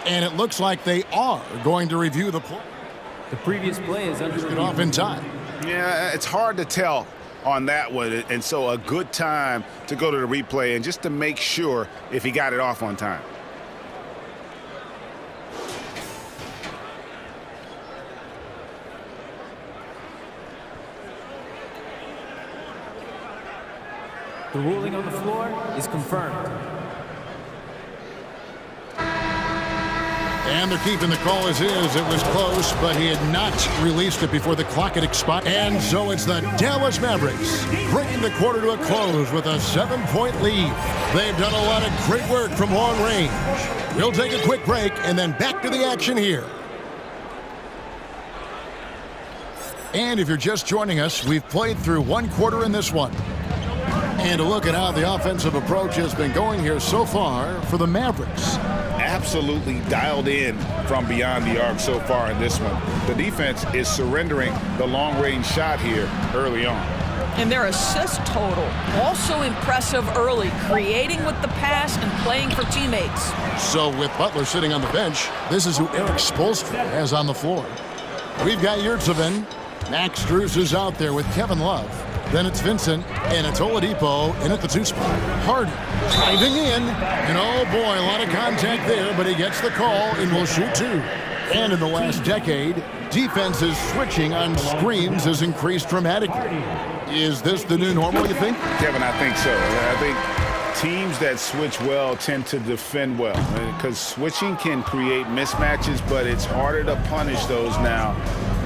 And it looks like they are going to review the play. The previous play is under review. Off in time. Yeah, it's hard to tell on that one, and so a good time to go to the replay and just to make sure if he got it off on time. The ruling on the floor is confirmed. And they're keeping the call as is. It was close, but he had not released it before the clock had expired. And so it's the Dallas Mavericks bringing the quarter to a close with a 7-point lead. They've done a lot of great work from long range. We'll take a quick break and then back to the action here. And if you're just joining us, we've played through one quarter in this one. And a look at how the offensive approach has been going here so far for the Mavericks. Absolutely dialed in from beyond the arc so far in this one. The defense is surrendering the long-range shot here early on. And their assist total also impressive early, creating with the pass and playing for teammates. So with Butler sitting on the bench, this is who Eric Spoelstra has on the floor. We've got Yurtseven. Max Strus is out there with Kevin Love. Then it's Vincent, and it's Oladipo in at the 2 spot. Harden driving in, and oh boy, a lot of contact there, but he gets the call and will shoot 2. And in the last decade, defenses switching on screens has increased dramatically. Is this the new normal, you think? Kevin, I think so. I think teams that switch well tend to defend well, because switching can create mismatches, but it's harder to punish those now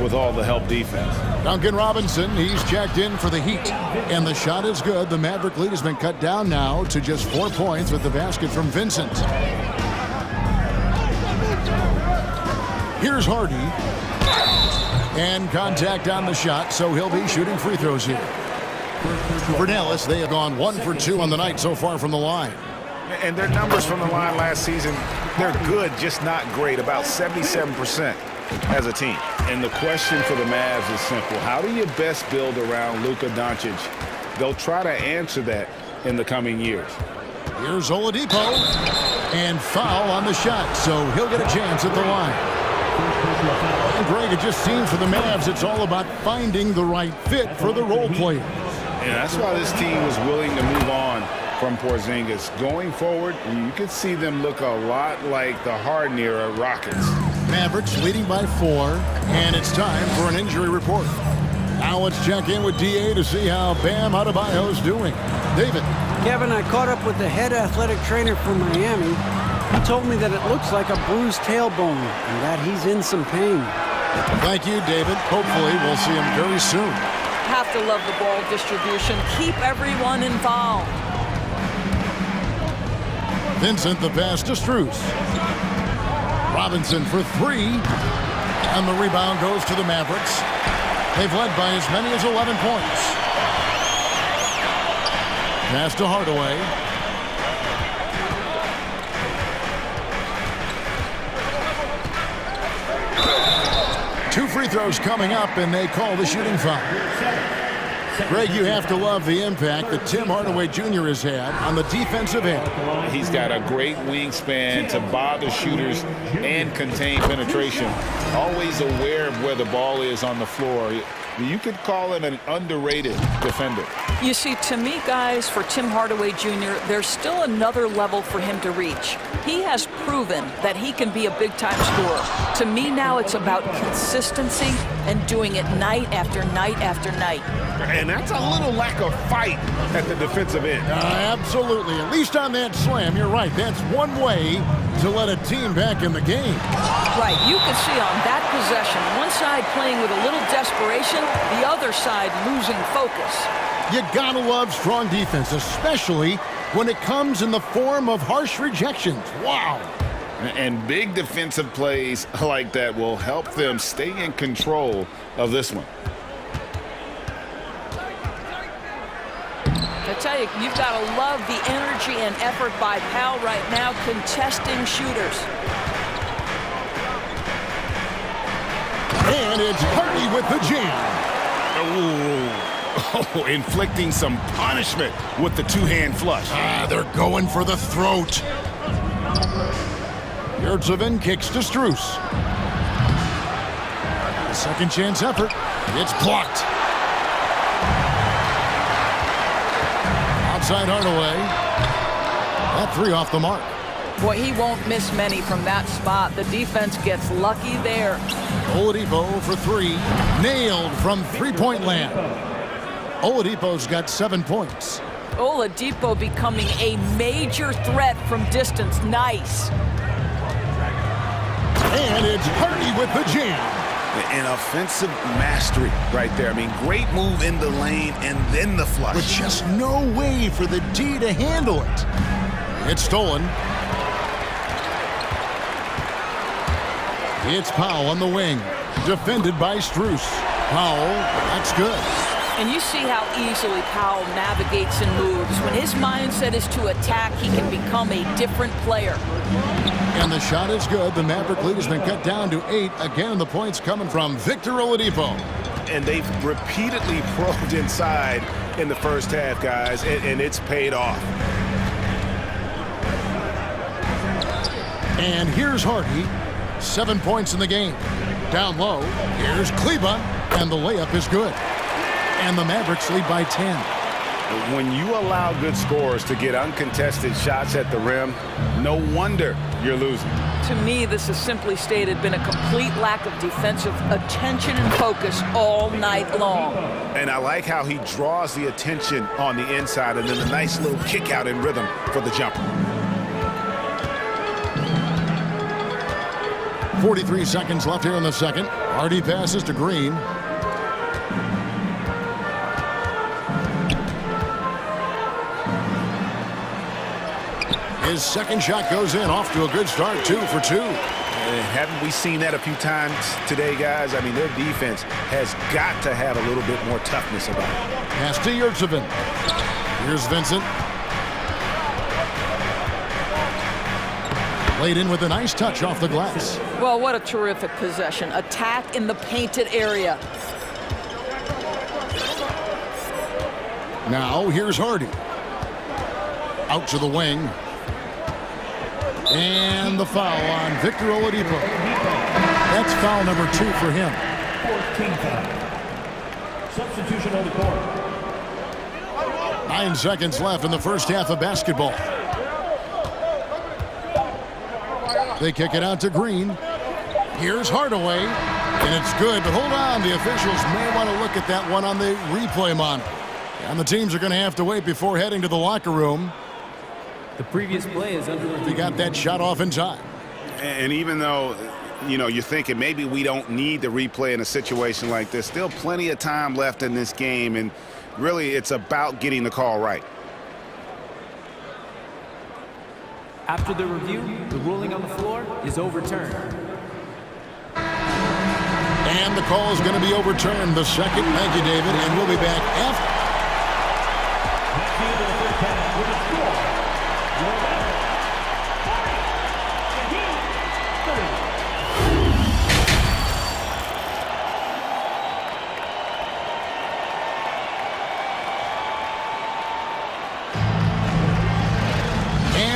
with all the help defense. Duncan Robinson, he's checked in for the Heat. And the shot is good. The Maverick lead has been cut down now to just 4 points with the basket from Vincent. Here's Hardy. And contact on the shot, so he'll be shooting free throws here. For Dallas, they have gone 1 for 2 on the night so far from the line. And their numbers from the line last season, they're good, just not great, about 77% as a team. And the question for the Mavs is simple. How do you best build around Luka Doncic? They'll try to answer that in the coming years. Here's Oladipo. And foul on the shot, so he'll get a chance at the line. And Greg, it just seems for the Mavs, it's all about finding the right fit for the role players. And that's why this team was willing to move on from Porzingis. Going forward, you could see them look a lot like the Harden era Rockets. Mavericks leading by 4, and it's time for an injury report. Now let's check in with DA to see how Bam Adebayo's doing. David. Kevin, I caught up with the head athletic trainer from Miami. He told me that it looks like a bruised tailbone and that he's in some pain. Thank you, David. Hopefully we'll see him very soon. Have to love the ball distribution. Keep everyone involved. Vincent, the pass to Strus. Robinson for 3. And the rebound goes to the Mavericks. They've led by as many as 11 points. Pass to Hardaway. Two free throws coming up, and they call the shooting foul. Greg, you have to love the impact that Tim Hardaway Jr. has had on the defensive end. He's got a great wingspan to bother shooters and contain penetration. Always aware of where the ball is on the floor. You could call him an underrated defender. You see, to me, guys, for Tim Hardaway Jr., there's still another level for him to reach. He has proven that he can be a big-time scorer. To me now, it's about consistency and doing it night after night after night. And that's a little lack of fight at the defensive end. Absolutely. At least on that slam, you're right. That's one way to let a team back in the game. Right. You can see on that possession, one side playing with a little desperation, the other side losing focus. You gotta love strong defense, especially when it comes in the form of harsh rejections. Wow. And big defensive plays like that will help them stay in control of this one. I tell you, you've got to love the energy and effort by Powell right now contesting shooters. And it's Hardy with the jam. Oh, inflicting some punishment with the two-hand flush. They're going for the throat. Yurtsevin kicks to Strus. A second chance effort. It's blocked. Outside Hardaway. That three off the mark. Boy, he won't miss many from that spot. The defense gets lucky there. Oladipo for three. Nailed from three-point land. Oladipo's got 7 points. Oladipo becoming a major threat from distance. Nice. And it's Hardy with the jam. An offensive mastery right there. I mean, great move in the lane and then the flush. With just no way for the D to handle it. It's stolen. It's Powell on the wing. Defended by Strus. Powell, that's good. And you see how easily Powell navigates and moves. When his mindset is to attack, he can become a different player. And the shot is good. The Maverick lead has been cut down to 8. Again, the points coming from Victor Oladipo. And they've repeatedly probed inside in the first half, guys, and it's paid off. And here's Hardy. 7 points in the game. Down low, here's Kleba, and the layup is good. And the Mavericks lead by 10. When you allow good scorers to get uncontested shots at the rim, no wonder you're losing. To me, this has simply stated been a complete lack of defensive attention and focus all night long. And I like how he draws the attention on the inside and then a nice little kick out in rhythm for the jumper. 43 seconds left here in the second. Hardy passes to Green. His second shot goes in, off to a good start, 2 for 2. Haven't we seen that a few times today, guys? I mean, their defense has got to have a little bit more toughness about it. Pass to Yurtsevin. Here's Vincent. Laid in with a nice touch off the glass. Well, what a terrific possession. Attack in the painted area. Now, here's Hardy. Out to the wing. And the foul on Victor Oladipo. That's foul number 2 for him. 14 foul. Substitution on the court. 9 seconds left in the first half of basketball. They kick it out to Green. Here's Hardaway. And it's good, but hold on. The officials may want to look at that one on the replay monitor. And the teams are going to have to wait before heading to the locker room. The previous play is under review. They got that shot off in time. And even though, you know, you're thinking maybe we don't need the replay in a situation like this, still plenty of time left in this game, and really it's about getting the call right. After the review, the ruling on the floor is overturned. And the call is going to be overturned. The second. Thank you, David. And we'll be back after.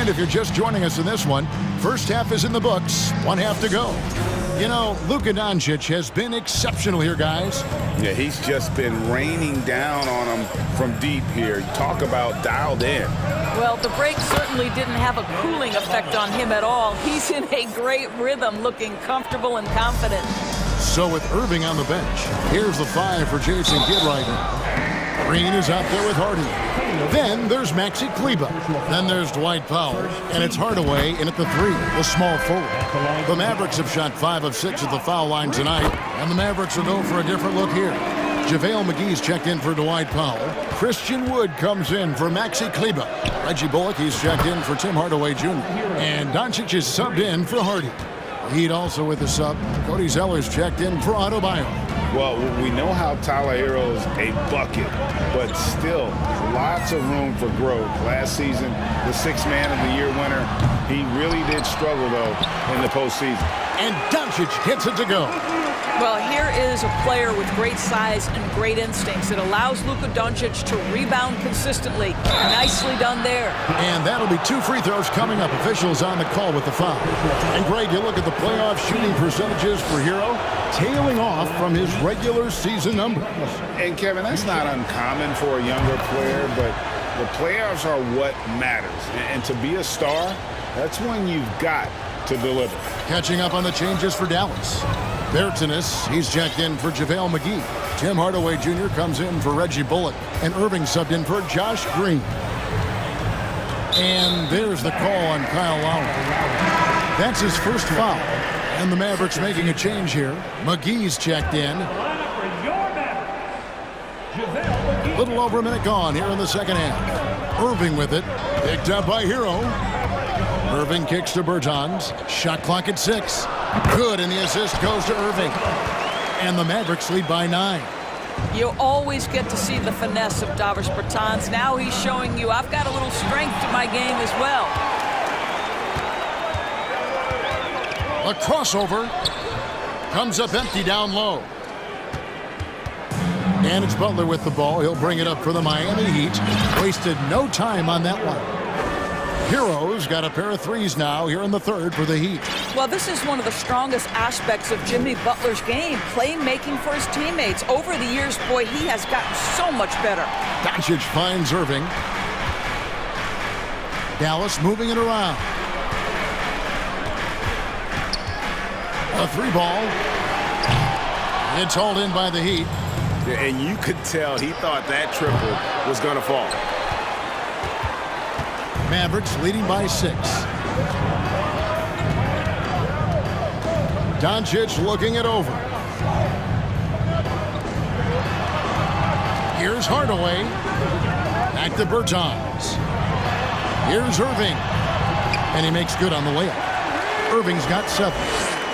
If you're just joining us in this one, first half is in the books, 1 half to go. You know, Luka Doncic has been exceptional here, guys. Yeah, he's just been raining down on them from deep here. Talk about dialed in. Well, the break certainly didn't have a cooling effect on him at all. He's in a great rhythm, looking comfortable and confident. So with Irving on the bench, here's the 5 for Jason Kidd right now. Green is out there with Hardy. Then there's Maxi Kleber. Then there's Dwight Powell. And it's Hardaway in at the 3, the small forward. The Mavericks have shot 5 of 6 at the foul line tonight. And the Mavericks will go for a different look here. JaVale McGee's checked in for Dwight Powell. Christian Wood comes in for Maxi Kleber. Reggie Bullock, he's checked in for Tim Hardaway Jr. And Doncic is subbed in for Hardy. Heat also with the sub. Cody Zeller's checked in for Adebayo. Well, we know how Tyler Hero's a bucket, but still lots of room for growth. Last season, the 6th Man of the Year winner, he really did struggle, though, in the postseason. And Doncic gets it to go. Well, here is a player with great size and great instincts. It allows Luka Doncic to rebound consistently. Nicely done there. And that'll be 2 free throws coming up. Officials on the call with the foul. And Greg, you look at the playoff shooting percentages for Hero, tailing off from his regular season numbers. And Kevin, that's not uncommon for a younger player, but the playoffs are what matters. And to be a star, that's when you've got to deliver. Catching up on the changes for Dallas. Bertanis, he's checked in for JaVale McGee. Tim Hardaway Jr. comes in for Reggie Bullock. And Irving subbed in for Josh Green. And there's the call on Kyle Lowry. That's his first foul. And the Mavericks making a change here. McGee's checked in. A little over a minute gone here in the second half. Irving with it. Picked up by Hero. Irving kicks to Bertans. Shot clock at 6. Good, and the assist goes to Irving. And the Mavericks lead by 9. You always get to see the finesse of Davis Bertans. Now he's showing you, I've got a little strength to my game as well. A crossover. Comes up empty down low. And it's Butler with the ball. He'll bring it up for the Miami Heat. Wasted no time on that one. Hero's got a pair of threes now here in the third for the Heat. Well, this is one of the strongest aspects of Jimmy Butler's game, playmaking for his teammates. Over the years, boy, he has gotten so much better. Doncic finds Irving. Dallas moving it around. A 3 ball. It's hauled in by the Heat. And you could tell he thought that triple was going to fall. Mavericks leading by 6. Doncic looking it over. Here's Hardaway. Back to Bertans. Here's Irving. And he makes good on the layup. Irving's got 7.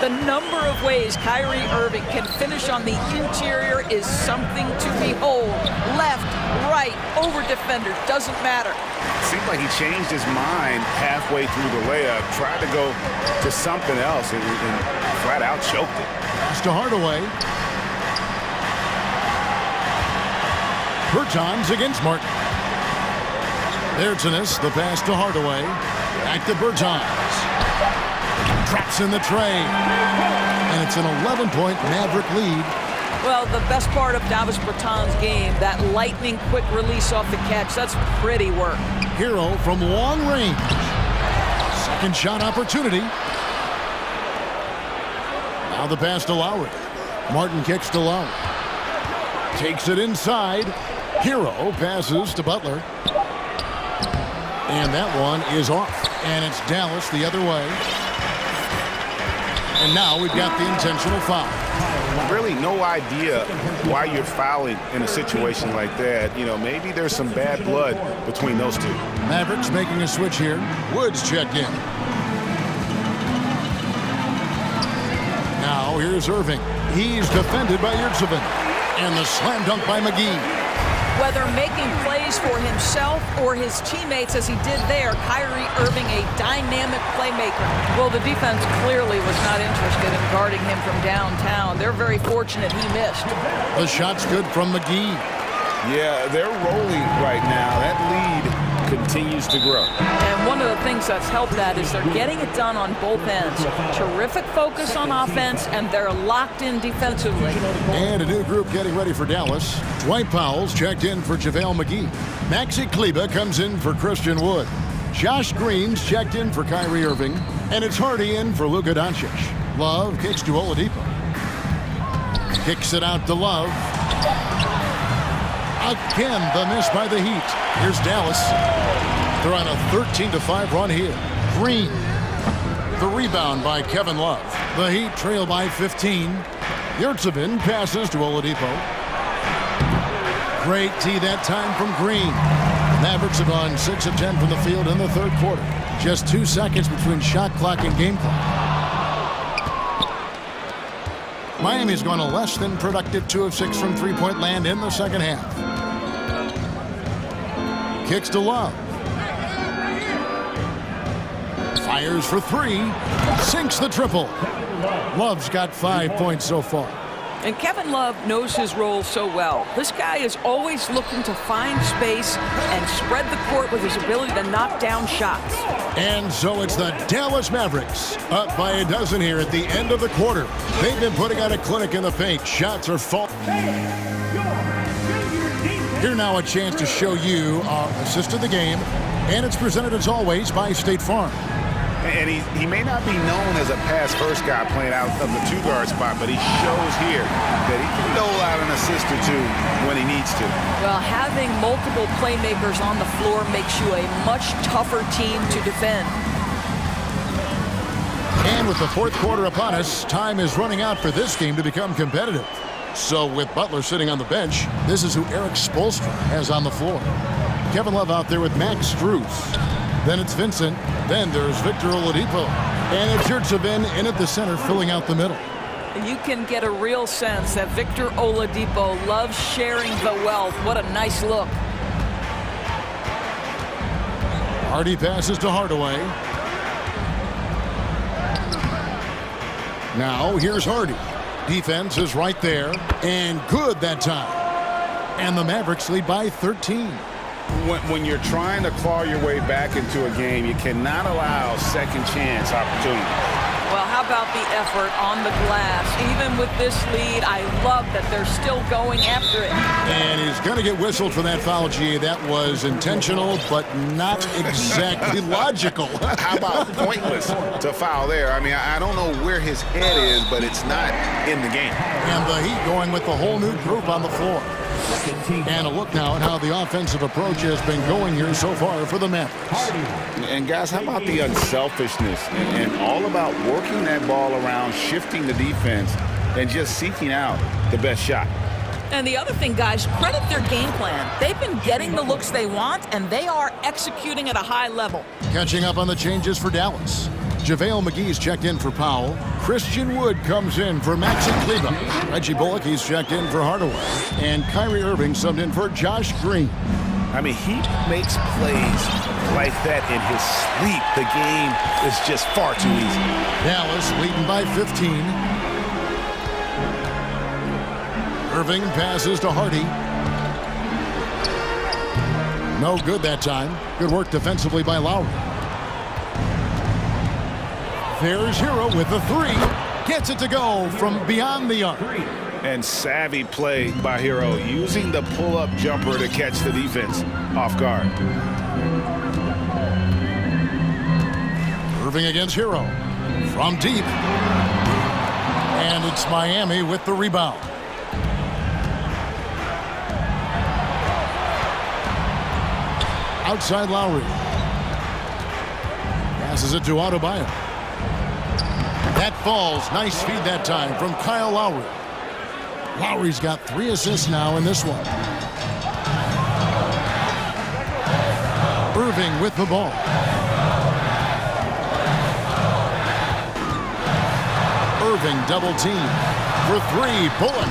The number of ways Kyrie Irving can finish on the interior is something to behold. Left, right, over defenders, doesn't matter. Seemed like he changed his mind halfway through the layup, tried to go to something else, and flat out choked it. Pass to Hardaway. Bertans against Martin. Bertanis, the pass to Hardaway. Back to Bertans. Traps in the tray. And it's an 11-point Maverick lead. Well, the best part of Davis Bertans' game, that lightning quick release off the catch, that's pretty work. Hero from long range. Second shot opportunity. Now the pass to Lowry. Martin kicks to Low. Takes it inside. Hero passes to Butler. And that one is off. And it's Dallas the other way. And now we've got the intentional foul. Really no idea why you're fouling in a situation like that. You know, maybe there's some bad blood between those two. Mavericks making a switch here. Woods checked in. Now here's Irving. He's defended by Yurtseven. And the slam dunk by McGee. Whether making plays for himself or his teammates as he did there, Kyrie Irving a dynamic playmaker. Well, the defense clearly was not interested in guarding him from downtown. They're very fortunate he missed. The shot's good from McGee. Yeah, they're rolling right now. That lead continues to grow. And one of the things that's helped that is they're getting it done on both ends. Terrific focus on offense, and they're locked in defensively. And a new group getting ready for Dallas. Dwight Powell's checked in for JaVale McGee. Maxi Kleber comes in for Christian Wood. Josh Green's checked in for Kyrie Irving. And it's Hardy in for Luka Doncic. Love kicks to Oladipo. Kicks it out to Love. Again, the miss by the Heat. Here's Dallas. They're on a 13-5 run here. Green. The rebound by Kevin Love. The Heat trail by 15. Yurtsevin passes to Oladipo. Great tee that time from Green. Mavericks have gone 6 of 10 from the field in the third quarter. Just 2 seconds between shot clock and game clock. Miami's gone a less than productive 2 of 6 from three-point land in the second half. Kicks to Love. Fires for 3. Sinks the triple. Love's got 5 points so far. And Kevin Love knows his role so well. This guy is always looking to find space and spread the court with his ability to knock down shots. And so it's the Dallas Mavericks up by a dozen here at the end of the quarter. They've been putting out a clinic in the paint. Shots are falling. Here now a chance to show you our assist of the game. And it's presented as always by State Farm. And he may not be known as a pass-first guy playing out of the two-guard spot, but he shows here that he can dole out an assist or two when he needs to. Well, having multiple playmakers on the floor makes you a much tougher team to defend. And with the fourth quarter upon us, time is running out for this game to become competitive. So with Butler sitting on the bench, this is who Eric Spoelstra has on the floor. Kevin Love out there with Max Strus. Then it's Vincent. Then there's Victor Oladipo. And it's Yurtsevin in at the center, filling out the middle. You can get a real sense that Victor Oladipo loves sharing the wealth. What a nice look. Hardy passes to Hardaway. Now here's Hardy. Defense is right there. And good that time. And the Mavericks lead by 13. When you're trying to claw your way back into a game, you cannot allow second chance opportunity. Well, how about the effort on the glass? Even with this lead, I love that they're still going after it. And he's going to get whistled for that foul, G. That was intentional, but not exactly logical. How about pointless to foul there? I mean, I don't know where his head is, but it's not in the game. And the Heat going with the whole new group on the floor. And a look now at how the offensive approach has been going here so far for the Mavericks. And guys, how about the unselfishness and all about working that ball around, shifting the defense, and just seeking out the best shot. And the other thing, guys, credit their game plan. They've been getting the looks they want, and they are executing at a high level. Catching up on the changes for Dallas. JaVale McGee's checked in for Powell. Christian Wood comes in for Maxi Kleber. Reggie Bullock, he's checked in for Hardaway. And Kyrie Irving subbed in for Josh Green. I mean, he makes plays like that in his sleep. The game is just far too easy. Dallas leading by 15. Irving passes to Hardy. No good that time. Good work defensively by Lowry. There's Hero with the 3. Gets it to go from beyond the arc. And savvy play by Hero, using the pull-up jumper to catch the defense off guard. Irving against Hero. From deep. And it's Miami with the rebound. Outside Lowry. Passes it to Adebayo. That falls. Nice feed that time from Kyle Lowry. Lowry's got 3 assists now in this one. Irving with the ball. Irving double team for 3. Bullock.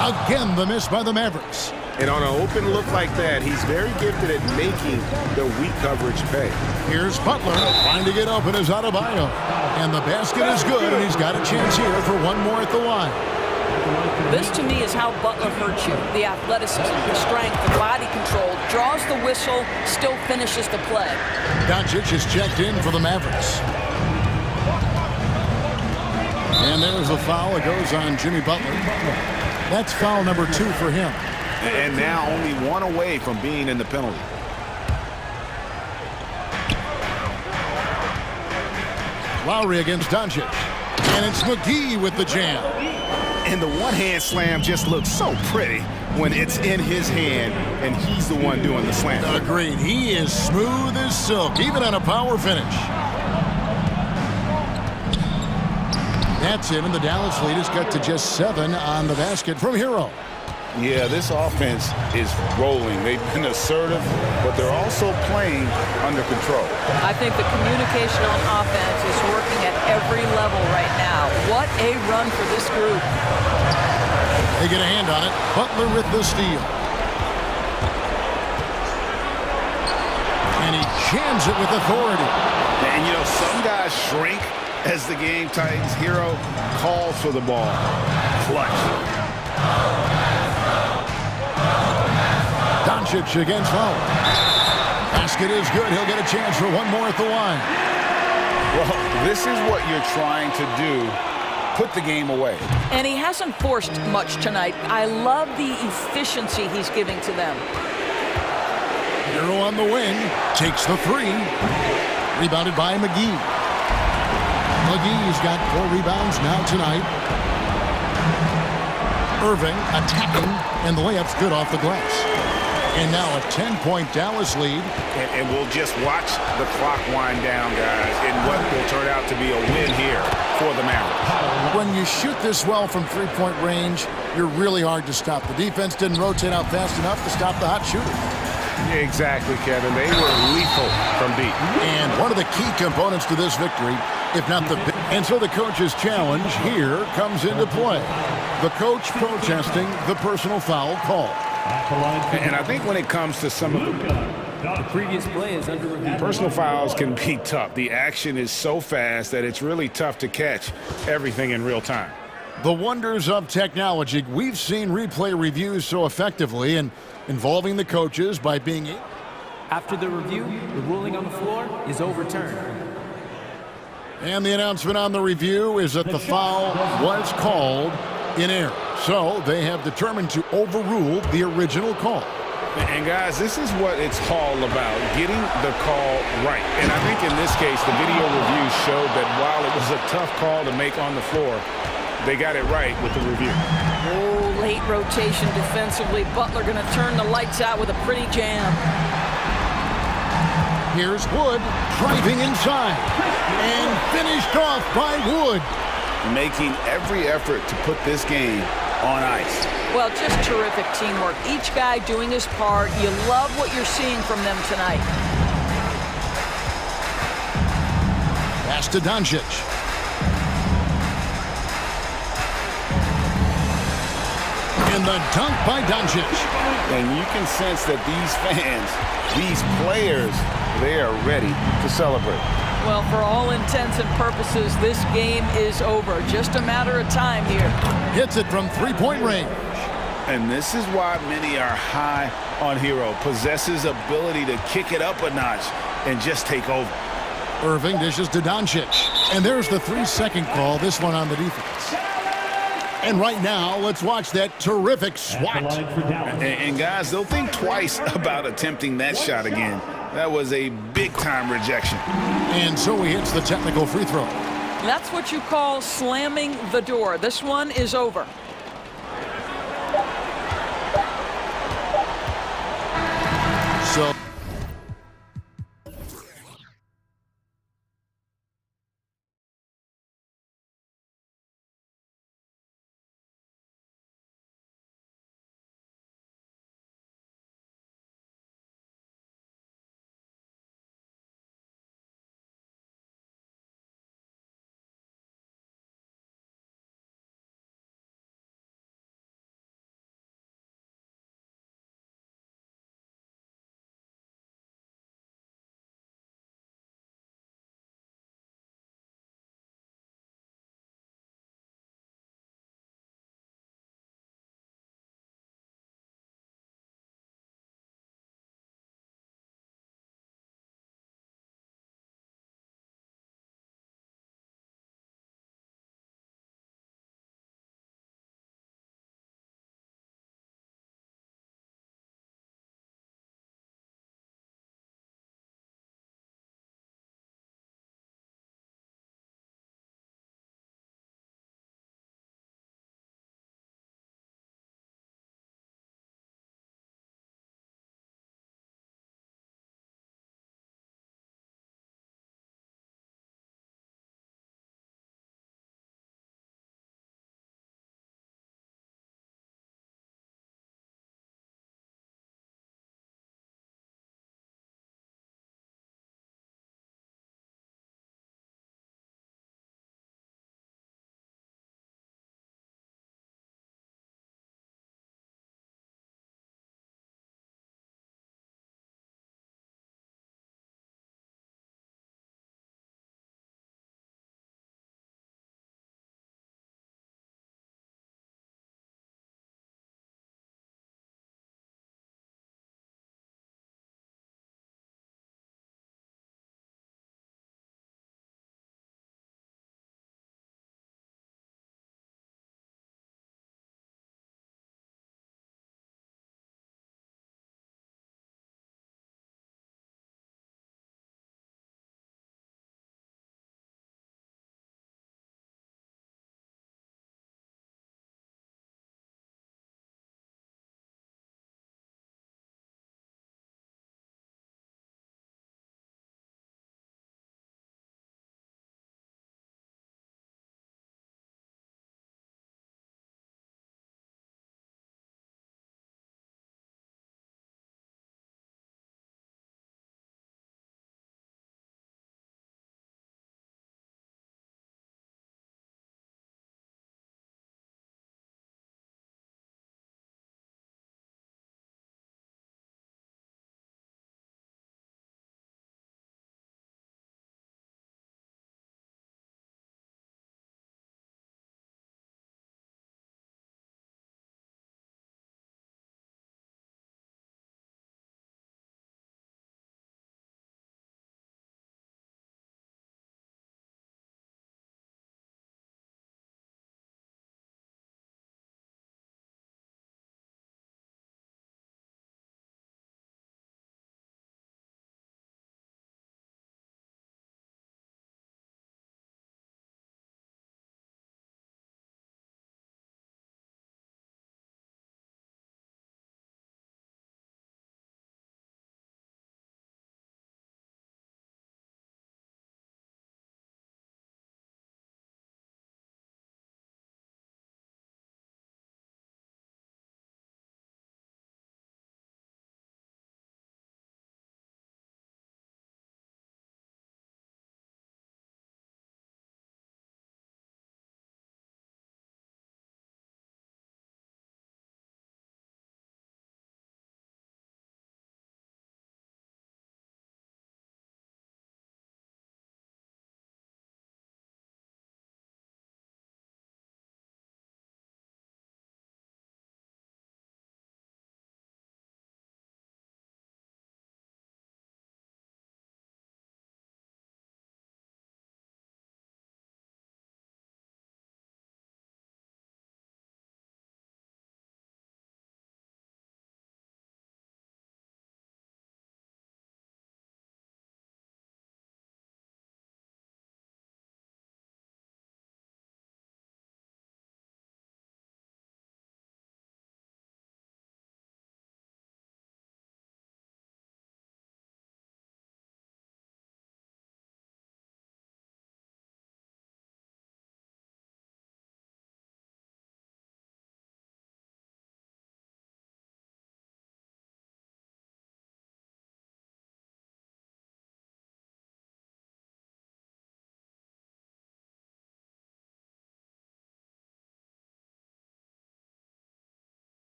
Again, the miss by the Mavericks. And on an open look like that, he's very gifted at making the weak coverage pay. Here's Butler trying to get open as Adebayo. And the basket is good, and he's got a chance here for one more at the line. This, to me, is how Butler hurts you. The athleticism, the strength, the body control, draws the whistle, still finishes the play. Doncic is checked in for the Mavericks. And there's a foul. It goes on Jimmy Butler. That's foul number 2 for him. And now only 1 away from being in the penalty. Lowry against Doncic. And it's McGee with the jam. And the one-hand slam just looks so pretty when it's in his hand and he's the one doing the slam. Agreed. He is smooth as silk, even on a power finish. That's him, and the Dallas lead has got to just 7 on the basket from Hero. Yeah, this offense is rolling. They've been assertive, but they're also playing under control. I think the communication on offense is working at every level right now. What a run for this group. They get a hand on it. Butler with the steal. And he jams it with authority. And, you know, some guys shrink as the game tightens. Hero calls for the ball. Clutch. Doncic against foul. Basket is good. He'll get a chance for one more at the line. Well, this is what you're trying to do. Put the game away. And he hasn't forced much tonight. I love the efficiency he's giving to them. Hero on the wing. Takes the three. Rebounded by McGee. McGee's got 4 rebounds now tonight. Irving attacking, and the layup's good off the glass. And now a 10-point Dallas lead. And we'll just watch the clock wind down, guys, in what will turn out to be a win here for the Mavericks. When you shoot this well from three-point range, you're really hard to stop. The defense didn't rotate out fast enough to stop the hot shooter. Exactly, Kevin. They were lethal from deep. And one of the key components to this victory, if not the big. And so the coach's challenge here comes into play. The coach protesting the personal foul call. And I think when it comes to some of The previous play is under review. personal fouls can be tough. The action is so fast that it's really tough to catch everything in real time. The wonders of technology. We've seen replay reviews so effectively and involving the coaches by being. After the review, the ruling on the floor is overturned. And the announcement on the review is that the foul was called in error. So they have determined to overrule the original call. And guys, this is what it's all about, getting the call right. And I think in this case, the video review showed that while it was a tough call to make on the floor, they got it right with the review. Oh, late rotation defensively. Butler going to turn the lights out with a pretty jam. Here's Wood driving inside and finished off by Wood. Making every effort to put this game on ice. Well, just terrific teamwork. Each guy doing his part. You love what you're seeing from them tonight. Pass to Doncic. And the dunk by Doncic. And you can sense that these fans, these players, they are ready to celebrate. Well, for all intents and purposes, this game is over. Just a matter of time here. Hits it from three-point range. And this is why many are high on Hero. Possesses ability to kick it up a notch and just take over. Irving dishes to Doncic. And there's the 3-second call, this one on the defense. And right now, let's watch that terrific swat. And guys, they'll think twice about attempting that shot again. That was a big-time rejection. And so he hits the technical free throw. That's what you call slamming the door. This one is over. So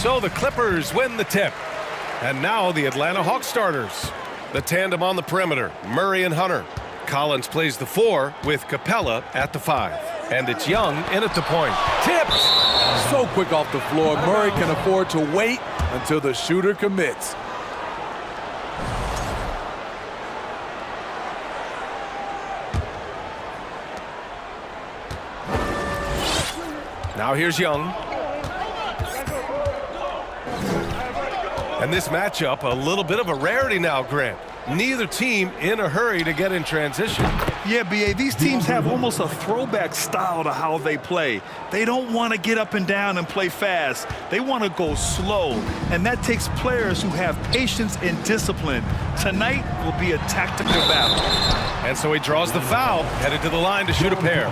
so the Clippers win the tip. And now the Atlanta Hawks starters. The tandem on the perimeter, Murray and Hunter. Collins plays the 4 with Capella at the 5. And it's Young in at the point. Tipped! So quick off the floor, Murray can afford to wait until the shooter commits. Now here's Young. And this matchup, a little bit of a rarity now, Grant. Neither team in a hurry to get in transition. Yeah, B.A., these teams have almost a throwback style to how they play. They don't want to get up and down and play fast. They want to go slow, and that takes players who have patience and discipline. Tonight will be a tactical battle. And so he draws the foul, headed to the line to shoot a pair.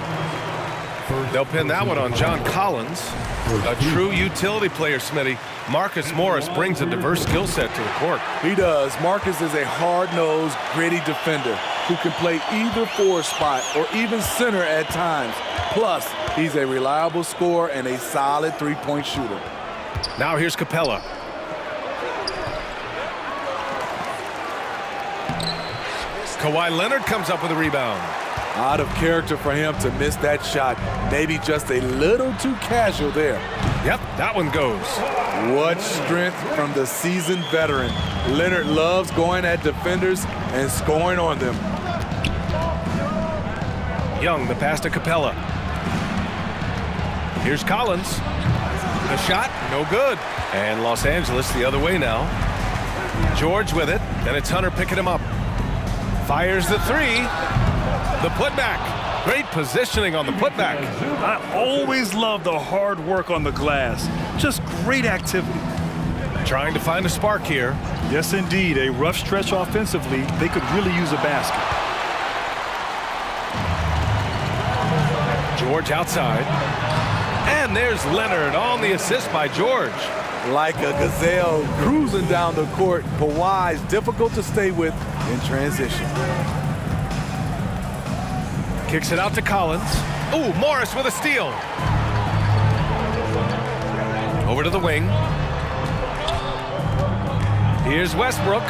They'll pin that one on John Collins. A true utility player, Smitty. Marcus Morris brings a diverse skill set to the court. He does. Marcus is a hard-nosed, gritty defender who can play either 4 spot or even center at times. Plus, he's a reliable scorer and a solid 3-point shooter. Now here's Capella. Kawhi Leonard comes up with a rebound. Out of character for him to miss that shot. Maybe just a little too casual there. Yep, that one goes. What strength from the seasoned veteran. Leonard loves going at defenders and scoring on them. Young, the pass to Capella. Here's Collins. The shot, no good. And Los Angeles the other way now. George with it, and it's Hunter picking him up. Fires the 3. The putback. Great positioning on the putback. I always love the hard work on the glass. Just great activity. Trying to find a spark here. Yes, indeed. A rough stretch offensively. They could really use a basket. George outside. And there's Leonard on the assist by George. Like a gazelle cruising down the court, Kawhi's difficult to stay with in transition. Kicks it out to Collins. Ooh, Morris with a steal. Over to the wing. Here's Westbrook.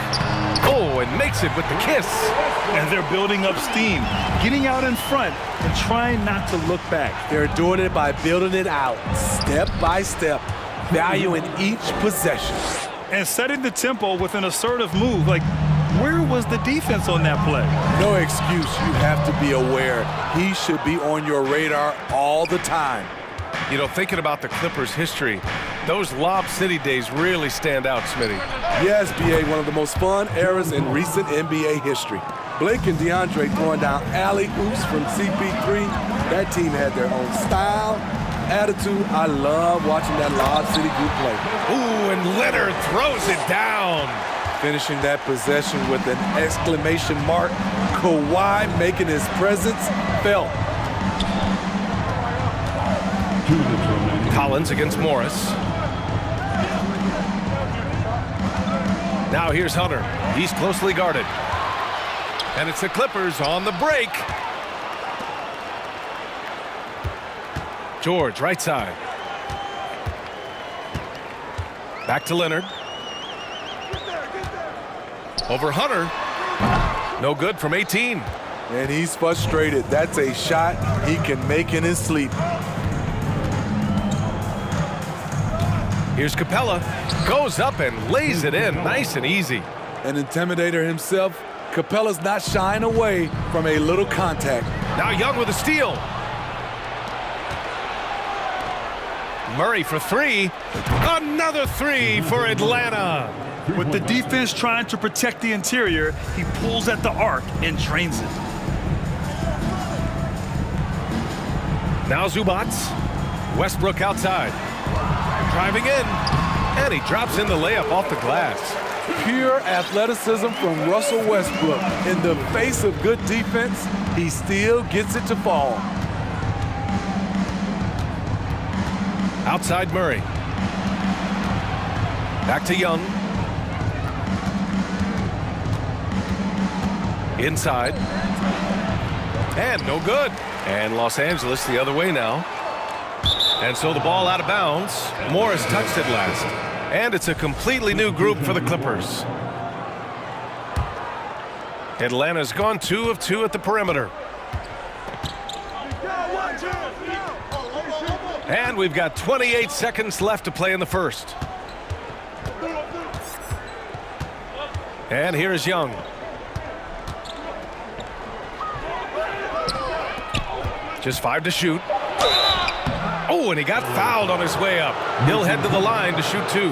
Oh, and makes it with the kiss. And they're building up steam, getting out in front and trying not to look back. They're doing it by building it out, step by step, valuing each possession. And setting the tempo with an assertive move. Like, where was the defense on that play? No excuse. You have to be aware. He should be on your radar all the time. You know, thinking about the Clippers' history, those Lob City days really stand out, Smitty. Yes, B.A., one of the most fun eras in recent NBA history. Blake and DeAndre throwing down alley-oops from CP3. That team had their own style, attitude. I love watching that Lob City group play. Ooh, and Leonard throws it down. Finishing that possession with an exclamation mark. Kawhi making his presence felt. Collins against Morris. Now here's Hunter. He's closely guarded. And it's the Clippers on the break. George, right side. Back to Leonard. Over Hunter. No good from 18. And he's frustrated. That's a shot he can make in his sleep. Here's Capella. Goes up and lays it in. Nice and easy. An intimidator himself, Capella's not shying away from a little contact. Now Young with a steal. Murray for 3. Another 3 for Atlanta. With the defense trying to protect the interior, he pulls at the arc and drains it. Now Zubac. Westbrook outside. Driving in. And he drops in the layup off the glass. Pure athleticism from Russell Westbrook. In the face of good defense, he still gets it to fall. Outside Murray. Back to Young. Inside. And no good. And Los Angeles the other way now. And so the ball out of bounds. Morris touched it last. And it's a completely new group for the Clippers. Atlanta's gone 2 of 2 at the perimeter. And we've got 28 seconds left to play in the first. And here's Young. Just 5 to shoot. Oh, and he got fouled on his way up. He'll head to the line to shoot 2.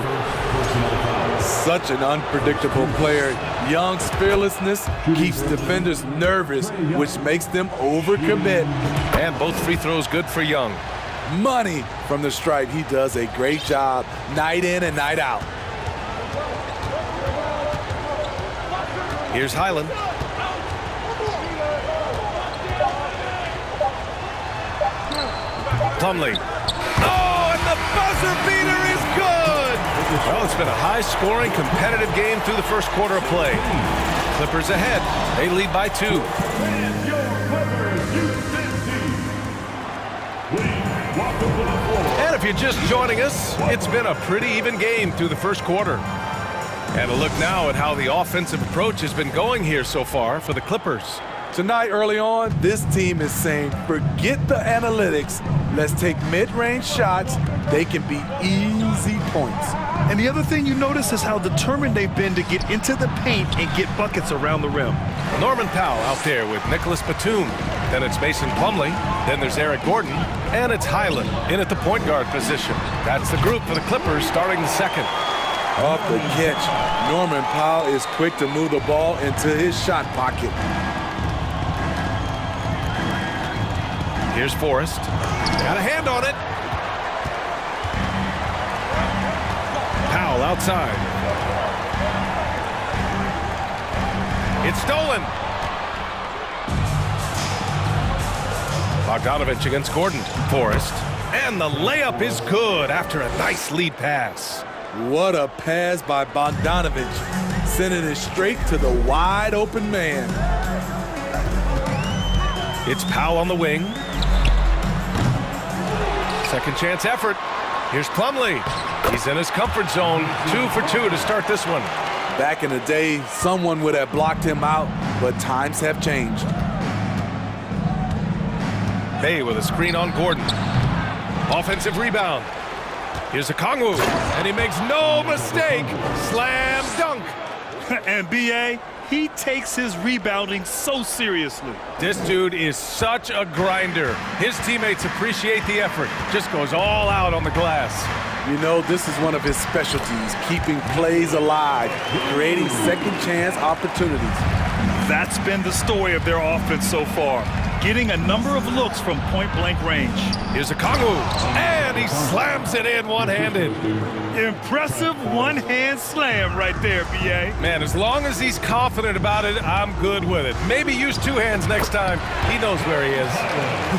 Such an unpredictable player. Young's fearlessness keeps defenders nervous, which makes them overcommit. And both free throws good for Young. Money from the stripe. He does a great job night in and night out. Here's Highland. Plumlee. Oh, and the buzzer beater is good! Well, it's been a high-scoring, competitive game through the first quarter of play. Clippers ahead. They lead by 2. And if you're just joining us, it's been a pretty even game through the first quarter. And a look now at how the offensive approach has been going here so far for the Clippers. Tonight, early on, this team is saying, forget the analytics. Let's take mid-range shots. They can be easy points. And the other thing you notice is how determined they've been to get into the paint and get buckets around the rim. Norman Powell out there with Nicholas Batum. Then it's Mason Plumlee. Then there's Eric Gordon. And it's Highland in at the point guard position. That's the group for the Clippers starting the second. Off the catch, Norman Powell is quick to move the ball into his shot pocket. Here's Forrest. Got a hand on it. Powell outside. It's stolen. Bogdanovich against Gordon. Forrest. And the layup is good after a nice lead pass. What a pass by Bogdanovich, sending it straight to the wide open man. It's Powell on the wing. Second chance effort. Here's Plumlee. He's in his comfort zone. 2 for 2 to start this one. Back in the day, someone would have blocked him out, but times have changed. Bay with a screen on Gordon. Offensive rebound. Here's a Kongwu, and he makes no mistake. Slam dunk. And B.A., he takes his rebounding so seriously. This dude is such a grinder. His teammates appreciate the effort. Just goes all out on the glass. You know, this is one of his specialties, keeping plays alive, creating second chance opportunities. That's been the story of their offense so far, getting a number of looks from point-blank range. Here's a Kongwu, and he slams it in one-handed. Impressive one-hand slam right there, B.A. Man, as long as he's confident about it, I'm good with it. Maybe use 2 hands next time. He knows where he is.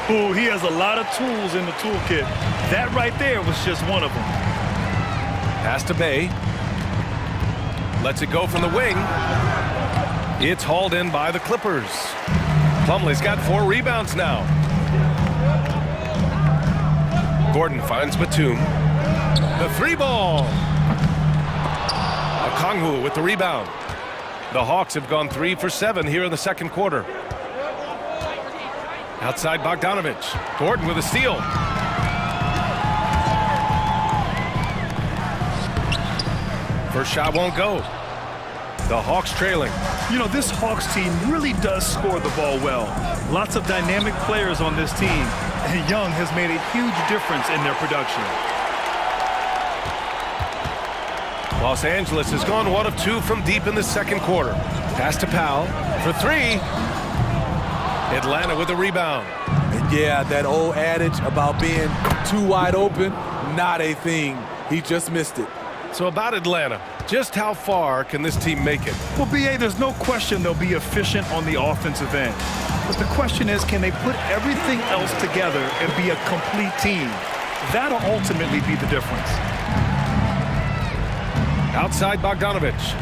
Oh, he has a lot of tools in the toolkit. That right there was just one of them. Pass to Bay. Lets it go from the wing. It's hauled in by the Clippers. Plumlee's got 4 rebounds now. Gordon finds Batum. The 3-ball. Okongwu with the rebound. The Hawks have gone 3 for 7 here in the second quarter. Outside Bogdanovich. Gordon with a steal. First shot won't go. The Hawks trailing. You know, this Hawks team really does score the ball well. Lots of dynamic players on this team, and Young has made a huge difference in their production. Los Angeles has gone 1 of 2 from deep in the second quarter. Pass to Powell for 3. Atlanta with the rebound. And yeah, that old adage about being too wide open, not a thing. He just missed it. So about Atlanta, just how far can this team make it? Well, B.A., there's no question they'll be efficient on the offensive end. But the question is, can they put everything else together and be a complete team? That'll ultimately be the difference. Outside Bogdanovich.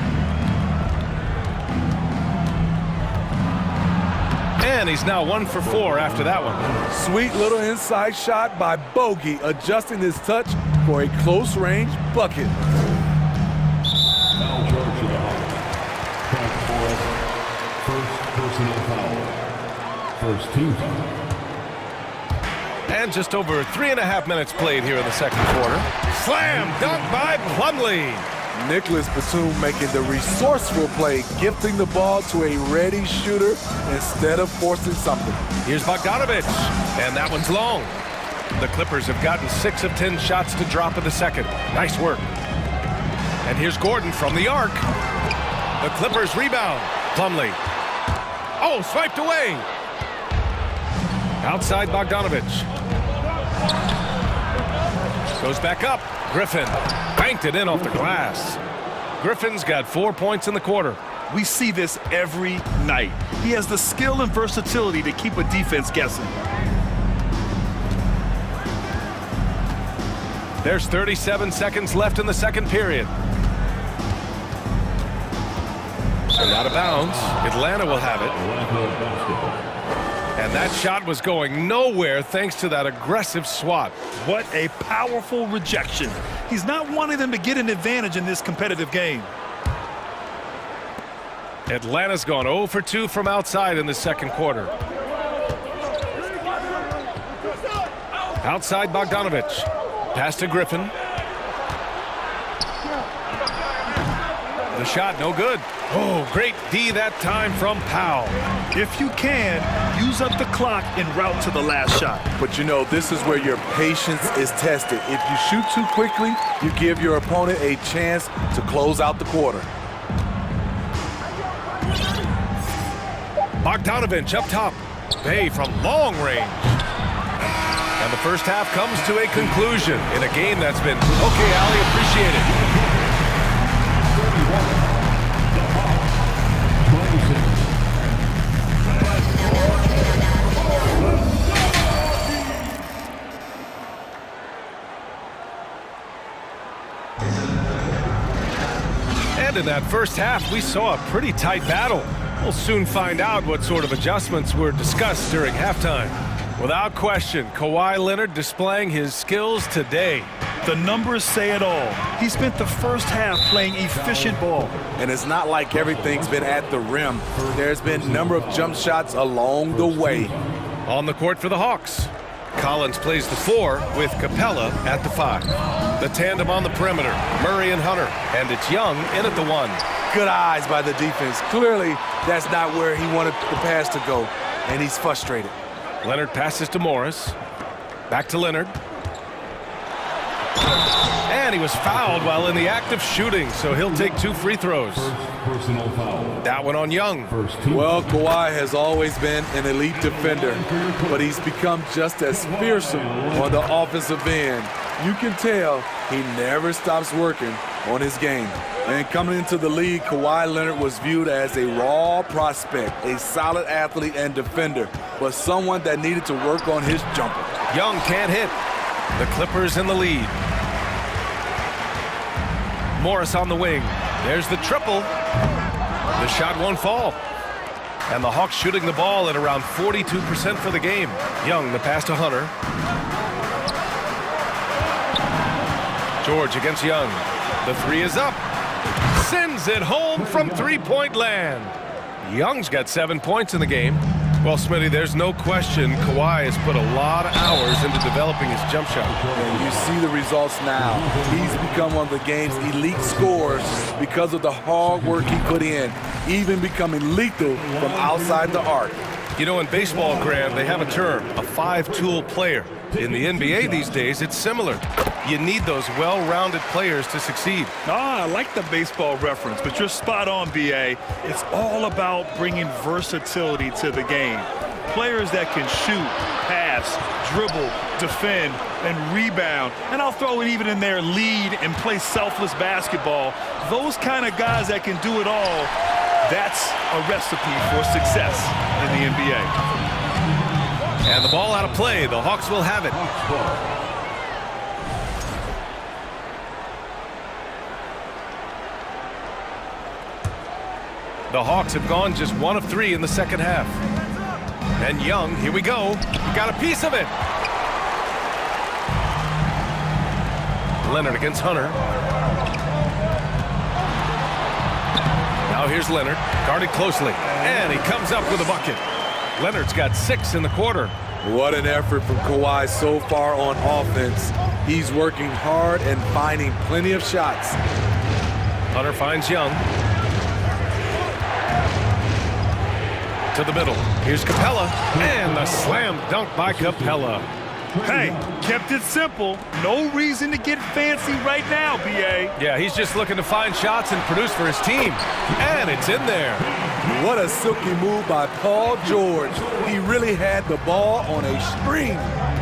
And he's now 1 for 4 after that one. Sweet little inside shot by Bogey, adjusting his touch for a close-range bucket. First personal foul. First team foul. And just over 3.5 minutes played here in the second quarter. Slam dunk by Plumlee. Nicholas Batum making the resourceful play, gifting the ball to a ready shooter instead of forcing something. Here's Bogdanovich, and that one's long. The Clippers have gotten 6 of 10 shots to drop in the second. Nice work. And here's Gordon from the arc. The Clippers rebound. Plumlee. Oh, swiped away. Outside Bogdanovich. Goes back up. Griffin banked it in off the glass. Griffin's got 4 points in the quarter. We see this every night. He has the skill and versatility to keep a defense guessing. There's 37 seconds left in the second period. And out of bounds. Atlanta will have it. And that shot was going nowhere thanks to that aggressive swat. What a powerful rejection. He's not wanting them to get an advantage in this competitive game. Atlanta's gone 0 for 2 from outside in the second quarter. Outside Bogdanovich. Pass to Griffin. The shot no good. Oh, great D that time from Powell. If you can, use up the clock en route to the last shot. But you know, this is where your patience is tested. If you shoot too quickly, you give your opponent a chance to close out the quarter. Bogdanovich up top. Bay from long range. And the first half comes to a conclusion in a game that's been, okay, Ali, appreciate it. And in that first half, we saw a pretty tight battle. We'll soon find out what sort of adjustments were discussed during halftime. Without question, Kawhi Leonard displaying his skills today. The numbers say it all. He spent the first half playing efficient ball. And it's not like everything's been at the rim. There's been a number of jump shots along the way. On the court for the Hawks. Collins plays the 4 with Capella at the 5. The tandem on the perimeter, Murray and Hunter. And it's Young in at the 1. Good eyes by the defense. Clearly, that's not where he wanted the pass to go, and he's frustrated. Leonard passes to Morris. Back to Leonard. And he was fouled while in the act of shooting, so he'll take 2 free throws. Personal foul. That one on Young. Well, Kawhi has always been an elite defender, but he's become just as fearsome on the offensive end. You can tell he never stops working on his game. And coming into the league, Kawhi Leonard was viewed as a raw prospect, a solid athlete and defender, but someone that needed to work on his jumper. Young can't hit. The Clippers in the lead. Morris on the wing. There's the triple. The shot won't fall. And the Hawks shooting the ball at around 42% for the game. Young, the pass to Hunter. George against Young. The 3 is up. Sends it home from three-point land. Young's got 7 points in the game. Well, Smitty, there's no question Kawhi has put a lot of hours into developing his jump shot. And you see the results now. He's become one of the game's elite scorers because of the hard work he put in, even becoming lethal from outside the arc. You know, in baseball, Graham, they have a term, a 5-tool player. In the NBA these days, it's similar. You need those well-rounded players to succeed. I like the baseball reference, but you're spot on, B.A. It's all about bringing versatility to the game. Players that can shoot, pass, dribble, defend, and rebound. And I'll throw it even in there, lead and play selfless basketball. Those kind of guys that can do it all, that's a recipe for success in the NBA. And the ball out of play. The Hawks will have it. The Hawks have gone just 1 of 3 in the second half. And Young, here we go. Got a piece of it. Leonard against Hunter. Now Now here's Leonard, guarded closely, and he comes up with a bucket. Leonard's got 6 in the quarter. What an effort from Kawhi so far on offense. He's working hard and finding plenty of shots. Hunter finds Young. To the middle. Here's Capella, and the slam dunk by Capella. Hey, kept it simple. No reason to get fancy right now, B.A. Yeah, he's just looking to find shots and produce for his team. And it's in there. What a silky move by Paul George. He really had the ball on a string.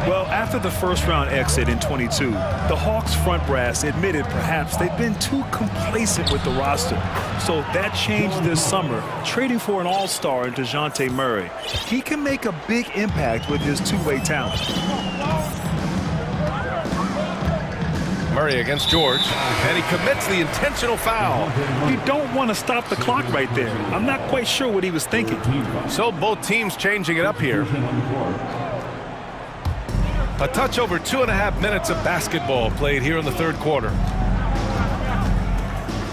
Well, after the first-round exit in 22, the Hawks front brass admitted perhaps they've been too complacent with the roster. So that changed this summer, trading for an all-star in DeJounte Murray. He can make a big impact with his two-way talent. Murray against George, and he commits the intentional foul. You don't want to stop the clock right there. I'm not quite sure what he was thinking. So both teams changing it up here. A touch over 2.5 minutes of basketball played here in the third quarter.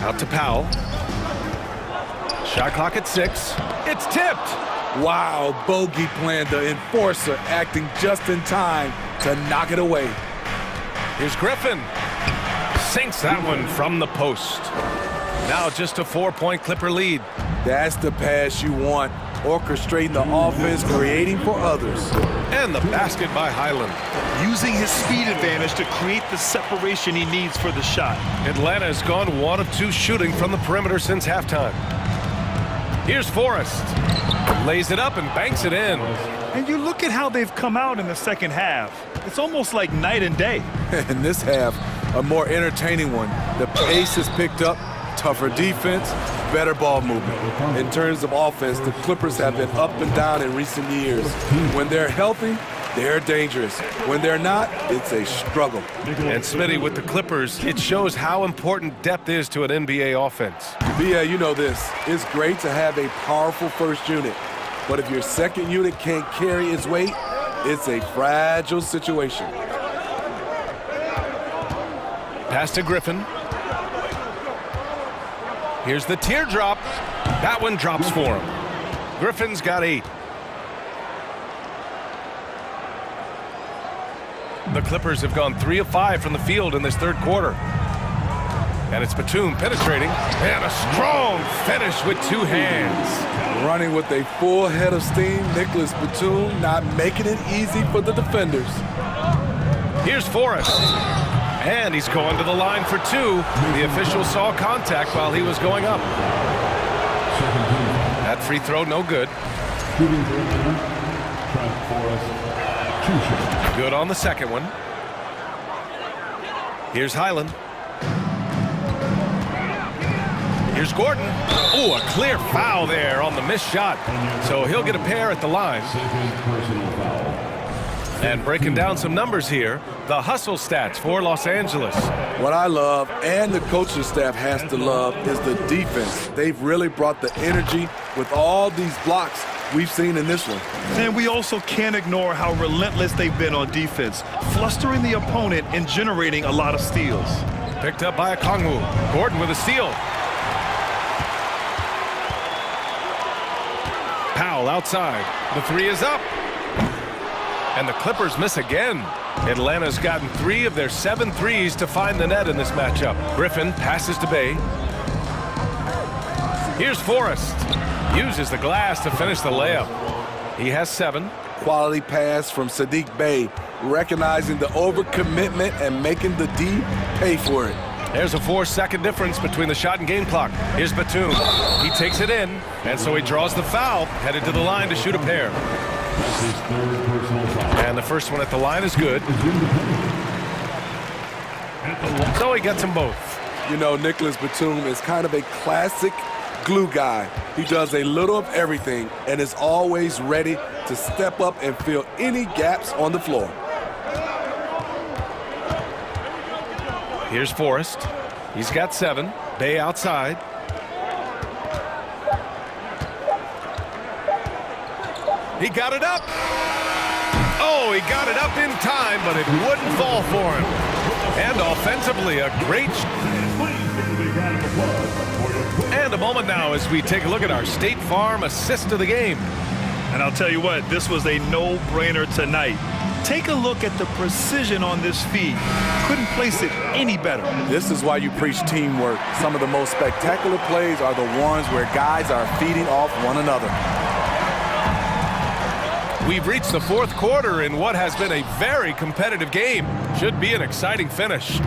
Out to Powell. Shot clock at 6. It's tipped. Wow, bogey plan, the enforcer acting just in time to knock it away. Here's Griffin. Sinks that one from the post. Now just a 4-point Clipper lead. That's the pass you want. Orchestrating the offense, creating for others. And the basket by Highland. Using his speed advantage to create the separation he needs for the shot. Atlanta has gone 1 of 2 shooting from the perimeter since halftime. Here's Forrest. Lays it up and banks it in. And you look at how they've come out in the second half. It's almost like night and day. In this half, a more entertaining one. The pace has picked up, tougher defense, better ball movement. In terms of offense, the Clippers have been up and down in recent years. When they're healthy, they're dangerous. When they're not, it's a struggle. And Smitty, with the Clippers, it shows how important depth is to an NBA offense. Yeah, you know this. It's great to have a powerful first unit. But if your second unit can't carry its weight, it's a fragile situation. Pass to Griffin. Here's the teardrop. That one drops for him. Griffin's got 8. The Clippers have gone 3 of 5 from the field in this third quarter. And it's Batum penetrating. And a strong finish with 2 hands. Running with a full head of steam, Nicholas Batum not making it easy for the defenders. Here's Forrest. And he's going to the line for 2. The official saw contact while he was going up. That free throw, no good. Good on the second one. Here's Highland. Here's Gordon. Oh, a clear foul there on the missed shot. So he'll get a pair at the line. And breaking down some numbers here, the hustle stats for Los Angeles. What I love, and the coaching staff has to love, is the defense. They've really brought the energy with all these blocks we've seen in this one. And we also can't ignore how relentless they've been on defense, flustering the opponent and generating a lot of steals. Picked up by Okongwu. Gordon with a steal. Powell outside. The 3 is up. And the Clippers miss again. Atlanta's gotten 3 of their 7 threes to find the net in this matchup. Griffin passes to Bay. Here's Forrest. Uses the glass to finish the layup. He has 7. Quality pass from Sadiq Bey, recognizing the overcommitment and making the D pay for it. There's a 4-second difference between the shot and game clock. Here's Batum. He takes it in, and so he draws the foul, headed to the line to shoot a pair. And the first one at the line is good. So he gets them both. You know, Nicholas Batum is kind of a classic glue guy. He does a little of everything and is always ready to step up and fill any gaps on the floor. Here's Forrest. He's got 7. Bay outside. He got it up. Oh, he got it up in time, but it wouldn't fall for him. And offensively, a great... And a moment now as we take a look at our State Farm assist of the game. And I'll tell you what, this was a no-brainer tonight. Take a look at the precision on this feed. Couldn't place it any better. This is why you preach teamwork. Some of the most spectacular plays are the ones where guys are feeding off one another. We've reached the fourth quarter in what has been a very competitive game. Should be an exciting finish.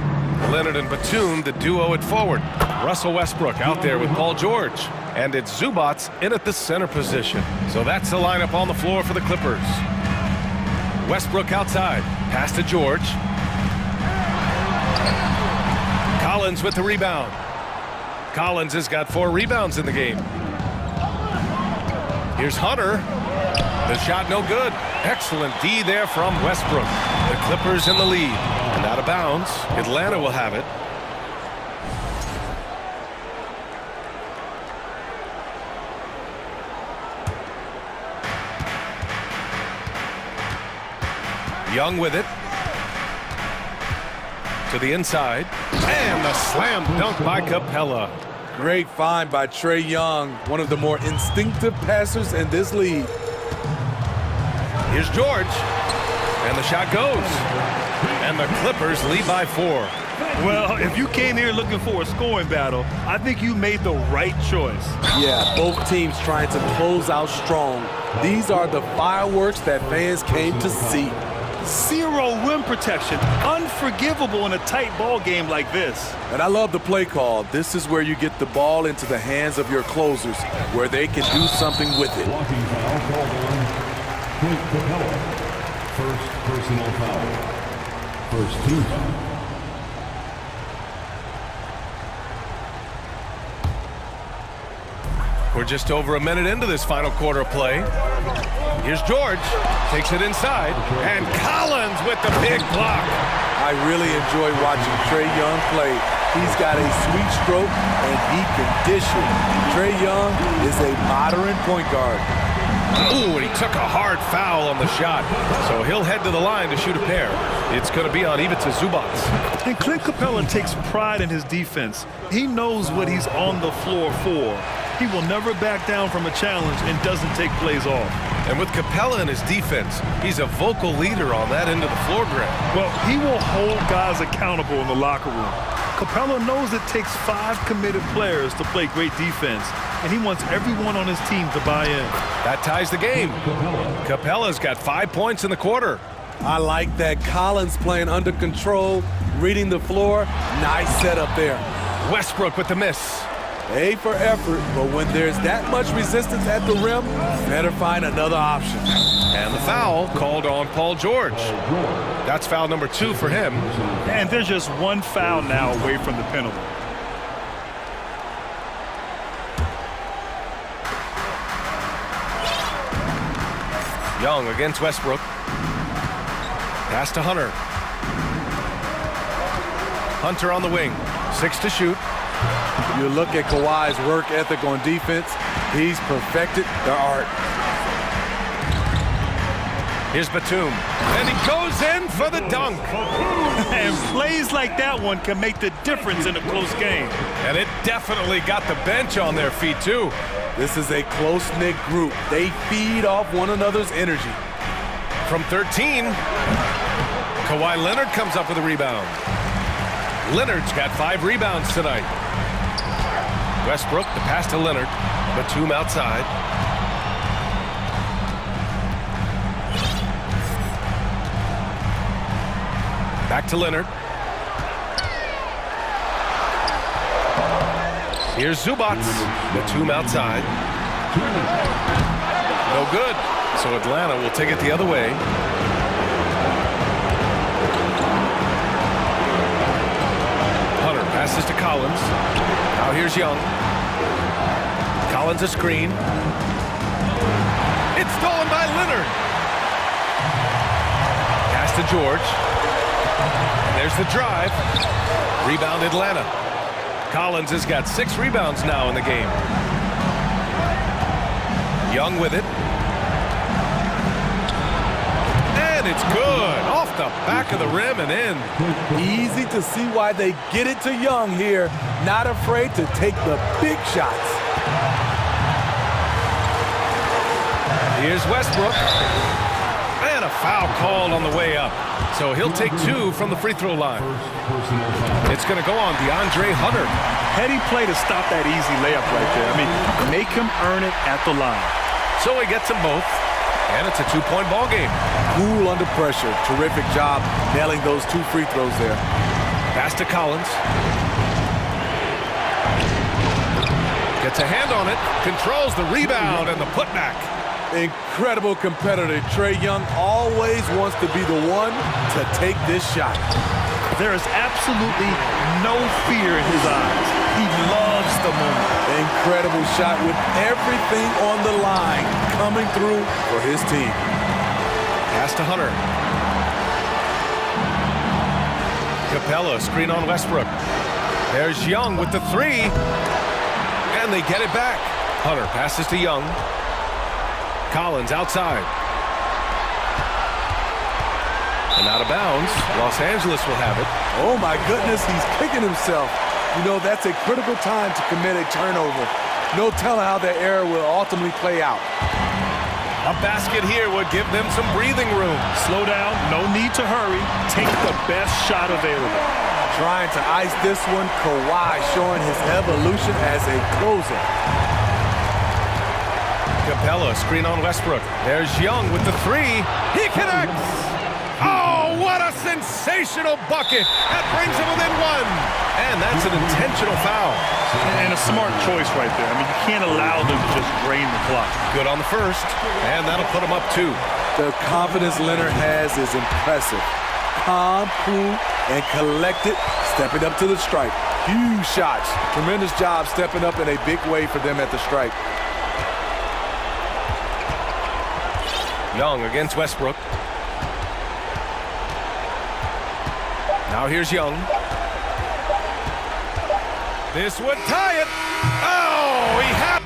Leonard and Batum, the duo at forward. Russell Westbrook out there with Paul George. And it's Zubats in at the center position. So that's the lineup on the floor for the Clippers. Westbrook outside. Pass to George. Collins with the rebound. Collins has got 4 rebounds in the game. Here's Hunter. The shot no good. Excellent D there from Westbrook. The Clippers in the lead. And out of bounds. Atlanta will have it. Young with it. To the inside. And the slam dunk by Capella. Great find by Trae Young, one of the more instinctive passers in this league. Here's George. And the shot goes. And the Clippers lead by 4. Well, if you came here looking for a scoring battle, I think you made the right choice. Yeah, both teams trying to close out strong. These are the fireworks that fans came to see. 0 rim protection. Unforgivable in a tight ball game like this. And I love the play call. This is where you get the ball into the hands of your closers, where they can do something with it. Walking foul called on Clint Capella. First personal foul. First team foul. We're just over a minute into this final quarter of play. Here's George. Takes it inside. And Collins with the big block. I really enjoy watching Trae Young play. He's got a sweet stroke and he can dish it. Trae Young is a modern point guard. Ooh, and he took a hard foul on the shot. So he'll head to the line to shoot a pair. It's going to be on Ivica Zubats. And Clint Capella takes pride in his defense. He knows what he's on the floor for. He will never back down from a challenge and doesn't take plays off. And with Capella in his defense, he's a vocal leader on that end of the floor, Grant. Well, he will hold guys accountable in the locker room. Capella knows it takes 5 committed players to play great defense, and he wants everyone on his team to buy in. That ties the game. Capella's got 5 points in the quarter. I like that. Collins playing under control, reading the floor. Nice setup there. Westbrook with the miss. A for effort, but when there's that much resistance at the rim, better find another option. And the foul called on Paul George. That's foul number 2 for him. And there's just 1 foul now away from the penalty. Young against Westbrook. Pass to Hunter. Hunter on the wing. 6 to shoot. You look at Kawhi's work ethic on defense. He's perfected the art. Here's Batum. And he goes in for the dunk. And plays like that one can make the difference in a close game. And it definitely got the bench on their feet, too. This is a close-knit group. They feed off one another's energy. From 13, Kawhi Leonard comes up with a rebound. Leonard's got 5 rebounds tonight. Westbrook, the pass to Leonard. Batum outside. Back to Leonard. Here's Zubats. Batum outside. No good. So Atlanta will take it the other way. Hunter passes to Collins. Now here's Young. Collins a screen. It's stolen by Leonard. Pass to George. And there's the drive. Rebound Atlanta. Collins has got 6 rebounds now in the game. Young with it. And it's good. Off off the back of the rim and in. Easy to see why they get it to Young here. Not afraid to take the big shots. Here's Westbrook. And a foul called on the way up. So he'll take 2 from the free throw line. It's going to go on DeAndre Hunter. Heady play to stop that easy layup right there. I mean, make him earn it at the line. So he gets them both. And it's a 2-point ball game. Cool under pressure. Terrific job nailing those 2 free throws there. Pass to Collins. Gets a hand on it. Controls the rebound and the putback. Incredible competitor. Trae Young always wants to be the one to take this shot. There is absolutely no fear in his eyes. He loves the moment. Incredible shot with everything on the line coming through for his team. Pass to Hunter. Capella, screen on Westbrook. There's Young with the 3. And they get it back. Hunter passes to Young. Collins outside. And out of bounds. Los Angeles will have it. Oh my goodness, he's kicking himself. You know, that's a critical time to commit a turnover. No telling how that error will ultimately play out. A basket here would give them some breathing room. Slow down, no need to hurry. Take the best shot available. Trying to ice this one, Kawhi showing his evolution as a closer. Capella, screen on Westbrook. There's Young with the 3. He connects! Oh, what a sensational bucket! That brings him within 1. And that's an intentional foul. And a smart choice right there. I mean, you can't allow them to just drain the clock. Good on the first, and that'll put him up 2. The confidence Leonard has is impressive. Calm, cool, and collected, stepping up to the stripe. Huge shots. Tremendous job stepping up in a big way for them at the stripe. Young against Westbrook. Now here's Young. This would tie it. Oh, he had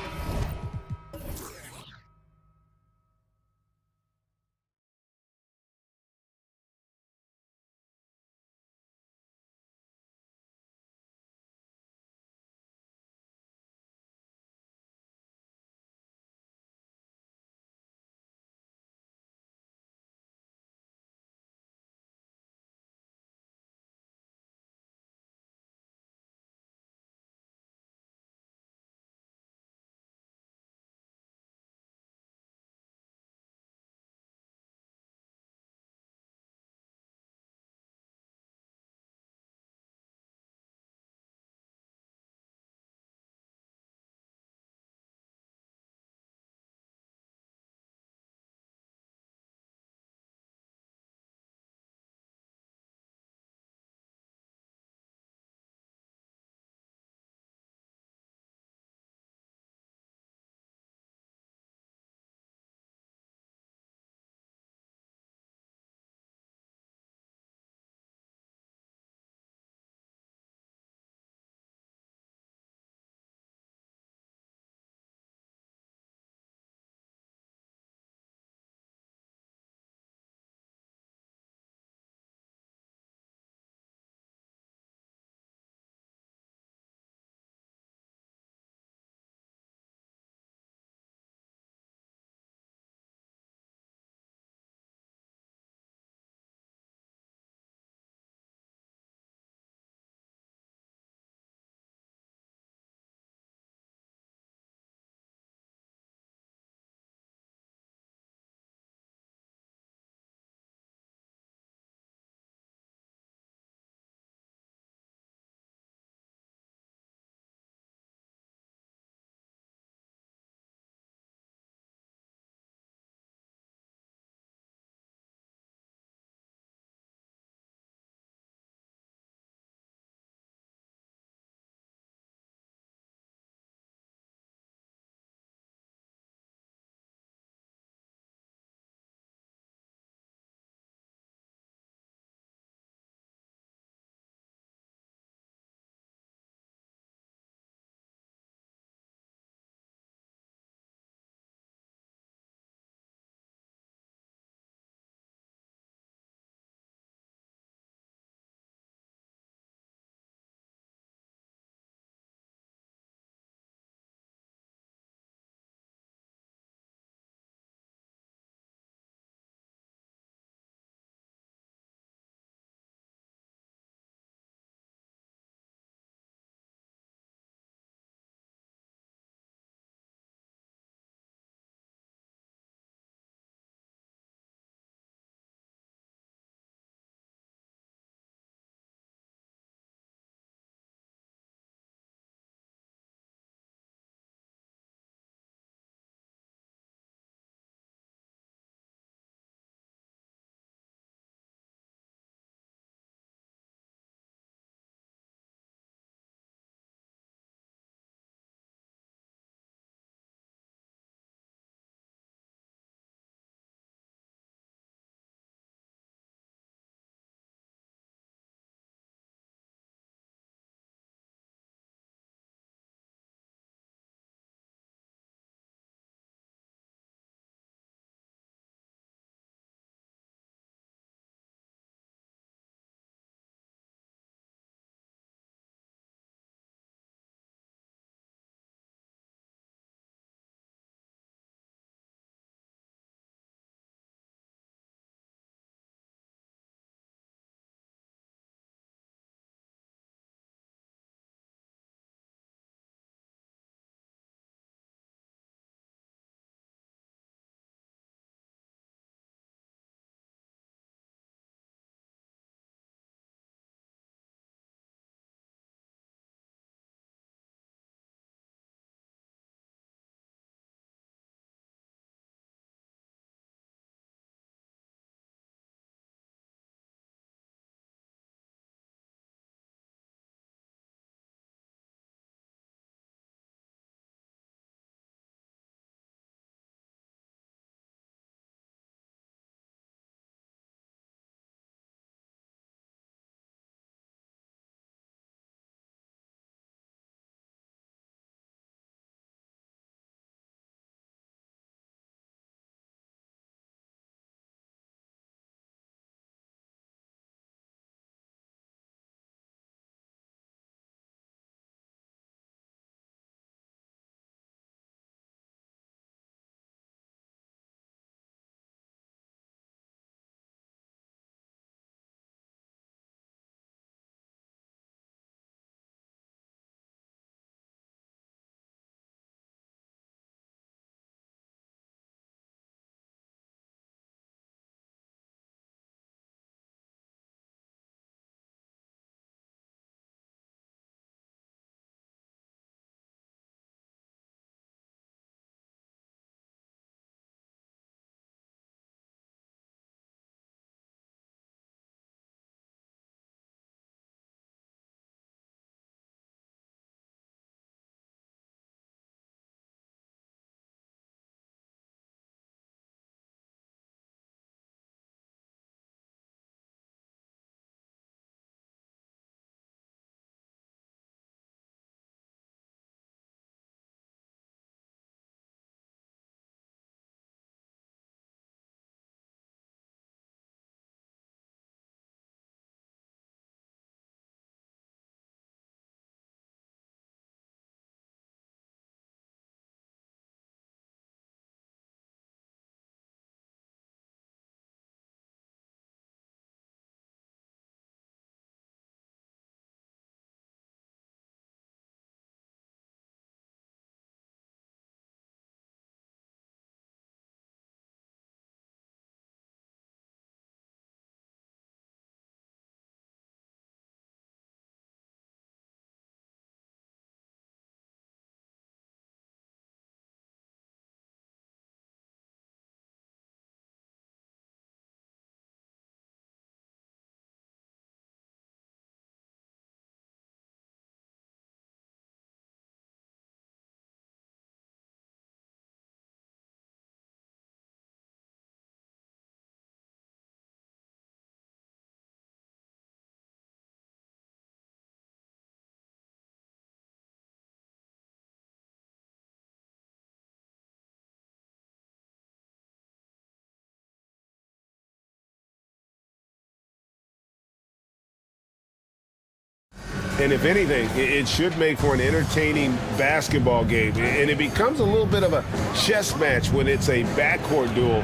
And if anything, it should make for an entertaining basketball game. And it becomes a little bit of a chess match when it's a backcourt duel.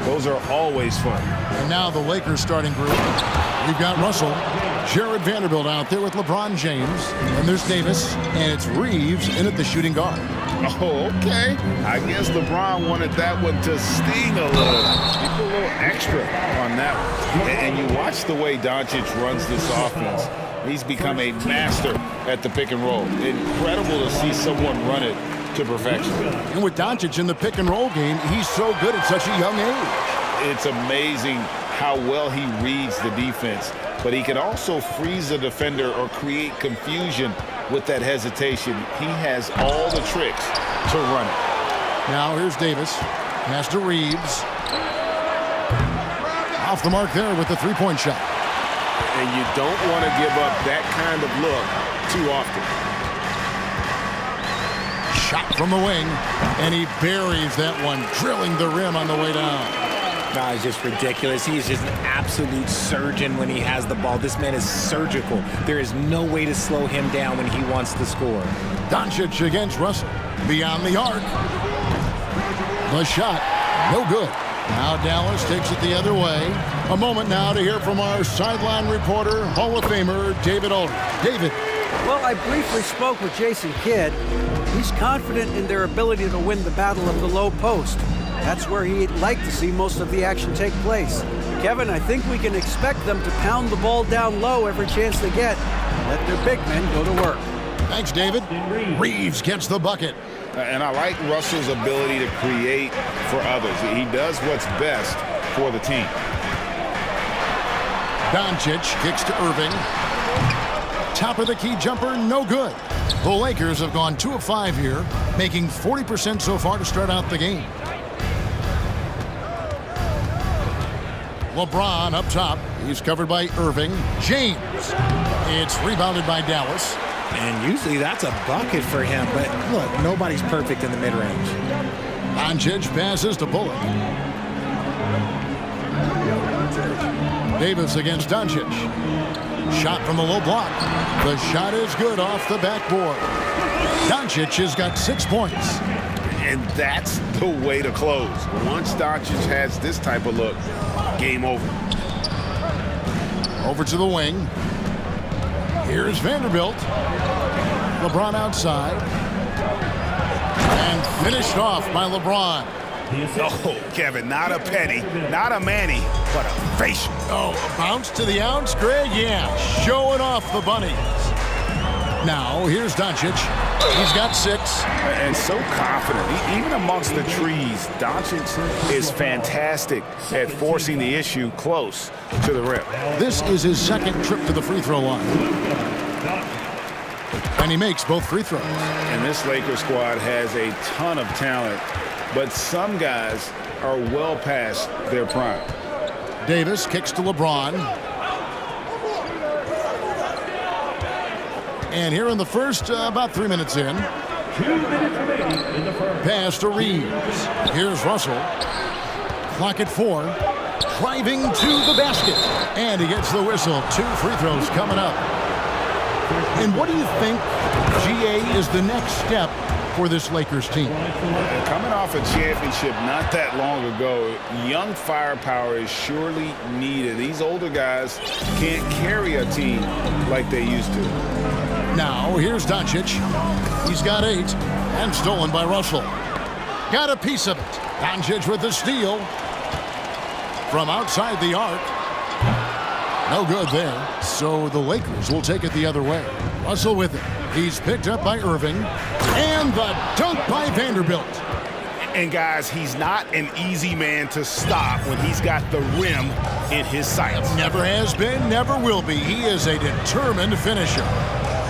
Those are always fun. And now the Lakers starting group. We've got Russell, Jared Vanderbilt out there with LeBron James. And there's Davis, and it's Reeves in at the shooting guard. Oh, okay. I guess LeBron wanted that one to sting a little. He put a little extra on that one. And you watch the way Doncic runs this offense. He's become a master at the pick and roll. Incredible to see someone run it to perfection. And with Doncic in the pick and roll game, he's so good at such a young age. It's amazing how well he reads the defense, but he can also freeze the defender or create confusion with that hesitation. He has all the tricks to run it. Now here's Davis. Pass to Reeves. Off the mark there with the three-point shot. And you don't want to give up that kind of look too often. Shot from the wing, and he buries that one, drilling the rim on the way down. No, it's just ridiculous. He is just an absolute surgeon when he has the ball. This man is surgical. There is no way to slow him down when he wants to score. Doncic against Russell. Beyond the arc. The shot, no good. Now Dallas takes it the other way. A moment now to hear from our sideline reporter, Hall of Famer David Aldridge. David. Well, I briefly spoke with Jason Kidd. He's confident in their ability to win the battle of the low post. That's where he'd like to see most of the action take place. Kevin, I think we can expect them to pound the ball down low every chance they get. Let their big men go to work. Thanks, David. Reeves gets the bucket. And I like Russell's ability to create for others. He does what's best for the team. Doncic kicks to Irving. Top of the key jumper, no good. The Lakers have gone 2 of 5 here, making 40% so far to start out the game. LeBron up top. He's covered by Irving. James. It's rebounded by Dallas. And usually that's a bucket for him, but look, nobody's perfect in the mid-range. Doncic passes to Bullock. Davis against Doncic. Shot from the low block. The shot is good off the backboard. Doncic has got 6 points. And that's the way to close. Once Doncic has this type of look, game over. Over to the wing. Here's Vanderbilt. LeBron outside. And finished off by LeBron. Oh, Kevin, not a penny, not a Manny, but a facial. Oh, a bounce to the ounce, Greg? Yeah, showing off the bunnies. Now, here's Doncic. He's got 6. And so confident. Even amongst the trees, Doncic is fantastic at forcing the issue close to the rim. This is his second trip to the free throw line. And he makes both free throws. And this Lakers squad has a ton of talent, but some guys are well past their prime. Davis kicks to LeBron. And here in the first, about 3 minutes in. 2 minutes remaining in the first. Pass to Reeves. Here's Russell. Clock at 4. Driving to the basket. And he gets the whistle. 2 free throws coming up. And what do you think, GA, is the next step for this Lakers team? Coming off a championship not that long ago, young firepower is surely needed. These older guys can't carry a team like they used to. Now, here's Doncic. He's got 8, and stolen by Russell. Got a piece of it. Doncic with the steal. From outside the arc. No good there. So the Lakers will take it the other way. Russell with it. He's picked up by Irving. And the dunk by Vanderbilt. And guys, he's not an easy man to stop when he's got the rim in his sights. Never has been, never will be. He is a determined finisher.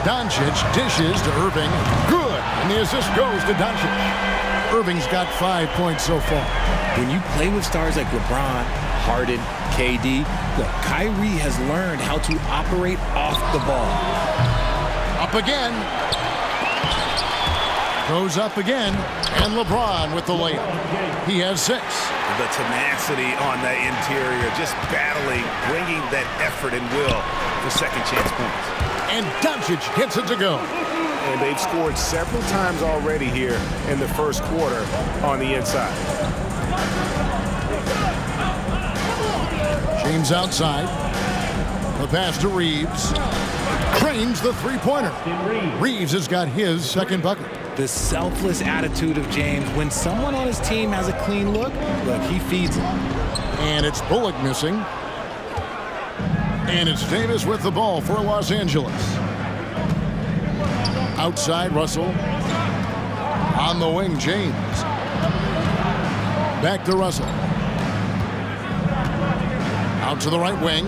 Doncic dishes to Irving. Good. And the assist goes to Doncic. Irving's got 5 points so far. When you play with stars like LeBron, Harden, KD, look, Kyrie has learned how to operate off the ball. Up again. Goes up again. And LeBron with the layup. He has 6. The tenacity on the interior, just battling, bringing that effort and will for second chance points. and Doncic gets it to go. And they've scored several times already here in the first quarter on the inside. James outside. The pass to Reeves. Cranes the three-pointer. Reeves has got his second bucket. The selfless attitude of James. When someone on his team has a clean look, he feeds him. And it's Bullock missing. And it's Davis with the ball for Los Angeles. Outside, Russell. On the wing, James. Back to Russell. Out to the right wing.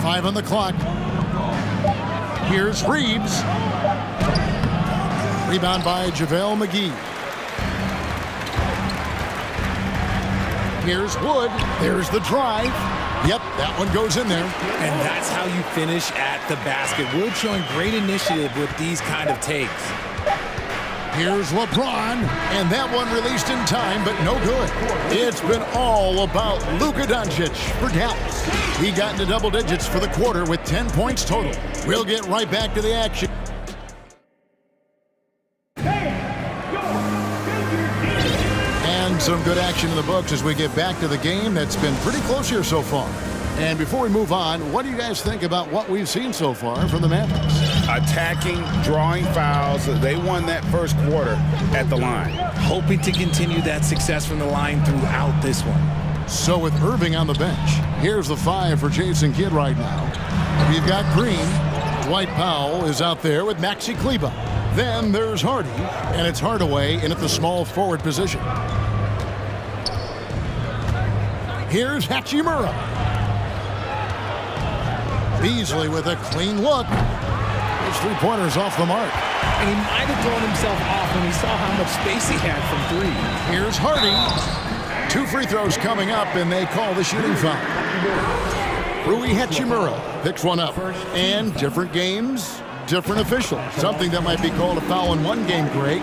5 on the clock. Here's Reeves. Rebound by JaVale McGee. Here's Wood. There's the drive. Yep, that one goes in there. And that's how you finish at the basket. Wood showing great initiative with these kind of takes. Here's LeBron, and that one released in time, but no good. It's been all about Luka Doncic for Dallas. He got into double digits for the quarter with 10 points total. We'll get right back to the action. And some good action in the books as we get back to the game that's been pretty close here so far. And before we move on, what do you guys think about what we've seen so far from the Mavericks? Attacking, drawing fouls. They won that first quarter at the line. Hoping to continue that success from the line throughout this one. So with Irving on the bench, here's the 5 for Jason Kidd right now. We've got Green. Dwight Powell is out there with Maxi Kleber. Then there's Hardy, and it's Hardaway in at the small forward position. Here's Hachimura. Beasley with a clean look. His three-pointer's off the mark. And he might have thrown himself off when he saw how much space he had from 3. Here's Hardy. 2 free throws coming up, and they call the shooting foul. Rui Hachimura picks one up. And different games, different officials. Something that might be called a foul in one game, Greg,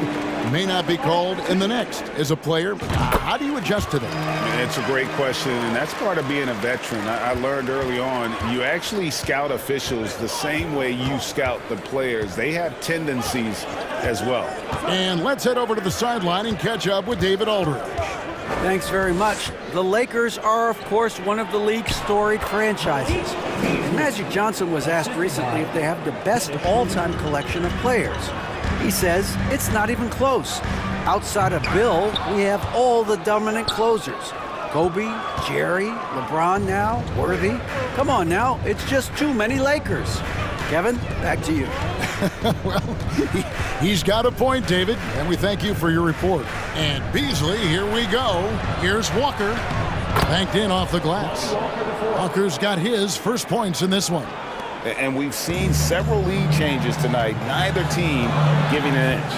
may not be called in the next. As a player, how do you adjust to that? It's a great question, and that's part of being a veteran. I learned early on, you actually scout officials the same way you scout the players. They have tendencies as well. And let's head over to the sideline and catch up with David Aldridge. Thanks very much. The Lakers are, of course, one of the league's storied franchises. Magic Johnson was asked recently if they have the best all-time collection of players. He says it's not even close. Outside of Bill, we have all the dominant closers. Kobe, Jerry, LeBron now, Worthy. Come on now, it's just too many Lakers. Kevin, back to you. Well, he's got a point, David, and we thank you for your report. And Beasley, here we go. Here's Walker. Banked in off the glass. Walker's got his first points in this one. And we've seen several lead changes tonight. Neither team giving an edge.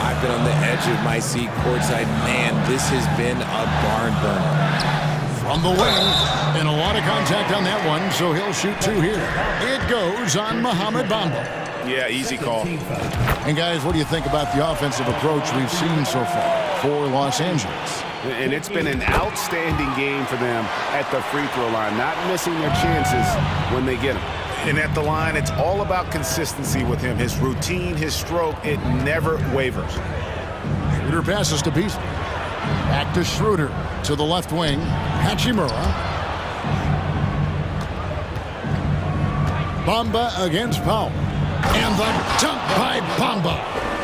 I've been on the edge of my seat courtside. Man, this has been a barn burner. From the wing, and a lot of contact on that one, so he'll shoot 2 here. It goes on Mohamed Bamba. Yeah, easy call. And guys, what do you think about the offensive approach we've seen so far for Los Angeles? And it's been an outstanding game for them at the free throw line, not missing their chances when they get them. And at the line, it's all about consistency with him. His routine, his stroke, it never wavers. Schroeder passes to Beasley. Back to Schroeder to the left wing. Hachimura. Bamba against Powell. And the dunk by Bamba.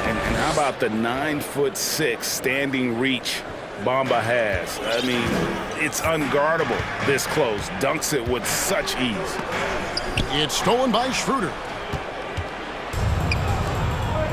And how about the 9'6" standing reach Bamba has? I mean, it's unguardable this close. Dunks it with such ease. It's stolen by Schroeder.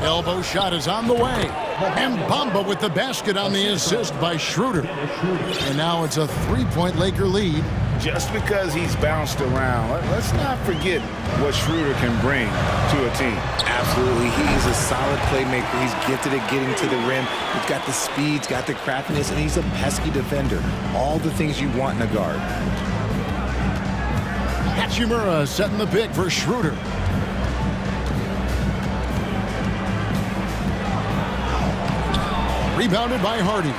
Elbow shot is on the way. And Bamba with the basket on the assist by Schroeder. And now it's a 3-point Laker lead. Just because he's bounced around, let's not forget what Schroeder can bring to a team. Absolutely. He is a solid playmaker. He's gifted at getting to the rim. He's got the speed, he's got the craftiness, and he's a pesky defender. All the things you want in a guard. Hachimura setting the pick for Schroeder. Rebounded by Hardy.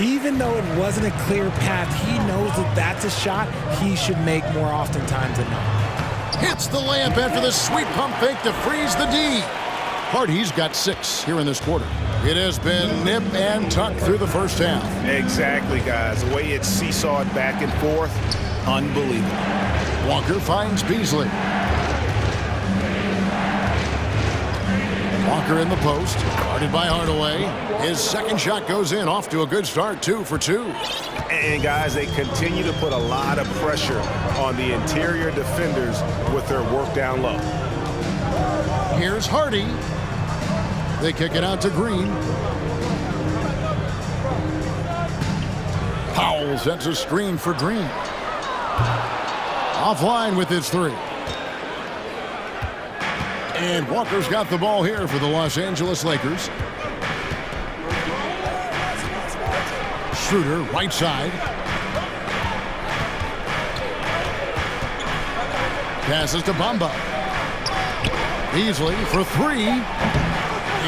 Even though it wasn't a clear path, he knows that that's a shot he should make more oftentimes than not. Hits the layup after the sweet pump fake to freeze the D. Hardy's got 6 here in this quarter. It has been nip and tuck through the first half. Exactly, guys. The way it's seesawed back and forth, unbelievable. Walker finds Beasley. Walker in the post, guarded by Hardaway. His second shot goes in, off to a good start, 2 for 2. And guys, they continue to put a lot of pressure on the interior defenders with their work down low. Here's Hardy. They kick it out to Green. Powell sets a screen for Green. Offline with his 3. And Walker's got the ball here for the Los Angeles Lakers. Schroeder, right side. Passes to Bamba. Beasley for 3.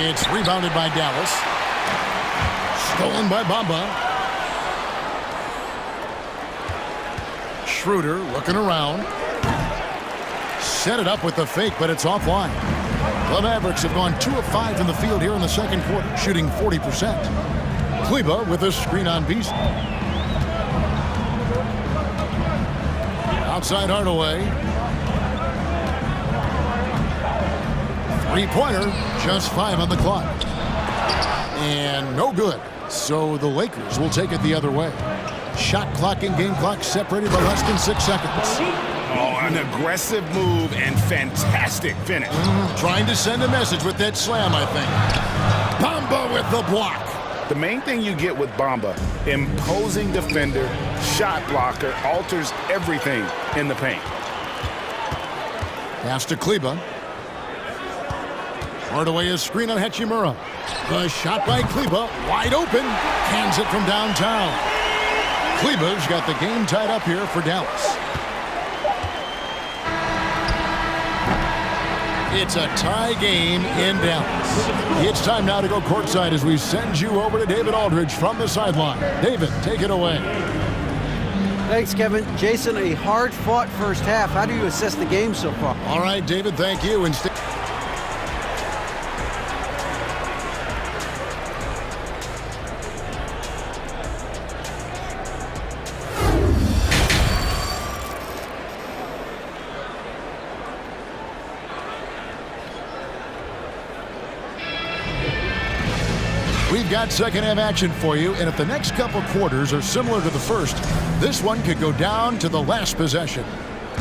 It's rebounded by Dallas. Stolen by Bamba. Schroeder looking around. Set it up with the fake, but it's offline. The Mavericks have gone 2 of 5 in the field here in the second quarter, shooting 40%. Kleba with a screen on Beasley. Outside Hardaway. Three-pointer, just 5 on the clock. And no good. So the Lakers will take it the other way. Shot clock and game clock separated by less than 6 seconds. Oh, an aggressive move and fantastic finish. Trying to send a message with that slam, I think. Bamba with the block. The main thing you get with Bamba, imposing defender, shot blocker, alters everything in the paint. Pass to Kleba. Hardaway is screen on Hachimura. The shot by Kleba, wide open. Cans it from downtown. Kleba's got the game tied up here for Dallas. It's a tie game in Dallas. It's time now to go courtside as we send you over to David Aldridge from the sideline. David, take it away. Thanks, Kevin. Jason, a hard-fought first half. How do you assess the game so far? All right, David, thank you. We've got second half action for you, and if the next couple quarters are similar to the first, this one could go down to the last possession.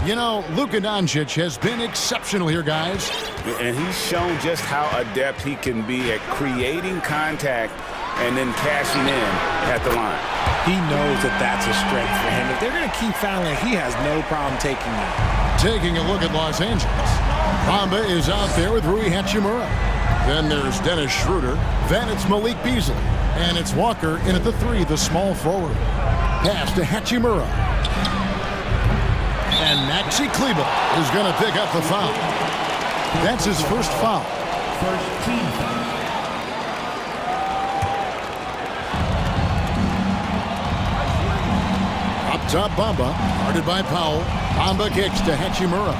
You know, Luka Doncic has been exceptional here, guys. And he's shown just how adept he can be at creating contact and then cashing in at the line. He knows that that's a strength for him. If they're going to keep fouling, he has no problem taking that. Taking a look at Los Angeles. Bamba is out there with Rui Hachimura. Then there's Dennis Schroeder. Then it's Malik Beasley. And it's Walker in at the 3, the small forward. Pass to Hachimura. And Maxi Kleba is going to pick up the foul. That's his first foul. First team foul. Up top, Bamba. Guarded by Powell. Bamba kicks to Hachimura.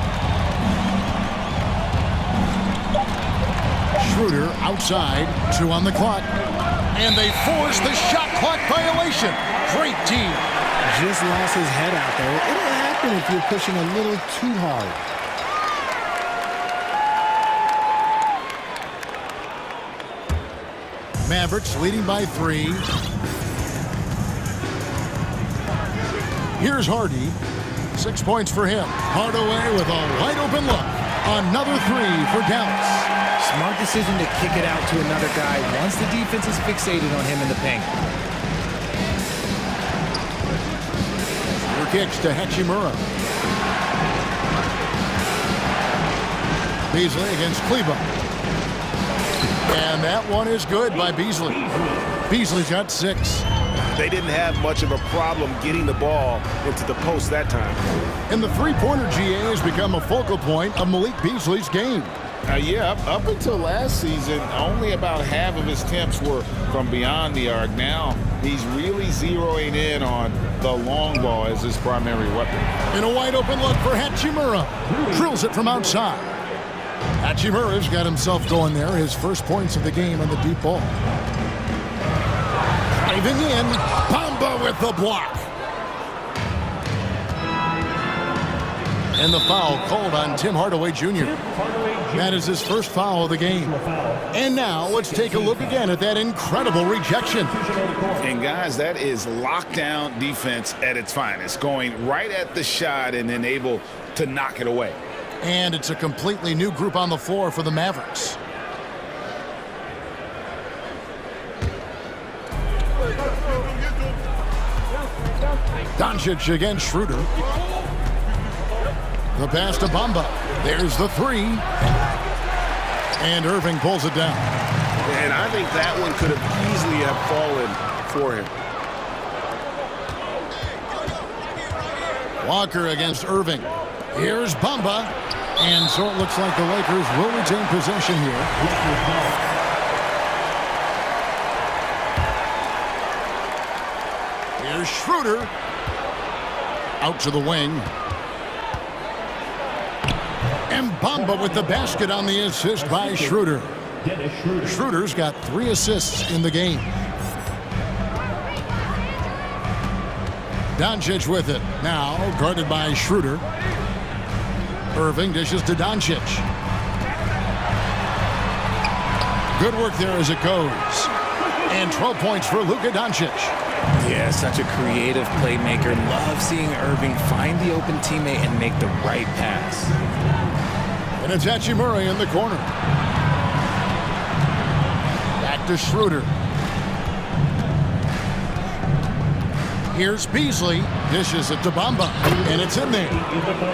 Schroeder outside, 2 on the clock. And they force the shot clock violation. Great team. Just lost his head out there. It'll happen if you're pushing a little too hard. Mavericks leading by 3. Here's Hardy. 6 points for him. Hardaway with a wide open look. Another 3 for Dallas. Smart decision to kick it out to another guy once the defense is fixated on him in the paint. Kicks to Hachimura. Beasley against Kleba. And that one is good by Beasley. Beasley's got 6. They didn't have much of a problem getting the ball into the post that time. And the three-pointer GA has become a focal point of Malik Beasley's game. Yeah, up until last season, only about half of his attempts were from beyond the arc. Now he's really zeroing in on the long ball as his primary weapon. In a wide open look for Hachimura. Drills it from outside. Hachimura's got himself going there. His first points of the game on the deep ball. Driving in. Bamba with the block. And the foul called on Tim Hardaway Jr. That is his first foul of the game. And now let's take a look again at that incredible rejection. And guys, that is lockdown defense at its finest, going right at the shot and then able to knock it away. And it's a completely new group on the floor for the Mavericks. Doncic against Schroeder. The pass to Bamba. There's the three. And Irving pulls it down. And I think that one could have easily have fallen for him. Walker against Irving. Here's Bamba. And so it looks like the Lakers will retain possession here. Here's Schroeder. Out to the wing. And Bamba with the basket on the assist by Schroeder. Schroeder's got 3 assists in the game. Doncic with it. Now guarded by Schroeder. Irving dishes to Doncic. Good work there as it goes. And 12 points for Luka Doncic. Yeah, such a creative playmaker. Love seeing Irving find the open teammate and make the right pass. And it's Hachimura in the corner. Back to Schroeder. Here's Beasley. Dishes it to Bamba. And it's in there.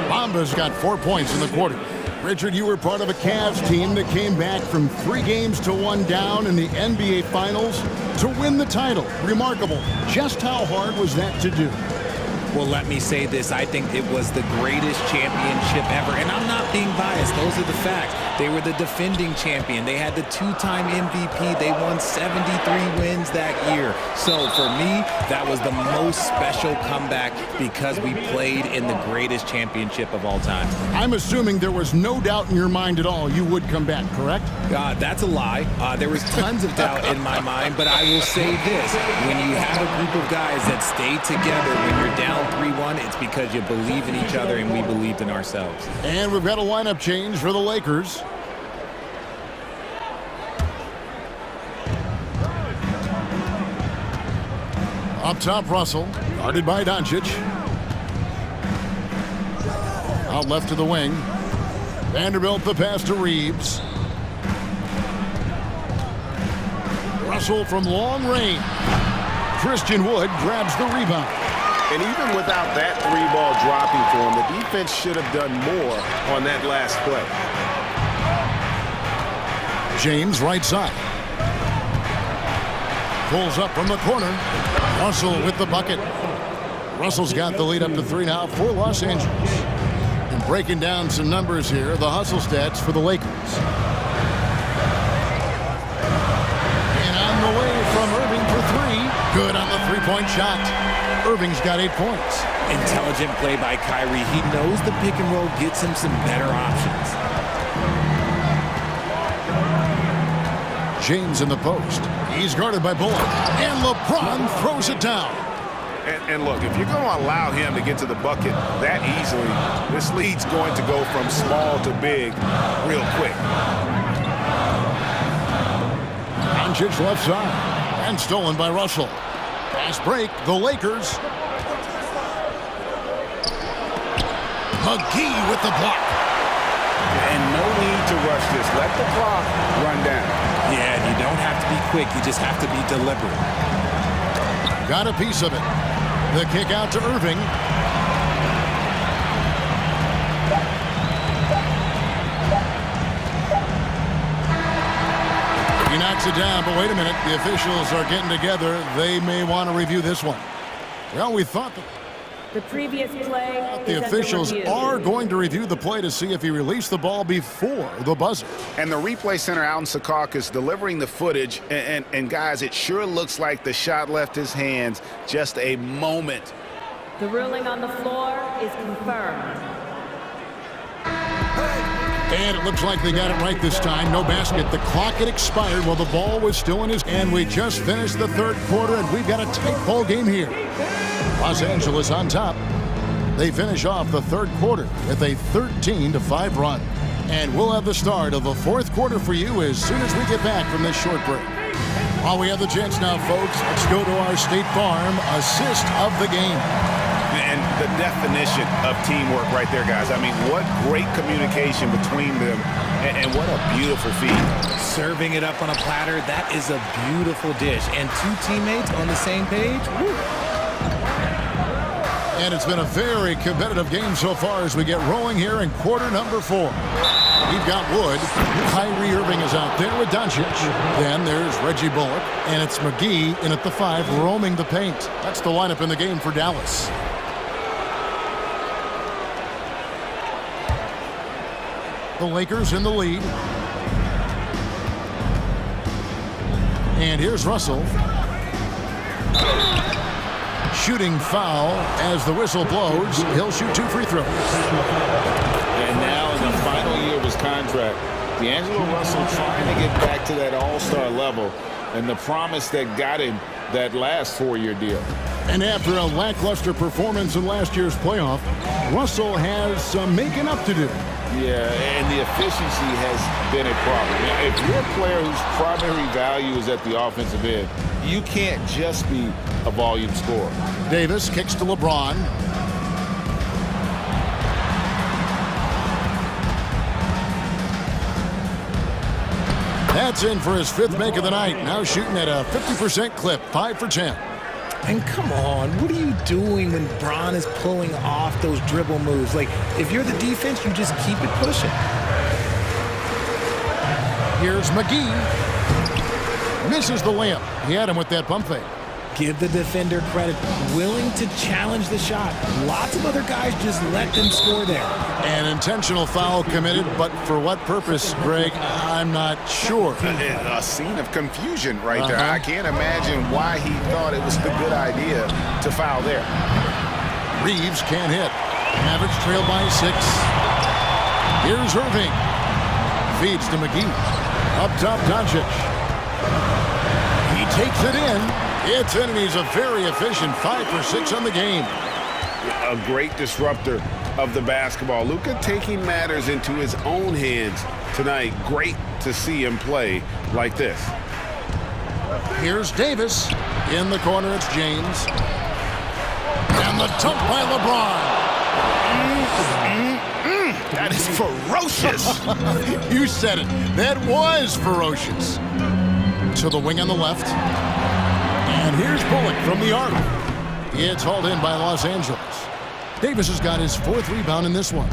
Bamba's got 4 points in the quarter. Richard, you were part of a Cavs team that came back from 3 games to 1 down in the NBA Finals to win the title. Remarkable. Just how hard was that to do? Well, let me say this. I think it was the greatest championship ever. And I'm not being biased. Those are the facts. They were the defending champion. They had the 2-time MVP. They won 73 wins that year. So for me, that was the most special comeback because we played in the greatest championship of all time. I'm assuming there was no doubt in your mind at all you would come back, correct? That's a lie. There was tons of doubt in my mind, but I will say this. When you have a group of guys that stay together when you're down 3-1, it's because you believe in each other and we believed in ourselves. And we've got a lineup change for the Lakers. Up top, Russell, guarded by Doncic. Out left to the wing. Vanderbilt the pass to Reeves. Russell from long range. Christian Wood grabs the rebound. And even without that 3-ball dropping for him, the defense should have done more on that last play. James right side. Pulls up from the corner. Russell with the bucket. Russell's got the lead up to 3 now for Los Angeles. And breaking down some numbers here, the hustle stats for the Lakers. And on the way from Irving for 3. Good on the 3-point shot. Irving's got 8 points. Intelligent play by Kyrie. He knows the pick and roll gets him some better options. James in the post. He's guarded by Bullock. And LeBron throws it down. And look, if you're going to allow him to get to the bucket that easily, this lead's going to go from small to big real quick. Doncic left side. And stolen by Russell. Fast break, the Lakers. McGee with the block. And no need to rush this. Let the clock run down. Yeah, you don't have to be quick. You just have to be deliberate. Got a piece of it. The kick out to Irving. He knocks it down, but wait a minute. The officials are getting together. They may want to review this one. Well, we thought that. The previous play The is officials under review. are going to review the play to see if he released the ball before the buzzer. And the replay center out in Secaucus delivering the footage. And guys, it sure looks like the shot left his hands just a moment. The ruling on the floor is confirmed. And it looks like they got it right this time. No basket. The clock had expired while the ball was still in his. And we just finished the third quarter, and we've got a tight ball game here. Los Angeles on top. They finish off the third quarter with a 13-5 run. And we'll have the start of the fourth quarter for you as soon as we get back from this short break. While we have the chance now, folks, let's go to our State Farm assist of the game. And the definition of teamwork right there, guys. I mean, what great communication between them, and what a beautiful feed. Serving it up on a platter, that is a beautiful dish. And two teammates on the same page. Woo. And it's been a very competitive game so far as we get rolling here in quarter number 4. We've got Wood. Kyrie Irving is out there with Doncic. Then there's Reggie Bullock. And it's McGee in at the 5 roaming the paint. That's the lineup in the game for Dallas. The Lakers in the lead. And here's Russell. Shooting foul as the whistle blows. He'll shoot 2 free throws. And now in the final year of his contract, D'Angelo Russell trying to get back to that all-star level and the promise that got him that last 4-year deal. And after a lackluster performance in last year's playoff, Russell has some making up to do. Yeah, and the efficiency has been a problem. Now, if you're a player whose primary value is at the offensive end, you can't just be a volume scorer. Davis kicks to LeBron. That's in for his 5th make of the night. Now shooting at a 50% clip, 5 for 10. And come on, what are you doing when Bron is pulling off those dribble moves? Like, if you're the defense, you just keep it pushing. Here's McGee. Misses the layup. He had him with that pump fake. Give the defender credit. Willing to challenge the shot. Lots of other guys just let them score there. An intentional foul committed, but for what purpose, Greg? I'm not sure. A scene of confusion right there. I can't imagine why he thought it was a good idea to foul there. Reeves can't hit. Mavericks trail by 6. Here's Irving. Feeds to McGee. Up top, Doncic. He takes it in. It's in, and he's a very efficient 5 for 6 on the game. A great disruptor of the basketball. Luka taking matters into his own hands tonight. Great to see him play like this. Here's Davis. In the corner, it's James. And the dunk by LeBron. That is ferocious. You said it. That was ferocious. To the wing on the left. And here's Bullock from the arc. It's hauled in by Los Angeles. Davis has got his 4th rebound in this one.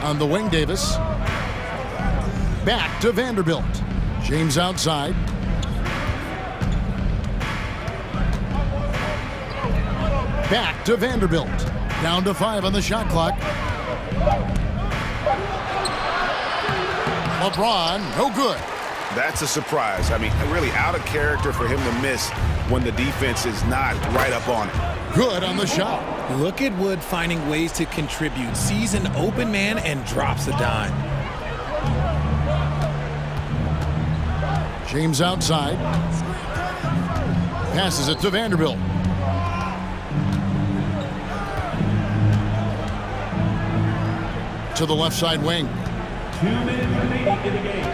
On the wing, Davis. Back to Vanderbilt. James outside. Back to Vanderbilt. Down to 5 on the shot clock. LeBron, no good. That's a surprise. I mean, really out of character for him to miss when the defense is not right up on it. Good on the shot. Look at Wood finding ways to contribute. Sees an open man and drops a dime. James outside. Passes it to Vanderbilt. To the left side wing. 2 minutes remaining in the game.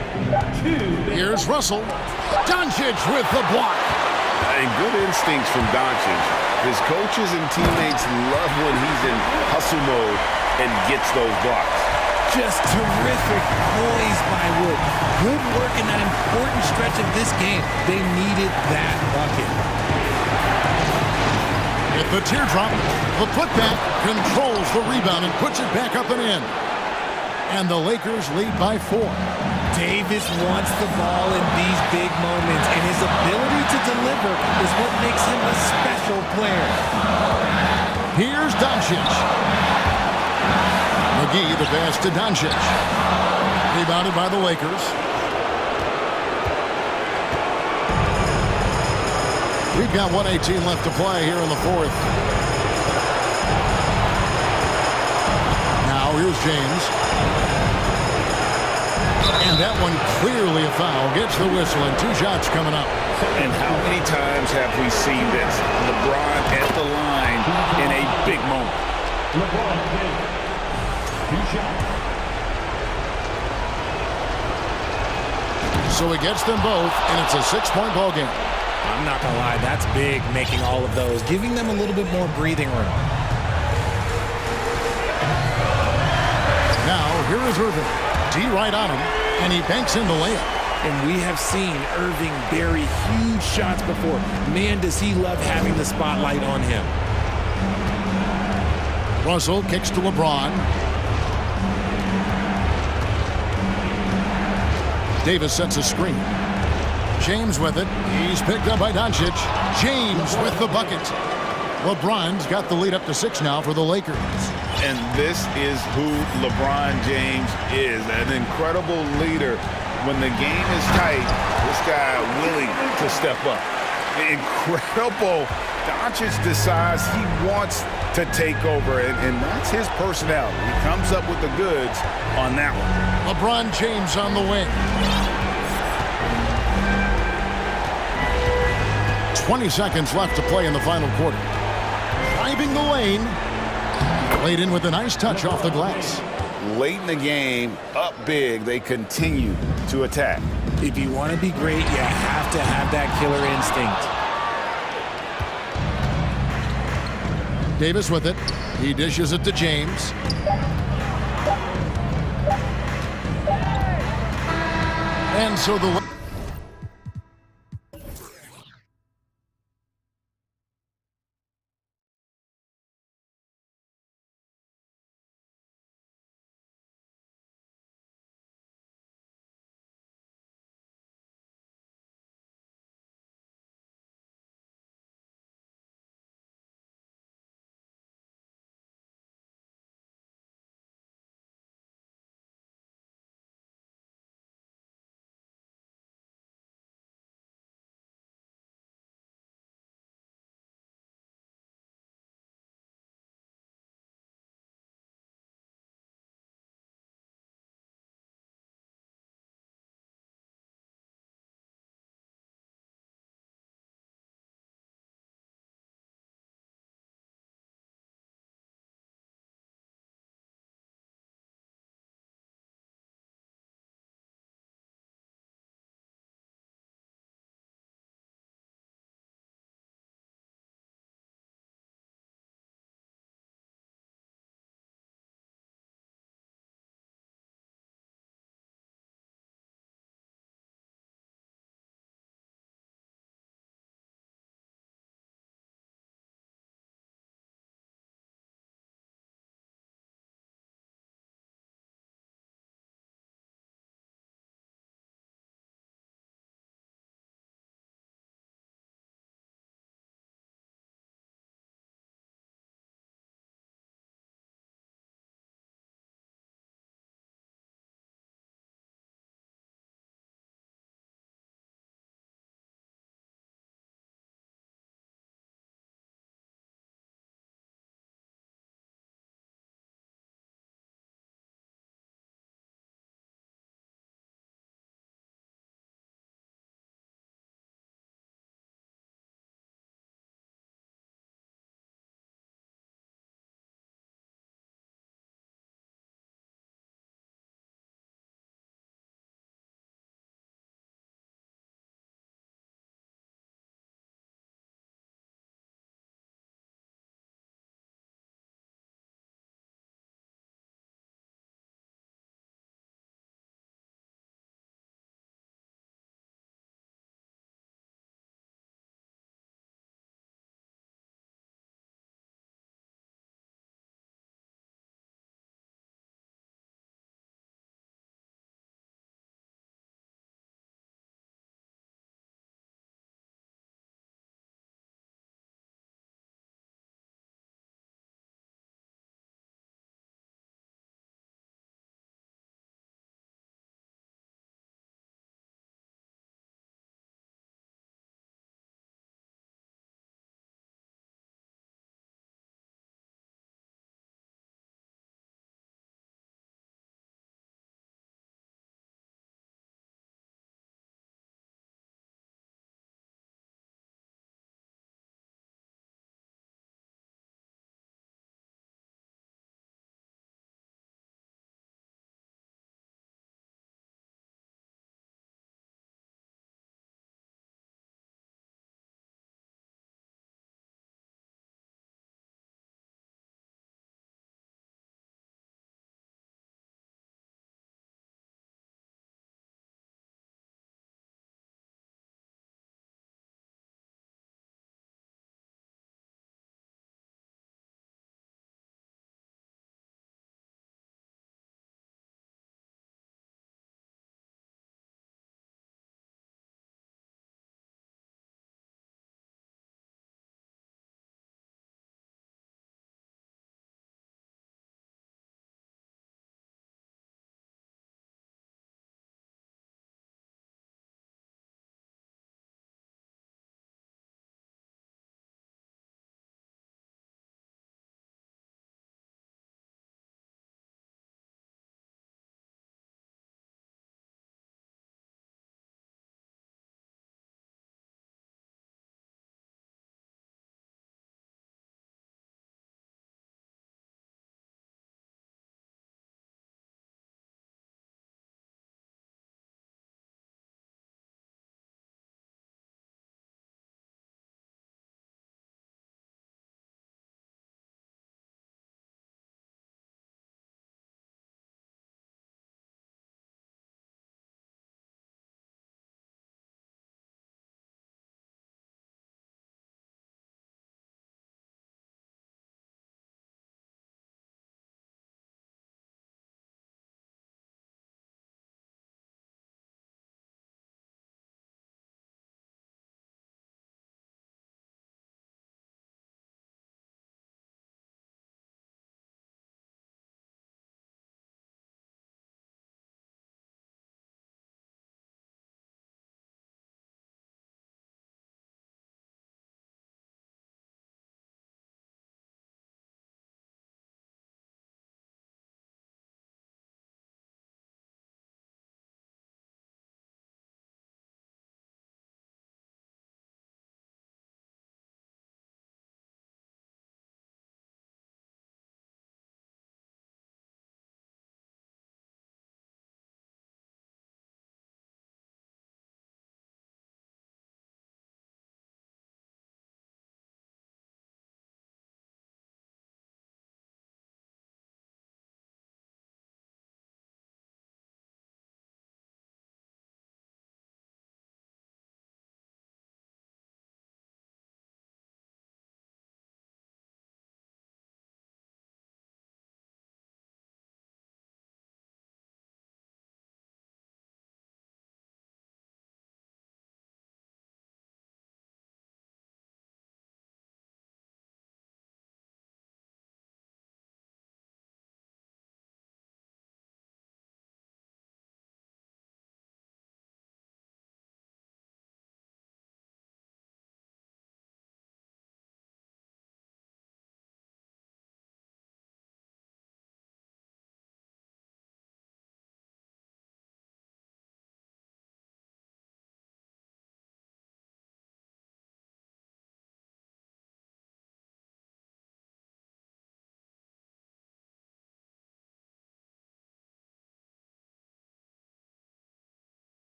Here's Russell. Doncic with the block. And good instincts from Doncic. His coaches and teammates love when he's in hustle mode and gets those blocks. Just terrific poise by Wood. Good work in that important stretch of this game. They needed that bucket. At the teardrop, the putback controls the rebound and puts it back up and in. And the Lakers lead by 4. Davis wants the ball in these big moments, and his ability to deliver is what makes him a special player. Doncic. McGee, the pass to Doncic. Rebounded by the Lakers. We've got 1:18 left to play here in the fourth. Now here's James. And that one clearly a foul. Gets the whistle and 2 shots coming up. And how many times have we seen this? LeBron at the line in a big moment. LeBron James, 2 shots. So he gets them both, and it's a 6-point ball game. I'm not going to lie, that's big, making all of those, giving them a little bit more breathing room. Now, here is Irving. D right on him, and he banks in the layup. And we have seen Irving bury huge shots before. Man, does he love having the spotlight on him. Russell kicks to LeBron. Davis sets a screen. James with it. He's picked up by Doncic. James with the bucket. LeBron's got the lead up to 6 now for the Lakers. And this is who LeBron James is, an incredible leader. When the game is tight, this guy willing to step up. Incredible. Doncic decides he wants to take over, and that's his personality. He comes up with the goods on that one. LeBron James on the wing. 20 seconds left to play in the final quarter. Driving the lane. Laid in with a nice touch off the glass. Late in the game, up big, they continue to attack. If you want to be great, you have to have that killer instinct. Davis with it. He dishes it to James. And so the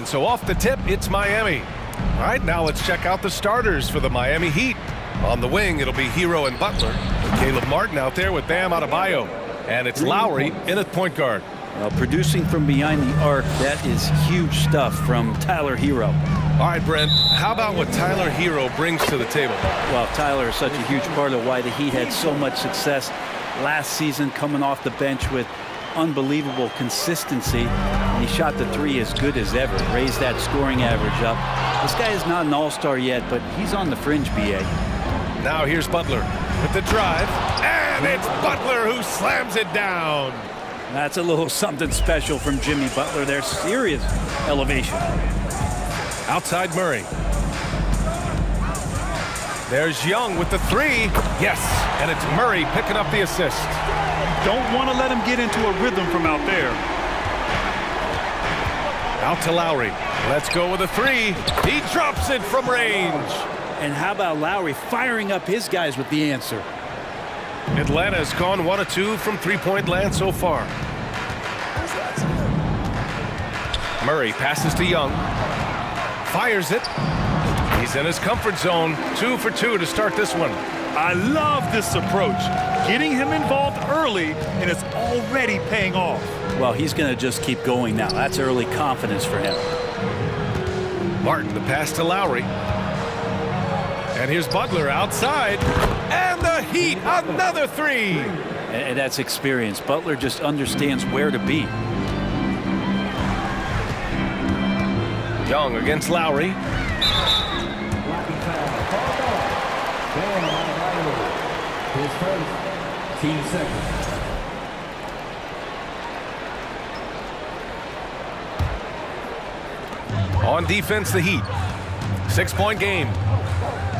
And so off the tip, it's Miami. All right, now let's check out the starters for the Miami Heat. On the wing, it'll be Hero and Butler. Caleb Martin out there with Bam Adebayo. And it's Lowry in at point guard. Well, producing from behind the arc, that is huge stuff from Tyler Hero. All right, Brent, how about what Tyler Hero brings to the table? Well, Tyler is such a huge part of why the Heat had so much success last season, coming off the bench with unbelievable consistency. And he shot the three as good as ever, raised that scoring average up. This guy is not an all-star yet, but he's on the fringe, BA. Now here's Butler with the drive, and it's Butler who slams it down. That's a little something special from Jimmy Butler. There's serious elevation. Outside Murray. There's Young with the three. Yes, and it's Murray picking up the assist. Don't want to let him get into a rhythm from out there. Out to Lowry. Let's go with a three. He drops it from range. And how about Lowry firing up his guys with the answer? Atlanta's gone 1 of 2 from three-point land so far. Murray passes to Young. Fires it. He's in his comfort zone. 2 for 2 to start this one. I love this approach. Getting him involved early, and it's already paying off. Well, he's going to just keep going now. That's early confidence for him. Martin, the pass to Lowry. And here's Butler outside. And the Heat, another three. And that's experience. Butler just understands where to be. Young against Lowry. His first, team second. On defense, the Heat. 6-point game.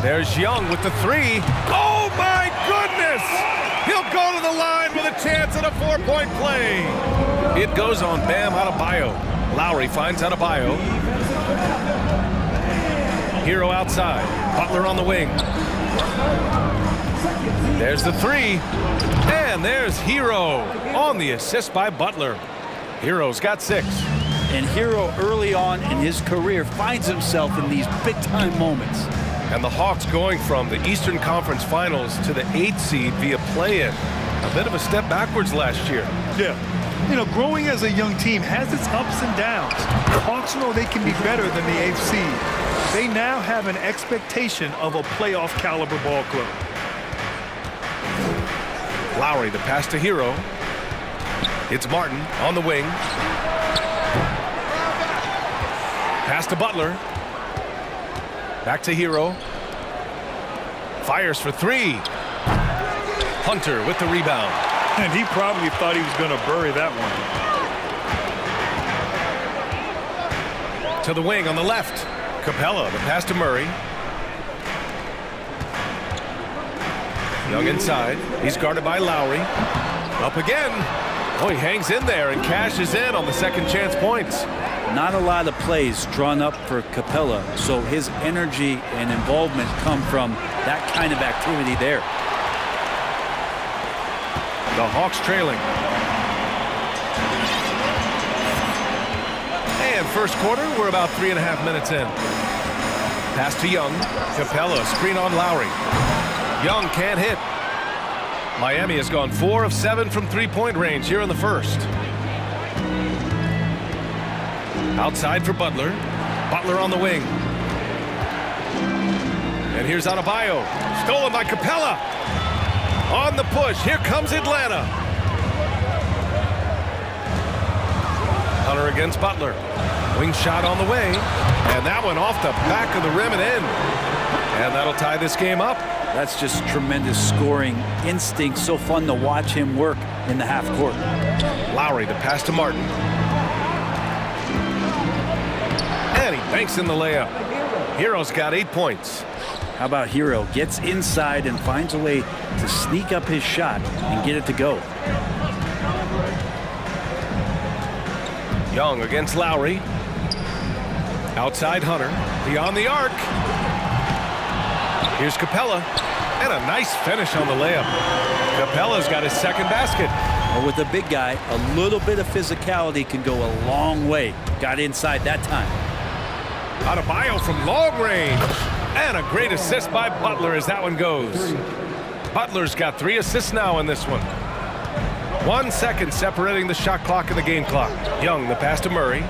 There's Young with the three. Oh, my goodness! He'll go to the line with a chance at a 4-point play. It goes on Bam Adebayo. Lowry finds Adebayo. Hero outside. Butler on the wing. There's the three. And there's Hero on the assist by Butler. Hero's got 6. And Hero early on in his career finds himself in these big-time moments. And the Hawks going from the Eastern Conference Finals to the 8th seed via play-in. A bit of a step backwards last year. Yeah. You know, growing as a young team has its ups and downs. The Hawks know they can be better than the 8th seed. They now have an expectation of a playoff caliber ball club. Lowry, the pass to Hero. It's Martin on the wing. Pass to Butler. Back to Hero. Fires for three. Hunter with the rebound. And he probably thought he was going to bury that one. To the wing on the left. Capella, the pass to Murray. Young inside. He's guarded by Lowry. Up again. Oh, he hangs in there and cashes in on the second chance points. Not a lot of plays drawn up for Capella, so his energy and involvement come from that kind of activity there. The Hawks trailing. And first quarter, we're about 3.5 minutes in. Pass to Young. Capella, screen on Lowry. Young can't hit. Miami has gone 4 of 7 from three-point range here in the first. Outside for Butler. Butler on the wing. And here's Adebayo. Stolen by Capella. On the push. Here comes Atlanta. Hunter against Butler. Wing shot on the way. And that one off the back of the rim and in. And that'll tie this game up. That's just tremendous scoring instinct. So fun to watch him work in the half court. Lowry, the pass to Martin. And he banks in the layup. Hero's got 8 points. How about Hero? Gets inside and finds a way to sneak up his shot and get it to go. Young against Lowry. Outside Hunter. Beyond the arc. Here's Capella. And a nice finish on the layup. Capella's got his second basket. Well, with a big guy, a little bit of physicality can go a long way. Got inside that time. Adebayo from long range. And a great assist by Butler as that one goes. Butler's got 3 assists now in this one. 1 second separating the shot clock and the game clock. Young, the pass to Murray.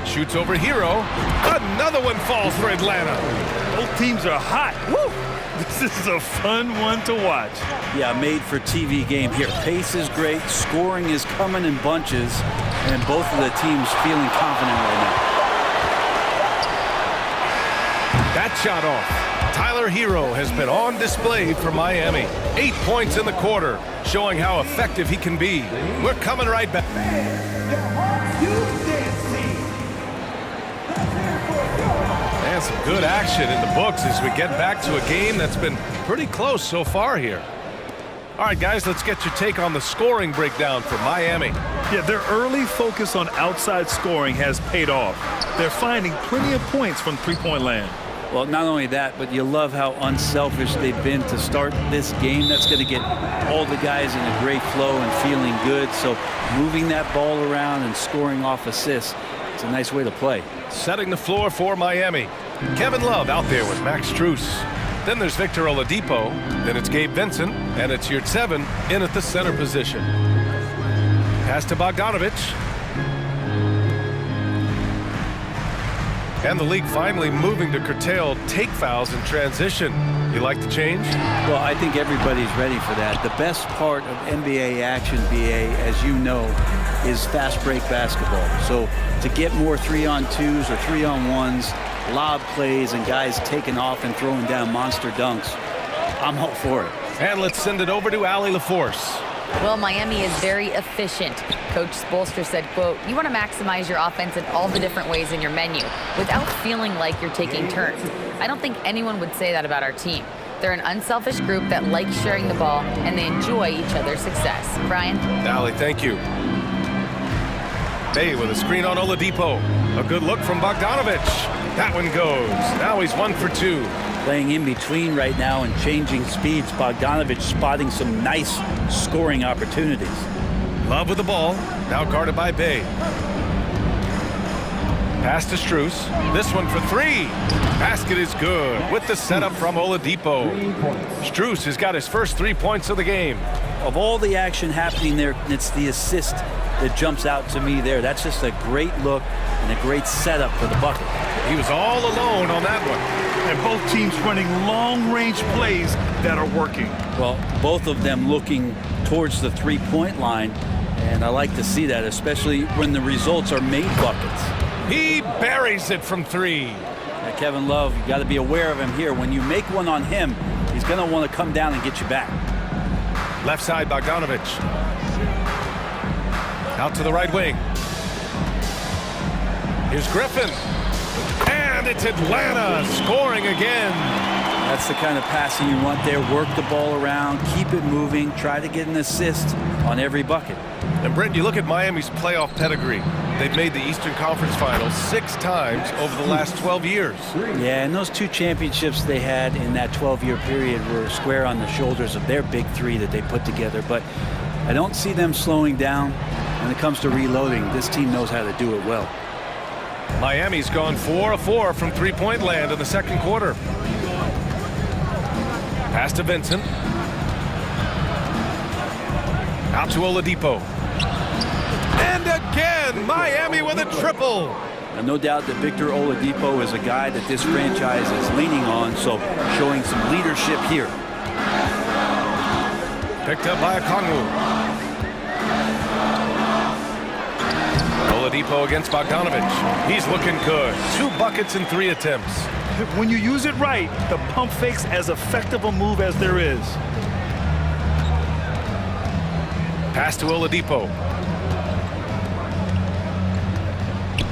Shoots over Hero. Another one falls for Atlanta. Both teams are hot. Woo! This is a fun one to watch. Yeah, made for TV game here. Pace is great. Scoring is coming in bunches. And both of the teams feeling confident right now. That shot off. Tyler Hero has been on display for Miami. 8 points in the quarter, showing how effective he can be. We're coming right back. And some good action in the books as we get back to a game that's been pretty close so far here. All right, guys, let's get your take on the scoring breakdown for Miami. Yeah, their early focus on outside scoring has paid off. They're finding plenty of points from three-point land. Well, not only that, but you love how unselfish they've been to start this game. That's going to get all the guys in a great flow and feeling good. So moving that ball around and scoring off assists, it's a nice way to play. Setting the floor for Miami. Kevin Love out there with Max Strus. Then there's Victor Oladipo. Then it's Gabe Vincent. And it's Yurtseven in at the center position. Pass to Bogdanovic. And the league finally moving to curtail take fouls in transition. You like the change? Well, I think everybody's ready for that. The best part of NBA action, BA, as you know, is fast break basketball. So to get more 3-on-2s or 3-on-1s, lob plays, and guys taking off and throwing down monster dunks, I'm all for it. And let's send it over to Allie LaForce. Well, Miami is very efficient. Coach Spoelstra said, quote, "You want to maximize your offense in all the different ways in your menu without feeling like you're taking turns." I don't think anyone would say that about our team. They're an unselfish group that likes sharing the ball, and they enjoy each other's success. Brian? Allie, thank you. Bay with a screen on Oladipo. A good look from Bogdanovic. That one goes. Now he's 1 for 2. Playing in between right now and changing speeds. Bogdanovic spotting some nice scoring opportunities. Love with the ball. Now guarded by Bay. Pass to Strus. This one for 3. Basket is good with the setup from Oladipo. Strus has got his first 3 points of the game. Of all the action happening there, it's the assist that jumps out to me there. That's just a great look and a great setup for the bucket. He was all alone on that one. And both teams running long-range plays that are working. Well, both of them looking towards the three-point line, and I like to see that, especially when the results are made buckets. He buries it from 3. Now, Kevin Love, you got to be aware of him here. When you make one on him, he's going to want to come down and get you back. Left side, Bogdanovic. Out to the right wing. Here's Griffin. And it's Atlanta scoring again. That's the kind of passing you want there. Work the ball around, keep it moving, try to get an assist on every bucket. And Brent, you look at Miami's playoff pedigree. They've made the Eastern Conference Finals 6 times over the last 12 years. Yeah, and those 2 championships they had in that 12-year period were square on the shoulders of their big 3 that they put together. But I don't see them slowing down when it comes to reloading. This team knows how to do it well. Miami's gone 4 of 4 from three-point land in the second quarter. Pass to Vincent. Out to Oladipo. And again, Miami with a triple. And no doubt that Victor Oladipo is a guy that this franchise is leaning on, so showing some leadership here. Picked up by Okongwu. Oladipo against Bogdanovic. He's looking good. 2 buckets in 3 attempts. When you use it right, the pump fake's as effective a move as there is. Pass to Oladipo.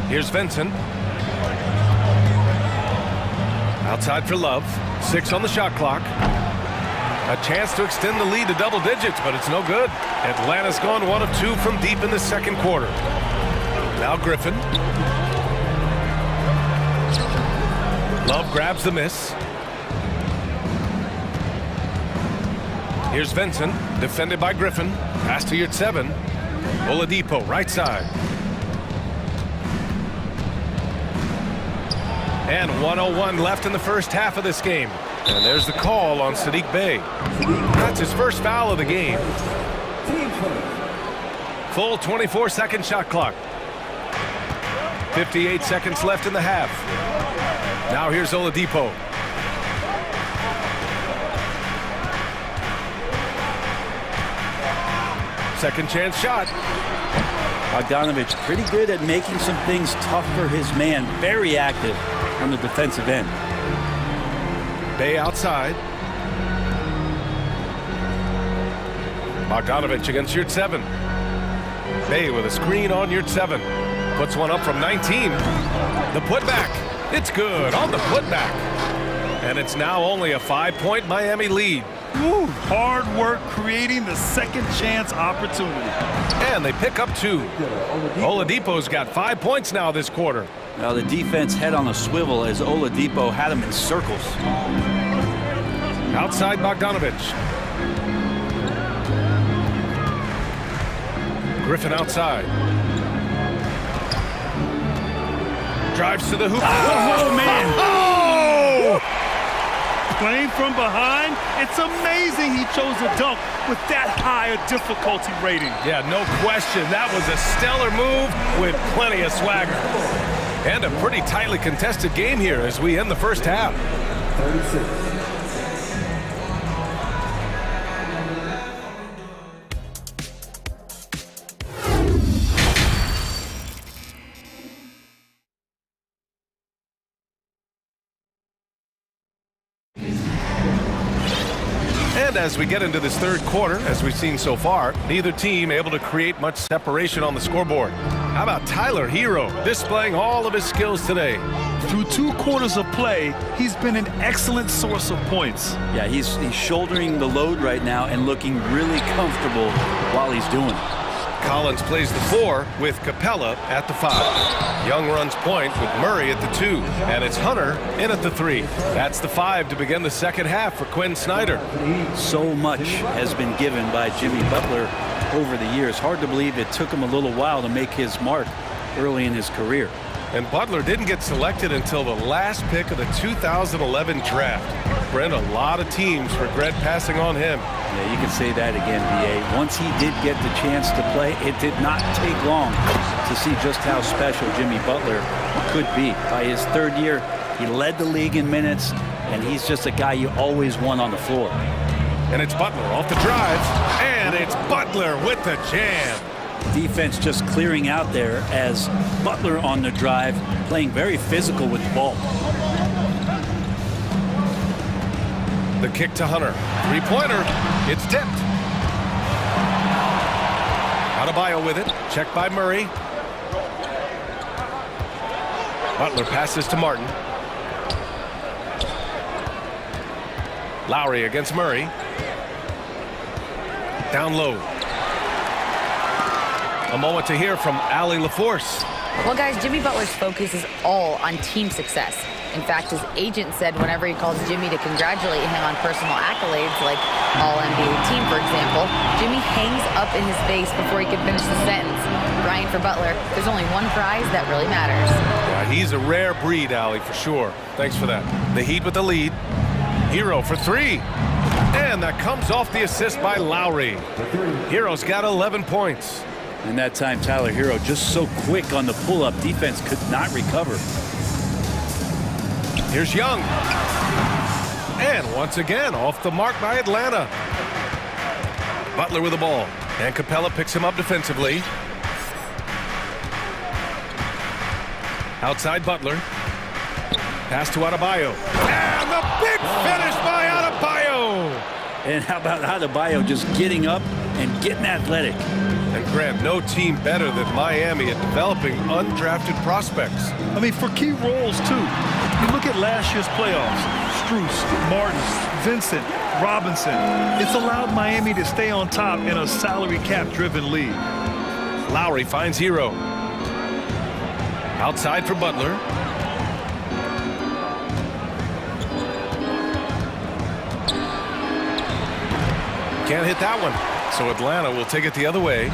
Here's Vincent. Outside for Love. 6 on the shot clock. A chance to extend the lead to double digits, but it's no good. Atlanta's gone 1 of 2 from deep in the second quarter. Now Griffin. Love grabs the miss. Here's Vincent, defended by Griffin. Pass to Yurtseven. Oladipo, right side. And 1:01 left in the first half of this game. And there's the call on Sadiq Bey. That's his first foul of the game. Full 24-second shot clock. 58 seconds left in the half. Now here's Oladipo. Second chance shot. Bogdanovic pretty good at making some things tough for his man. Very active on the defensive end. Bey outside. Bogdanovic against Yurt 7. Bey with a screen on Yurt 7. Puts one up from 19. The putback. It's good on the putback. And it's now only a 5-point Miami lead. Woo, hard work creating the second chance opportunity. And they pick up 2. Oladipo's got 5 points now this quarter. Now the defense head on a swivel as Oladipo had him in circles. Outside Bogdanovic. Griffin outside. Drives to the hoop. Oh, man. Oh! Playing from behind, it's amazing he chose a dunk with that high a difficulty rating. Yeah, no question. That was a stellar move with plenty of swagger. And a pretty tightly contested game here as we end the first half. 36. And as we get into this third quarter, as we've seen so far, neither team able to create much separation on the scoreboard. How about Tyler Hero displaying all of his skills today? Through 2 quarters of play, he's been an excellent source of points. Yeah, he's shouldering the load right now and looking really comfortable while he's doing it. Collins plays the 4 with Capella at the 5. Young runs point with Murray at the 2. And it's Hunter in at the 3. That's the 5 to begin the second half for Quinn Snyder. So much has been given by Jimmy Butler over the years. Hard to believe it took him a little while to make his mark early in his career. And Butler didn't get selected until the last pick of the 2011 draft. Brent, a lot of teams regret passing on him. Yeah, you can say that again, B.A. Once he did get the chance to play, it did not take long to see just how special Jimmy Butler could be. By his 3rd year, he led the league in minutes, and he's just a guy you always want on the floor. And it's Butler off the drive, and it's Butler with the jam. Defense just clearing out there as Butler on the drive, playing very physical with the ball. The kick to Hunter. 3-pointer. It's tipped. Adebayo with it. Checked by Murray. Butler passes to Martin. Lowry against Murray. Down low. A moment to hear from Allie LaForce. Well, guys, Jimmy Butler's focus is all on team success. In fact, his agent said whenever he calls Jimmy to congratulate him on personal accolades, like All-NBA team, for example, Jimmy hangs up in his face before he can finish the sentence. Brian, for Butler, there's only one prize that really matters. Yeah, he's a rare breed, Allie, for sure. Thanks for that. The Heat with the lead. Hero for 3. And that comes off the assist by Lowry. Hero's got 11 points. And that time, Tyler Hero just so quick on the pull-up. Defense could not recover. Here's Young. And once again, off the mark by Atlanta. Butler with the ball. And Capella picks him up defensively. Outside Butler. Pass to Adebayo. And the big finish by Adebayo. And how about Adebayo just getting up and getting athletic? And Grant, no team better than Miami at developing undrafted prospects. I mean, for key roles, too. You look at last year's playoffs. Strus, Martin, Vincent, Robinson. It's allowed Miami to stay on top in a salary cap-driven league. Lowry finds Hero. Outside for Butler. Can't hit that one. So Atlanta will take it the other way.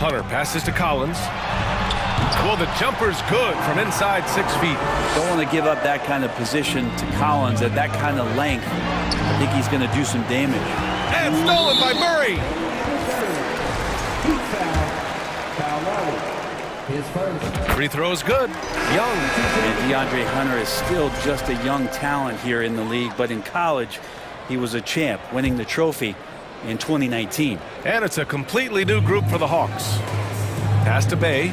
Hunter passes to Collins. Well, the jumper's good from inside 6 feet. Don't want to give up that kind of position to Collins at that kind of length. I think he's going to do some damage. And stolen by Murray. Free throw is good. Young. And DeAndre Hunter is still just a young talent here in the league, but in college, he was a champ, winning the trophy in 2019. And it's a completely new group for the Hawks. Pass to Bay.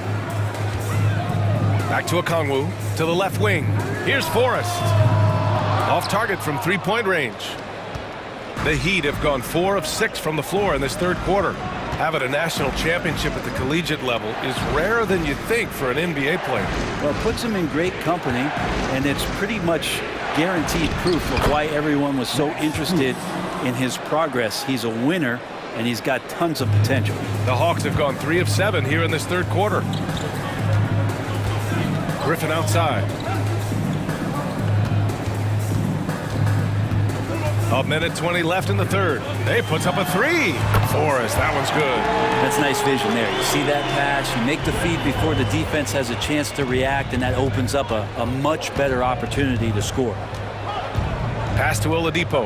Back to Okongwu. To the left wing. Here's Forrest. Off target from three-point range. The Heat have gone 4 of 6 from the floor in this third quarter. Having a national championship at the collegiate level is rarer than you think for an NBA player. Well, it puts him in great company, and it's pretty much guaranteed proof of why everyone was so interested in his progress. He's a winner, and he's got tons of potential. The Hawks have gone 3 of 7 here in this third quarter. Griffin outside. A minute 20 left in the third. They puts up a 3. Forrest, that one's good. That's nice vision there. You see that pass, you make the feed before the defense has a chance to react, and that opens up a much better opportunity to score. Pass to Oladipo.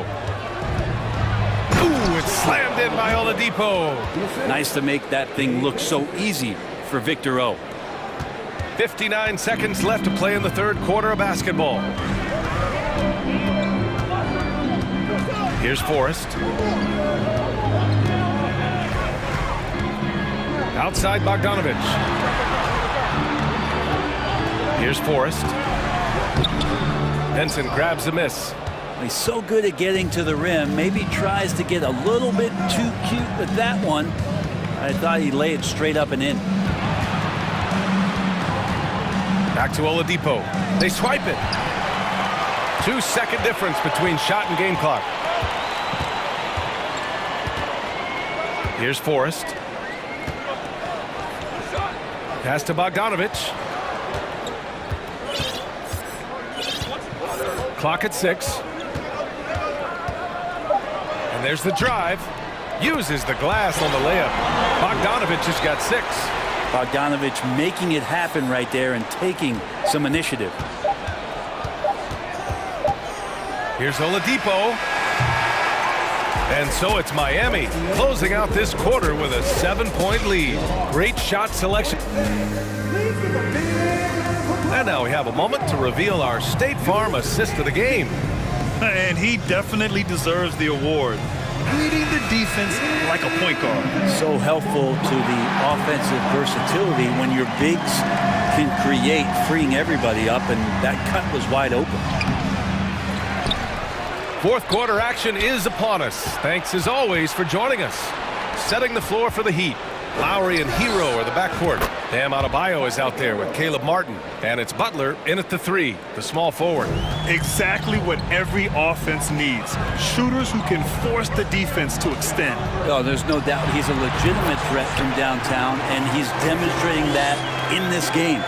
Ooh, it's slammed in by Oladipo. Nice to make that thing look so easy for Victor O. 59 seconds left to play in the third quarter of basketball. Here's Forrest. Outside Bogdanovich. Here's Forrest. Benson grabs the miss. He's so good at getting to the rim. Maybe tries to get a little bit too cute with that one. I thought he'd lay it straight up and in. Back to Oladipo. They swipe it. 2-second difference between shot and game clock. Here's Forrest. Pass to Bogdanovich. Clock at 6. And there's the drive. Uses the glass on the layup. Bogdanovich has got 6. Bogdanovich making it happen right there and taking some initiative. Here's Oladipo. And so it's Miami closing out this quarter with a 7-point lead. Great shot selection. And now we have a moment to reveal our State Farm assist of the game. And he definitely deserves the award. Leading the defense like a point guard. So helpful to the offensive versatility when your bigs can create, freeing everybody up, and that cut was wide open. Fourth quarter action is upon us. Thanks as always for joining us. Setting the floor for the Heat. Lowry and Hero are the backcourt. Bam Adebayo is out there with Caleb Martin. And it's Butler in at the 3, the small forward. Exactly what every offense needs. Shooters who can force the defense to extend. Oh, there's no doubt he's a legitimate threat from downtown, and he's demonstrating that in this game.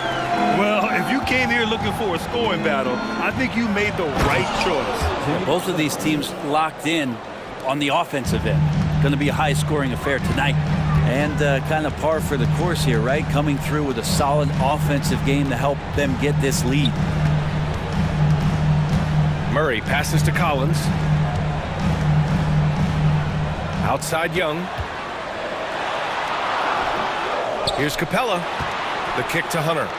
Well, if you came here looking for a scoring battle, I think you made the right choice. Both of these teams locked in on the offensive end. Going to be a high-scoring affair tonight. And kind of par for the course here, right? Coming through with a solid offensive game to help them get this lead. Murray passes to Collins. Outside Young. Here's Capella. The kick to Hunter.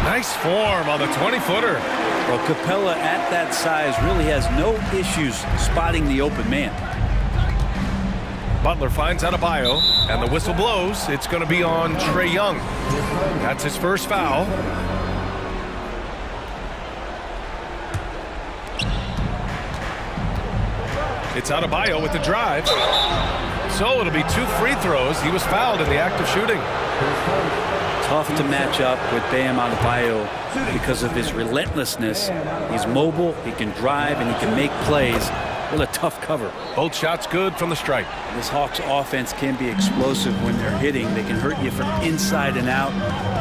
Nice form on the 20-footer. Well, Capella at that size really has no issues spotting the open man. Butler finds Adebayo, and the whistle blows. It's going to be on Trae Young. That's his first foul. It's Adebayo with the drive. So it'll be 2 free throws. He was fouled in the act of shooting. Tough to match up with Bam Adebayo because of his relentlessness. He's mobile, he can drive, and he can make plays. What a tough cover. Both shots good from the stripe. This Hawks offense can be explosive when they're hitting. They can hurt you from inside and out.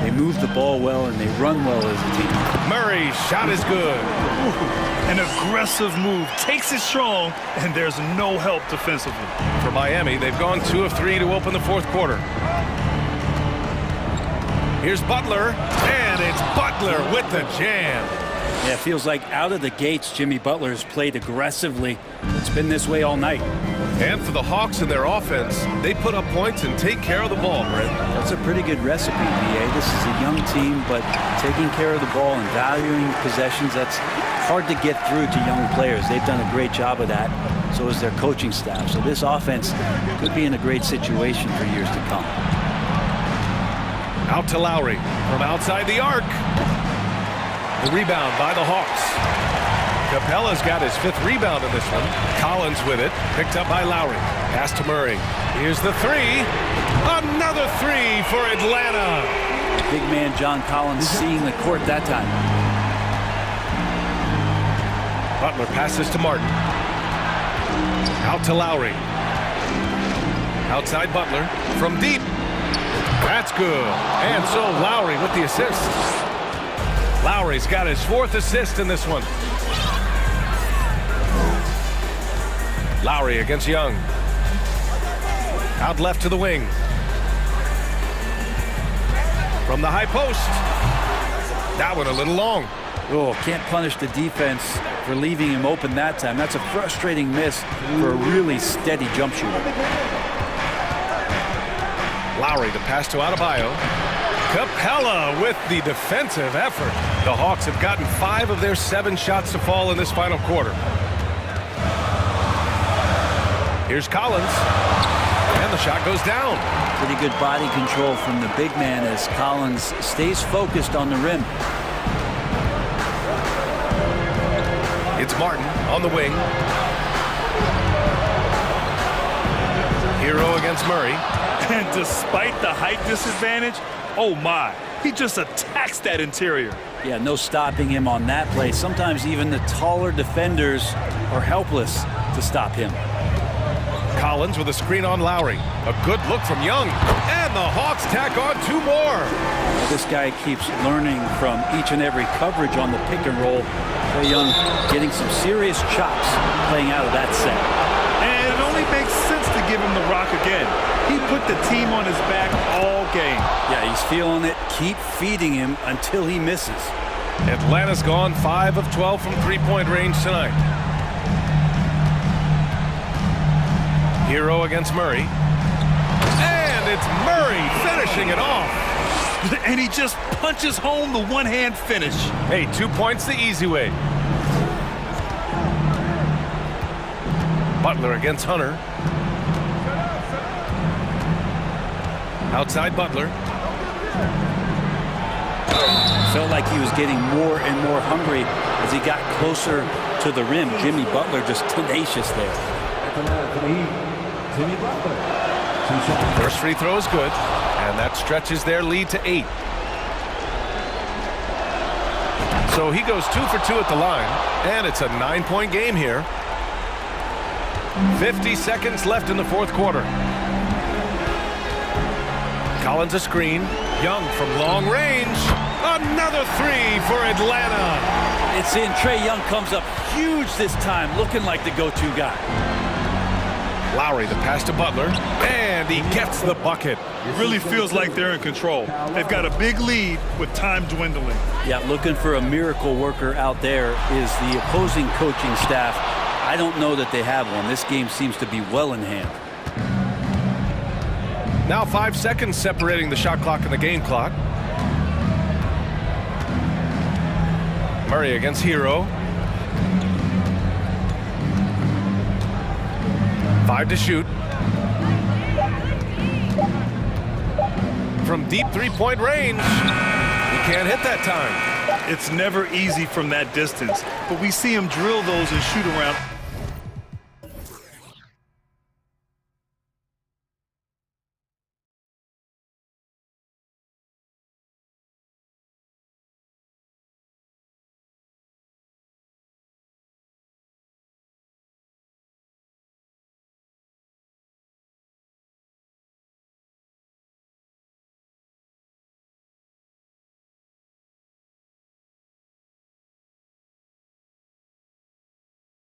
They move the ball well, and they run well as a team. Murray's shot is good. An aggressive move. Takes it strong, and there's no help defensively. For Miami, they've gone 2 of 3 to open the fourth quarter. Here's Butler, and it's Butler with the jam. Yeah, it feels like out of the gates, Jimmy Butler has played aggressively. It's been this way all night. And for the Hawks and their offense, they put up points and take care of the ball, Brent. That's a pretty good recipe, BA. This is a young team, but taking care of the ball and valuing possessions, that's hard to get through to young players. They've done a great job of that. So is their coaching staff. So this offense could be in a great situation for years to come. Out to Lowry from outside the arc. The rebound by the Hawks. Capella's got his 5th rebound in this one. Collins with it, picked up by Lowry. Pass to Murray. Here's the 3. Another 3 for Atlanta. Big man John Collins seeing the court that time. Butler passes to Martin. Out to Lowry. Outside Butler from deep. That's good. And so Lowry with the assist. Lowry's got his 4th assist in this one. Lowry against Young. Out left to the wing. From the high post. That one a little long. Oh, can't punish the defense for leaving him open that time. That's a frustrating miss for a really steady jump shooter. Lowry to pass to Adebayo. Capella with the defensive effort. The Hawks have gotten 5 of their 7 shots to fall in this final quarter. Here's Collins. And the shot goes down. Pretty good body control from the big man as Collins stays focused on the rim. It's Martin on the wing. Hero against Murray. And despite the height disadvantage, oh my, he just attacks that interior. Yeah, no stopping him on that play. Sometimes even the taller defenders are helpless to stop him. Collins with a screen on Lowry. A good look from Young. And the Hawks tack on 2 more. This guy keeps learning from each and every coverage on the pick and roll. Trae Young getting some serious chops playing out of that set. And it only makes sense to give him the rock again. He put the team on his back all game. Yeah, he's feeling it. Keep feeding him until he misses. Atlanta's gone 5 of 12 from 3-point range tonight. Hero against Murray. And it's Murray finishing it off. And he just punches home the one-hand finish. Hey, 2 points the easy way. Butler against Hunter. Outside Butler. Felt like he was getting more and more hungry as he got closer to the rim. Jimmy Butler just tenacious there. First free throw is good, and that stretches their lead to 8. So he goes 2 for 2 at the line, and it's a 9-point game here. 50 seconds left in the 4th quarter. Collins a screen. Young from long range. Another 3 for Atlanta. It's in. Trae Young comes up huge this time, looking like the go-to guy. Lowry the pass to Butler, and he gets the bucket. It really feels like they're in control. They've got a big lead with time dwindling. Yeah, looking for a miracle worker out there is the opposing coaching staff. I don't know that they have one. This game seems to be well in hand. Now 5 seconds separating the shot clock and the game clock. Murray against Hero. 5 to shoot. From deep 3-point range. He can't hit that time. It's never easy from that distance, but we see him drill those and shoot around